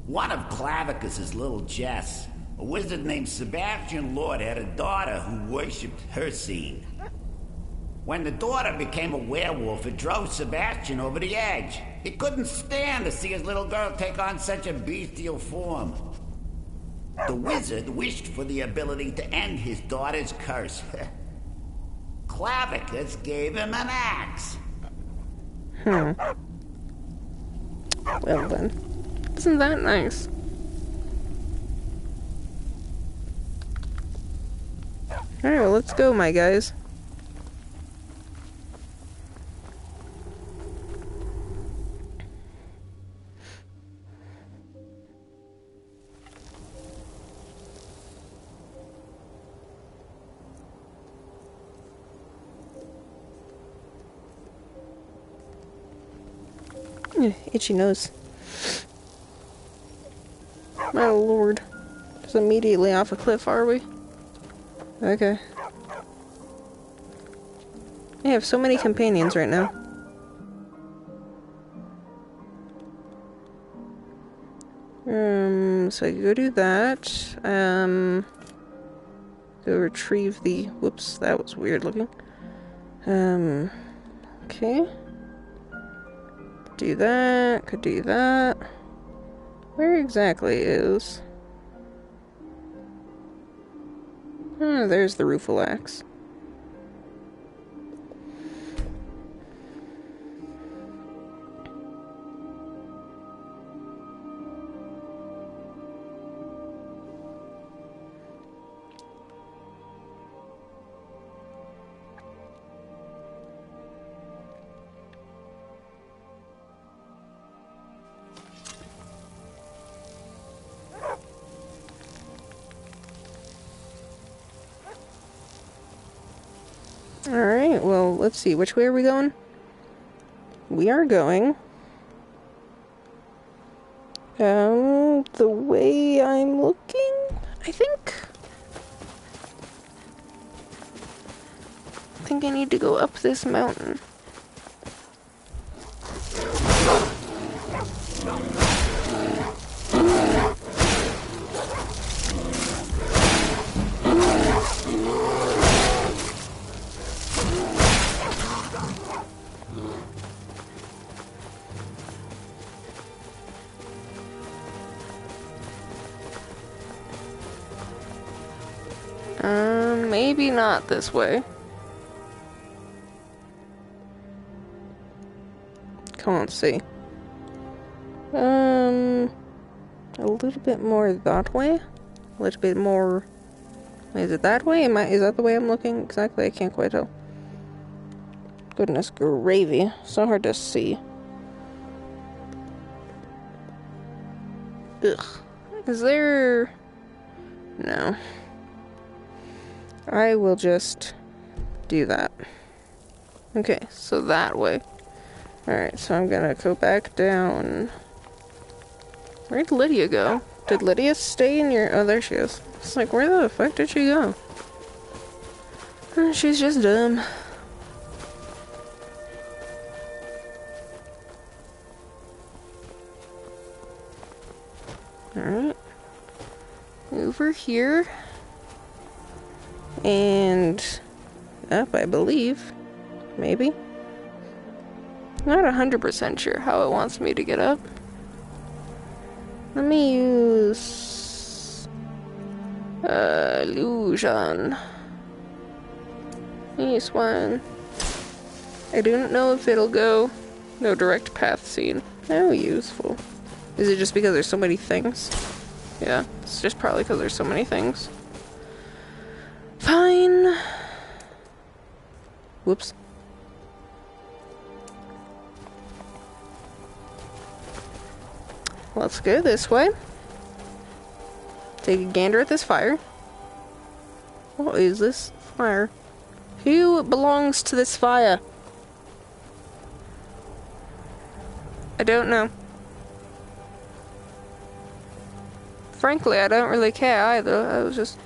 One of Clavicus's little Jess, a wizard named Sebastian Lord, had a daughter who worshipped her scene. When the daughter became a werewolf, it drove Sebastian over the edge. He couldn't stand to see his little girl take on such a bestial form. The wizard wished for the ability to end his daughter's curse. Clavicus gave him an axe.
Well then. Isn't that nice? Alright, well, let's go, my guys. Itchy nose. My lord. Just immediately off a cliff, are we? Okay. I have so many companions right now. So I go do that. Go retrieve the... Whoops, that was weird looking. Okay. Do that, could do that. Where exactly is... Oh, there's the rueful axe. Alright, well, let's see. Which way are we going? we are going the way I'm looking, I think I need to go up this mountain. Maybe not this way. Can't see. A little bit more that way. A little bit more. Is it that way? Is that the way I'm looking? Exactly, I can't quite tell. Goodness gravy. So hard to see. Ugh. Is there... No. I will just do that. Okay, so that way. Alright, so I'm gonna go back down. Where'd Lydia go? Did Lydia stay in your... Oh, there she is. It's like, where the fuck did she go? She's just dumb. Alright. Over here. And up, I believe. Maybe. Not 100% sure how it wants me to get up. Let me use illusion. This one. I don't know if it'll go. No direct path seen. Oh, useful. Is it just because there's so many things? Yeah, it's just probably because there's so many things. Fine. Whoops. Let's go this way. Take a gander at this fire. What is this fire? Who belongs to this fire? I don't know. Frankly, I don't really care either. I was just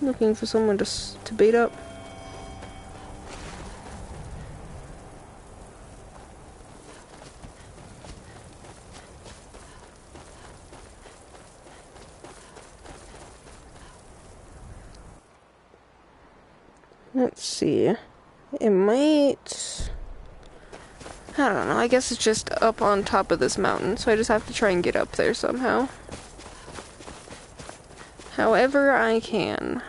looking for someone to beat up. Let's see. It might... I don't know. I guess it's just up on top of this mountain, so I just have to try and get up there somehow. However I can.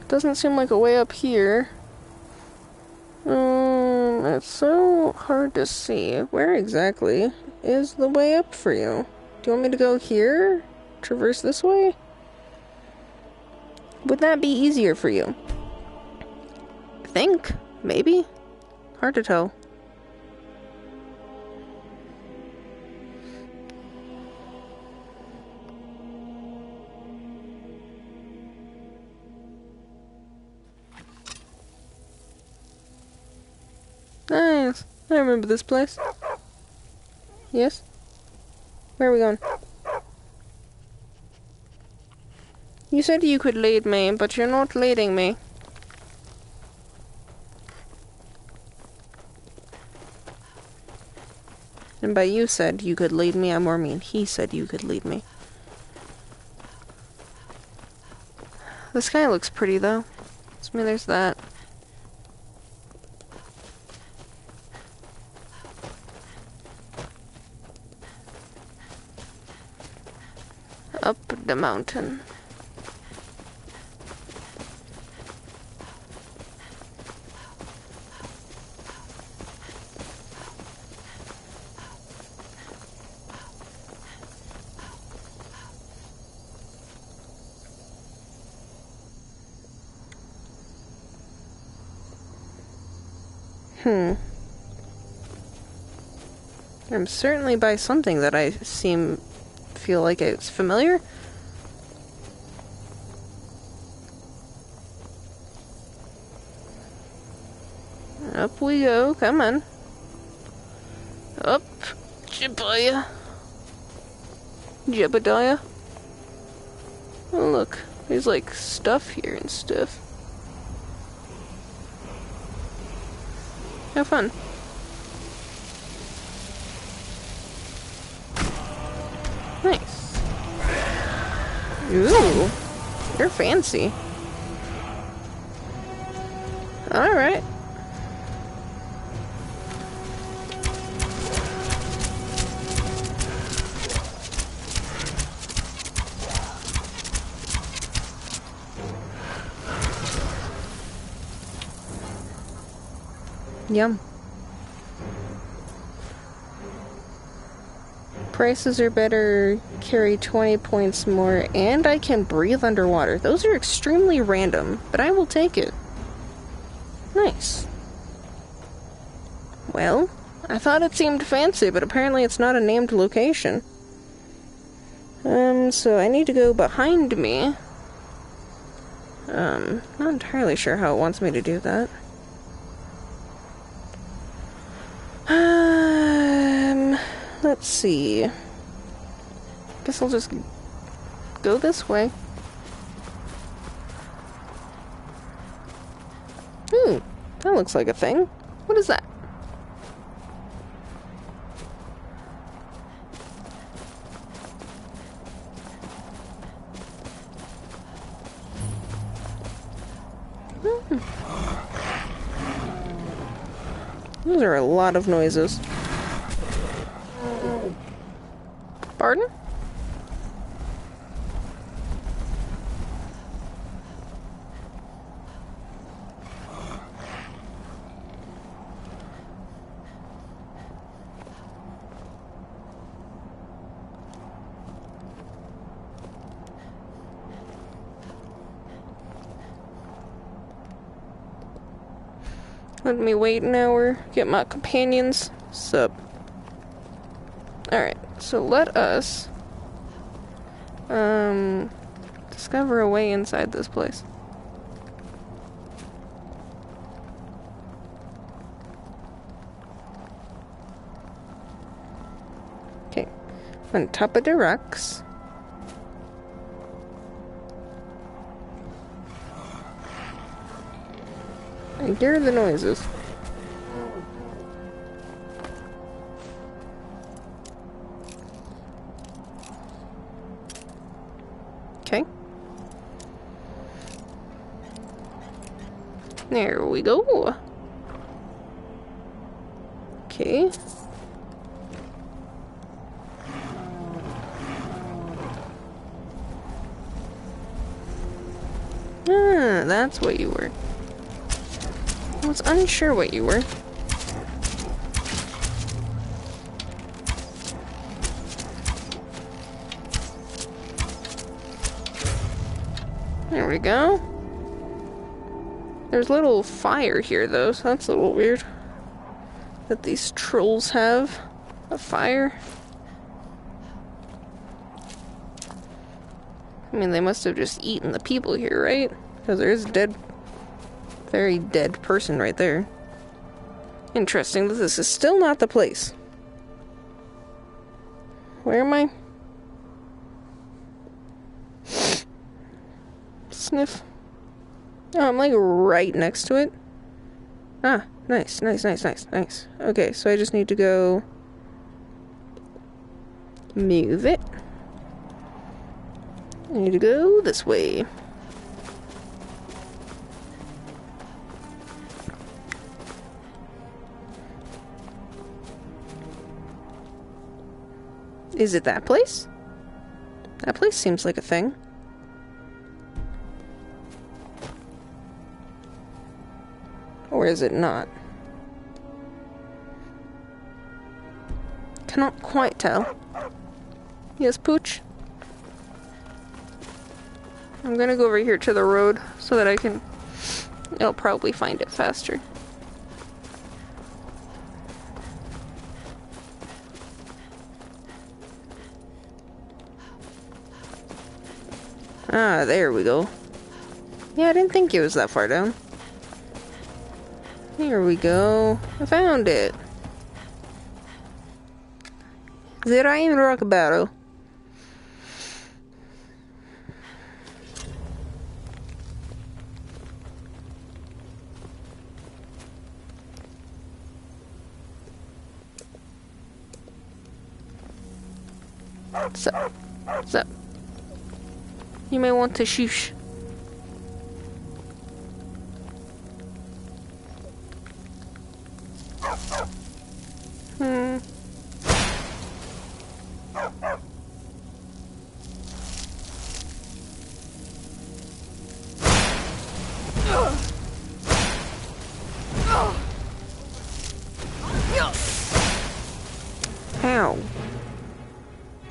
Doesn't seem like a way up here. It's so hard to see. Where exactly is the way up for you? Do you want me to go here? Traverse this way? Would that be easier for you? I think. Maybe. Hard to tell. Nice. I remember this place. Yes? Where are we going? You said you could lead me, but you're not leading me. And by you said you could lead me, I more mean he said you could lead me. The sky looks pretty, though. I mean, there's that. Up the mountain. I'm certainly by something that I feel like it's familiar. Up we go, come on. Up, Jebediah. Jebediah. Oh look, there's like stuff here and stuff. Have fun. Nice. Ooh, you're fancy. Alright. Yum. Prices are better, carry 20 points more, and I can breathe underwater. Those are extremely random, but I will take it. Nice. Well, I thought it seemed fancy, but apparently it's not a named location. So I need to go behind me. Not entirely sure how it wants me to do that. Let's see. Guess I'll just go this way. That looks like a thing. What is that? Those are a lot of noises. Pardon? Let me wait an hour, get my companions. Sup. Alright, so let us discover a way inside this place. Okay, on top of the rocks. I hear the noises. Okay. There we go. Okay. Ah, that's what you were. I was unsure what you were. There we go. There's a little fire here, though, so that's a little weird. That these trolls have a fire. I mean, they must have just eaten the people here, right? Because there is a very dead person right there. Interesting that this is still not the place. Where am I? Sniff. Oh, I'm like right next to it. Ah, nice. Okay, so I just need to go move it. I need to go this way. Is it that place? That place seems like a thing. Or is it not? Cannot quite tell. Yes, Pooch? I'm gonna go over here to the road so that I'll probably find it faster. Ah, there we go. Yeah, I didn't think it was that far down. Here we go. I found it. The Rhyme Rock Battle. What's up? What's up? You may want to shush. Ow.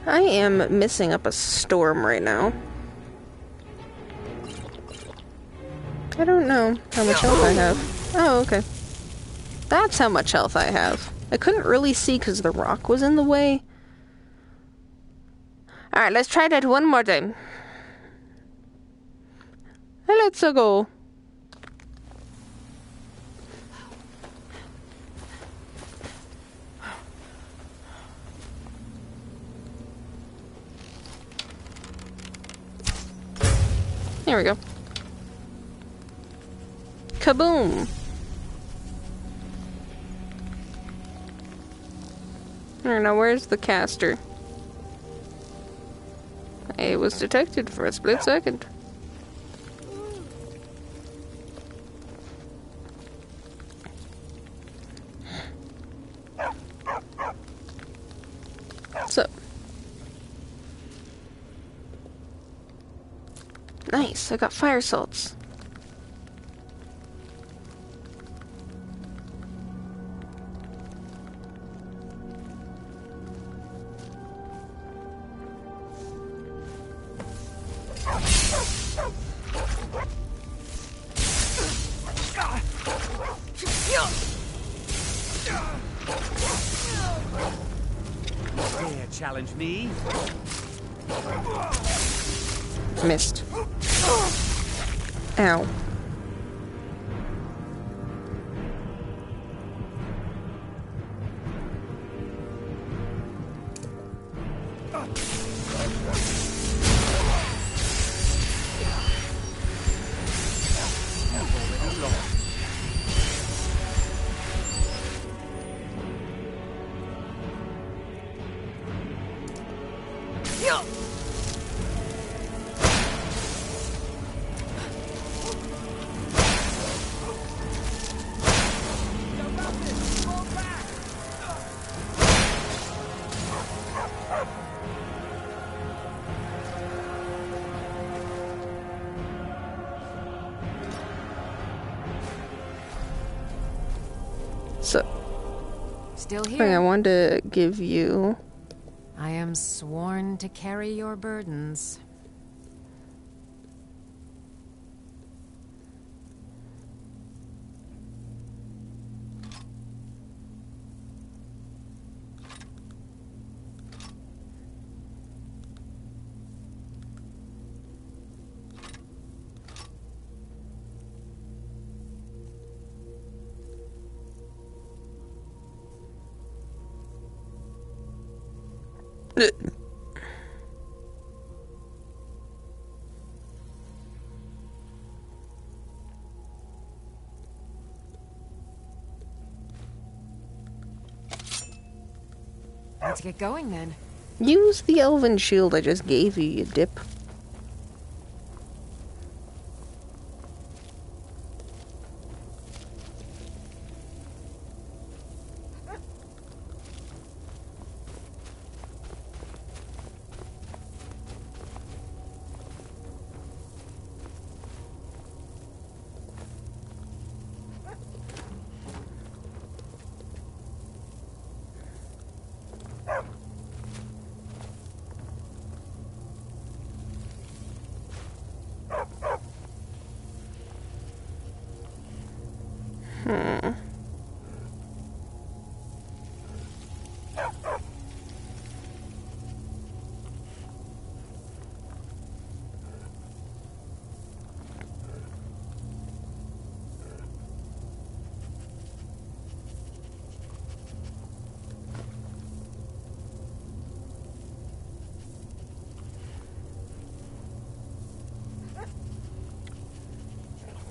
I am missing up a storm right now. I don't know how much health I have. Oh, okay. That's how much health I have. I couldn't really see because the rock was in the way. Alright, let's try that one more time. Let's go. There we go. Kaboom! Alright, now where's the caster? It was detected for a split second. What's up? Nice, I got fire salts.
Dare challenge me?
Missed. Ow. So,
Still
thing
here.
I wanted to give you.
I am sworn to carry your burdens. Let's get going then.
Use the elven shield I just gave you, you dip.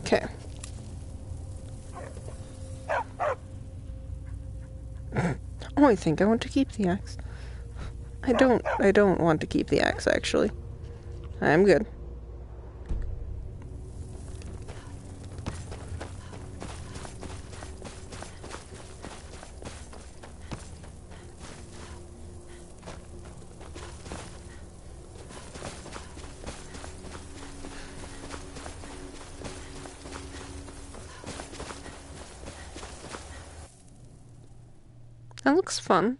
Okay. Oh, I think I want to keep the axe. I don't want to keep the axe, actually. I'm good. That looks fun.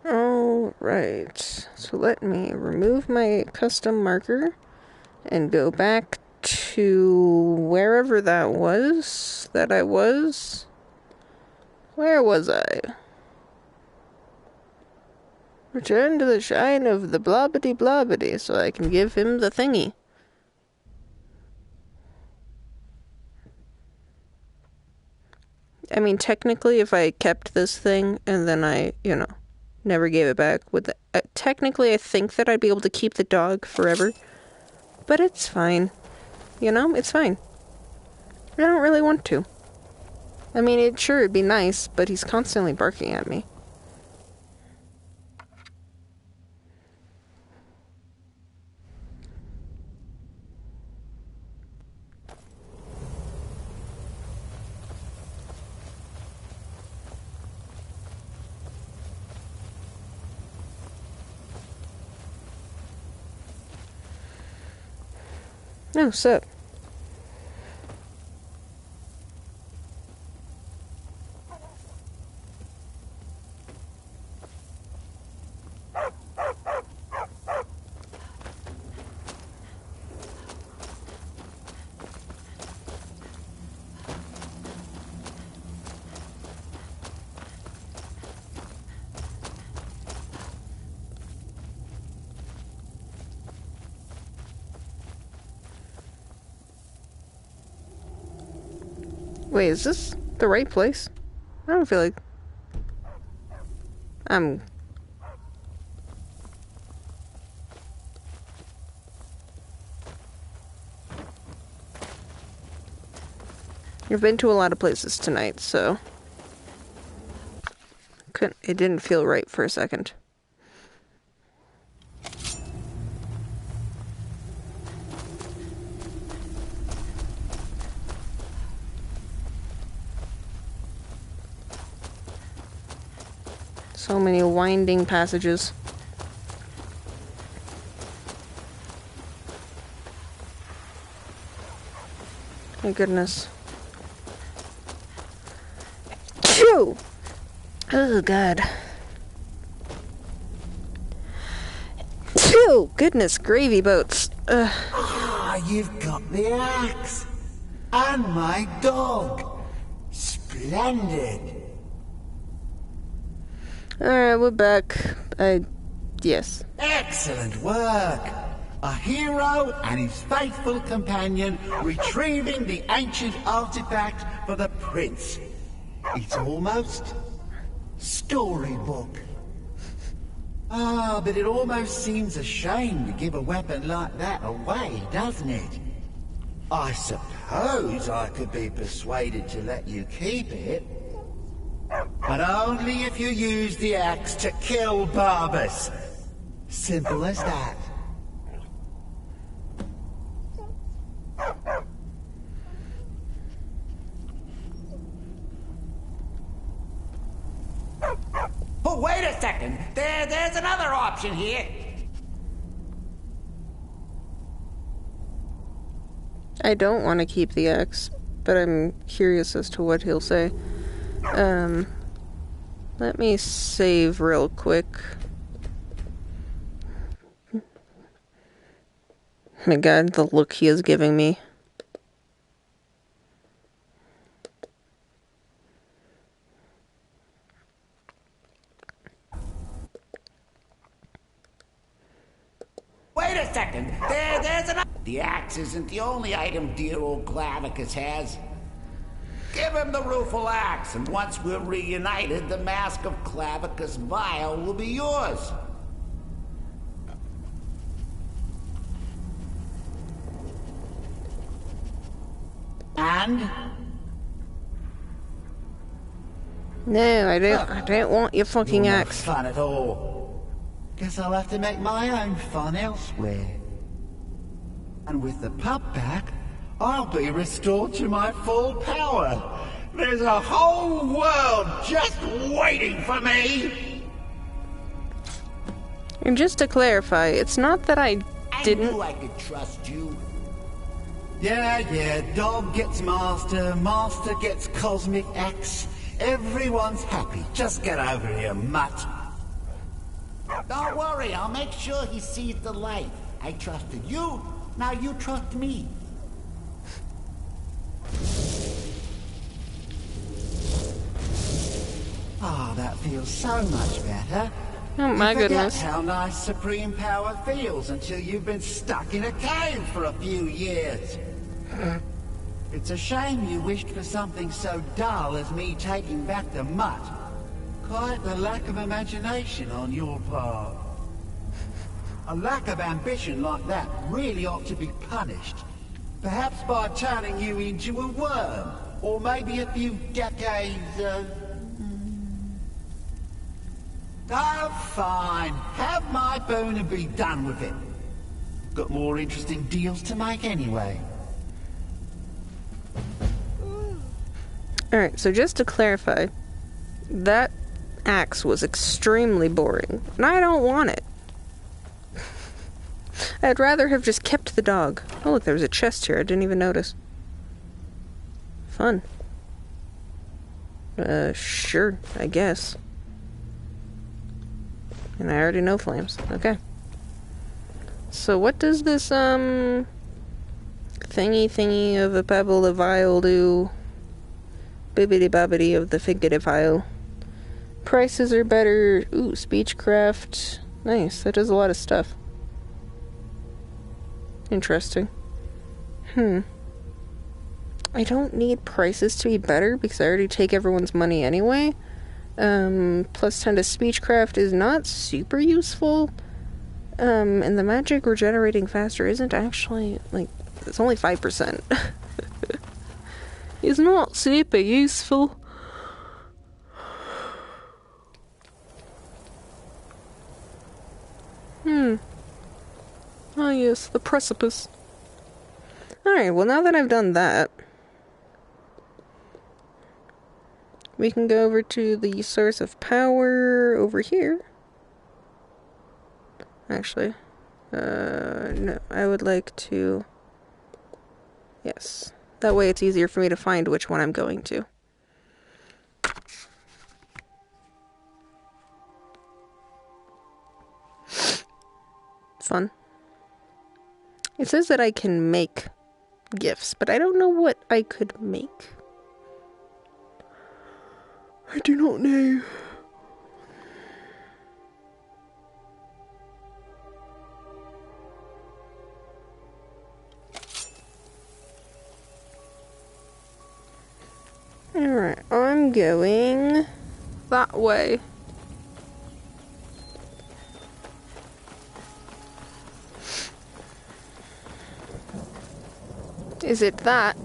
Alright, so let me remove my custom marker and go back to wherever that was, Where was I? Return to the shrine of the blobbity blobbity so I can give him the thingy. I mean, technically, if I kept this thing and then I, never gave it back, technically I think that I'd be able to keep the dog forever. But it's fine. It's fine. I don't really want to. I mean, it'd be nice, but he's constantly barking at me. Oh, sup? Wait, is this the right place? I don't feel like... I've been to a lot of places tonight, so... It didn't feel right for a second. So many winding passages. My goodness. Phew! Oh, God. Phew! Goodness, gravy boats.
You've got the axe. And my dog. Splendid.
Alright, we're back. Yes.
Excellent work. A hero and his faithful companion retrieving the ancient artifact for the prince. It's almost storybook. But it almost seems a shame to give a weapon like that away, doesn't it? I suppose I could be persuaded to let you keep it. But only if you use the axe to kill Barbas. Simple as that. Oh, wait a second. There's another option here.
I don't want to keep the axe, but I'm curious as to what he'll say. Let me save real quick. My God, the look he is giving me.
Wait a second. There's another... The axe isn't the only item dear old Clavicus has. Give him the rueful axe, and once we're reunited, the mask of Clavicus Vile will be yours. And?
No, I don't want your fucking
You're
axe.
No fun at all. Guess I'll have to make my own fun elsewhere. And with the pup back, I'll be restored to my full power. There's a whole world just waiting for me.
And just to clarify, it's not that I didn't.
I knew I could trust you. Yeah, dog gets master, master gets cosmic axe. Everyone's happy. Just get over here, mutt. Don't worry, I'll make sure he sees the light. I trusted you, now you trust me. Ah, that feels so much better.
Oh my goodness.
How nice supreme power feels until you've been stuck in a cave for a few years. It's a shame you wished for something so dull as me taking back the mutt. Quite the lack of imagination on your part. A lack of ambition like that really ought to be punished. Perhaps by turning you into a worm, or maybe a few decades of... Oh, fine. Have my boon and be done with it. Got more interesting deals to make anyway.
Alright, so just to clarify, that axe was extremely boring, and I don't want it. I'd rather have just kept the dog. Oh look, there was a chest here, I didn't even notice. Fun. Sure, I guess. And I already know flames. So what does this, thingy of a pebble of vial do? Bibbidi bobbidi of the figurative vial. Prices are better. Ooh, speechcraft. Nice, that does a lot of stuff. Interesting. I don't need prices to be better because I already take everyone's money anyway. Plus 10 to speechcraft is not super useful. And the magic regenerating faster isn't actually, like, it's only 5%. It's not super useful. Ah yes, the precipice. Alright, well now that I've done that, we can go over to the source of power over here. Actually, no, I would like to... Yes. That way it's easier for me to find which one I'm going to. Fun. It says that I can make gifts, but I don't know what I could make. I do not know. Alright, I'm going that way. Is it that?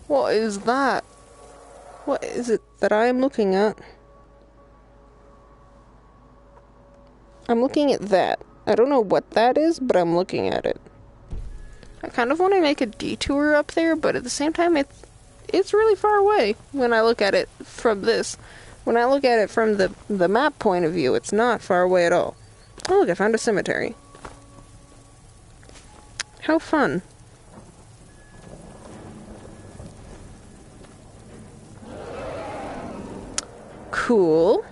What is that? What is it that I'm looking at? I'm looking at that. I don't know what that is, but I'm looking at it. I kind of want to make a detour up there, but at the same time, it's really far away when I look at it from this. When I look at it from the map point of view, it's not far away at all. Oh, look, I found a cemetery. How fun. Cool.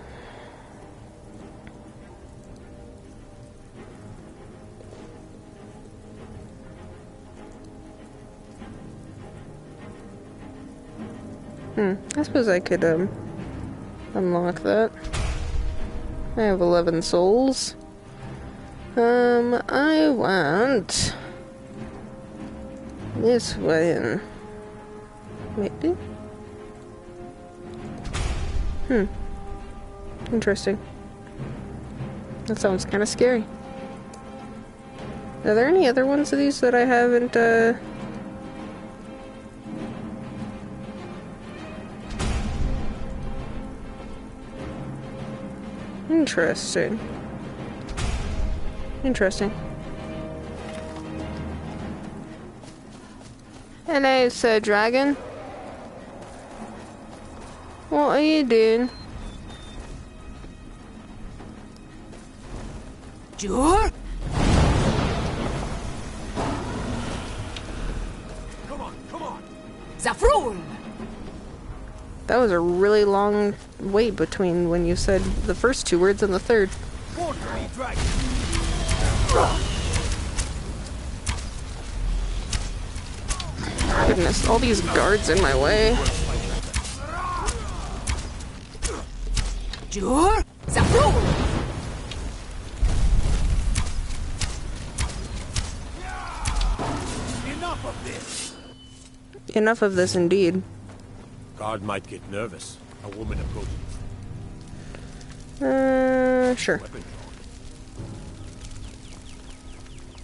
I suppose I could, unlock that. I have 11 souls. I want this one. Maybe? Interesting. That sounds kind of scary. Are there any other ones of these that I haven't, Interesting. Interesting. Hello, Sir Dragon. What are you doing?
Jur?
Come on!
Zafrul!
That was a really long wait between when you said the first two words and the third. Goodness, all these guards in my way.
Jur? Zafrul!
Enough of this!
Enough of this, indeed.
Guard might get nervous. A woman approaches.
Sure.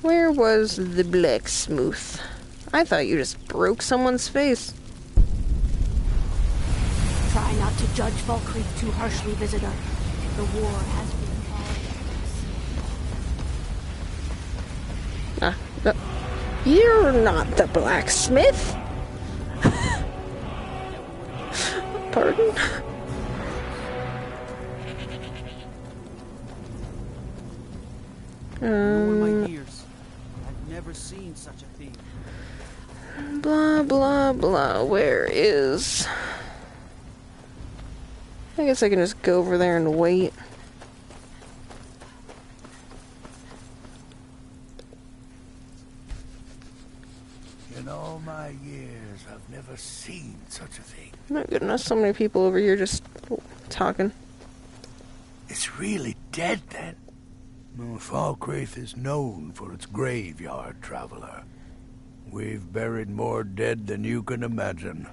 Where was the blacksmith? I thought you just broke someone's face.
Try not to judge Valkyrie too harshly, visitor. The war has been hard.
No. You're not the blacksmith. Pardon?
In my years, I've never seen such a thing.
Blah, blah, blah. Where is... I guess I can just go over there and wait.
In all my years, I've never seen such a thing.
My goodness, so many people over here just talking.
It's really dead, then? No, Falkreath is known for its graveyard, traveler. We've buried more dead than you can imagine.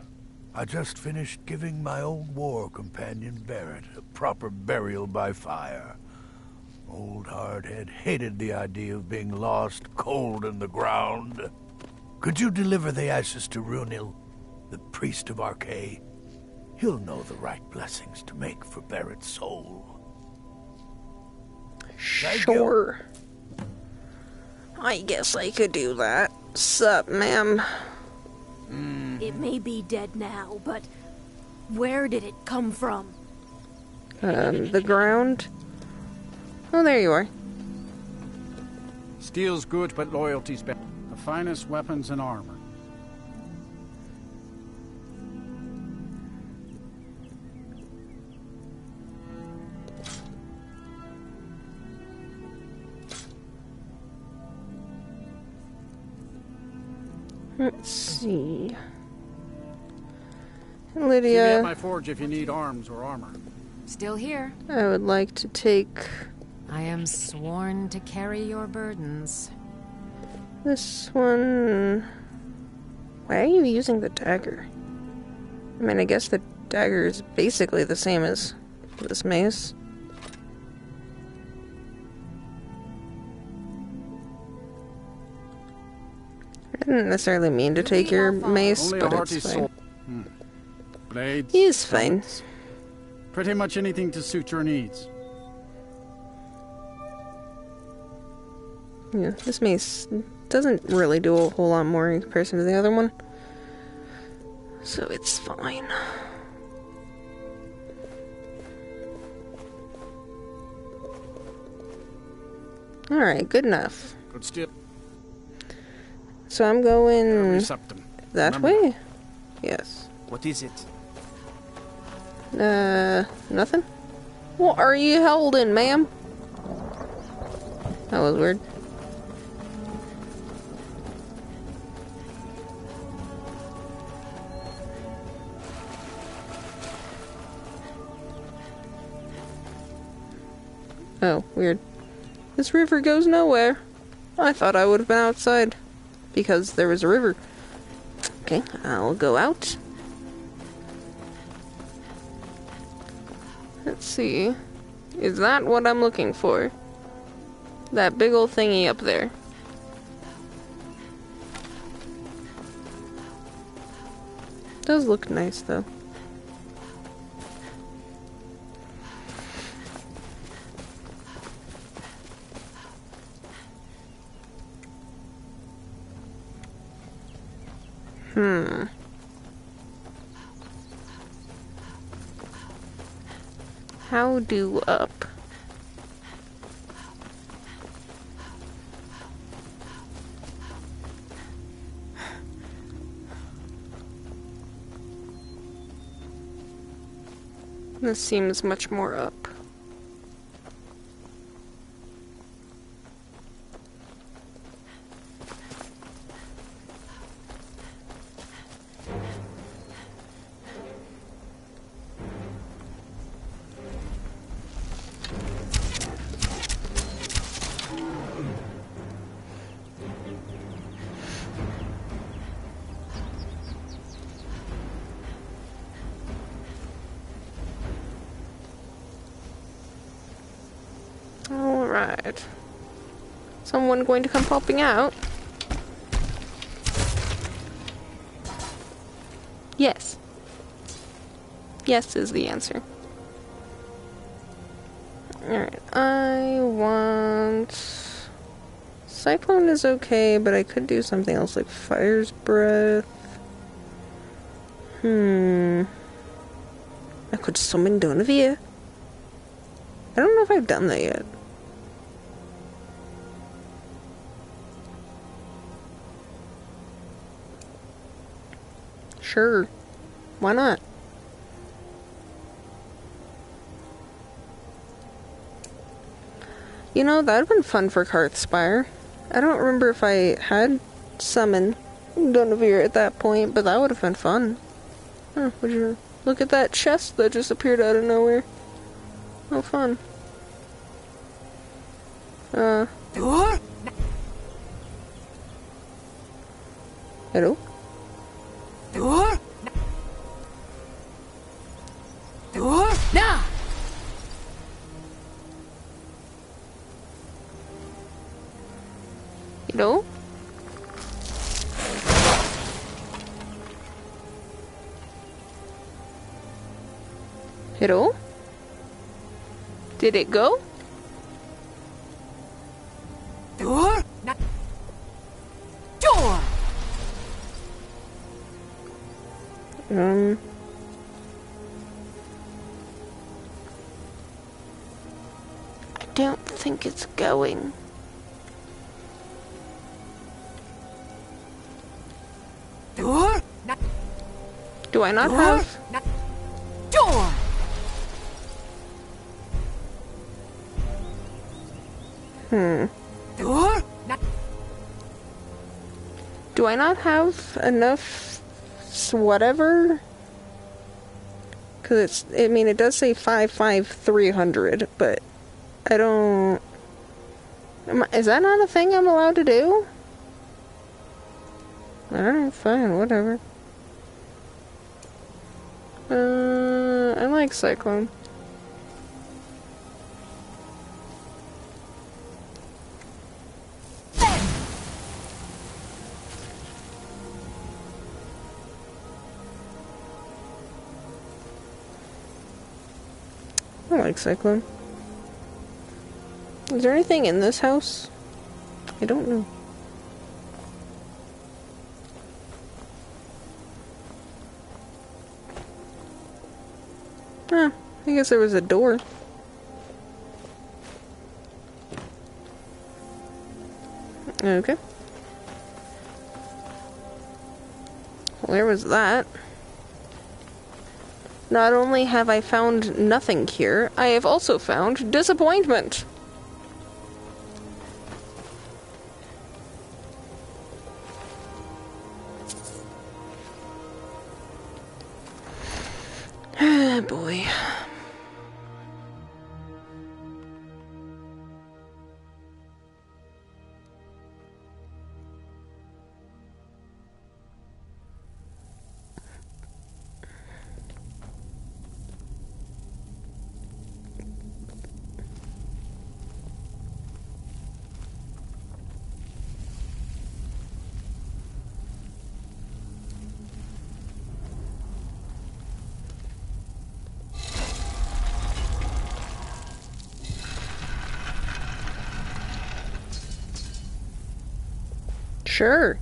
I just finished giving my old war companion Barrett a proper burial by fire. Old Hardhead hated the idea of being lost cold in the ground. Could you deliver the ashes to Runil, the priest of Arkay? He'll know the right blessings to make for Barrett's soul.
Sure. I guess I could do that. Sup, ma'am?
It may be dead now, but where did it come from?
The ground? Oh, there you are.
Steel's good, but loyalty's better. The finest weapons and armor.
Let's see.
See
Lydia.
me at my forge if you need arms or armor.
Still here.
I would like to take
I am sworn to carry your burdens.
this one. Why are you using the dagger? I mean, I guess the dagger is basically the same as this mace. I didn't necessarily mean to take your mace,
Only a
but
hearty
it's fine.
soul. Blades.
He's fine.
Pretty much anything to suit your needs.
Yeah, this mace doesn't really do a whole lot more in comparison to the other one. So it's fine. Alright, good enough.
Good still.
So I'm going
Septum.
that
Remember
way? Yes.
What is it?
Nothing? What are you holding, ma'am? That was weird. Oh, weird. This river goes nowhere. I thought I would have been outside because there was a river. Okay, I'll go out. Let's see. Is that what I'm looking for? That big old thingy up there. Does look nice though. How do up? This seems much more up. Alright. Someone going to come popping out? Yes. Yes is the answer. Alright, I want... Cyclone is okay, but I could do something else like Fire's Breath. I could summon Donavia. I don't know if I've done that yet. Sure. Why not? You know, that would have been fun for Karthspire. I don't remember if I had summoned Donavir at that point, but that would have been fun. Huh, would you look at that chest that just appeared out of nowhere? Oh, fun. Hello?
Now!
Hello? Hello? Did it go?
Door!
I don't think it's going.
Door!
Do I not have?
Door! Door!
Do I not have enough whatever? Because I mean, it does say 300, but I don't... Is that not a thing I'm allowed to do? Alright, fine, whatever. I like Cyclone. I like Cyclone. Is there anything in this house? I don't know. Huh, I guess there was a door. Okay. Well, there was that. Not only have I found nothing here, I have also found disappointment. Ah, boy. Sure.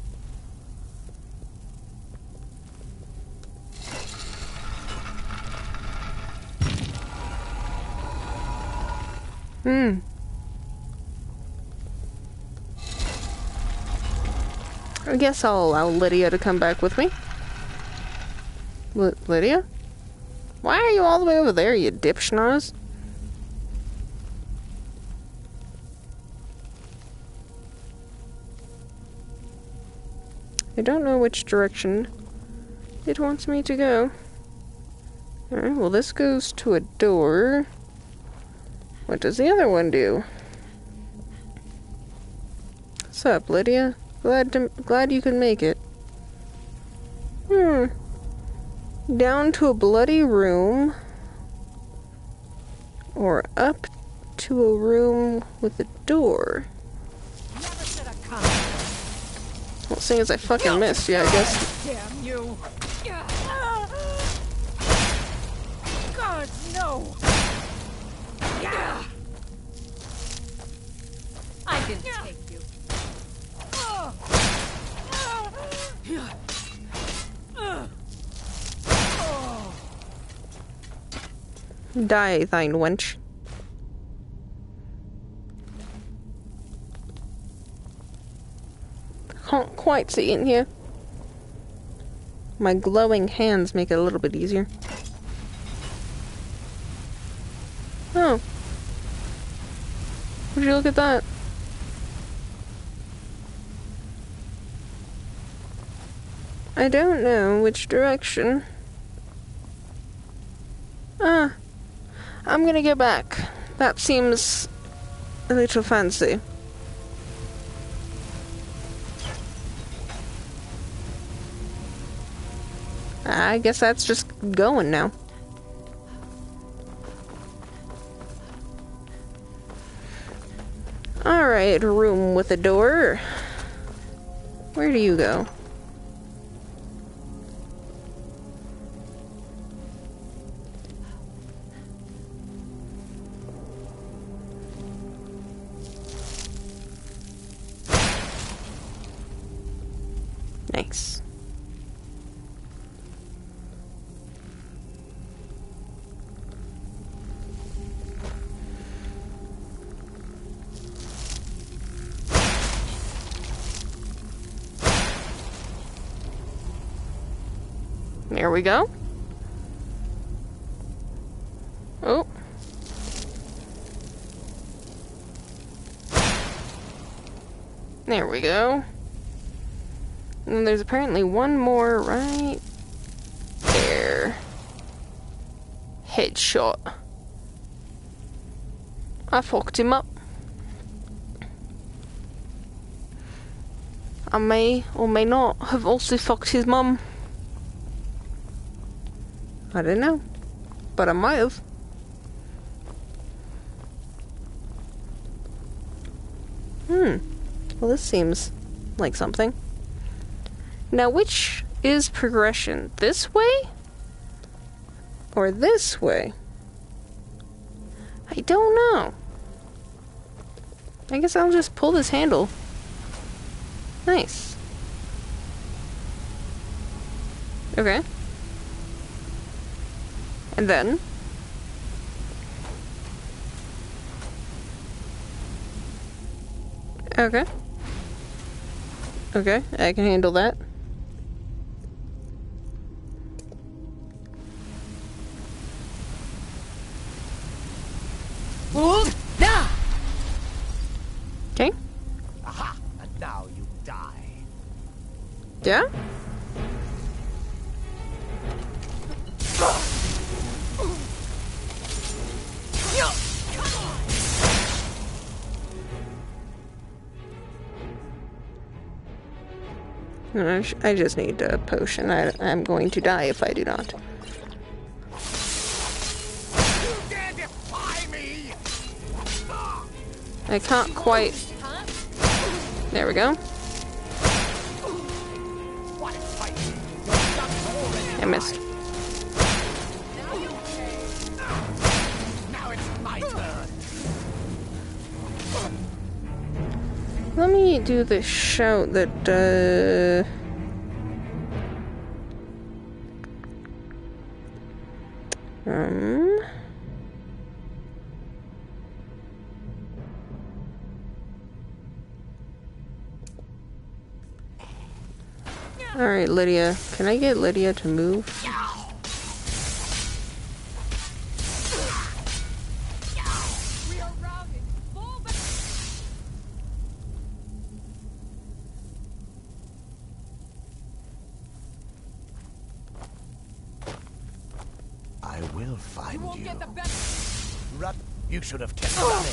I guess I'll allow Lydia to come back with me. Lydia? Why are you all the way over there, you dipschnoz? I don't know which direction it wants me to go. Alright, well this goes to a door. What does the other one do? What's up, Lydia? Glad you could make it. Down to a bloody room. Or up to a room with a door. Well, seeing as I fucking missed, yeah, I guess.
Damn you! God, no! I didn't take you.
Die, thine wench. Can't quite see in here. My glowing hands make it a little bit easier. Oh. Would you look at that? I don't know which direction. I'm gonna get back. That seems a little fancy. I guess that's just going now. Alright, room with a door. Where do you go? Nice. There we go. Oh. There we go. And there's apparently one more right there. Headshot. I fucked him up. I may or may not have also fucked his mum. I don't know. But I might have. Well, this seems like something. Now, which is progression? This way? Or this way? I don't know. I guess I'll just pull this handle. Nice. Okay. And then? Okay. Okay, I can handle that. Okay.
Aha! And now you die.
Yeah? I just need a potion. I'm going to die if I do not. I can't quite... There we go. I missed.
Now it's my turn.
Let me do the shout that, Alright, Lydia. Can I get Lydia to move?
I will find you.
Get the best.
Rut, you should have kept running.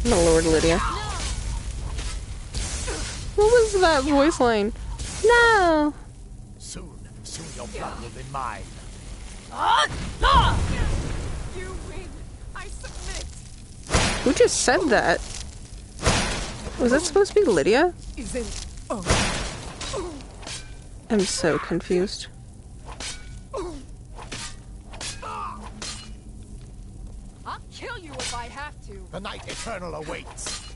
My lord, Lydia. What was that voice line? No!
Soon your blood will be mine.
You win. I submit.
Who just said that? Was that supposed to be Lydia?
Isn't.
I'm so confused.
I'll kill you if I have to.
The night eternal awaits.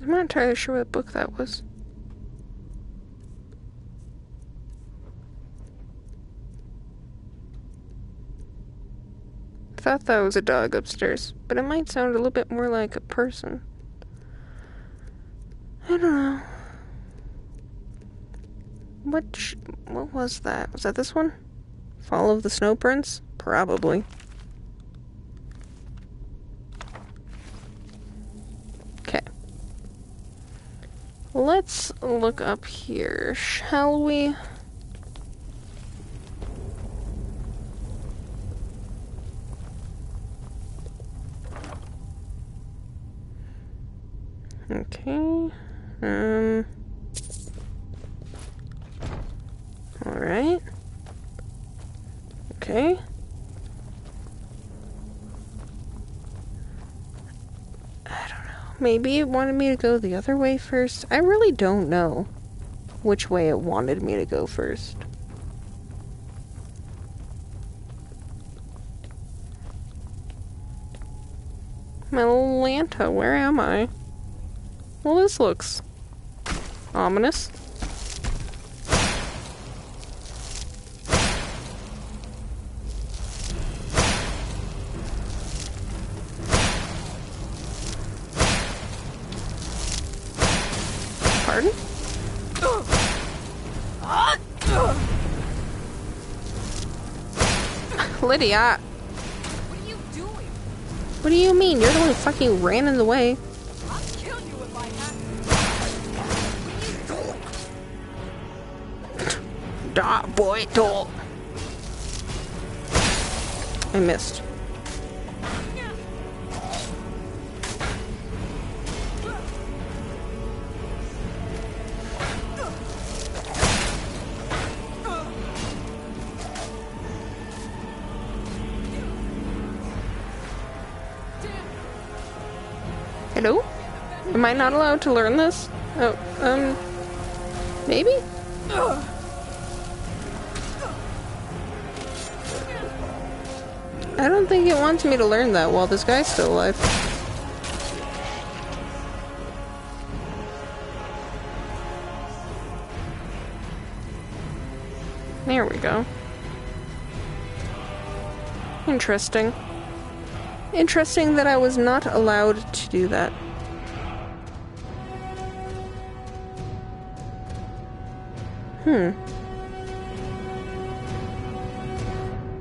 I'm not entirely sure what book that was. I thought that was a dog upstairs, but it might sound a little bit more like a person. I don't know. What was that? Was that this one? Fall of the Snow Prince? Probably. Okay. Let's look up here, shall we? Okay. Alright. Okay. I don't know. Maybe it wanted me to go the other way first. I really don't know which way it wanted me to go first. Melanta, where am I? Well, this looks ominous. Pardon? Lydia!
What are you doing?
What do you mean? You're the one who fucking ran in the way.
I'll kill you if I have to.
Da boy, doll. I missed. Hello? Am I not allowed to learn this? Oh, maybe? I don't think it wants me to learn that while this guy's still alive. There we go. Interesting. Interesting that I was not allowed to do that.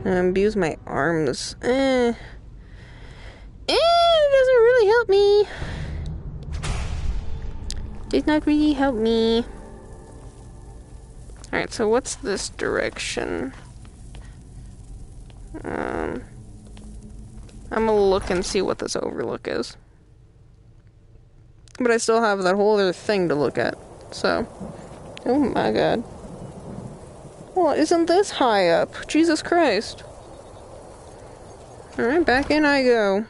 Abuse my arms. It doesn't really help me. Did not really help me. Alright, so what's this direction? I'm gonna look and see what this overlook is. But I still have that whole other thing to look at. So. Oh my god. Well, isn't this high up? Jesus Christ. Alright, back in I go.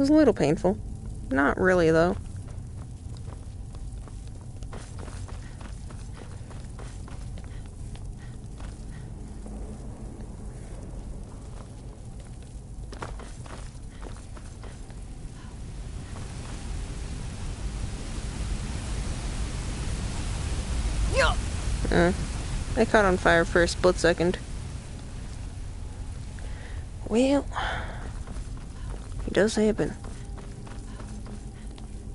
was a little painful. Not really, though. I caught on fire for a split second. Well, it does happen.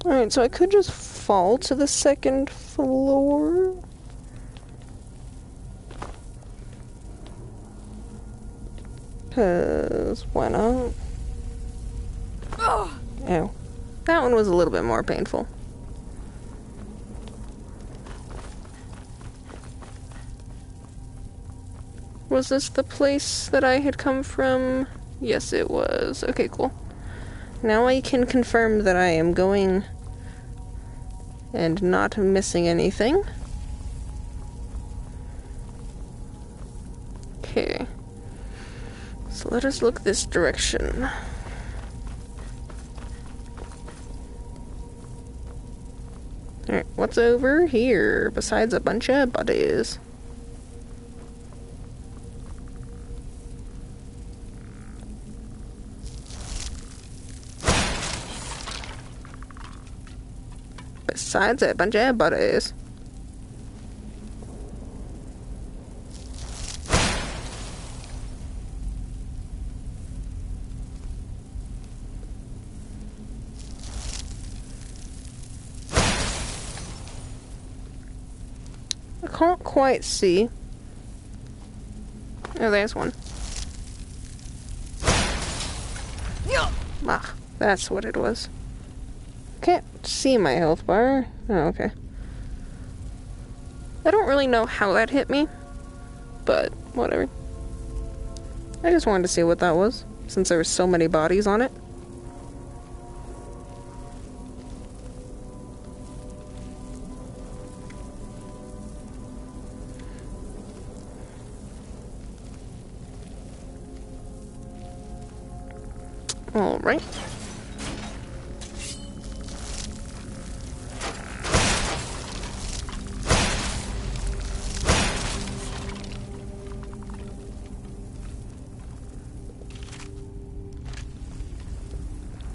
Alright, so I could just fall to the second floor. Cause why not? Ow. That one was a little bit more painful. Was this the place that I had come from? Yes, it was. Okay, cool. Now I can confirm that I am going and not missing anything. Okay. So let us look this direction. Alright, what's over here besides a bunch of bodies? Besides a bunch of bodies. I can't quite see. Oh, there's one. Ah, that's what it was. Can't see my health bar. Oh, okay. I don't really know how that hit me, but whatever. I just wanted to see what that was, since there were so many bodies on it. Alright.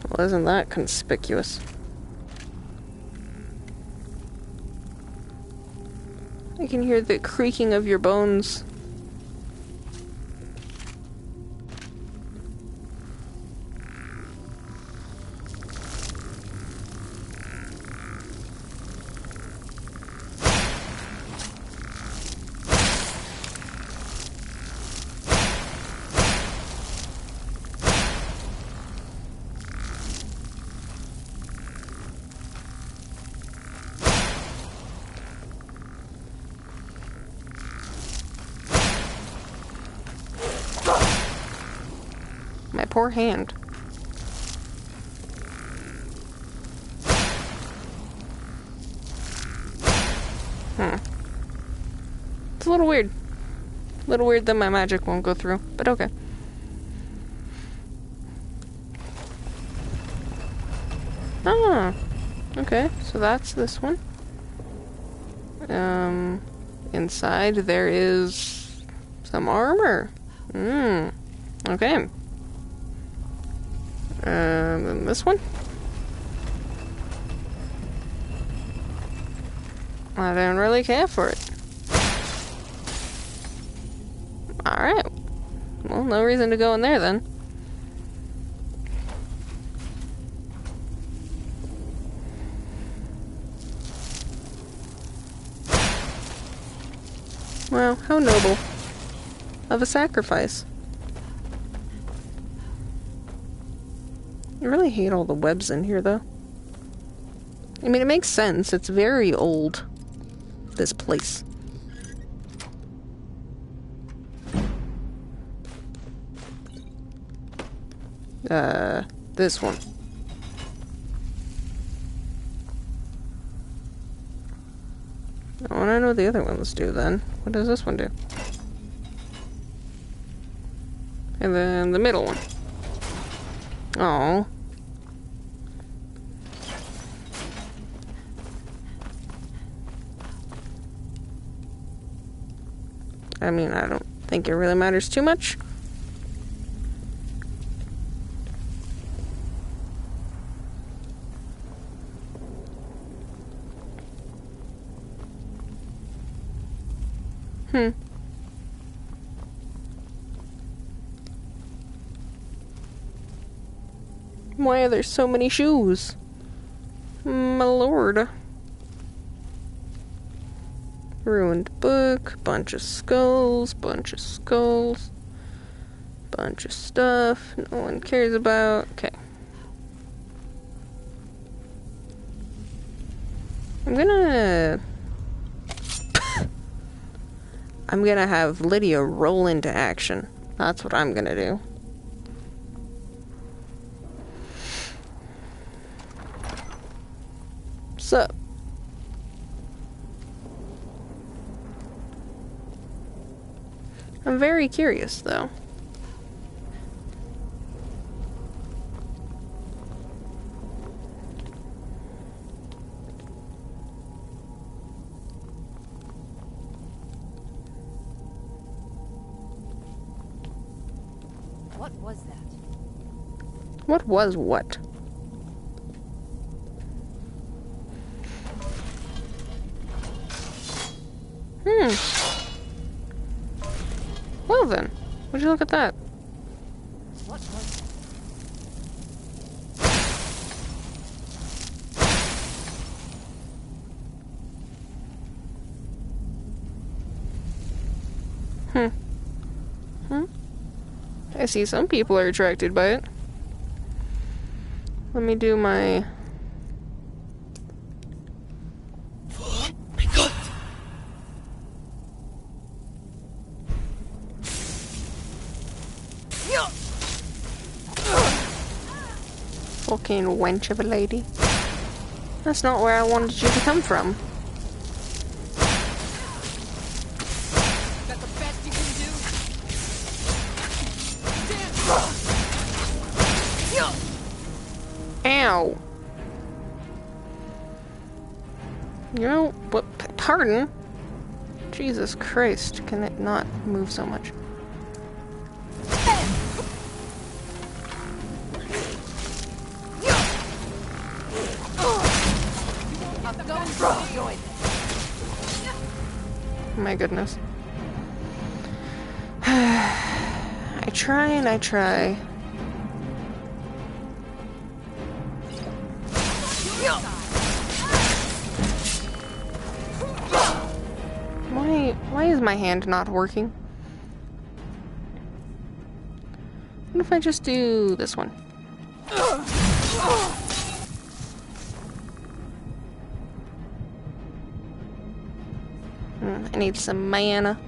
Well, isn't that conspicuous? I can hear the creaking of your bones. My poor hand. It's a little weird. A little weird that my magic won't go through, but okay. Ah, okay, so that's this one. Inside there is some armor. Okay. Then this one. I don't really care for it. Alright. Well, no reason to go in there then. Wow, how noble of a sacrifice. I really hate all the webs in here, though. I mean, it makes sense. It's very old, this place. This one. I want to know what the other ones do, then. What does this one do? And then the middle one. Oh, I mean, I don't think it really matters too much. Why are there so many shoes? My lord. Ruined book, bunch of skulls, bunch of stuff no one cares about. Okay. I'm gonna have Lydia roll into action. That's what I'm gonna do. Sup? I'm very curious, though.
What was that?
What was what? Well then, would you look at that?
What was
that? I see some people are attracted by it. Let me do my... Fucking wench of a lady. That's not where I wanted you to come from. Ow. You know, what? Pardon? Jesus Christ, can it not move so much? My goodness. I try and I try. Why is my hand not working? What if I just do this one? I need some mana.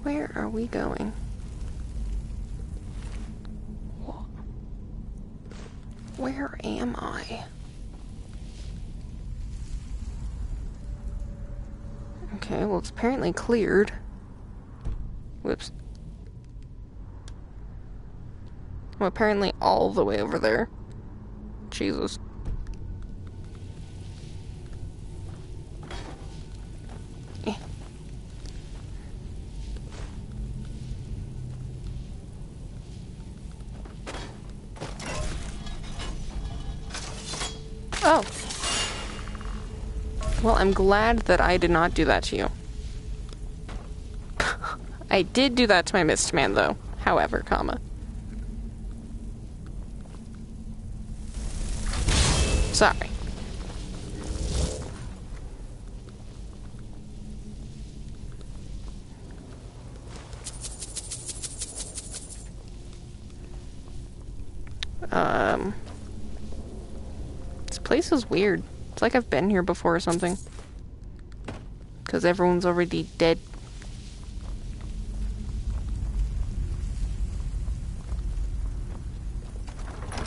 Where are we going? Where am I? Okay, well, it's apparently cleared. Whoops. I'm apparently all the way over there. Jesus. Eh. Oh. Well, I'm glad that I did not do that to you. I did do that to my Mist Man, though. However, comma. Sorry. This place is weird. It's like I've been here before or something. Because everyone's already dead.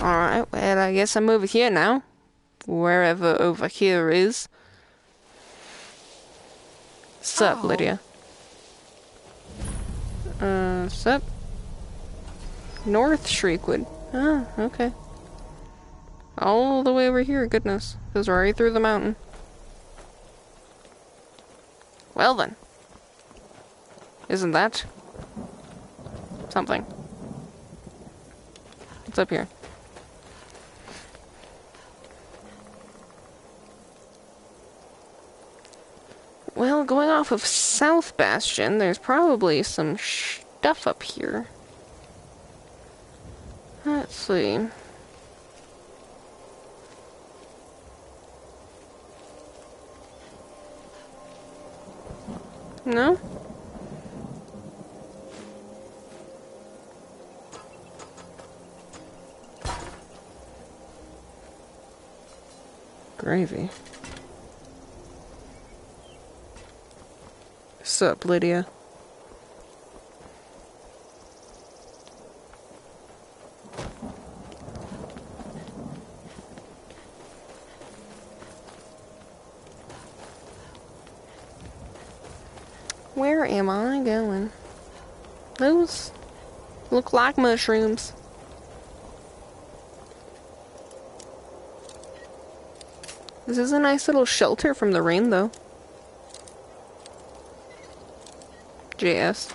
Alright, well, I guess I'm over here now. Wherever over here is. Sup, Lydia? Sup? North Shriekwood. Ah, okay. All the way over here, goodness. Goes right through the mountain. Well then. Isn't that something? What's up here? Well, going off of South Bastion, there's probably some stuff up here. Let's see. No? Gravy. Sup, Lydia? Where am I going? Those look like mushrooms. This is a nice little shelter from the rain, though. JS.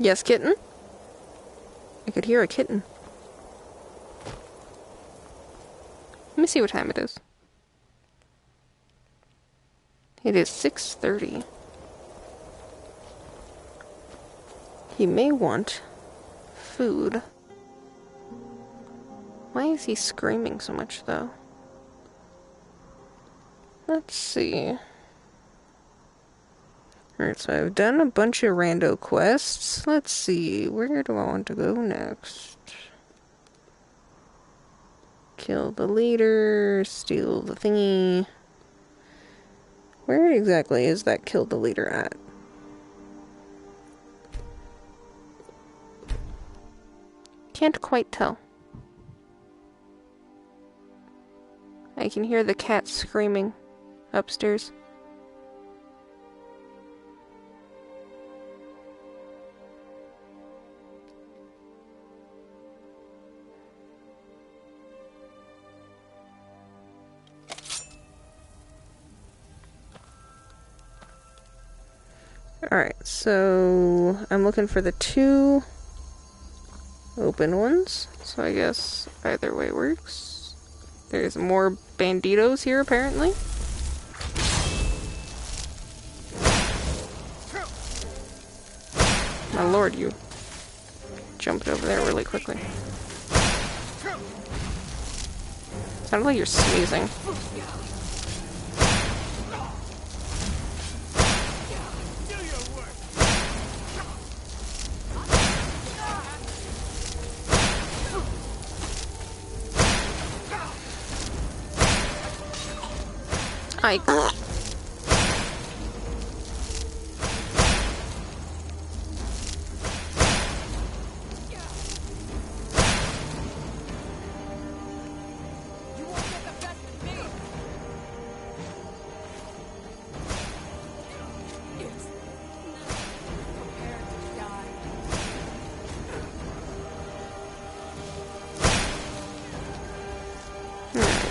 Yes, kitten? I could hear a kitten. Let me see what time it is. It is 6:30. He may want food. Why is he screaming so much, though? Let's see. Alright, so I've done a bunch of rando quests. Let's see, where do I want to go next? Kill the leader, steal the thingy. Where exactly is that kill the leader at? Can't quite tell. I can hear the cat screaming upstairs. Alright, so I'm looking for the 2 open ones, so I guess either way works. There's more banditos here, apparently. My lord, you jumped over there really quickly. Sounded like you're sneezing. I...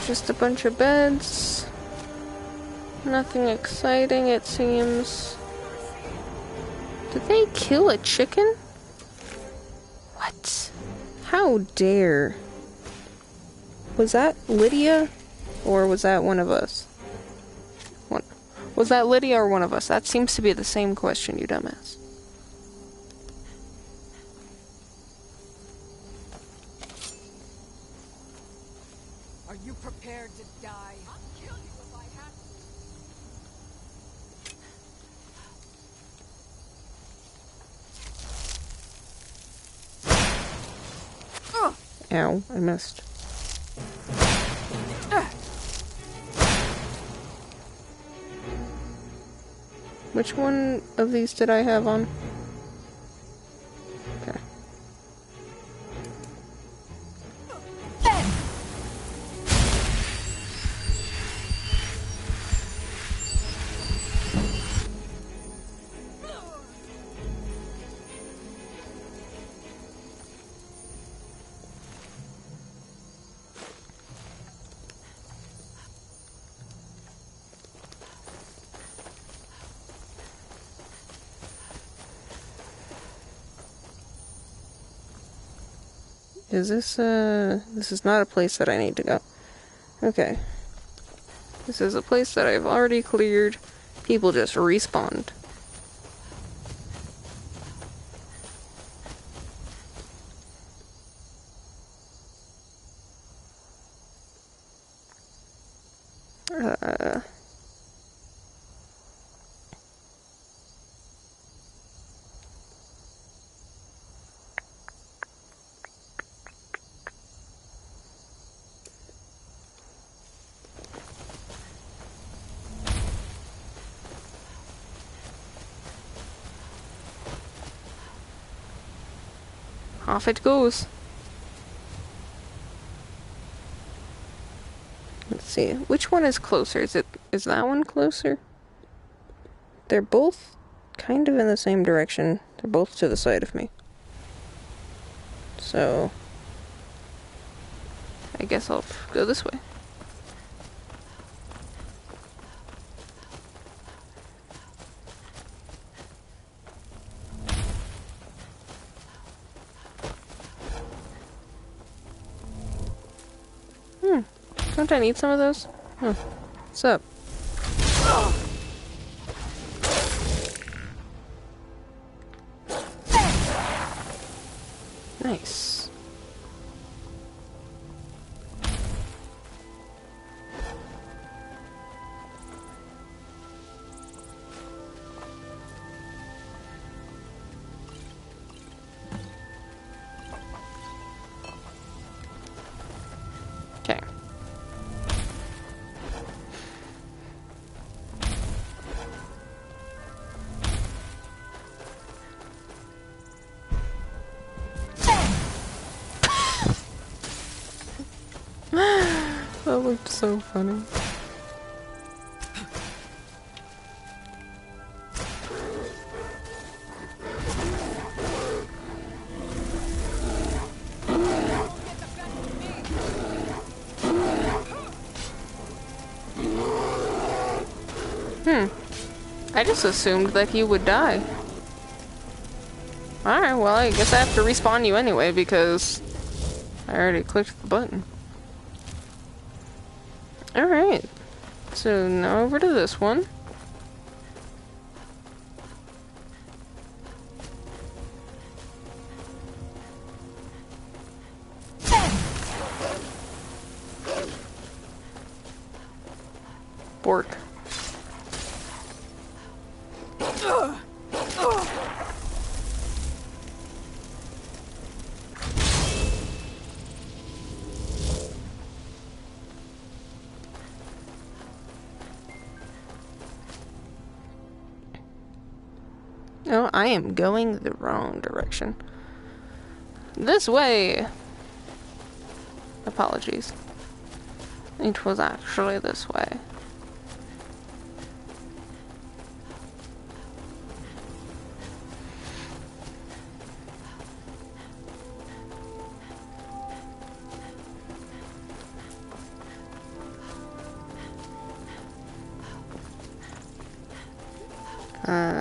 Just a bunch of beds. Nothing exciting, it seems. Did they kill a chicken? What? How dare? Was that Lydia? Or was that one of us? Was that Lydia or one of us? That seems to be the same question, you dumbass.
Are you prepared to die? I'll kill you if I have to.
Ow, I missed. Which one of these did I have on? Okay. Is this, this is not a place that I need to go. Okay. This is a place that I've already cleared. People just respawned. Off it goes. Let's see. Which one is closer? Is that one closer? They're both kind of in the same direction. They're both to the side of me. So I guess I'll go this way. Don't I need some of those? Huh. What's up? Nice. Okay. That looked so funny. I just assumed that he would die. Alright, well, I guess I have to respawn you anyway because I already clicked the button. Alright, so now over to this one. Bork. Oh, I am going the wrong direction. This way! Apologies. It was actually this way.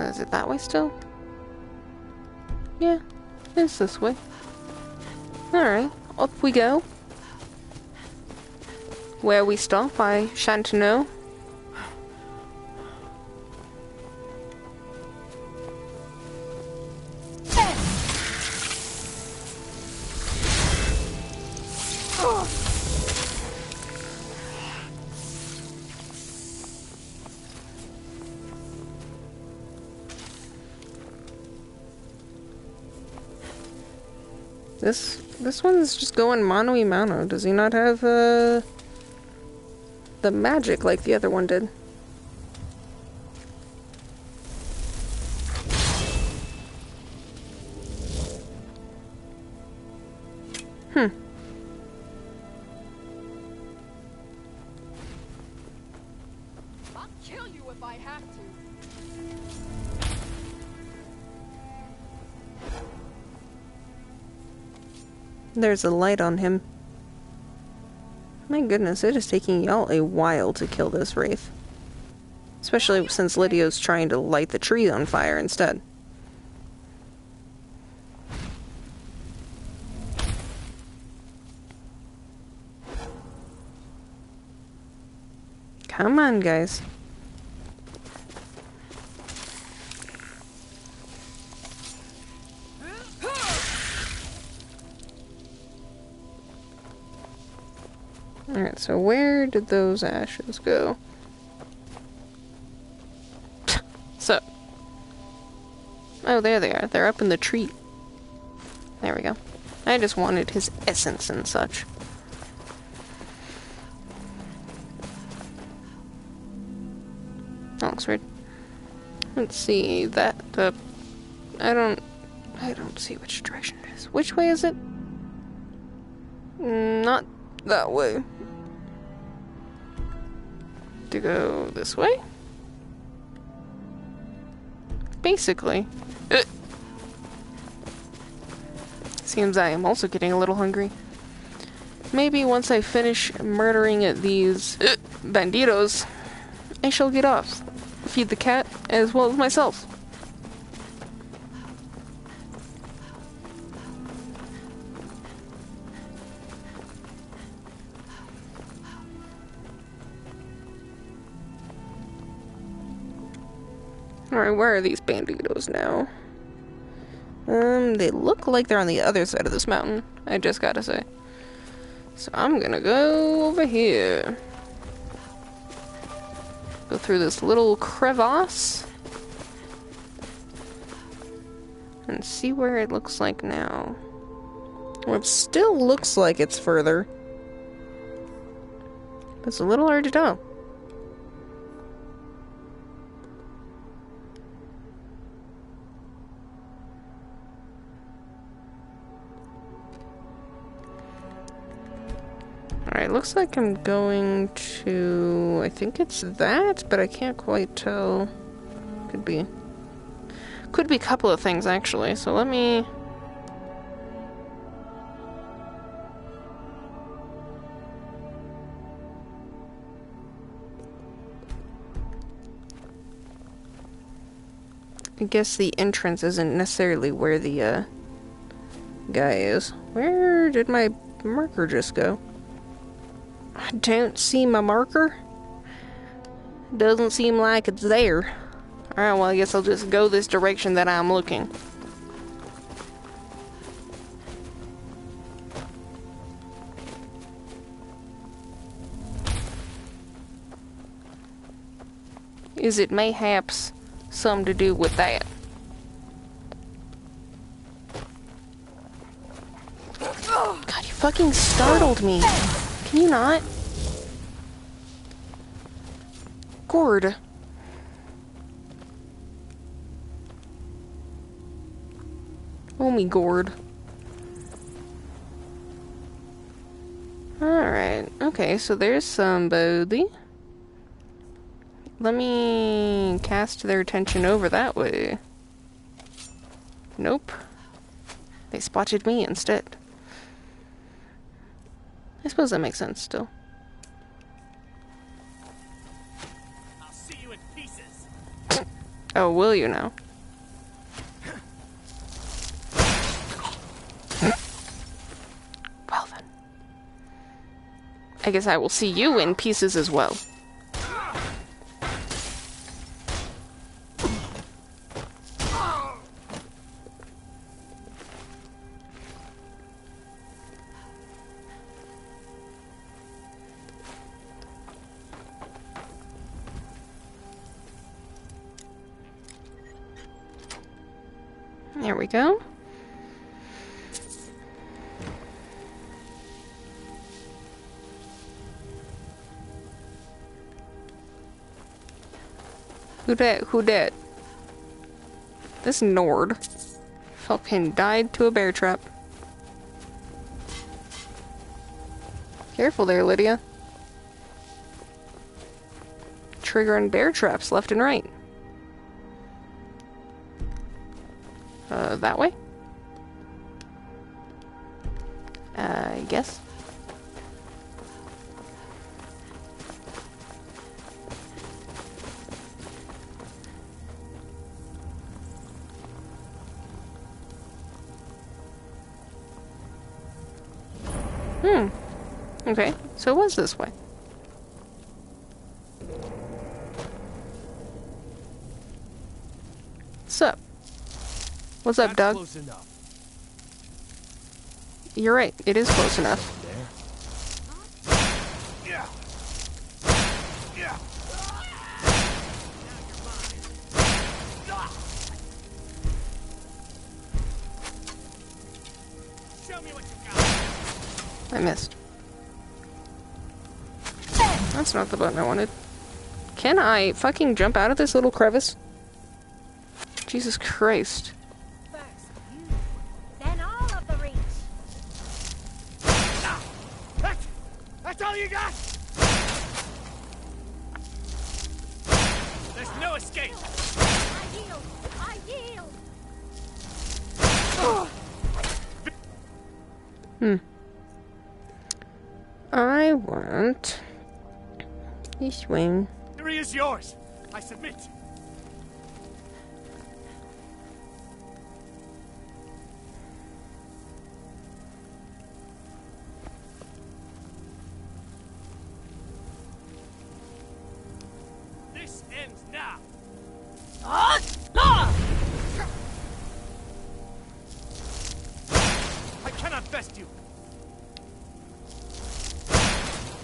Is it that way still? Yeah, it's this way. Alright, up we go. Where we stop, I shan't know. This one's just going mano y mano. Does he not have the magic like the other one did?
I'll kill you if I have to.
There's a light on him. My goodness, it is taking y'all a while to kill this wraith. Especially since Lydia's trying to light the tree on fire instead. Come on, guys. Alright, so where did those ashes go? So. Oh, there they are. They're up in the tree. There we go. I just wanted his essence and such. That looks weird. Let's see. That, I don't see which direction it is. Which way is it? Not that way. To go this way? Basically. Seems I am also getting a little hungry. Maybe once I finish murdering these banditos, I shall get off. Feed the cat as well as myself. Alright, where are these banditos now? They look like they're on the other side of this mountain, I just gotta say. So I'm gonna go over here. Go through this little crevasse. And see where it looks like now. Well, it still looks like it's further. But it's a little hard to tell. Alright, looks like I'm going to... I think it's that, but I can't quite tell. Could be a couple of things, actually. So let me... I guess the entrance isn't necessarily where the, guy is. Where did my marker just go? I don't see my marker. Doesn't seem like it's there. Alright, well, I guess I'll just go this direction that I'm looking. Is it mayhaps something to do with that? God, you fucking startled me. Can you not? Gord. Oh me gourd. Alright, okay, so there's somebody. Let me cast their attention over that way. Nope. They spotted me instead. I suppose that makes sense still.
I'll see you in pieces.
Oh, will you now? Well then. I guess I will see you in pieces as well. There we go. Who dat? Who dat? This Nord fucking died to a bear trap. Careful there, Lydia. Triggering bear traps left and right. That way? I guess. Okay, so it was this way. What's up? What's up, Doug?
Close enough.
You're right, it is close enough.
Yeah. Yeah. Show me what you got.
I missed. That's not the button I wanted. Can I fucking jump out of this little crevice? Jesus Christ.
Then all of the reach.
That's all you got? There's no escape.
I yield. I yield.
I want this wing.
Victory is yours. I submit. This ends now. I cannot best you.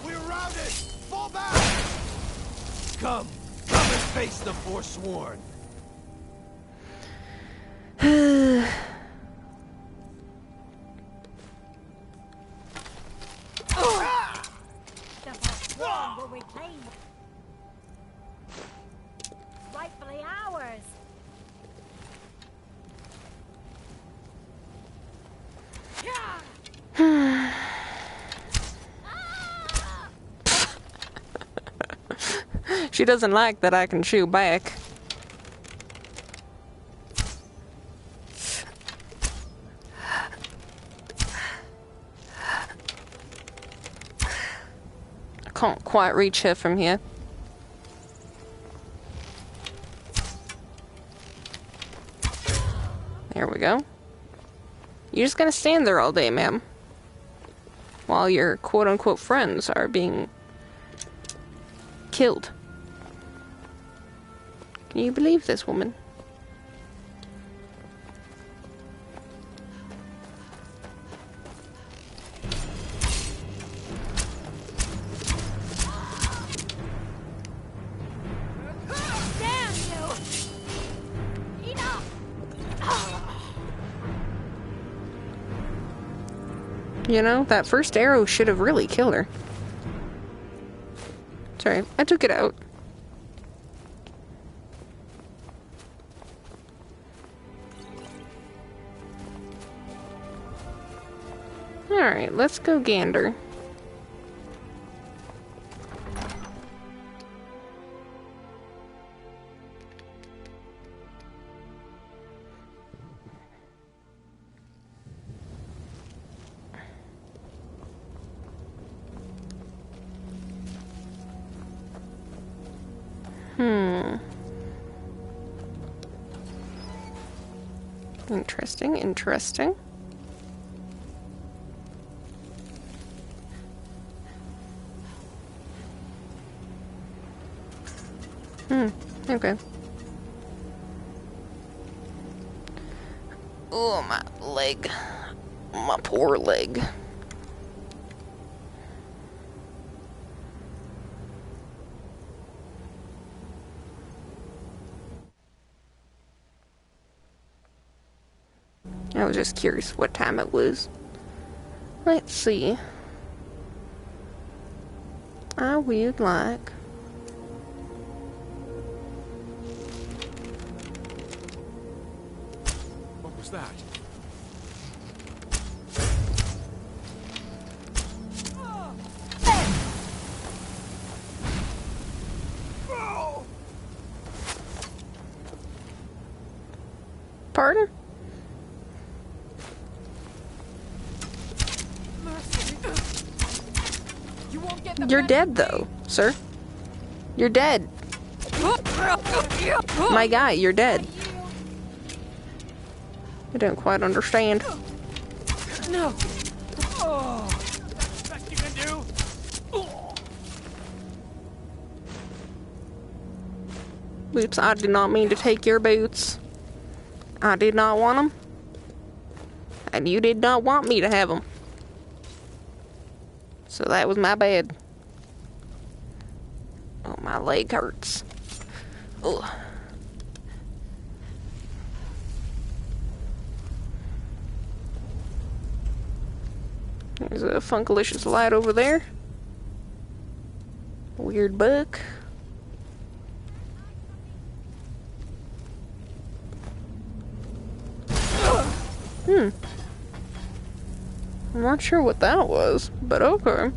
We're routed! Fall back! Come and face the Forsworn.
The Forsworn will reclaim. Rightfully ours.
She doesn't like that I can shoot back. I can't quite reach her from here. There we go. You're just gonna stand there all day, ma'am. While your quote-unquote friends are being killed. Can you believe this woman?
Damn you! Enough!
You know, that first arrow should have really killed her. Sorry, I took it out. Alright, let's go gander. Interesting, interesting. Okay. Oh, my leg. My poor leg. I was just curious what time it was. Let's see. I would like...
What was that?
Pardon? You're dead, though, sir. You're dead. My guy, you're dead. I don't quite understand.
No. Oh, that's the best you can do.
Oops, I did not mean to take your boots. I did not want them. And you did not want me to have them. So that was my bad. Oh, my leg hurts. Ugh. There's a Funkalicious light over there. Weird book. I'm not sure what that was, but okay.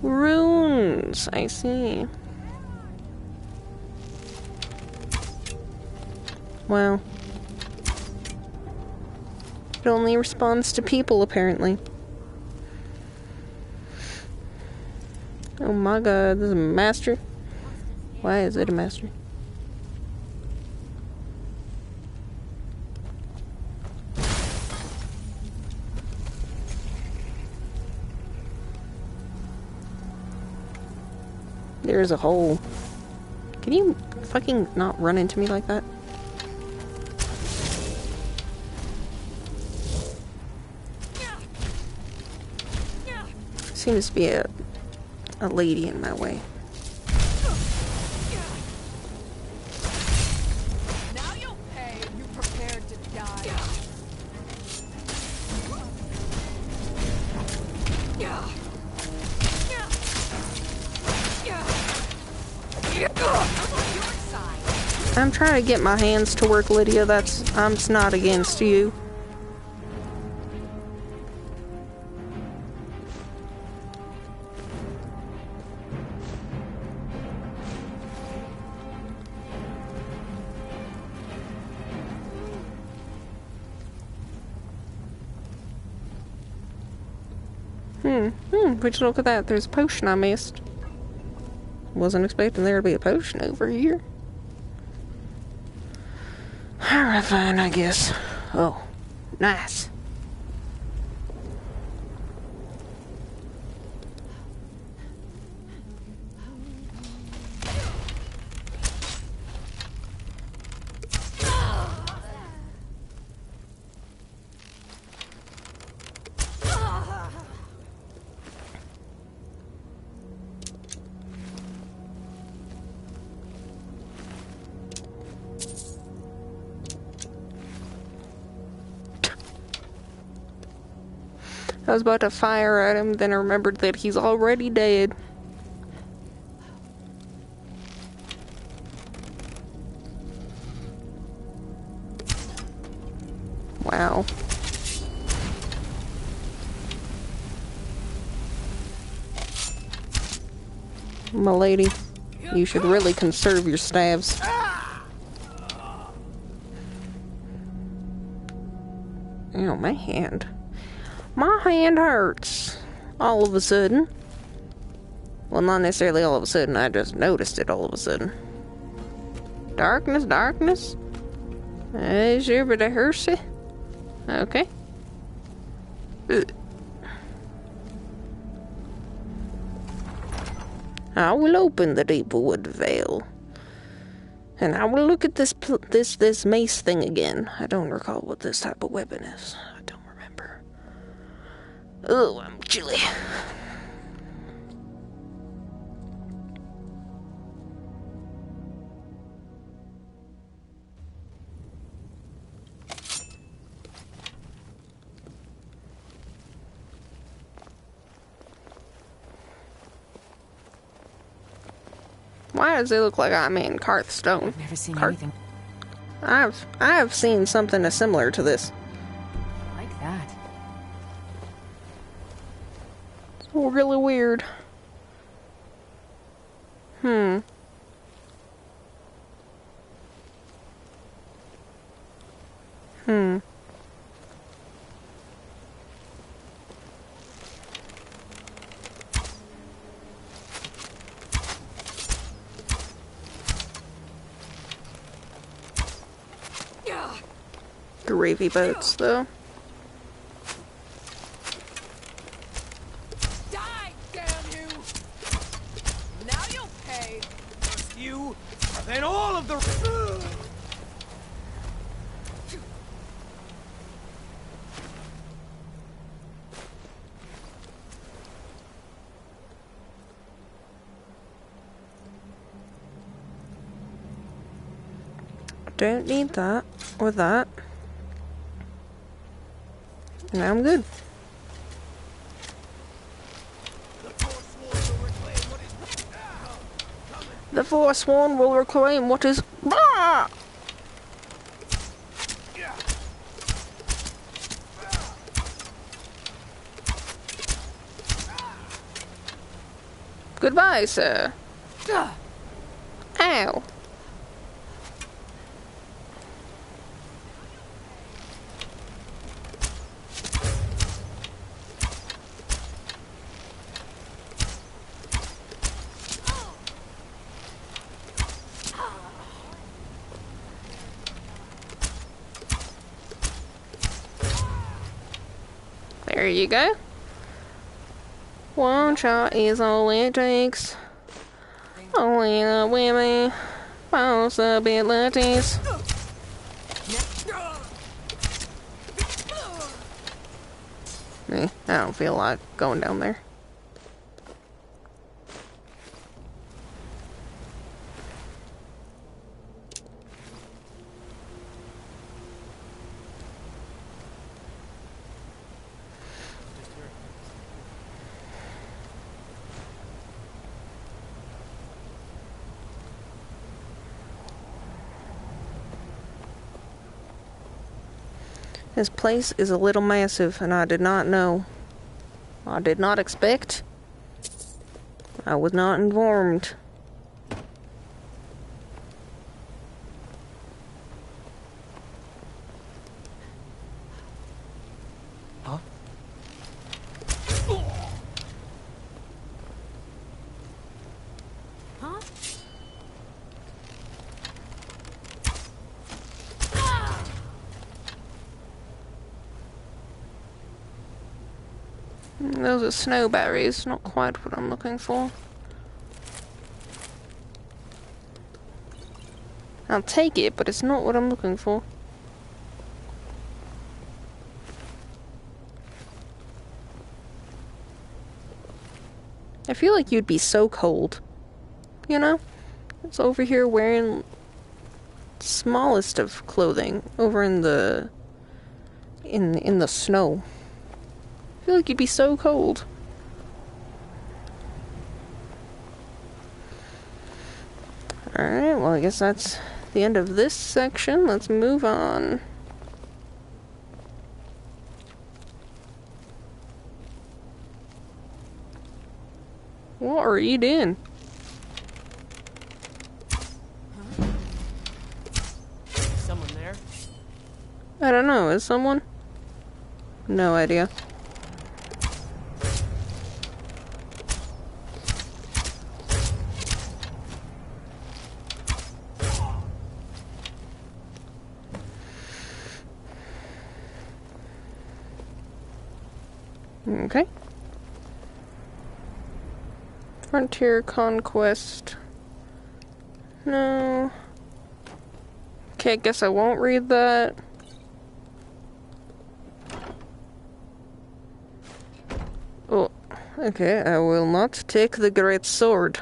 Runes, I see. Wow. It only responds to people, apparently. Oh my god, this is a master? Why is it a master? There's a hole. Can you fucking not run into me like that? Seems to be a lady in my way.
Now you'll pay if you're prepared to die.
I'm trying to get my hands to work, Lydia. I'm not against you. Would you look at that? There's a potion I missed. Wasn't expecting there to be a potion over here. Alright, fine, I guess. Oh, nice. I was about to fire at him, then I remembered that he's already dead. Wow. My lady, you should really conserve your staves. Ow, my hand. My hand hurts. All of a sudden. Well, not necessarily all of a sudden. I just noticed it all of a sudden. Darkness, darkness. Is everybody hersey? Okay. Ugh. I will open the deep wood veil. And I will look at this mace thing again. I don't recall what this type of weapon is. I don't remember. Oh, I'm chilly. Why does it look like I'm in Carthstone?
I've never seen anything
I've seen something similar to this.
like that.
It's really weird. Hmm. Gravy boats, though.
Die, damn you! Now you'll pay. First you, then all of the.
Don't need that or that. And I'm good. The Forsworn will reclaim what is. Ah! Goodbye, sir. Ow. There you go. One shot is all it takes. Only the women possibilities. Me, I don't feel like going down there. This place is a little massive, and I did not know. I did not expect. I was not informed.
Huh?
Huh?
Those are snowberries, not quite what I'm looking for. I'll take it, but it's not what I'm looking for. I feel like you'd be so cold. You know? It's over here wearing smallest of clothing over in the snow. I feel like you'd be so cold. Alright, well I guess that's the end of this section. Let's move on. What are you doing?
Someone there?
I don't know. Is someone? No idea. Okay. Frontier Conquest. No. Okay, I guess I won't read that. Oh, okay, I will not take the great sword.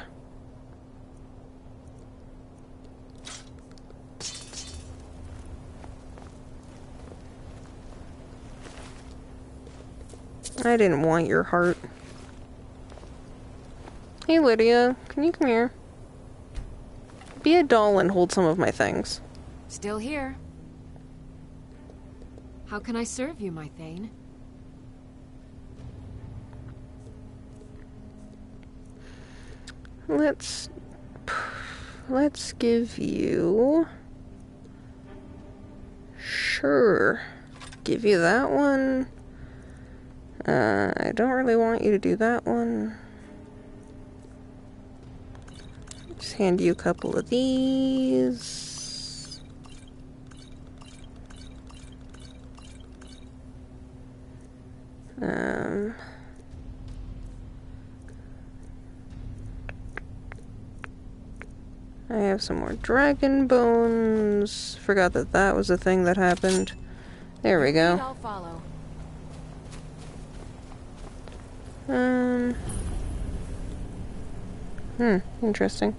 I didn't want your heart. Hey Lydia, can you come here? Be a doll and hold some of my things.
Still here. How can I serve you, my Thane?
Let's give you... Sure. Give you that one. I don't really want you to do that one. Just hand you a couple of these. I have some more dragon bones. Forgot that that was a thing that happened. There we go.
I'll follow.
Interesting.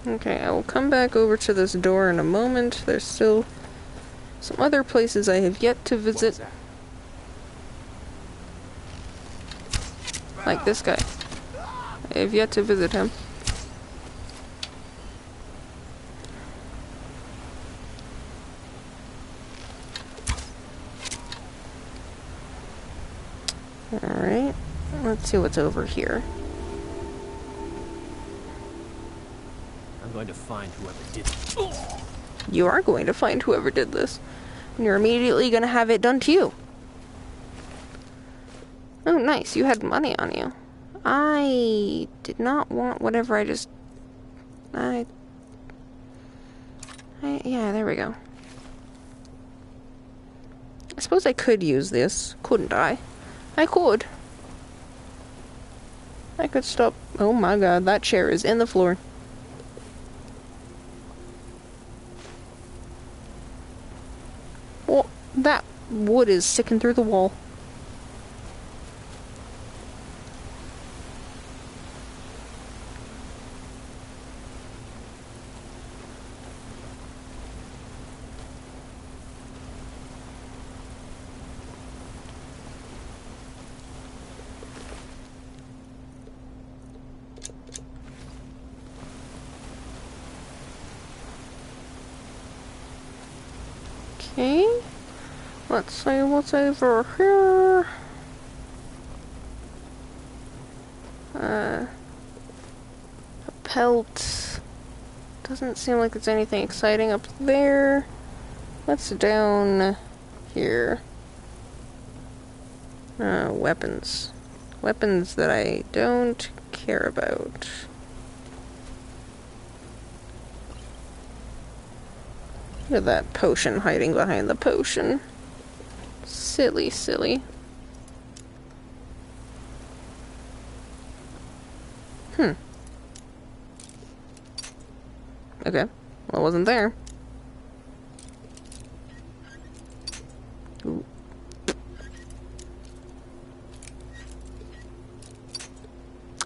Okay, I will come back over to this door in a moment. There's still some other places I have yet to visit. Like this guy. I have yet to visit him. Alright, let's see what's over here.
I'm going to find whoever did it.
You are going to find whoever did this. And you're immediately going to have it done to you. Oh, nice. You had money on you. I did not want whatever I just... yeah, there we go. I suppose I could use this, couldn't I? I could. I could stop... Oh my god, that chair is in the floor. Well, that wood is sticking through the wall. Okay, let's see what's over here. A pelt. Doesn't seem like there's anything exciting up there. What's down here? Weapons. Weapons that I don't care about. Look at that potion hiding behind the potion. Silly, silly. Okay. Well, it wasn't there. Ooh.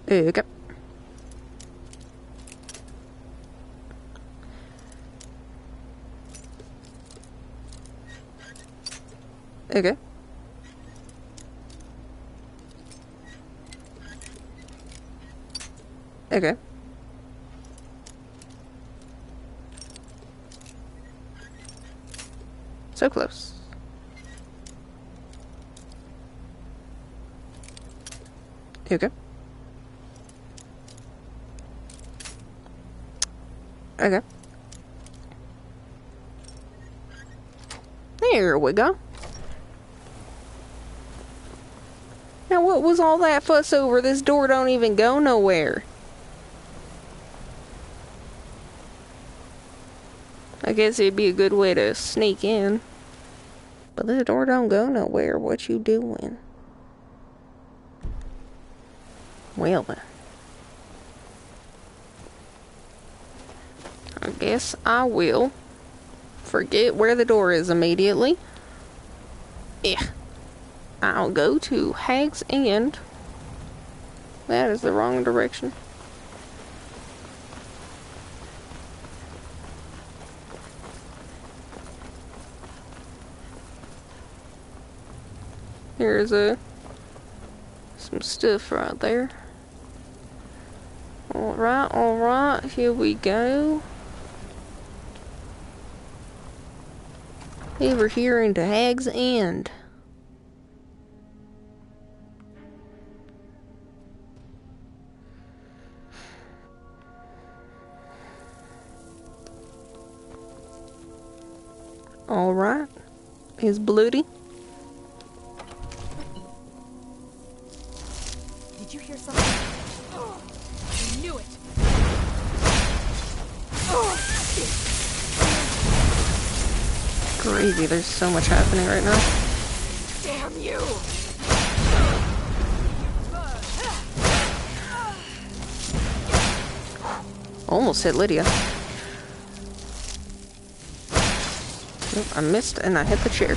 Okay. Okay. Okay. So close. Okay. Okay. There we go. Now what was all that fuss over? This door don't even go nowhere. I guess it'd be a good way to sneak in. But this door don't go nowhere. What you doing? Well then. I guess I will forget where the door is immediately. Yeah. I'll go to Hag's End. That is the wrong direction. Here's some stuff right there. Alright, here we go. Over here into Hag's End. Alright. Is bloody.
Did you hear something? Oh, I knew it.
Crazy, there's so much happening right now.
Damn you!
Almost hit Lydia. Nope, I missed and I hit the chair.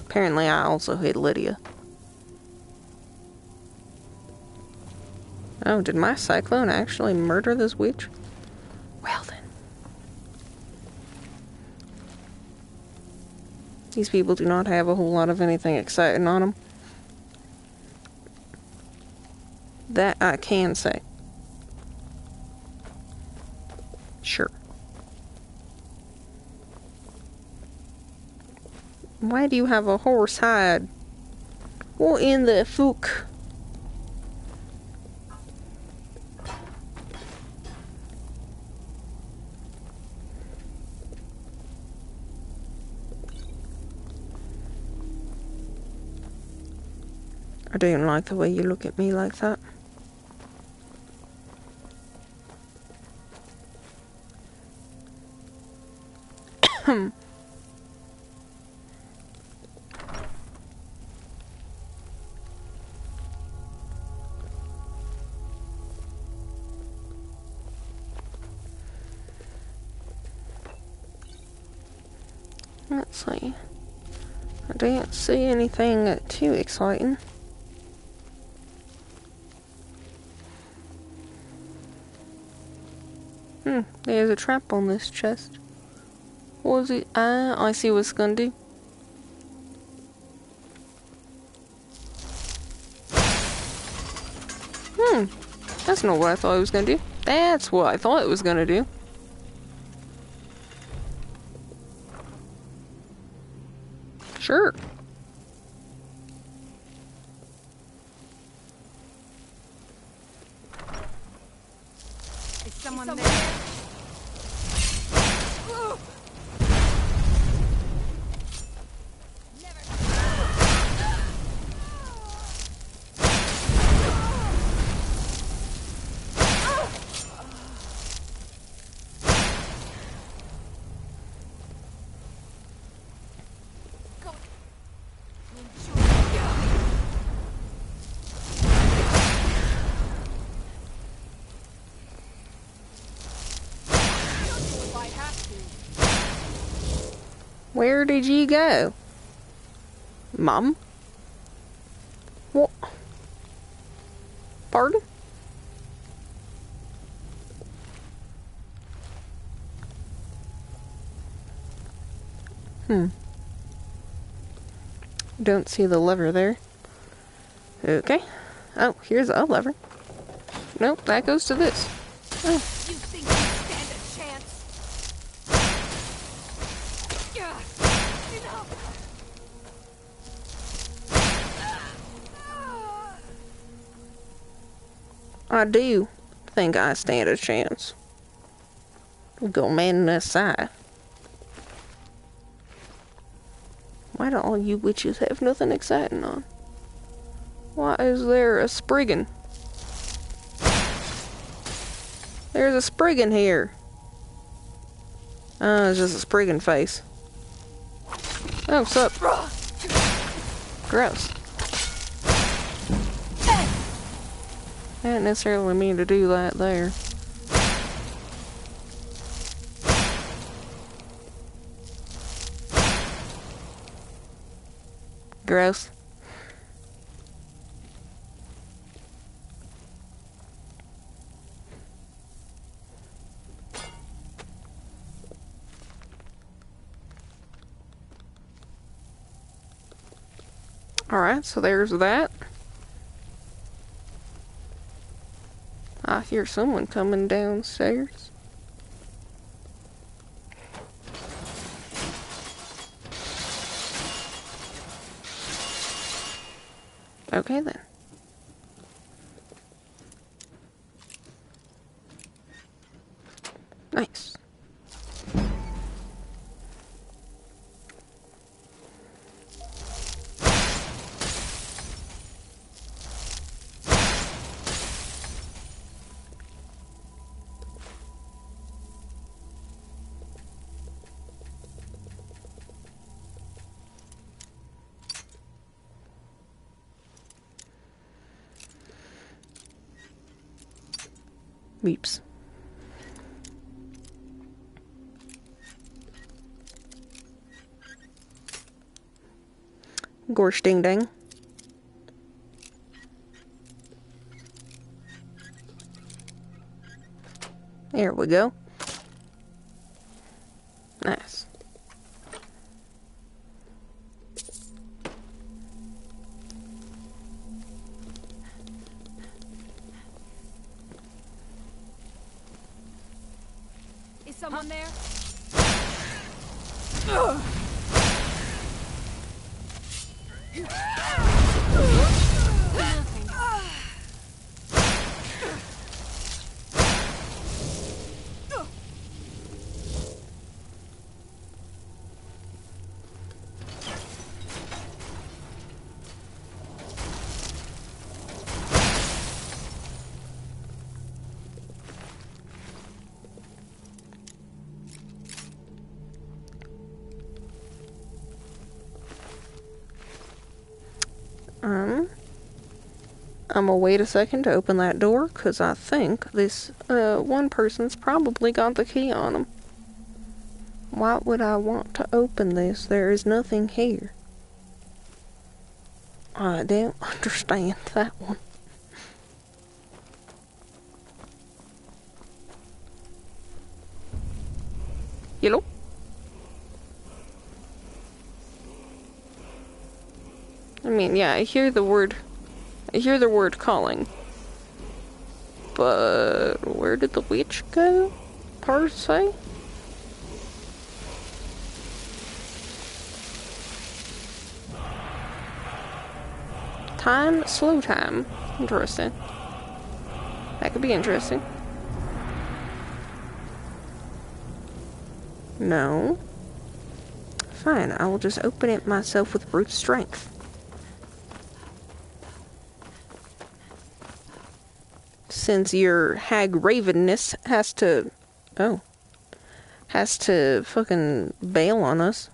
Apparently I also hit Lydia. Oh, did my cyclone actually murder this witch? Well then. These people do not have a whole lot of anything exciting on them. That I can say. Sure. Why do you have a horse hide? What in the fuck? I don't like the way you look at me like that. Let's see. I didn't see anything too exciting. There's a trap on this chest. What was it? I see what it's gonna do. That's not what I thought it was gonna do. That's what I thought it was gonna do. Sure.
Is someone there?
Where did you go? Mom? What? Pardon? Don't see the lever there. Okay. Oh, here's a lever. Nope, that goes to this. Oh.
You think you stand a chance?
I do think I stand a chance. Go man in the side. Why do all you witches have nothing exciting on? Why is there a Spriggan? There's a Spriggan here. Oh, it's just a Spriggan face. Oh, sup? Gross. I didn't necessarily mean to do that there. Gross. Alright, so there's that. I hear someone coming downstairs. Okay then. Nice. Beeps. Gorsh ding dang. There we go. Nice.
Is someone there?
I'm gonna wait a second to open that door, because I think this one person's probably got the key on them. Why would I want to open this? There is nothing here. I don't understand that one. Hello? I mean, yeah, I hear the word calling. But where did the witch go, per se? Time, slow time. Interesting. That could be interesting. No. Fine, I will just open it myself with brute strength. Since your hag ravenness has to fucking bail on us.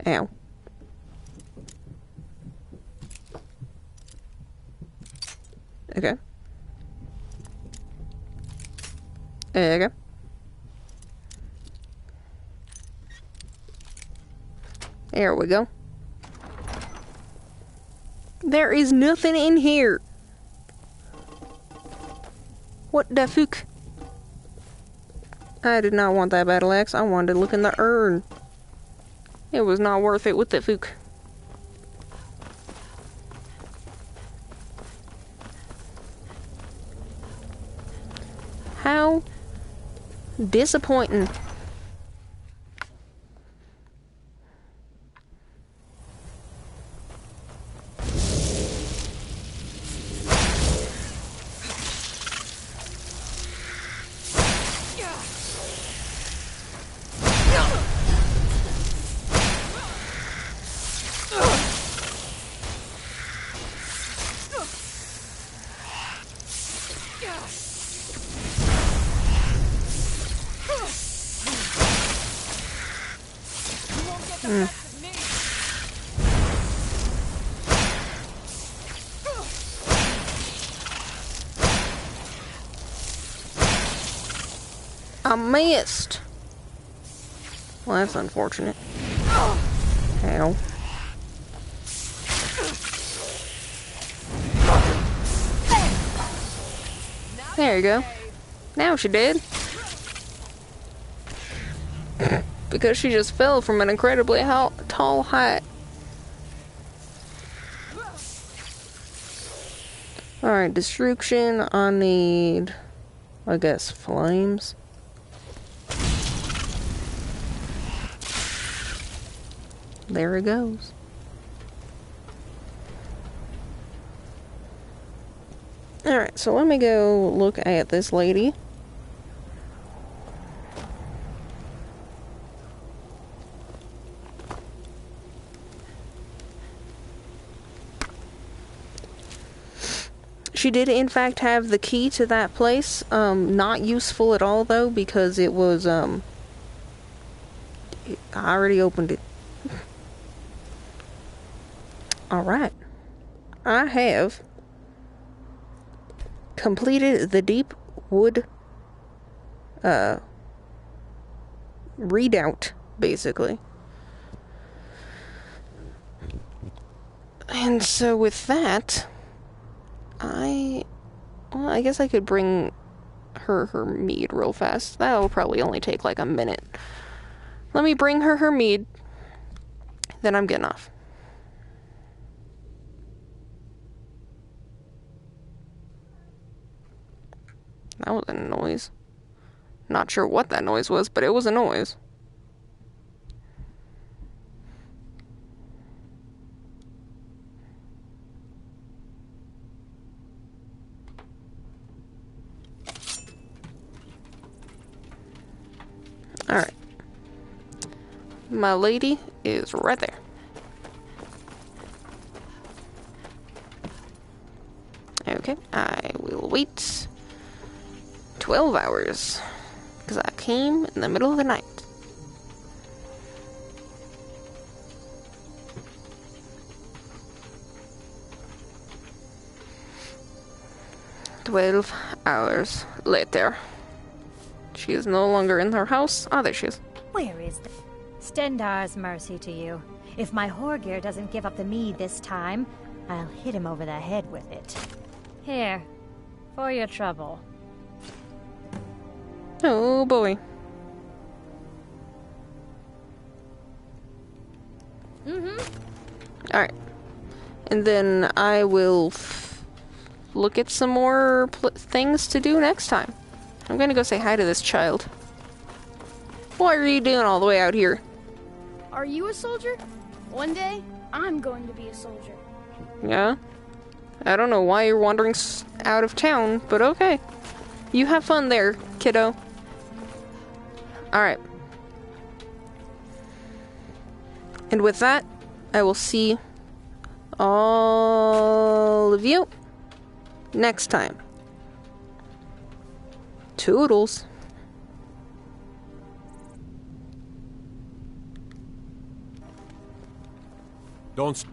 Ow. Okay. Okay. There we go. There is nothing in here. What the fuck? I did not want that battle axe. I wanted to look in the urn. It was not worth it with the fook. How disappointing. I missed. Well, that's unfortunate. Ow. There you go. Now she did. Because she just fell from an incredibly tall height. Alright, destruction. I need, I guess, flames. There it goes. Alright, so let me go look at this lady. She did in fact have the key to that place. Not useful at all though, because it was, I already opened it. Alright. I have completed the deep wood redoubt, basically. And so with that, I guess I could bring her mead real fast. That'll probably only take like a minute. Let me bring her mead, then I'm getting off. That was a noise. Not sure what that noise was, but it was a noise. Alright. My lady is right there. Okay, I will wait 12 hours. Because I came in the middle of the night. "12 hours later. She is no longer in her house. Ah, there she is.
Where is the... Stendar's mercy to you. If my Horgir doesn't give up the mead this time, I'll hit him over the head with it. Here, for your trouble.
Oh boy. Alright. And then I will look at some more things to do next time. I'm gonna go say hi to this child. What are you doing all the way out here?
Are you a soldier? One day, I'm going to be a soldier.
Yeah? I don't know why you're wandering out of town, but okay. You have fun there, kiddo. Alright. And with that, I will see all of you next time. Toodles.
Don't...